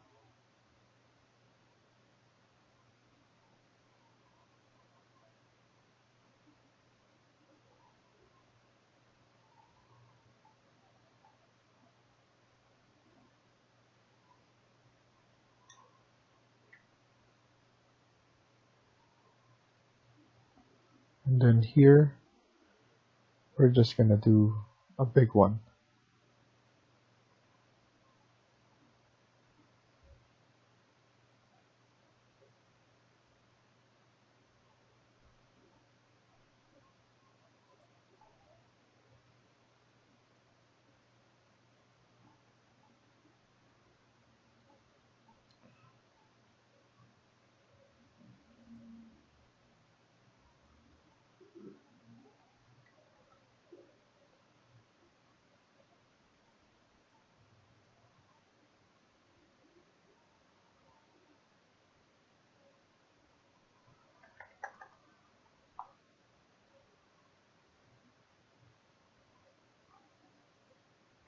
And then here, we're just gonna do a big one.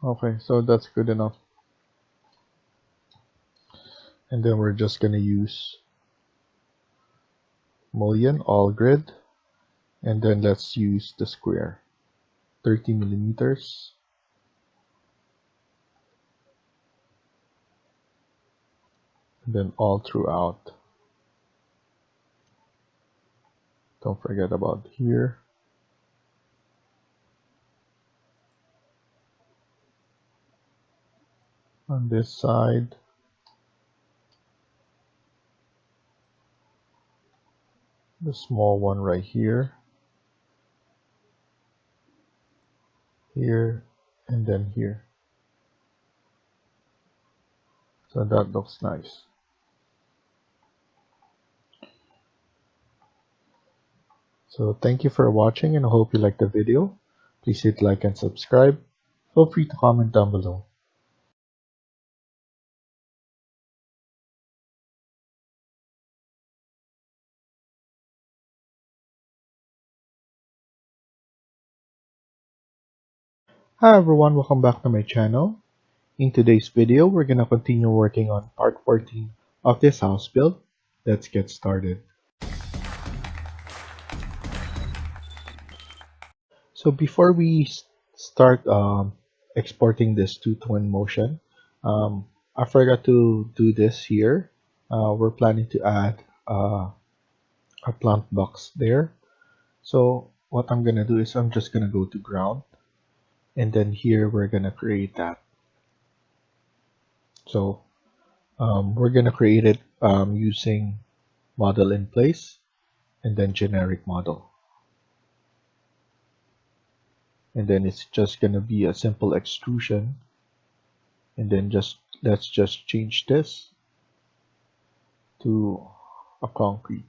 Okay, so that's good enough. And then we're just gonna use mullion all grid, and then let's use the square, 30 millimeters. And then all throughout. Don't forget about here. On this side. The small one right here. Here, and then here. So that looks nice. So thank you for watching, and I hope you liked the video. Please hit like and subscribe. Feel free to comment down below. Hi everyone, welcome back to my channel. In today's video, we're gonna continue working on part 14 of this house build. Let's get started. So before we start exporting this to Twinmotion, I forgot to do this here. We're planning to add a plant box there. So what I'm gonna do is I'm just gonna go to ground, and then here we're gonna create that. So we're gonna create it using model in place and then generic model. And then it's just gonna be a simple extrusion, and then let's just change this to a concrete.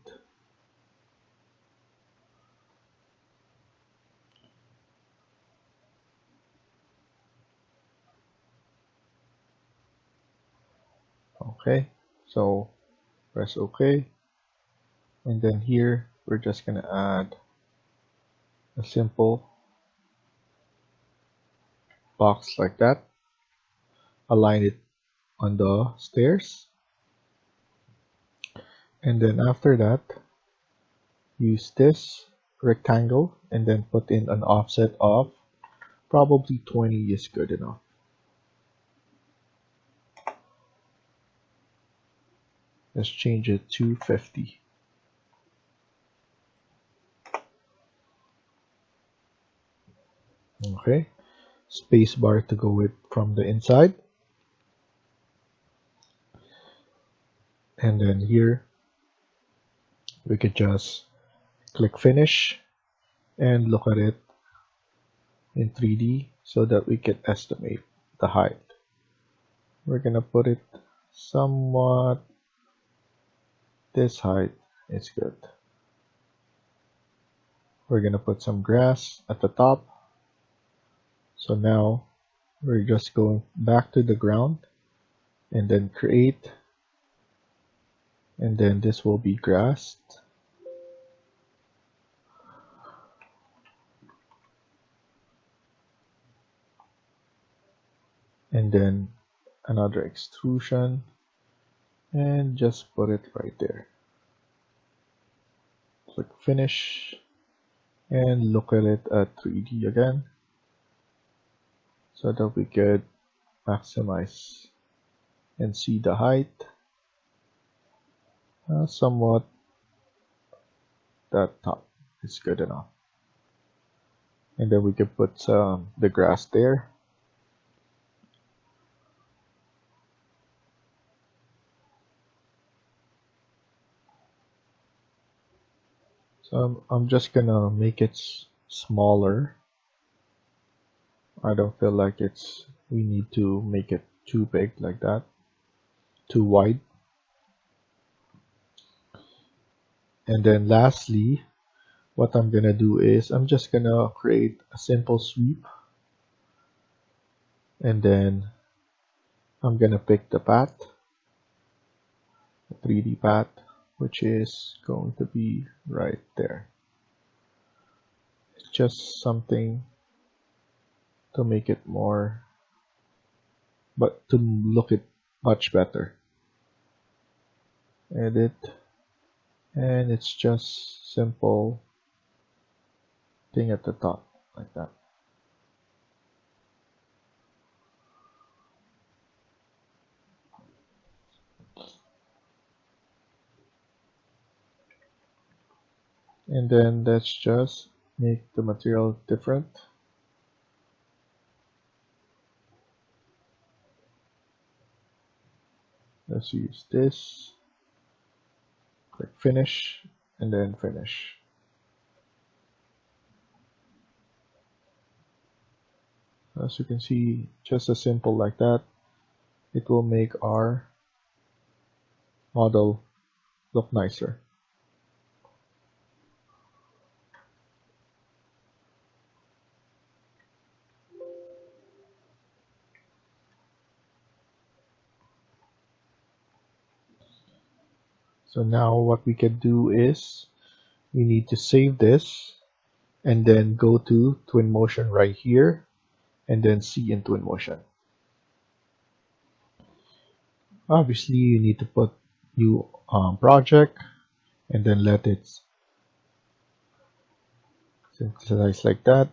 Okay, so press OK, and then here we're just gonna add a simple box like that, align it on the stairs, and then after that use this rectangle and then put in an offset of probably 20 is good enough. Let's change it to 50. Okay, space bar to go with from the inside, and then here we could just click finish and look at it in 3D so that we can estimate the height. We're gonna put it somewhat this height is good. We're gonna put some grass at the top. So now we're just going back to the ground and then create, and then this will be grassed. And then another extrusion and just put it right there. Click finish and look at it at 3D again so that we could maximize and see the height. Somewhat that top is good enough. And then we can put the grass there. So I'm just gonna make it smaller. I don't feel like we need to make it too big like that, too wide. And then lastly, what I'm gonna do is I'm just gonna create a simple sweep, and then I'm gonna pick the path, the 3D path, which is going to be right there. It's just something to make it more, but to look it much better. Edit, and it's just simple thing at the top like that. And then let's just make the material different. Let's use this. Click finish and then finish. As you can see, just as simple like that, it will make our model look nicer. So now what we can do is we need to save this and then go to Twinmotion right here and then see in Twinmotion. Obviously, you need to put new project and then let it synthesize like that.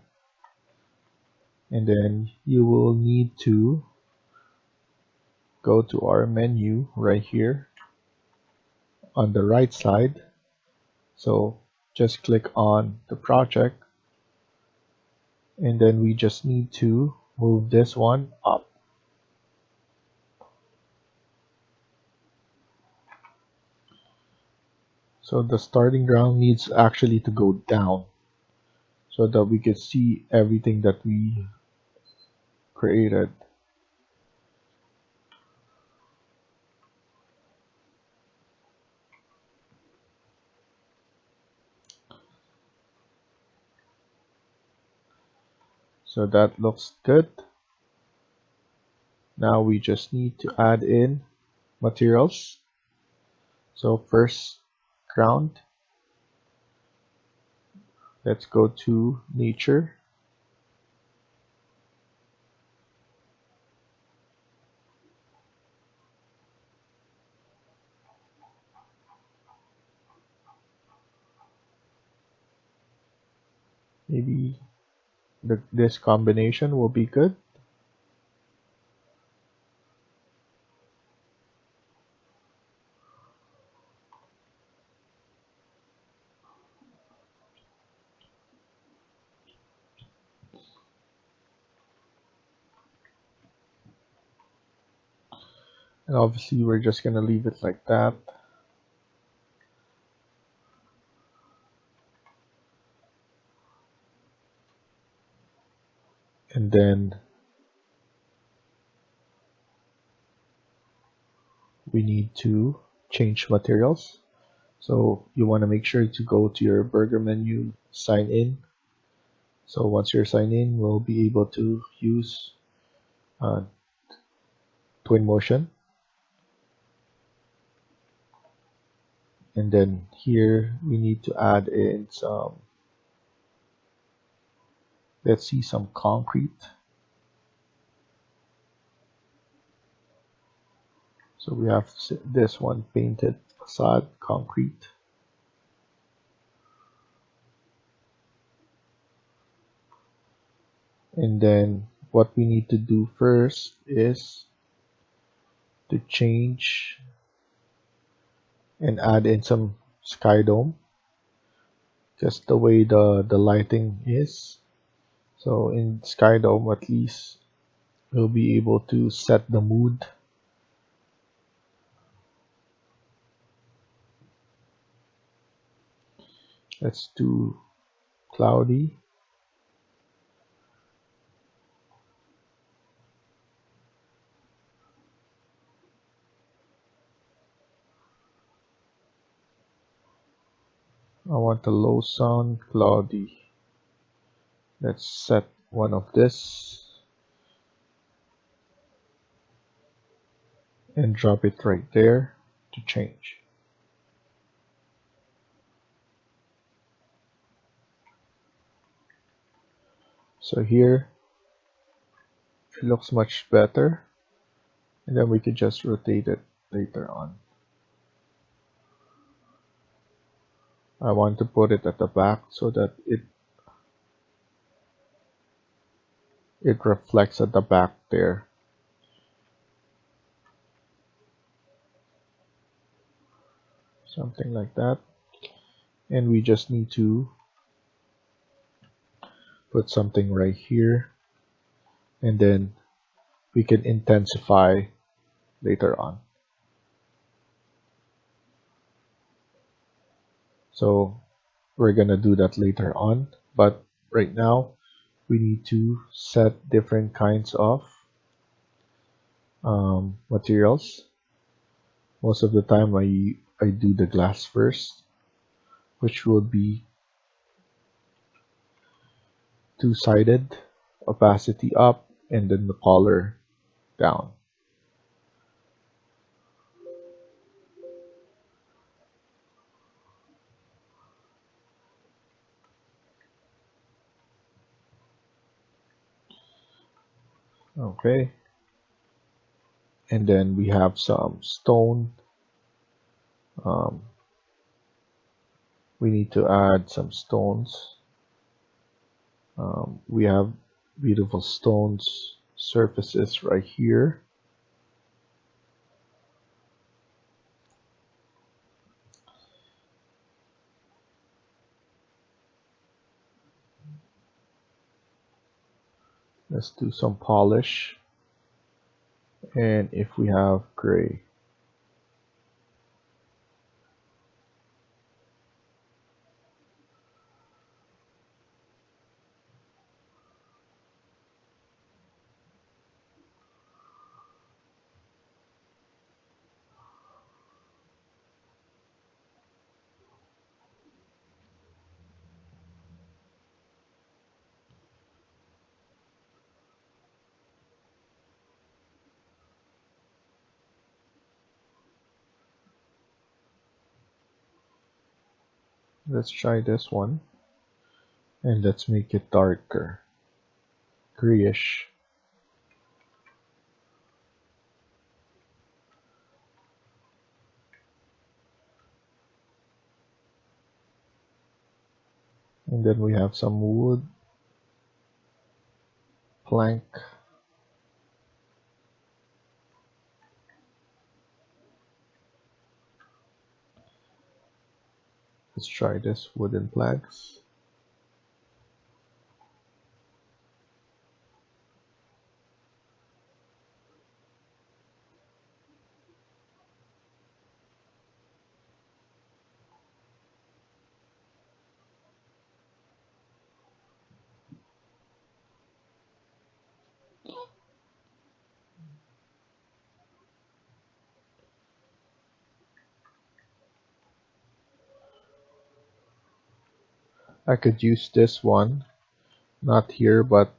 And then you will need to go to our menu right here on the right side. So just click on the project, and then we just need to move this one up. So the starting ground needs actually to go down so that we can see everything that we created. So that looks good. Now we just need to add in materials. So first, ground. Let's go to nature. Maybe this combination will be good. And obviously we're just gonna leave it like that. And then we need to change materials. So you want to make sure to go to your burger menu, sign in. So once you're signed in, we'll be able to use uh, Twinmotion. And then here we need to add in some, let's see, some concrete. So we have this one, painted facade concrete. And then what we need to do first is to change and add in some sky dome, just the way the lighting is. So in sky dome, at least we'll be able to set the mood. Let's do cloudy. I want a low sound cloudy. Let's set one of this and drop it right there to change. So here it looks much better, and then we can just rotate it later on. I want to put it at the back so that it reflects at the back there. Something like that. And we just need to put something right here, and then we can intensify later on. So we're gonna do that later on, but right now we need to set different kinds of materials. Most of the time I do the glass first, which will be two-sided, opacity up, and then the color down. Okay. And then we have some stone. Um, we need to add some stones. We have beautiful stones surfaces right here. Let's do some polish. And if we have gray, Let's try this one, and let's make it darker, grayish. And then we have some wood, plank. Let's try this wooden planks. I could use this one, not here, but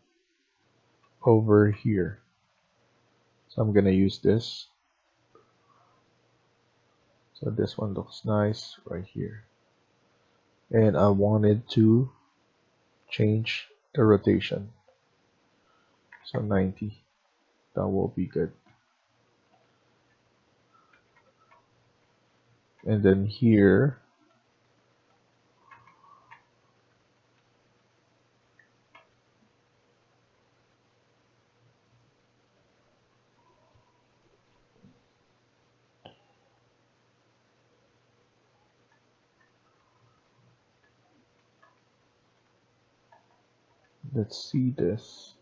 over here. So I'm gonna use this. So this one looks nice right here. And I wanted to change the rotation. So 90. That will be good. And then here, let's see this.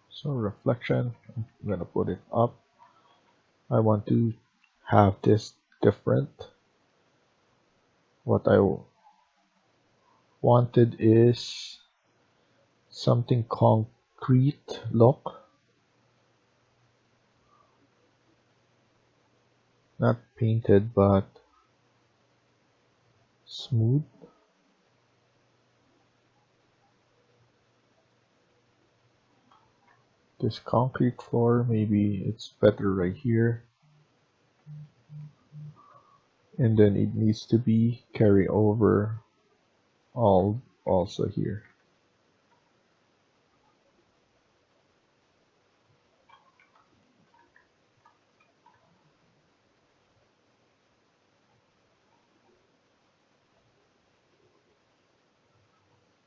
So reflection, I'm gonna put it up. I want to have this different. What I wanted is something concrete look, not painted but smooth. This concrete floor, maybe it's better right here. And then it needs to be carry over also here.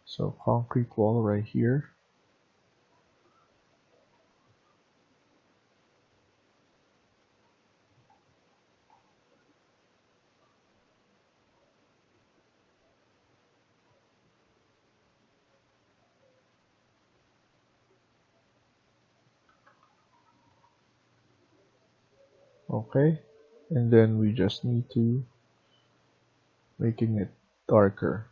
So concrete wall right here. Okay, and then we just need to making it darker.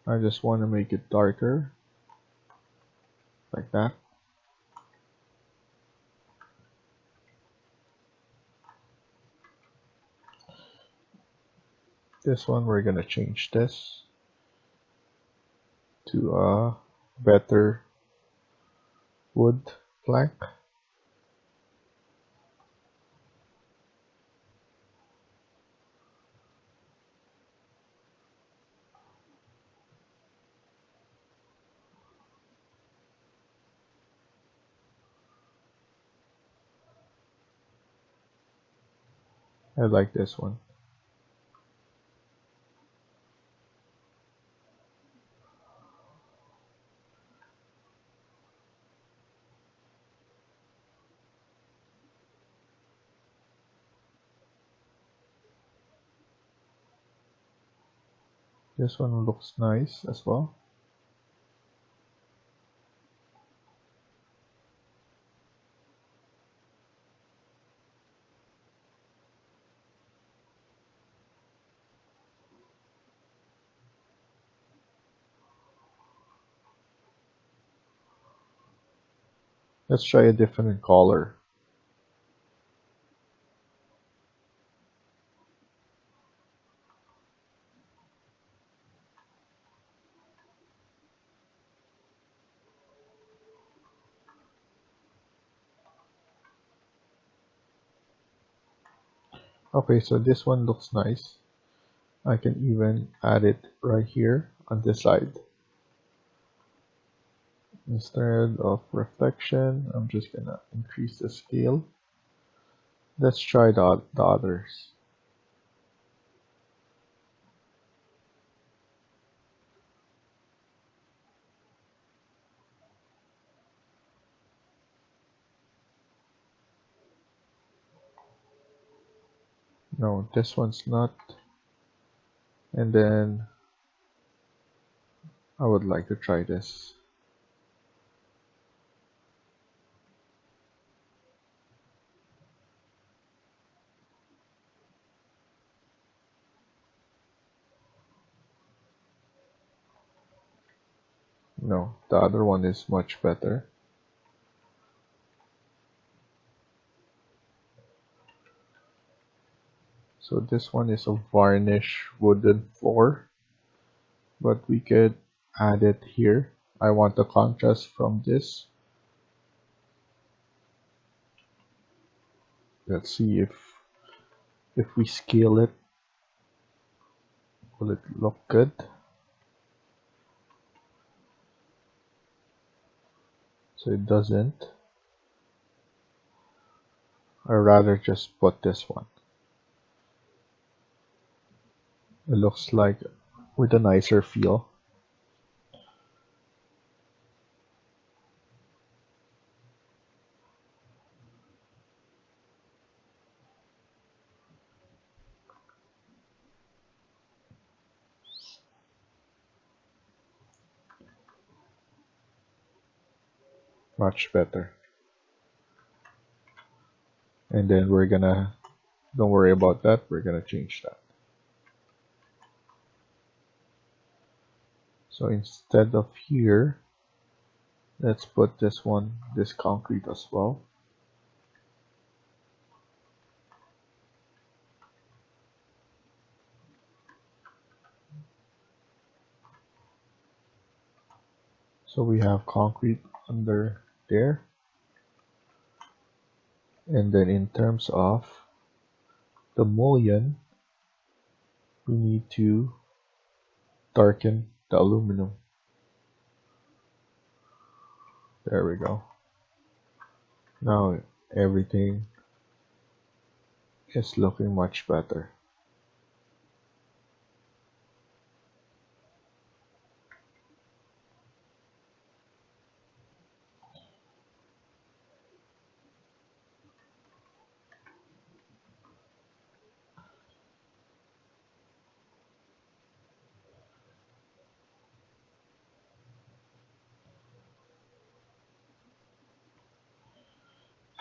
I just want to make it darker like that. This one we're gonna change this to a better wood plank. I like this one. This one looks nice as well. Let's try a different color. Okay, so this one looks nice. I can even add it right here on this side. Instead of reflection, I'm just gonna increase the scale. Let's try the others. No, this one's not. And then I would like to try this. No, the other one is much better. So this one is a varnish wooden floor, but we could add it here. I want the contrast from this. Let's see if we scale it, will it look good? So it doesn't. I'd rather just put this one. It looks like with a nicer feel. Much better. And then we're gonna, don't worry about that, we're gonna change that. So instead of here, let's put this one, this concrete as well. So we have concrete under there. And then in terms of the mullion, we need to darken the aluminum. There we go. Now everything is looking much better.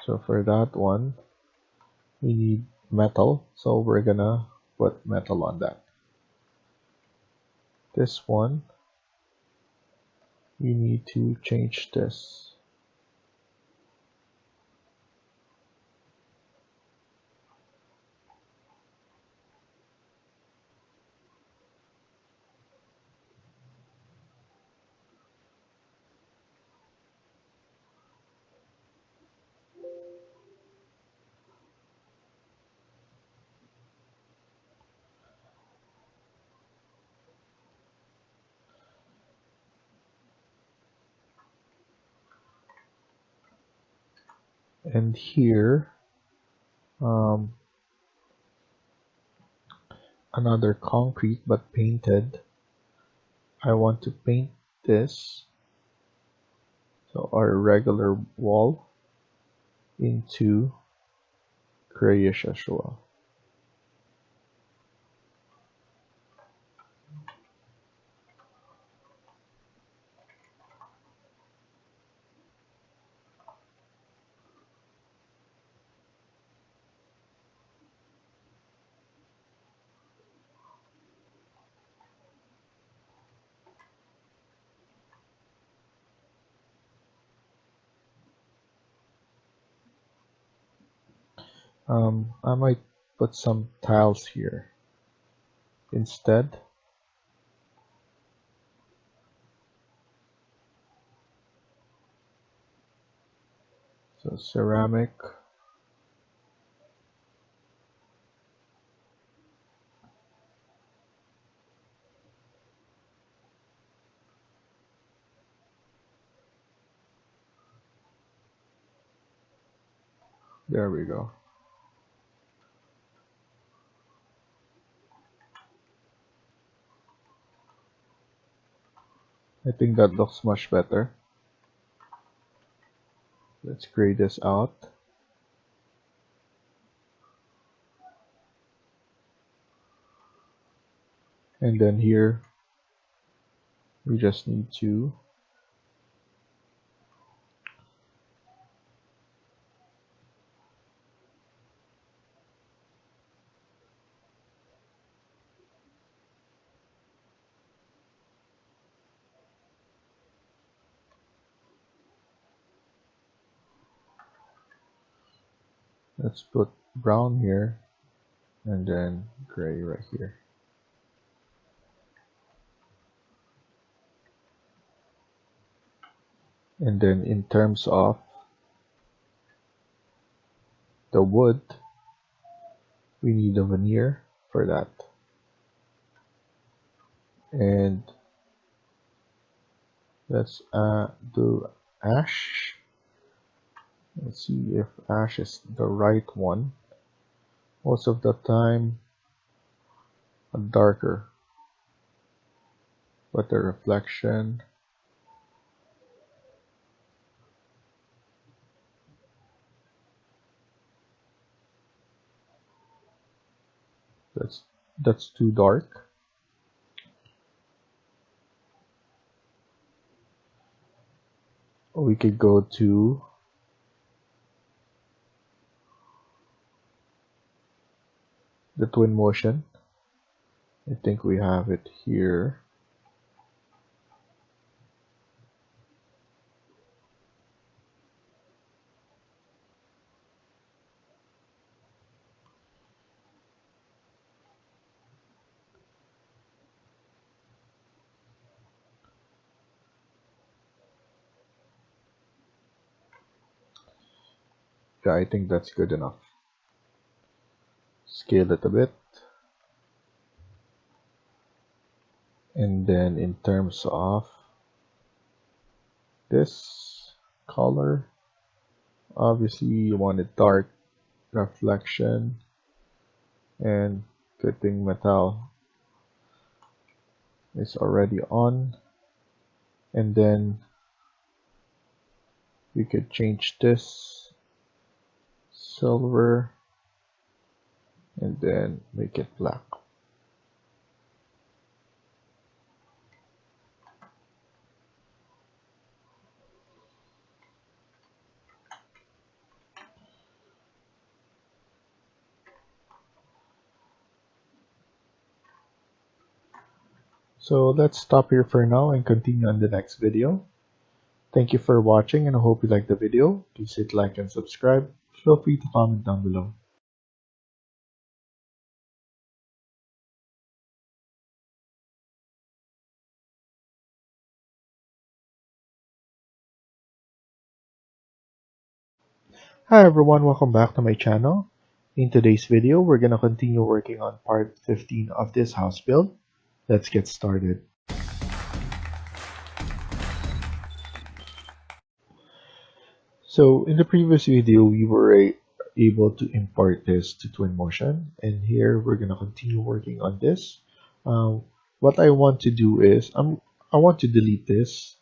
So for that one, we need metal. So we're gonna put metal on that. This one, we need to change this. And here, um, another concrete but painted. I want to paint this, so our regular wall, into grayish as well. I might put some tiles here instead. So ceramic. There we go. I think that looks much better. Let's gray this out. And then here, we just need to let's put brown here and then gray right here. And then in terms of the wood, we need a veneer for that. And let's do ash. Let's see if ash is the right one. Most of the time, a darker, but the reflection, that's too dark. We could go to the Twinmotion. I think we have it here. Yeah, I think that's good enough. Scale it a bit. And then in terms of this color, obviously you want it dark, reflection, and good thing metal is already on. And then we could change this silver and then make it black. So let's stop here for now and continue on the next video. Thank you for watching and I hope you liked the video. Please hit like and subscribe. Feel free to comment down below. Hi everyone, welcome back to my channel. In today's video, we're going to continue working on part 15 of this house build. Let's get started. So in the previous video, we were able to import this to Twinmotion, and here we're going to continue working on this. What I want to do is I want to delete this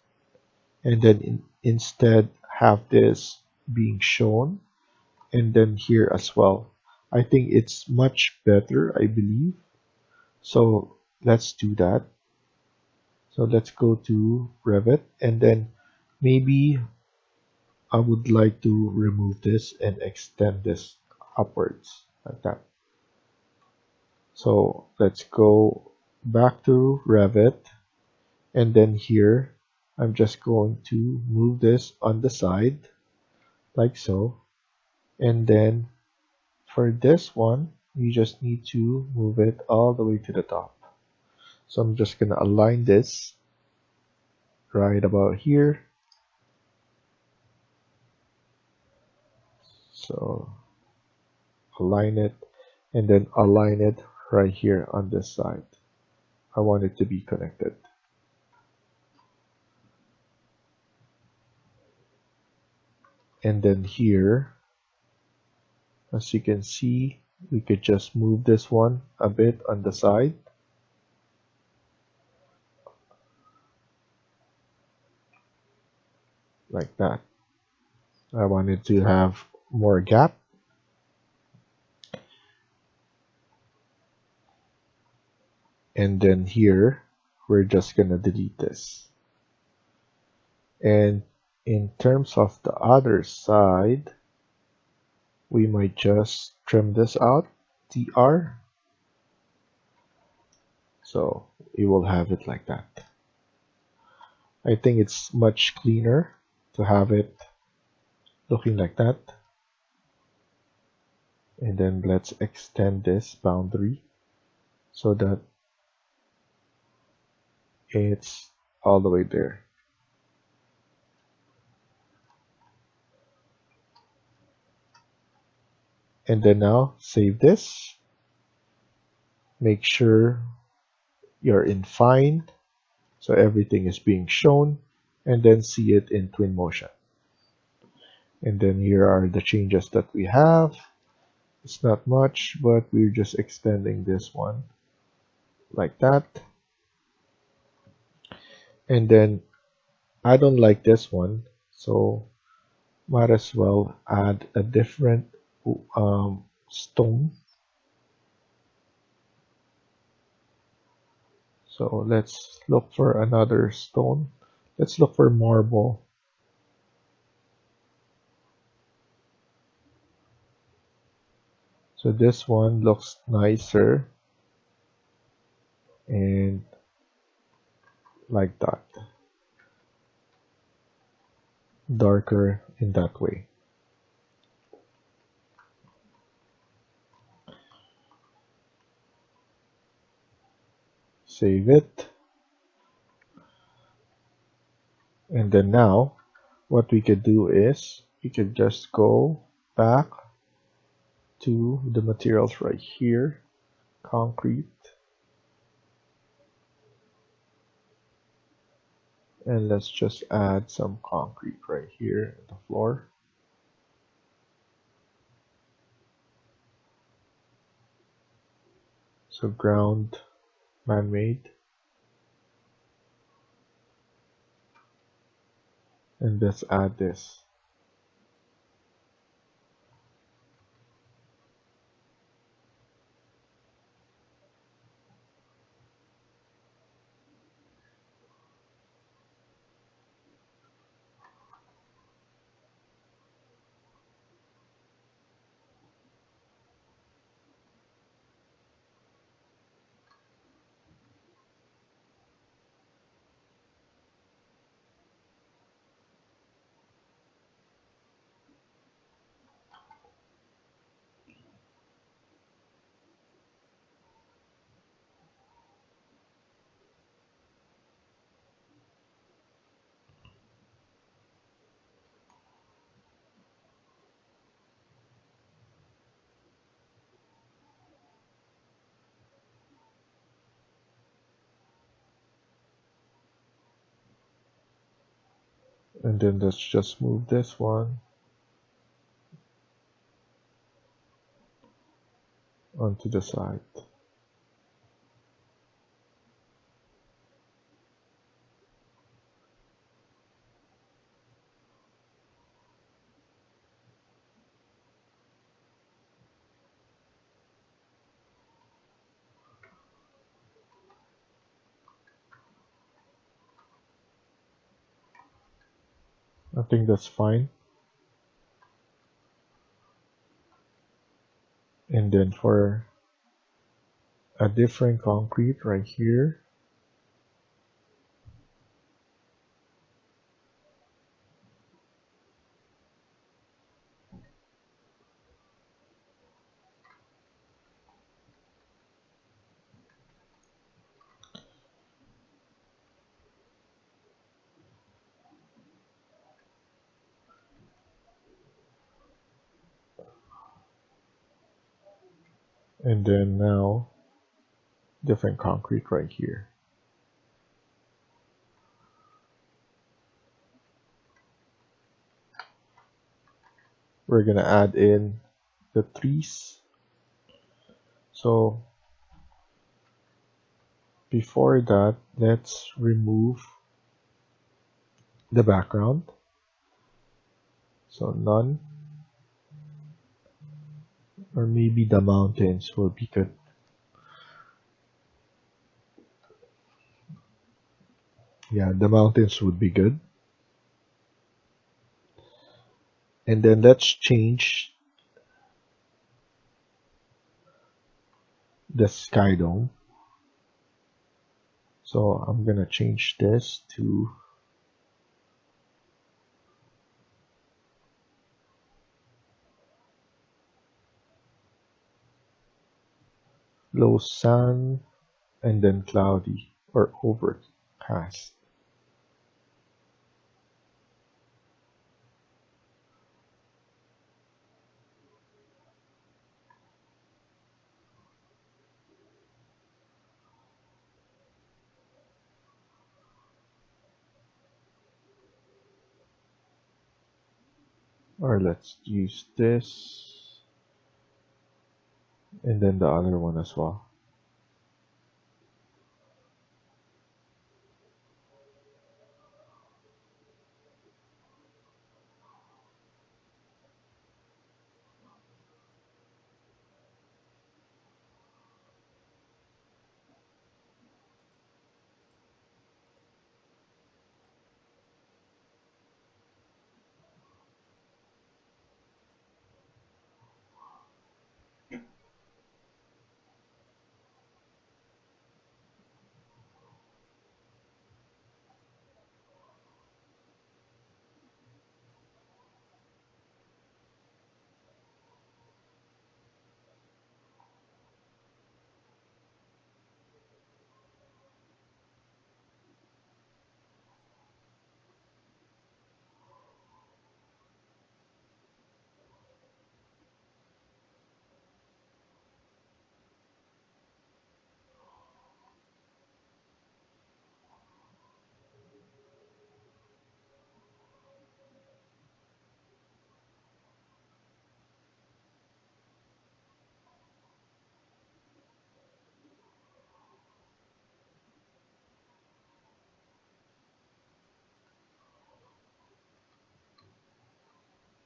and then instead have this being shown and then here as well. I think it's much better, I believe. So let's do that. So let's go to Revit and then maybe I would like to remove this and extend this upwards like that. So let's go back to Revit and then here I'm just going to move this on the side like so, and then for this one you just need to move it all the way to the top. So I'm just gonna align this right about here. So align it and then align it right here on this side. I want it to be connected. And then here As you can see, we could just move this one a bit on the side. Like that. I wanted to have more gap. And then here, we're just gonna delete this. And in terms of the other side, we might just trim this out, TR. So we will have it like that. I think it's much cleaner to have it looking like that. And then let's extend this boundary so that it's all the way there. And then now save this. Make sure you're in fine so everything is being shown, and then see it in Twinmotion. And then here are the changes that we have. It's not much, but we're just extending this one like that. And then I don't like this one, so might as well add a different stone. So let's look for another stone. Let's look for marble. So this one looks nicer and like that. Darker in that way. Save it. And then now what we could do is we could just go back to the materials right here, concrete, and let's just add some concrete right here at the floor. So ground, man-made, and let's add this. And then let's just move this one onto the side. I think that's fine. And then for a different concrete right here, and then now different concrete right here. We're gonna add in the trees. So before that, let's remove the background. So none, or maybe the mountains will be good. Yeah, the mountains would be good. And then let's change the sky dome. So I'm gonna change this to low sun and then cloudy or overcast. Or let's use this and then the other one as well.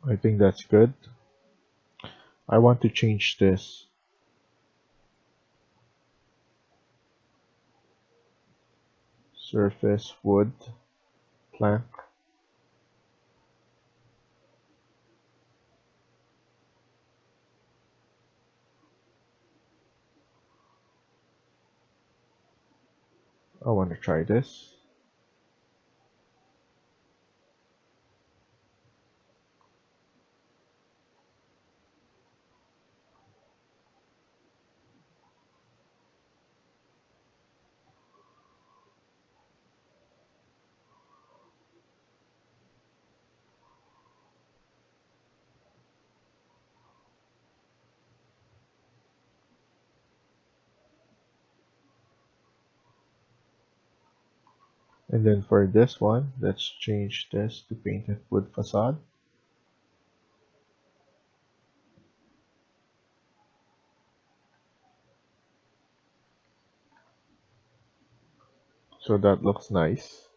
I think that's good. I want to change this surface wood plank. I want to try this. And then for this one, let's change this to painted wood facade. So that looks nice.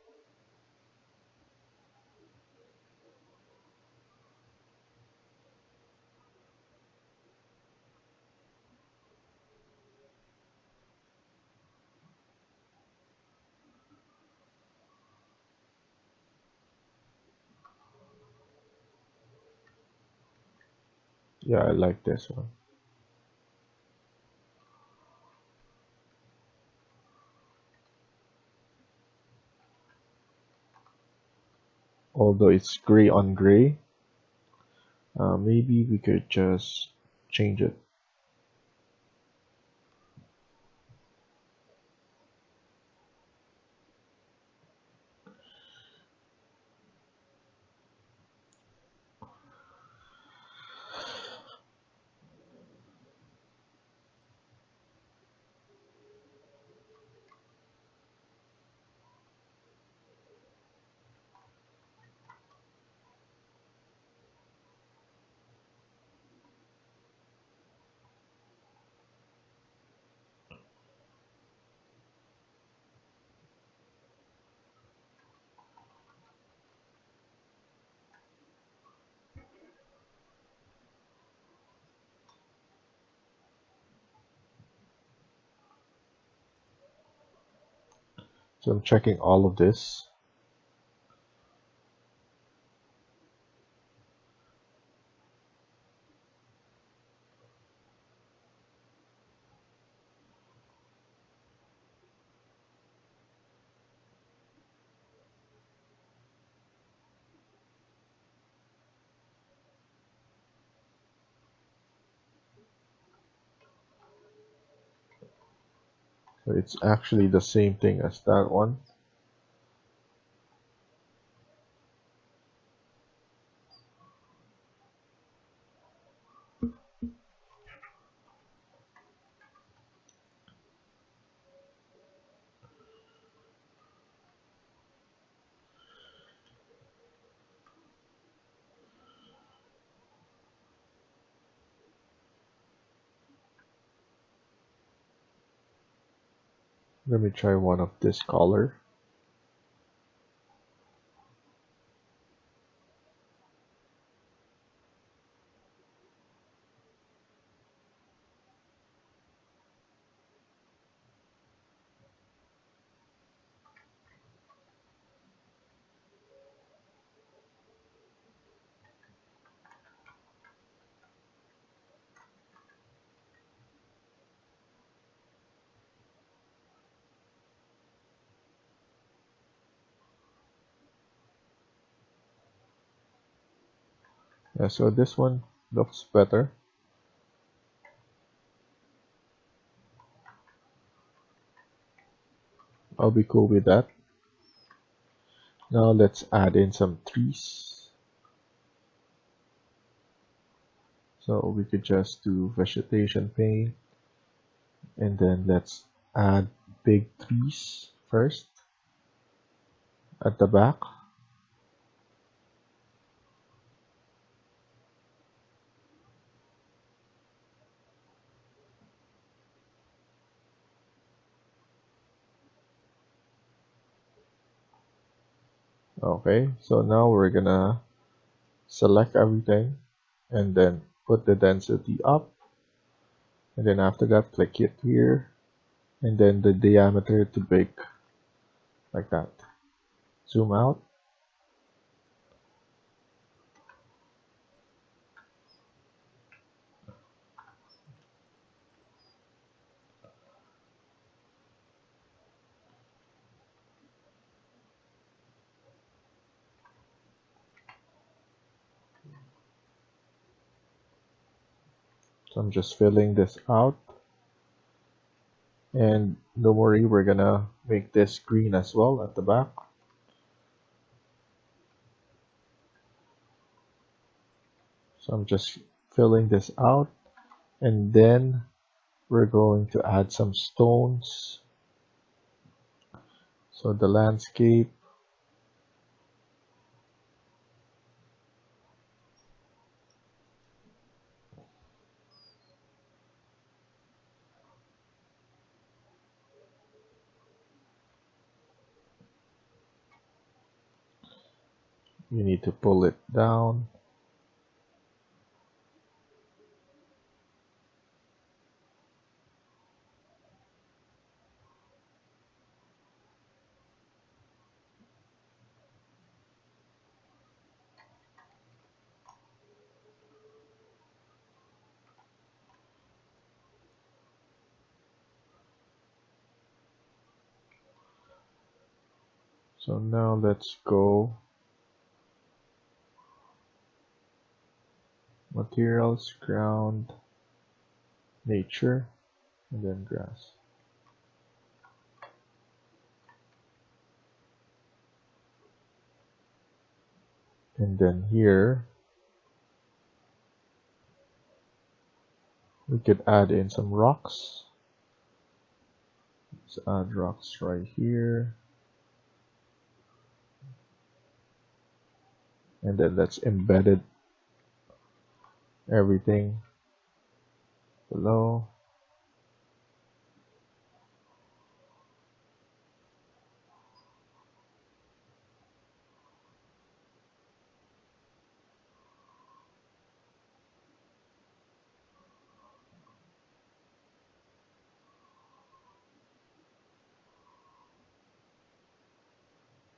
Yeah, I like this one. Although it's gray on gray, maybe we could just change it. So I'm checking all of this. So it's actually the same thing as that one. Let me try one of this color. Yeah, so this one looks better. I'll be cool with that. Now let's add in some trees. So we could just do vegetation paint, and then let's add big trees first at the back. Okay, so now we're gonna select everything and then put the density up, and then after that click it here, and then the diameter to big, like that. Zoom out. So I'm just filling this out, and don't worry, we're gonna make this green as well at the back. So I'm just filling this out, and then we're going to add some stones. So the landscape, you need to pull it down. So now let's go materials, ground, nature, and then grass. And then here, we could add in some rocks. Let's add rocks right here. And then let's embed it, everything below.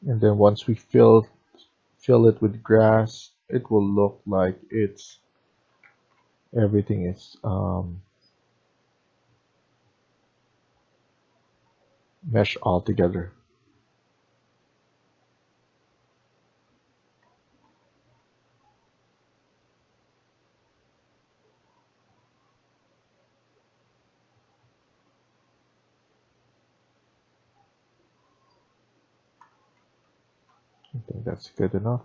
And then once we fill it with grass, it will look like it's everything is meshed all together. I think that's good enough.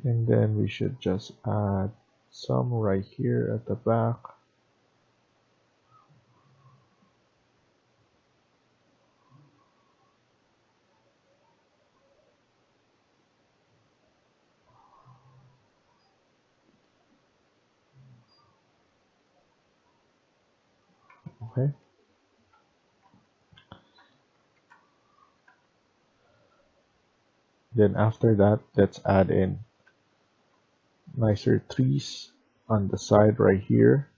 And then we should just add some right here at the back. Okay. Then after that, let's add in nicer trees on the side right here.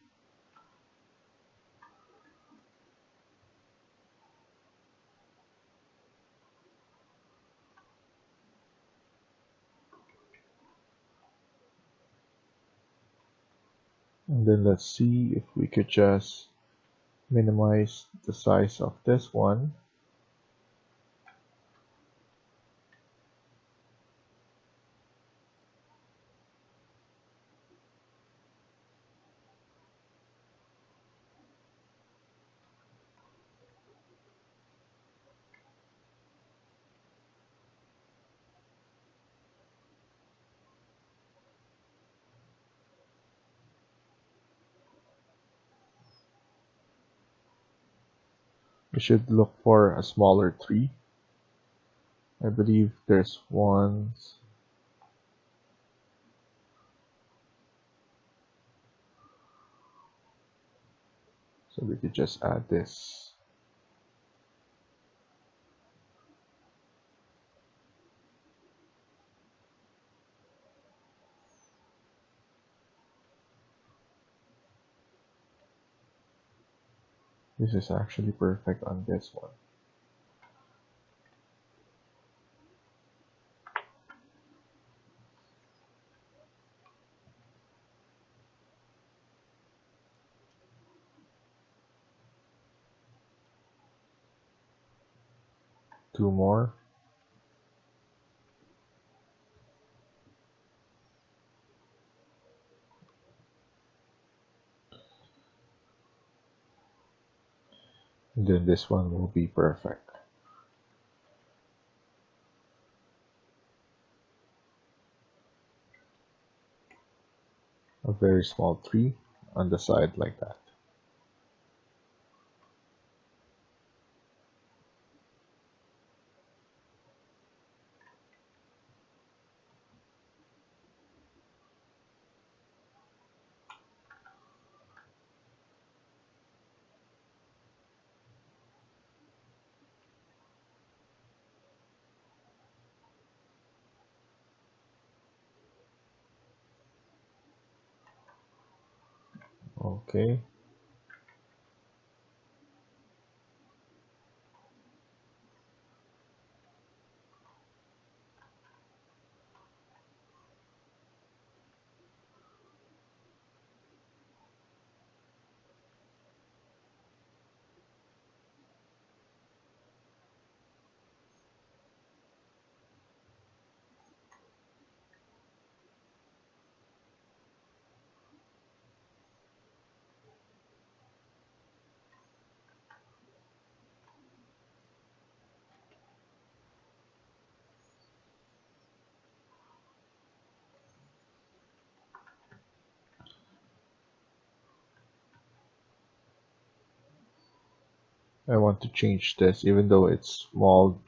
And then let's see if we could just minimize the size of this one. We should look for a smaller tree. I believe there's one, so we could just add this. This is actually perfect on this one. Two more. And then this one will be perfect. A very small tree on the side like that. Okay. I want to change this even though it's small,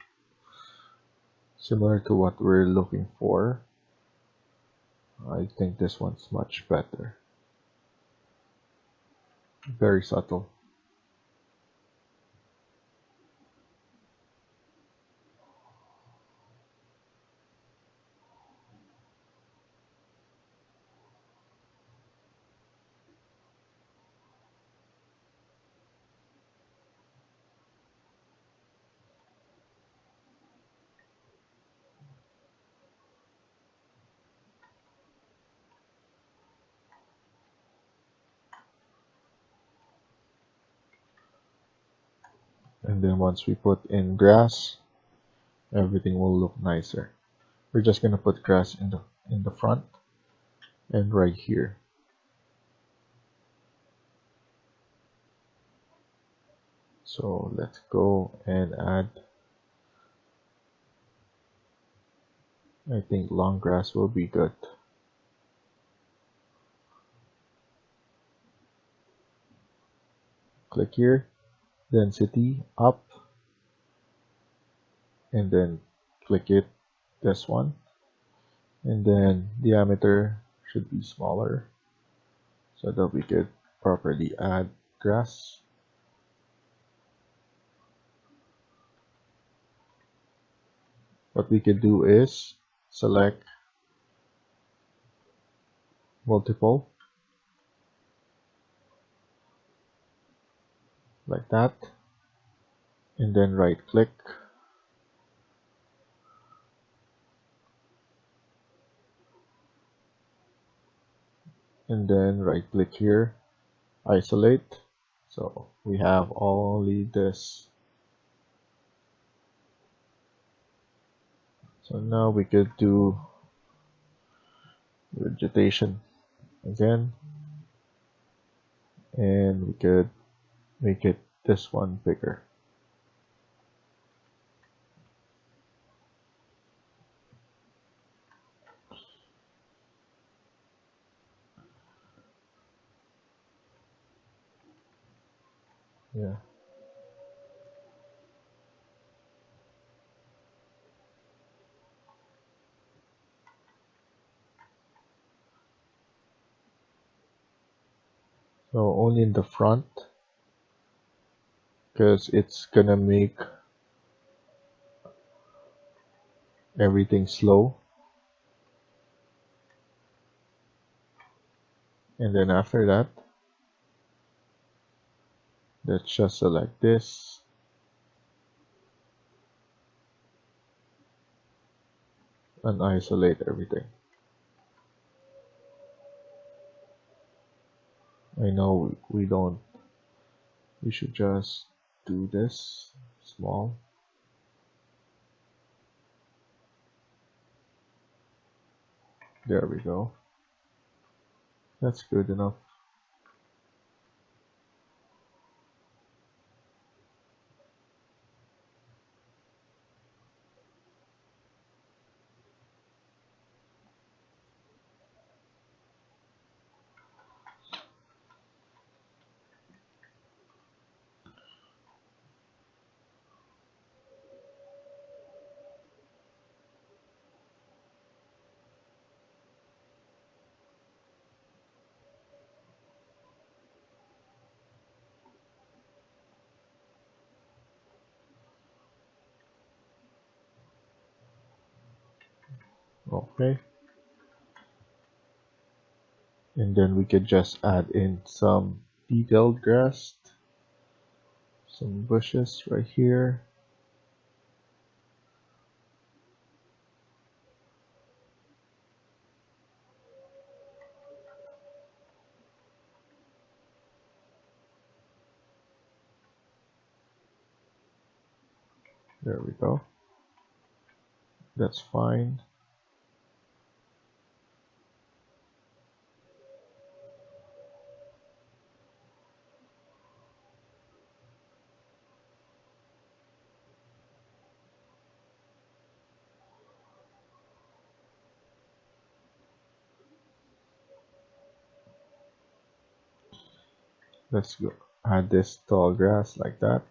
similar to what we're looking for. I think this one's much better. Very subtle. And then once we put in grass, everything will look nicer. We're just gonna put grass in the front and right here. So let's go and add, I think long grass will be good. Click here, density up, and then click it, this one, and then diameter should be smaller so that we could properly add grass. What we could do is select multiple like that, and then right click, and then right click here, isolate. So we have only this. So now we could do vegetation again, and we could make it this one bigger. Yeah. So only in the front, because it's gonna make everything slow. And then after that, let's just select this, and isolate everything. I know we don't, we should just do this small. There we go. That's good enough. Okay. And then we could just add in some detailed grass, some bushes right here. There we go. That's fine. Let's go add this tall grass like that.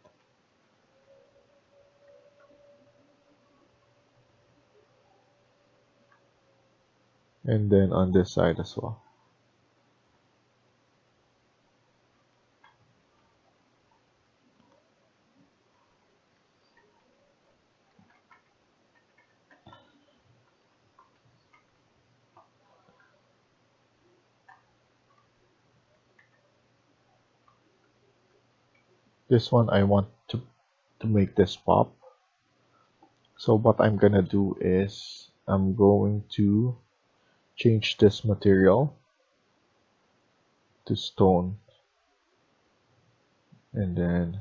And then on this side as well. This one I want to make this pop. So what I'm gonna do is I'm going to change this material to stone, and then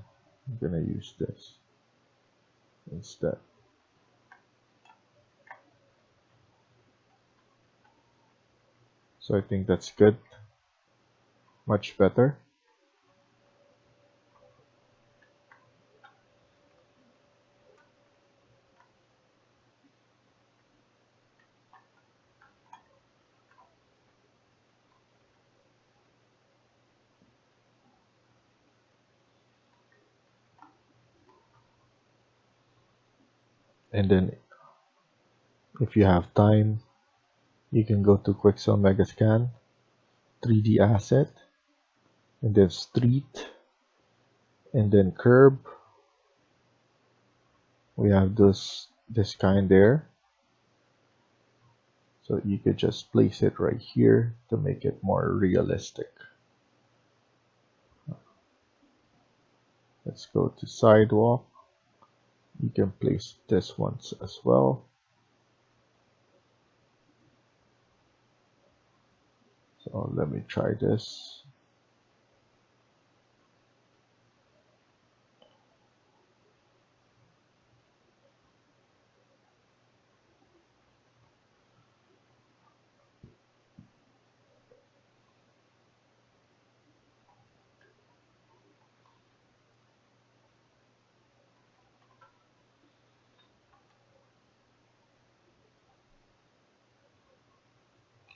I'm gonna use this instead. So I think that's good, much better. And then if you have time, you can go to Quixel Megascan, 3D Asset, and then Street, and then Curb. We have this kind there. So you could just place it right here to make it more realistic. Let's go to Sidewalk. You can place this ones as well. So let me try this.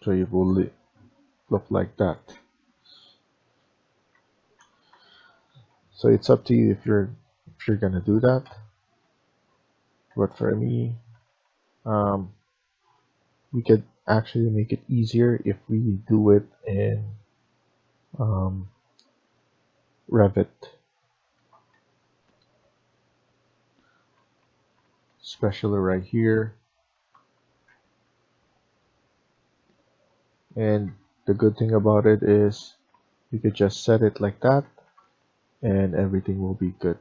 So it will look like that. So it's up to you if you're gonna do that. But for me, we could actually make it easier if we do it in Revit, especially right here. And the good thing about it is you could just set it like that and everything will be good.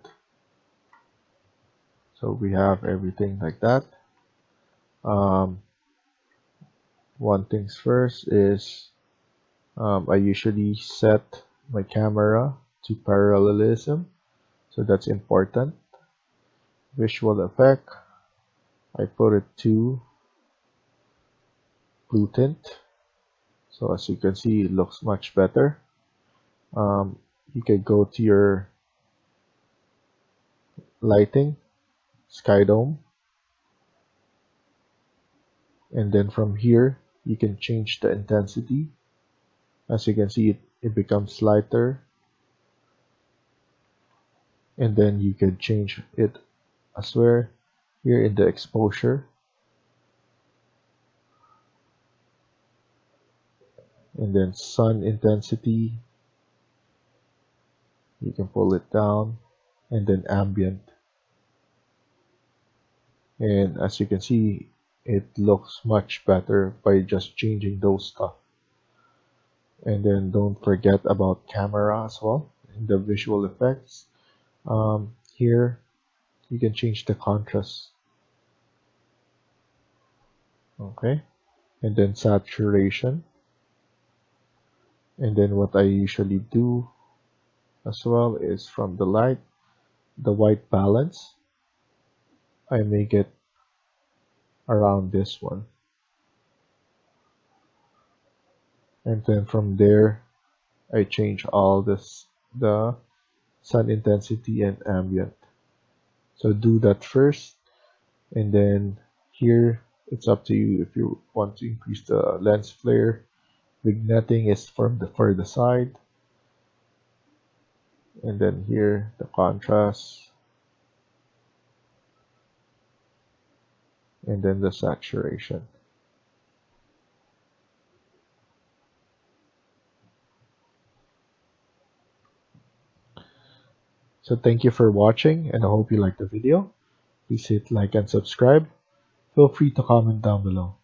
So we have everything like that. One things first is I usually set my camera to parallelism, so that's important. Visual effect, I put it to blue tint, so as you can see it looks much better. You can go to your lighting, sky dome, and then from here you can change the intensity. As you can see, it becomes lighter, and then you can change it as well here in the exposure, and then sun intensity, you can pull it down, and then ambient. And as you can see, it looks much better by just changing those stuff. And then don't forget about camera as well in the visual effects. Here you can change the contrast, okay, and then saturation. And then what I usually do as well is from the light, the white balance, I make it around this one, and then from there I change all this, the sun intensity and ambient. So do that first, and then here it's up to you if you want to increase the lens flare. Vignetting is from the further side, and then here the contrast, and then the saturation. So thank you for watching, and I hope you liked the video. Please hit like and subscribe. Feel free to comment down below.